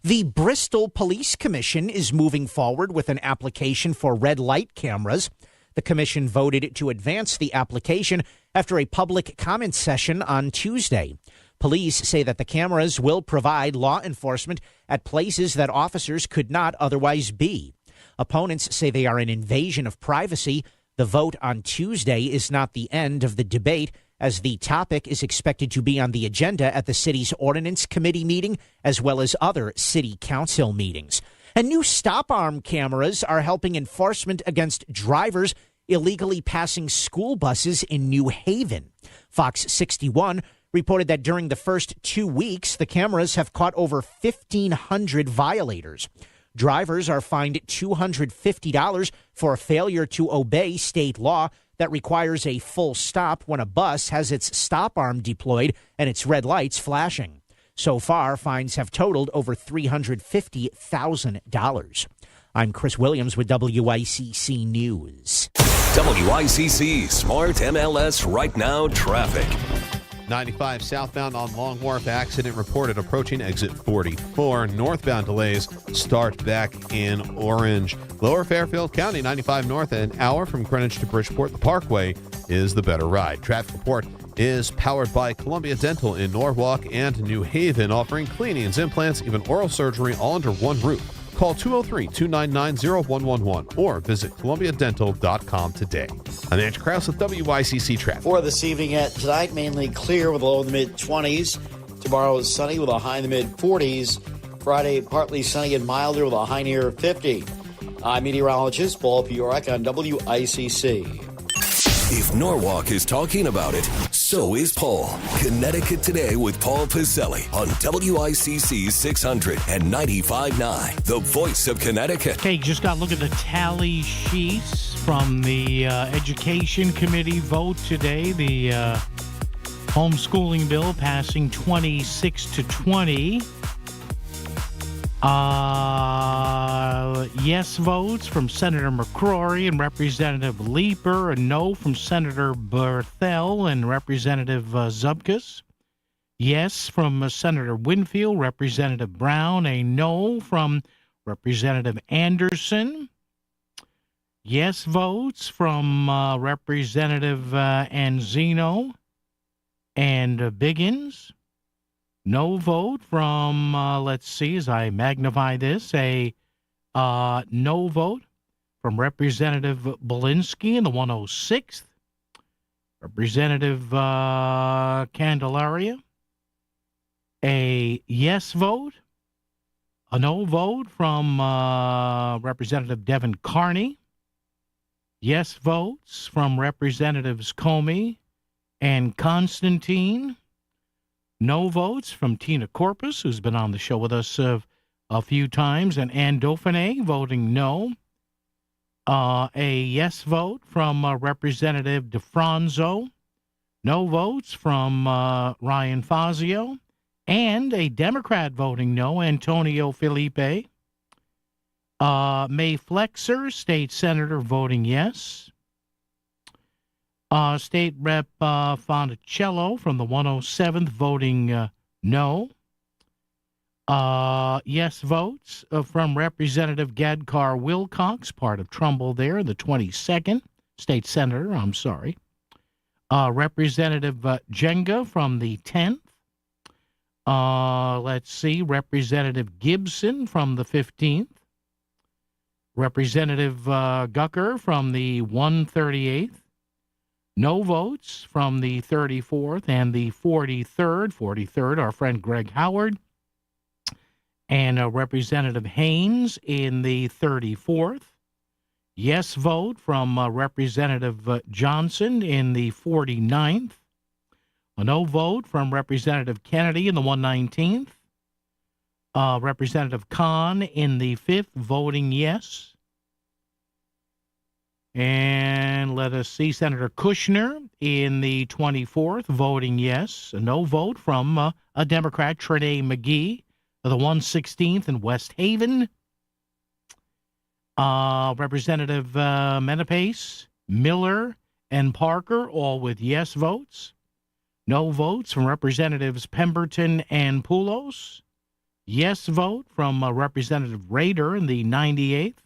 The Bristol Police Commission is moving forward with an application for red light cameras. The commission voted to advance the application after a public comment session on Tuesday. Police say that the cameras will provide law enforcement at places that officers could not otherwise be. Opponents say they are an invasion of privacy. The vote on Tuesday is not the end of the debate, as the topic is expected to be on the agenda at the city's Ordinance Committee meeting, as well as other city council meetings. And new stop arm cameras are helping enforcement against drivers illegally passing school buses in New Haven. Fox 61 reported that during the first 2 weeks, the cameras have caught over 1,500 violators. Drivers are fined $250 for a failure to obey state law that requires a full stop when a bus has its stop arm deployed and its red lights flashing. So far, fines have totaled over $350,000. I'm Chris Williams with WICC News. WICC Smart MLS Right Now Traffic. 95 southbound on Long Wharf, accident reported approaching exit 44. Northbound delays start back in Orange. Lower Fairfield County, 95 north, an hour from Greenwich to Bridgeport. The Parkway is the better ride. Traffic report is powered by Columbia Dental in Norwalk and New Haven, offering cleanings, implants, even oral surgery all under one roof. Call 203-299-0111 or visit columbiadental.com today. I'm Andrew Krause with WICC Traffic. For this evening at tonight, mainly clear with a low in the mid-20s. Tomorrow is sunny with a high in the mid-40s. Friday, partly sunny and milder with a high near 50. I'm meteorologist Paul Piorek on WICC. If Norwalk is talking about it, so is Paul. Connecticut Today with Paul Piselli on WICC 600 and 95.9, the voice of Connecticut. Okay, just got to look at the tally sheets from the Education Committee vote today. The homeschooling bill passing 26-20. Yes votes from Senator McCrory and Representative Leeper, a no from Senator Berthel and Representative Zubkas. Yes from Senator Winfield, Representative Brown, a no from Representative Anderson. Yes votes from Representative Anzino and Biggins. No vote from, let's see, as I magnify this, a no vote from Representative Belinsky in the 106th. Representative Candelaria. a yes vote, a no vote from Representative Devin Carney, yes votes from Representatives Comey and Constantine, no votes from Tina Corpus, who's been on the show with us a few times, and Ann Dauphiné voting no. A yes vote from Representative DeFranzo, no votes from Ryan Fazio, and a Democrat voting no, Antonio Felipe. May Flexer, state senator, voting yes. State Rep Fonticello from the 107th voting no. Yes votes from Representative Gadkar Wilcox, part of Trumbull there, the 22nd state senator, I'm sorry. Representative Jenga from the 10th. Let's see, Representative Gibson from the 15th. Representative Gucker from the 138th. No votes from the 34th and the 43rd. 43rd, our friend Greg Howard. And Representative Haynes in the 34th. Yes vote from Representative Johnson in the 49th. A no vote from Representative Kennedy in the 119th. Representative Kahn in the 5th, voting yes. And let us see, Senator Kushner in the 24th, voting yes. A no vote from a Democrat, Trenae McGee, of the 116th in West Haven. Representative Menapace, Miller, and Parker, all with yes votes. No votes from Representatives Pemberton and Poulos. Yes vote from Representative Rader in the 98th.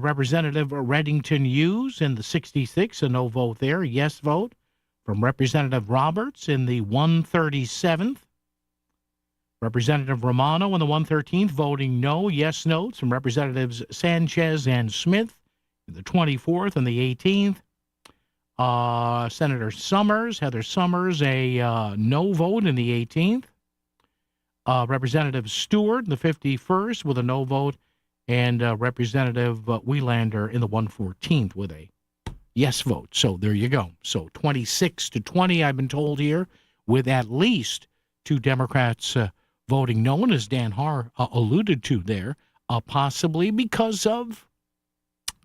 Representative Reddington Hughes in the 66th, a no vote there. Yes vote from Representative Roberts in the 137th. Representative Romano in the 113th, voting no. Yes notes from Representatives Sanchez and Smith in the 24th and the 18th. Senator Summers, Heather Summers, a no vote in the 18th. Representative Stewart in the 51st with a no vote. And Representative Wielander in the 114th with a yes vote. So there you go. So 26-20, I've been told here, with at least two Democrats voting no, and as Dan Haar alluded to there, possibly because of,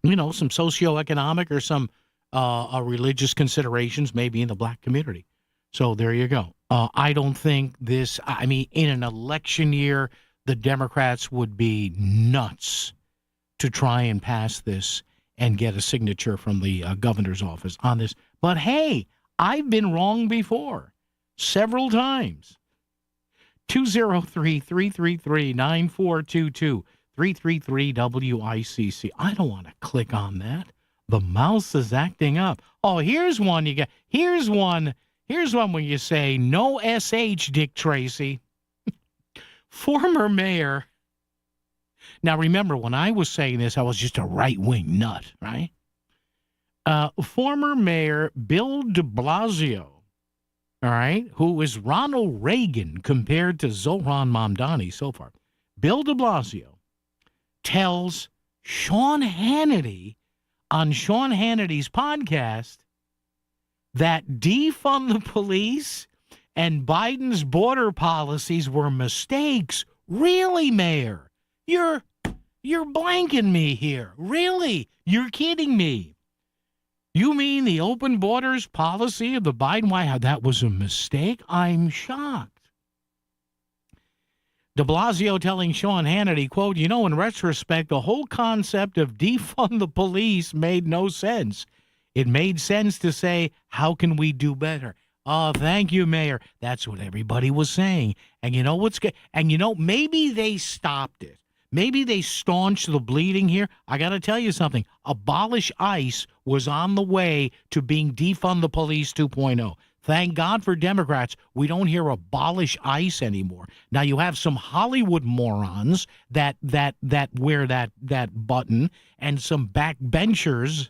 some socioeconomic or some religious considerations maybe in the black community. So there you go. I don't think this, in an election year, the Democrats would be nuts to try and pass this and get a signature from the governor's office on this. But hey, I've been wrong before, several times. 203-333-9422, 333-WICC. I don't want to click on that. The mouse is acting up. Oh, here's one you get. Here's one when you say no SH, Dick Tracy. Former mayor. Now, remember, when I was saying this, I was just a right-wing nut, right? Former mayor Bill de Blasio, all right, who is Ronald Reagan compared to Zohran Mamdani so far. Bill de Blasio tells Sean Hannity on Sean Hannity's podcast that defund the police and Biden's border policies were mistakes. Really, Mayor? You're blanking me here. Really? You're kidding me. You mean the open borders policy of the Biden White House, that was a mistake? I'm shocked. De Blasio telling Sean Hannity, quote, in retrospect, the whole concept of defund the police made no sense. It made sense to say, how can we do better? Oh, thank you, Mayor. That's what everybody was saying. And you know what's good? And maybe they stopped it. Maybe they staunched the bleeding here. I got to tell you something. Abolish ICE was on the way to being defund the police 2.0. Thank God for Democrats. We don't hear abolish ICE anymore. Now you have some Hollywood morons that wear that button and some backbenchers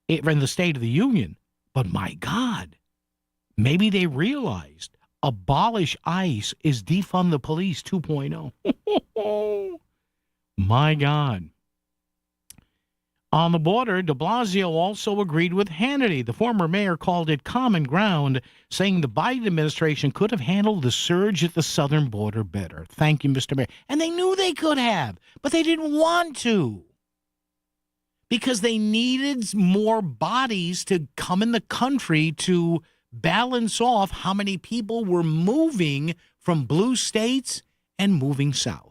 in the State of the Union. But my God. Maybe they realized abolish ICE is defund the police 2.0. My God. On the border, de Blasio also agreed with Hannity. The former mayor called it common ground, saying the Biden administration could have handled the surge at the southern border better. Thank you, Mr. Mayor. And they knew they could have, but they didn't want to, because they needed more bodies to come in the country to balance off how many people were moving from blue states and moving south.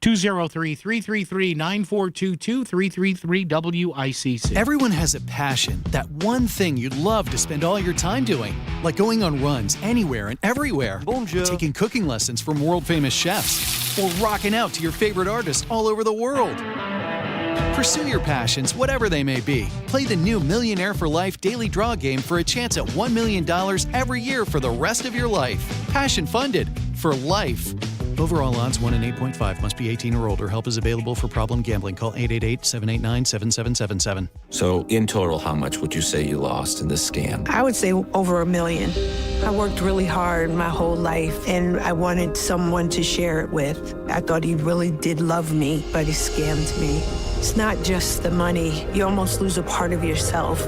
203-333-9422, 333-WICC. Everyone has a passion, that one thing you'd love to spend all your time doing, like going on runs anywhere and everywhere, taking cooking lessons from world-famous chefs, or rocking out to your favorite artists all over the world. Pursue your passions, whatever they may be. Play the new Millionaire for Life daily draw game for a chance at $1 million every year for the rest of your life. Passion funded for life. Overall odds 1 in 8.5. Must be 18 or older. Help is available for problem gambling. Call 888-789-7777. So in total, how much would you say you lost in this scam? I would say over $1 million. I worked really hard my whole life, and I wanted someone to share it with. I thought he really did love me, but he scammed me. It's not just the money. You almost lose a part of yourself.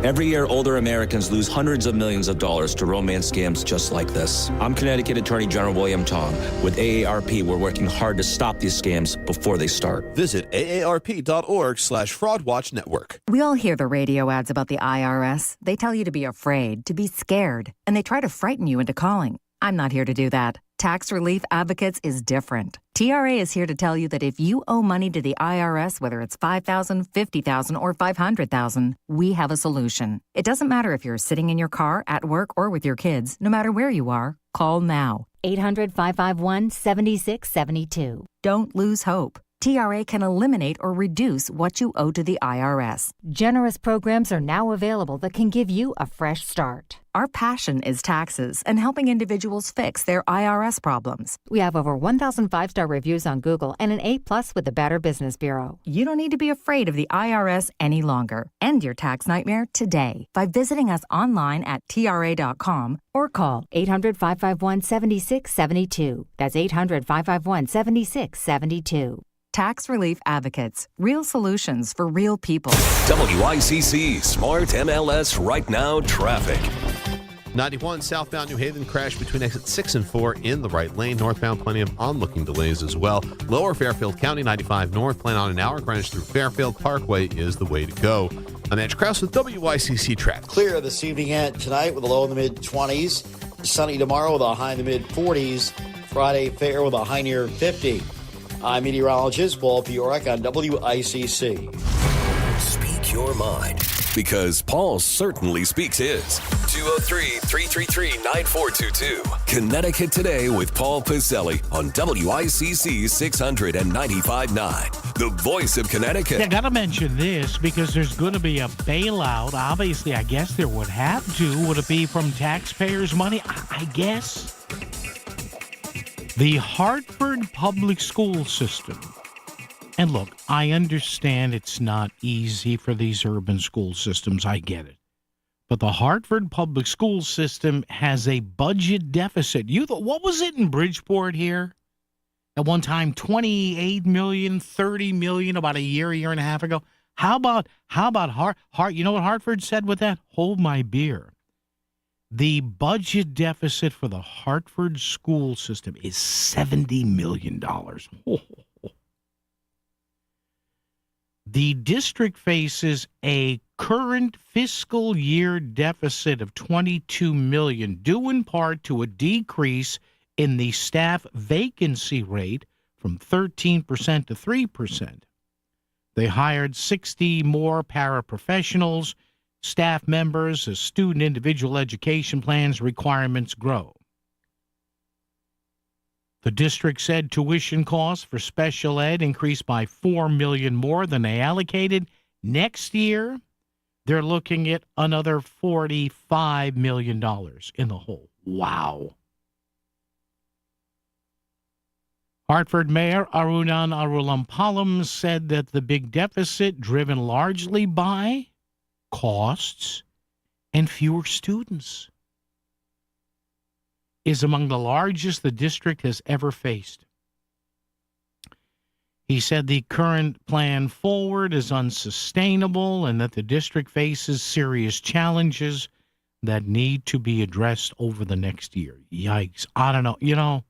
Every year, older Americans lose hundreds of millions of dollars to romance scams just like this. I'm Connecticut Attorney General William Tong. With AARP, we're working hard to stop these scams before they start. Visit aarp.org/fraudwatchnetwork. We all hear the radio ads about the IRS. They tell you to be afraid, to be scared, and they try to frighten you into calling. I'm not here to do that. Tax Relief Advocates is different. TRA is here to tell you that if you owe money to the IRS, whether it's $5,000, $50,000, or $500,000, we have a solution. It doesn't matter if you're sitting in your car, at work, or with your kids. No matter where you are, call now. 800-551-7672. Don't lose hope. TRA can eliminate or reduce what you owe to the IRS. Generous programs are now available that can give you a fresh start. Our passion is taxes and helping individuals fix their IRS problems. We have over 1,000 5-star reviews on Google and an A+ with the Better Business Bureau. You don't need to be afraid of the IRS any longer. End your tax nightmare today by visiting us online at TRA.com or call 800-551-7672. That's 800-551-7672. Tax Relief Advocates. Real solutions for real people. WICC Smart MLS Right Now Traffic. 91 southbound New Haven crash between exit 6 and 4 in the right lane. Northbound, plenty of onlooking delays as well. Lower Fairfield County, 95 north, plan on an hour. Greenwich through Fairfield Parkway is the way to go. I'm Edge Krause with WICC traffic. Clear this evening and tonight with a low in the mid-20s. Sunny tomorrow with a high in the mid-40s. Friday fair with a high near 50. I'm meteorologist Paul Piorek on WICC. Speak your mind, because Paul certainly speaks his. 203-333-9422. Connecticut Today with Paul Piselli on WICC 695.9. The voice of Connecticut. I got to mention this because there's going to be a bailout. Obviously, I guess there would have to. Would it be from taxpayers' money? I guess. The Hartford public school system. And look, I understand it's not easy for these urban school systems. I get it. But the Hartford public school system has a budget deficit. What was it in Bridgeport here? At one time, 28 million, 30 million, about a year and a half ago. How about you know what Hartford said with that? Hold my beer. The budget deficit for the Hartford school system is $70 million. The district faces a current fiscal year deficit of $22 million, due in part to a decrease in the staff vacancy rate from 13% to 3%. They hired 60 more paraprofessionals, staff members, as student individual education plans requirements grow. The district said tuition costs for special ed increased by $4 million more than they allocated. Next year, they're looking at another $45 million in the hole. Wow. Hartford Mayor Arunan Arulampalam said that the big deficit, driven largely by costs and fewer students. is among the largest the district has ever faced. He said the current plan forward is unsustainable and that the district faces serious challenges that need to be addressed over the next year. Yikes. I don't know. You know,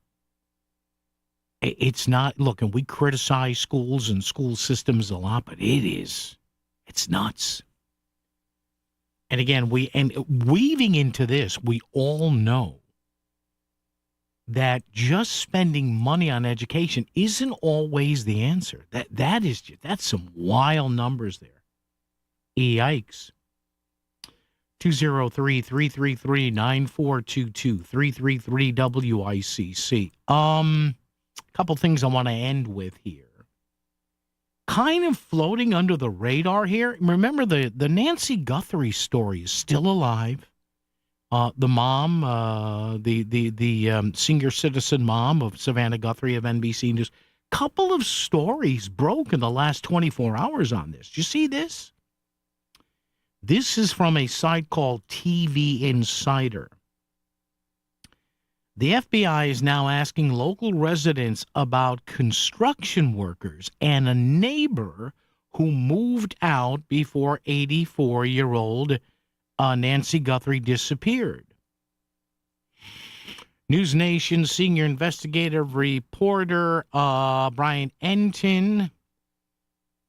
it's not, look, and we criticize schools and school systems a lot, but it's nuts. And again, weaving into this, we all know that just spending money on education isn't always the answer. That's some wild numbers there. Yikes. 203-333-9422, 333-WICC. A couple things I want to end with here. Kind of floating under the radar here. Remember the Nancy Guthrie story is still alive. The mom, the senior citizen mom of Savannah Guthrie of NBC News. Couple of stories broke in the last 24 hours on this. Did you see this? This is from a site called TV Insider. The FBI is now asking local residents about construction workers and a neighbor who moved out before 84-year-old Nancy Guthrie disappeared. News Nation senior investigative reporter Brian Entin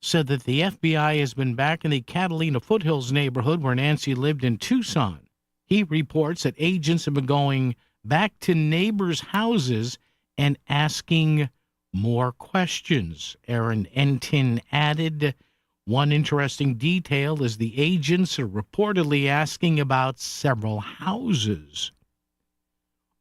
said that the FBI has been back in the Catalina Foothills neighborhood where Nancy lived in Tucson. He reports that agents have been going back to neighbors' houses and asking more questions. Aaron Entin added, one interesting detail is the agents are reportedly asking about several houses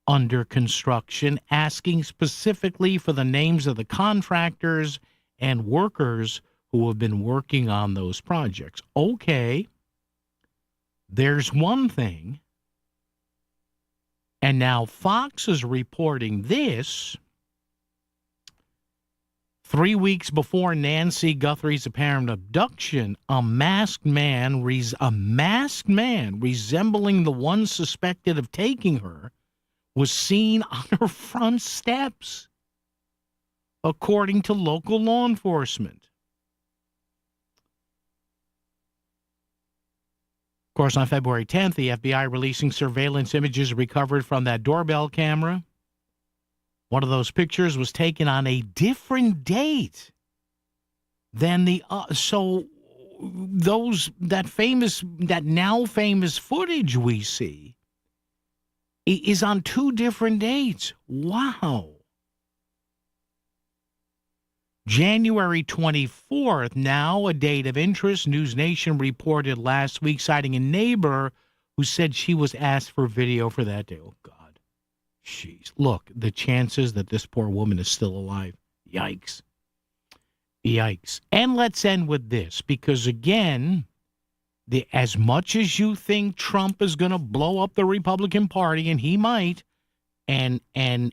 under construction, asking specifically for the names of the contractors and workers who have been working on those projects. Okay, there's one thing. And now Fox is reporting this 3 weeks before Nancy Guthrie's apparent abduction. A masked man resembling the one suspected of taking her was seen on her front steps, according to local law enforcement. Of course, on February 10th, the FBI releasing surveillance images recovered from that doorbell camera. One of those pictures was taken on a different date than the that now famous footage we see is on two different dates. Wow. January 24th, now a date of interest. News Nation reported last week, citing a neighbor who said she was asked for video for that day. Oh, God. Jeez. Look, the chances that this poor woman is still alive. Yikes. Yikes. And let's end with this, because, again, as much as you think Trump is going to blow up the Republican Party, and he might, and I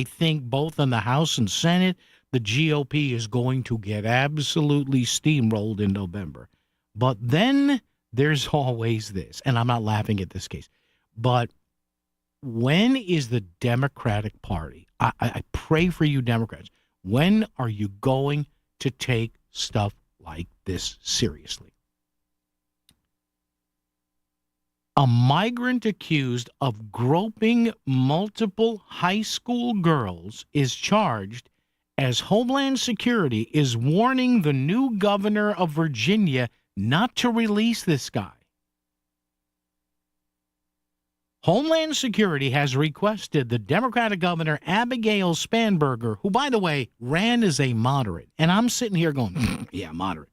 think both in the House and Senate, the GOP is going to get absolutely steamrolled in November. But then there's always this, and I'm not laughing at this case, but when is the Democratic Party, I pray for you Democrats, when are you going to take stuff like this seriously? A migrant accused of groping multiple high school girls is charged as Homeland Security is warning the new governor of Virginia not to release this guy. Homeland Security has requested the Democratic Governor Abigail Spanberger, who, by the way, ran as a moderate. And I'm sitting here going, yeah, moderate.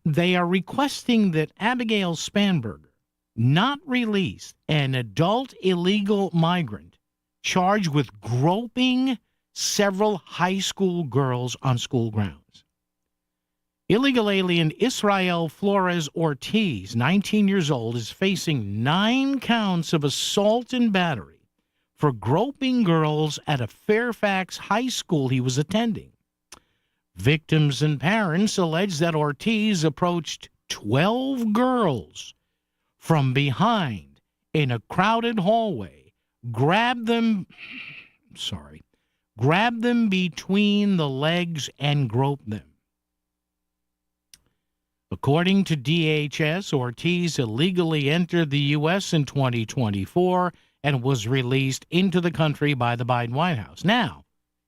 They are requesting that Abigail Spanberger not release an adult illegal migrant charged with groping several high school girls on school grounds. Illegal alien Israel Flores Ortiz, 19 years old, is facing 9 counts of assault and battery for groping girls at a Fairfax high school he was attending. Victims and parents allege that Ortiz approached 12 girls from behind in a crowded hallway, grab them between the legs and grope them. According to DHS, Ortiz illegally entered the U.S. in 2024 and was released into the country by the Biden White House. Now,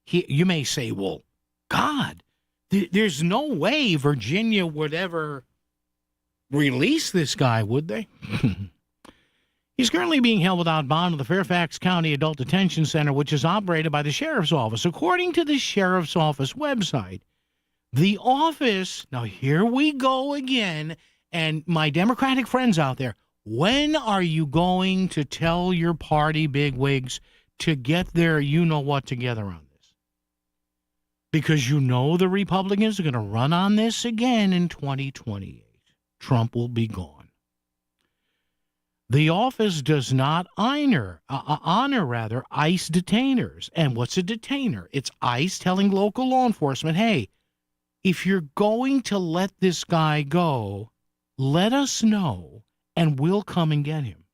you may say, well, God, there's no way Virginia would ever release this guy, would they? He's currently being held without bond at the Fairfax County Adult Detention Center, which is operated by the Sheriff's Office. According to the Sheriff's Office website, the office, now here we go again, and my Democratic friends out there, when are you going to tell your party bigwigs to get their you-know-what together on this? Because you know the Republicans are going to run on this again in 2028. Trump will be gone. The office does not honor ICE detainers. And what's a detainer? It's ICE telling local law enforcement, hey, if you're going to let this guy go, let us know, and we'll come and get him.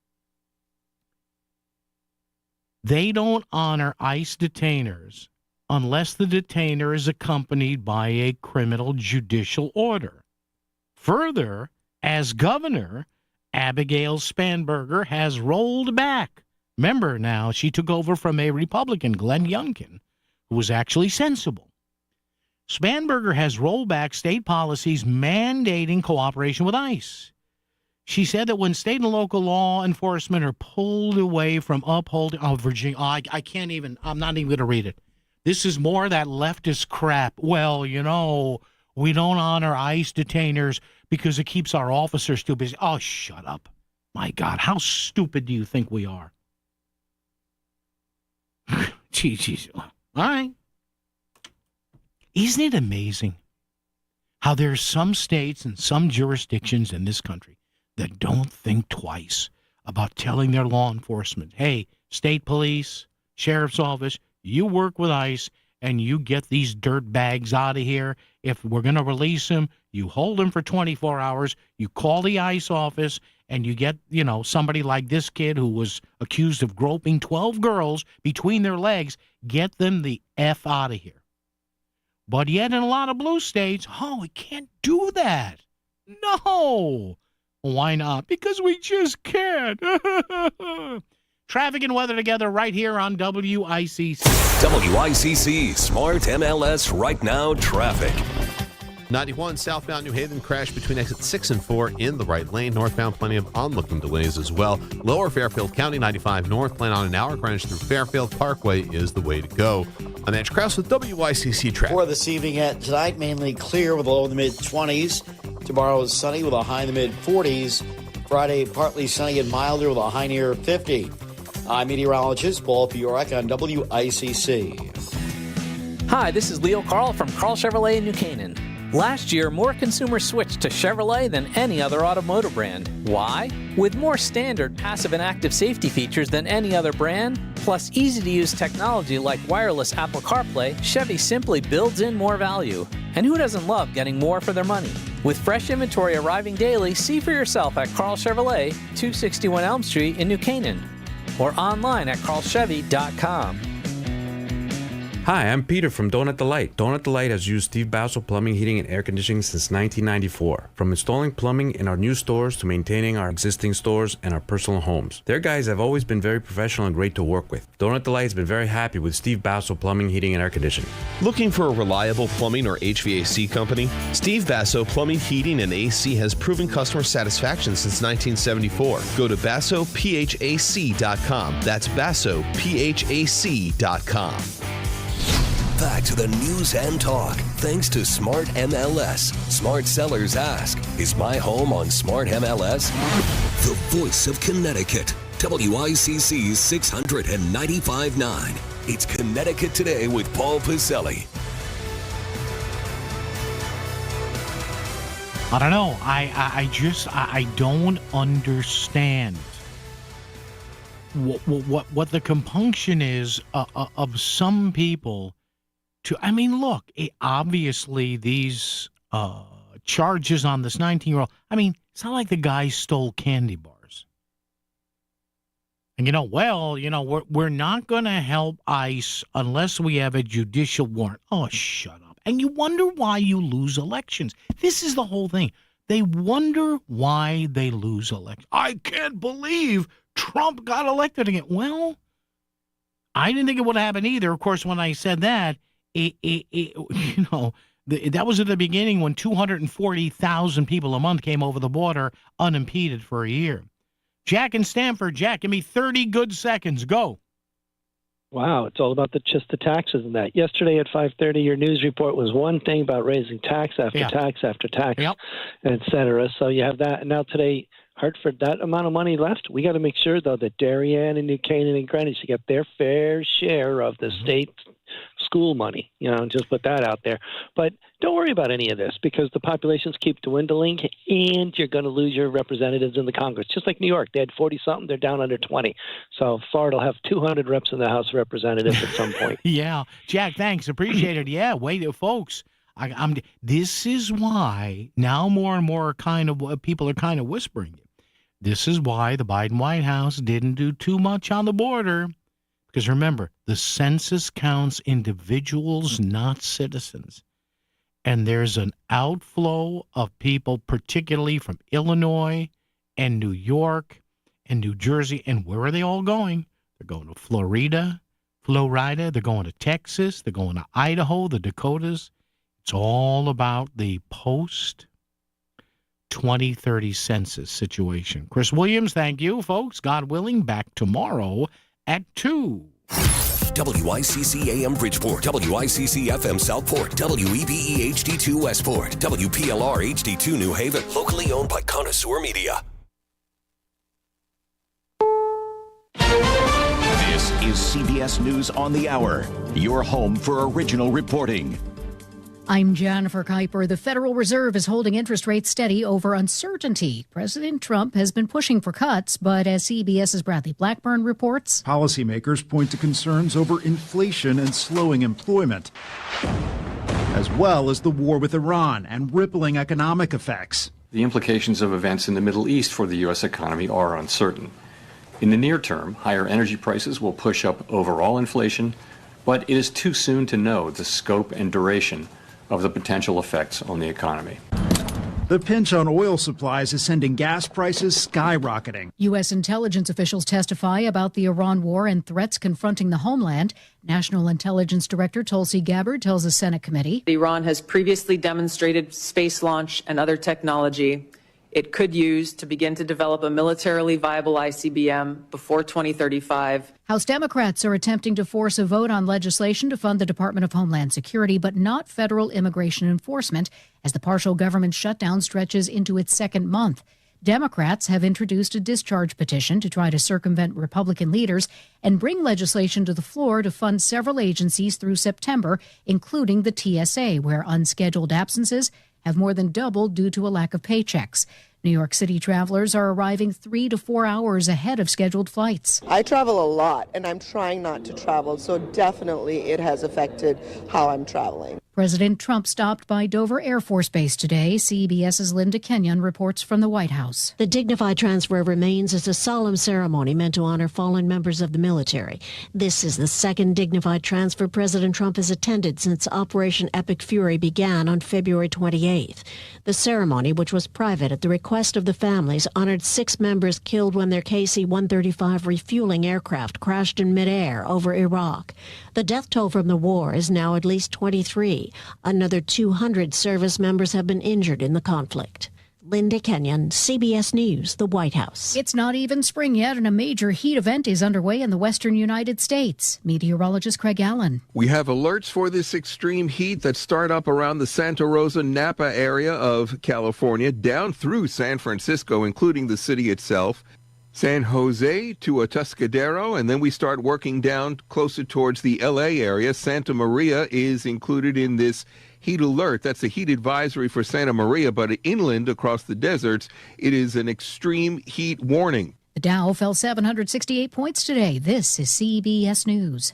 They don't honor ICE detainers unless the detainer is accompanied by a criminal judicial order. Further, as governor, Abigail Spanberger has rolled back. Remember now, she took over from a Republican, Glenn Youngkin, who was actually sensible. Spanberger has rolled back state policies mandating cooperation with ICE. She said that when state and local law enforcement are pulled away from upholding... Oh, Virginia, I'm not even going to read it. This is more of that leftist crap. Well, you know, we don't honor ICE detainers because it keeps our officers too busy. Oh, shut up. My God, how stupid do you think we are? Jeez. All right. Isn't it amazing how there are some states and some jurisdictions in this country that don't think twice about telling their law enforcement, hey, state police, sheriff's office, you work with ICE and you get these dirt bags out of here. If we're going to release him, you hold him for 24 hours, you call the ICE office, and you get, somebody like this kid who was accused of groping 12 girls between their legs, get them the F out of here. But yet in a lot of blue states, we can't do that. No. Why not? Because we just can't. Traffic and weather together right here on WICC. WICC Smart MLS Right Now Traffic. 91 southbound New Haven crash between exit 6 and 4 in the right lane. Northbound, plenty of onlooking delays as well. Lower Fairfield County, 95 north, plan on an hour. Greenwich through Fairfield Parkway is the way to go. I'm Edge Krause with WICC traffic. For this evening at tonight, mainly clear with a low in the mid-20s. Tomorrow is sunny with a high in the mid-40s. Friday, partly sunny and milder with a high near 50. I'm meteorologist Paul Fiorak on WICC. Hi, this is Leo Carl from Carl Chevrolet in New Canaan. Last year, more consumers switched to Chevrolet than any other automotive brand. Why? With more standard passive and active safety features than any other brand, plus easy-to-use technology like wireless Apple CarPlay, Chevy simply builds in more value. And who doesn't love getting more for their money? With fresh inventory arriving daily, see for yourself at Carl Chevrolet, 261 Elm Street in New Canaan, or online at carlchevy.com. Hi, I'm Peter from Donut Delight. Donut Delight has used Steve Basso Plumbing, Heating, and Air Conditioning since 1994. From installing plumbing in our new stores to maintaining our existing stores and our personal homes. Their guys have always been very professional and great to work with. Donut Delight has been very happy with Steve Basso Plumbing, Heating, and Air Conditioning. Looking for a reliable plumbing or HVAC company? Steve Basso Plumbing, Heating, and AC has proven customer satisfaction since 1974. Go to BassoPHAC.com. That's BassoPHAC.com. Back to the news and talk. Thanks to Smart MLS. Smart sellers ask, is my home on Smart MLS? The voice of Connecticut. WICC's 695.9. It's Connecticut Today with Paul Pacelli. I don't know. I don't understand what the compunction is of some people. Look, obviously these charges on this 19-year-old, it's not like the guy stole candy bars. And, we're not going to help ICE unless we have a judicial warrant. Oh, shut up. And you wonder why you lose elections. This is the whole thing. They wonder why they lose elections. I can't believe Trump got elected again. Well, I didn't think it would happen either. Of course, when I said that, that was at the beginning when 240,000 people a month came over the border unimpeded for a year. Jack in Stamford. Jack, give me 30 good seconds. Go. Wow, it's all about just the taxes and that. Yesterday at 5:30, your news report was one thing about raising tax after tax after tax, et cetera. So you have that. And now today, Hartford, that amount of money left, we got to make sure, though, that Darien and New Canaan and Greenwich get their fair share of the state school money, just put that out there. But don't worry about any of this because the populations keep dwindling and you're going to lose your representatives in the Congress. Just like New York, they had 40-something, they're down under 20. So Florida will have 200 reps in the House of Representatives at some point. Yeah. Jack, thanks. Appreciate it. Yeah, wait, folks. This is why now more and more people are kind of whispering it. This is why the Biden White House didn't do too much on the border. Because remember, the census counts individuals, not citizens. And there's an outflow of people, particularly from Illinois and New York and New Jersey. And where are they all going? They're going to Florida. They're going to Texas. They're going to Idaho, the Dakotas. It's all about the post-2030 census situation. Chris Williams, thank you, folks. God willing, back tomorrow at 2. WICC AM Bridgeport, WICC FM Southport, WEBE HD2 Westport, WPLR HD2 New Haven, locally owned by Connoisseur Media. This is CBS News on the Hour, your home for original reporting. I'm Jennifer Kuiper. The Federal Reserve is holding interest rates steady over uncertainty. President Trump has been pushing for cuts, but as CBS's Bradley Blackburn reports, policymakers point to concerns over inflation and slowing employment, as well as the war with Iran and rippling economic effects. The implications of events in the Middle East for the U.S. economy are uncertain. In the near term, higher energy prices will push up overall inflation, but it is too soon to know the scope and duration of the potential effects on the economy. The pinch on oil supplies is sending gas prices skyrocketing. U.S. intelligence officials testify about the Iran war and threats confronting the homeland. National Intelligence Director Tulsi Gabbard tells a Senate committee Iran has previously demonstrated space launch and other technology it could use to begin to develop a militarily viable ICBM before 2035. House Democrats are attempting to force a vote on legislation to fund the Department of Homeland Security, but not federal immigration enforcement, as the partial government shutdown stretches into its second month. Democrats have introduced a discharge petition to try to circumvent Republican leaders and bring legislation to the floor to fund several agencies through September, including the TSA, where unscheduled absences have more than doubled due to a lack of paychecks. New York City travelers are arriving 3 to 4 hours ahead of scheduled flights. I travel a lot, and I'm trying not to travel, so definitely it has affected how I'm traveling. President Trump stopped by Dover Air Force Base today. CBS's Linda Kenyon reports from the White House. The dignified transfer of remains is a solemn ceremony meant to honor fallen members of the military. This is the second dignified transfer President Trump has attended since Operation Epic Fury began on February 28th. The ceremony, which was private at the request of the families, honored 6 members killed when their KC-135 refueling aircraft crashed in midair over Iraq. The death toll from the war is now at least 23. Another 200 service members have been injured in the conflict. Linda Kenyon, CBS News, the White House. It's not even spring yet, and a major heat event is underway in the western United States. Meteorologist Craig Allen. We have alerts for this extreme heat that start up around the Santa Rosa, Napa area of California, down through San Francisco, including the city itself. San Jose to Atascadero, and then we start working down closer towards the L.A. area. Santa Maria is included in this heat alert. That's a heat advisory for Santa Maria, but inland across the deserts, it is an extreme heat warning. The Dow fell 768 points today. This is CBS News.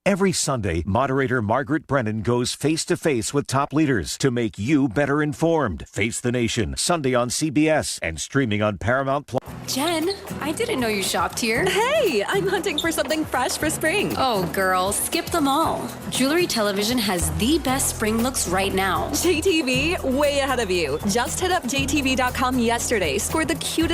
Every Sunday, moderator Margaret Brennan goes face-to-face with top leaders to make you better informed. Face the Nation, Sunday on CBS and streaming on Paramount+. Jen, I didn't know you shopped here. Hey, I'm hunting for something fresh for spring. Oh, girl, skip them all. Jewelry Television has the best spring looks right now. JTV, way ahead of you. Just hit up JTV.com yesterday, scored the cutest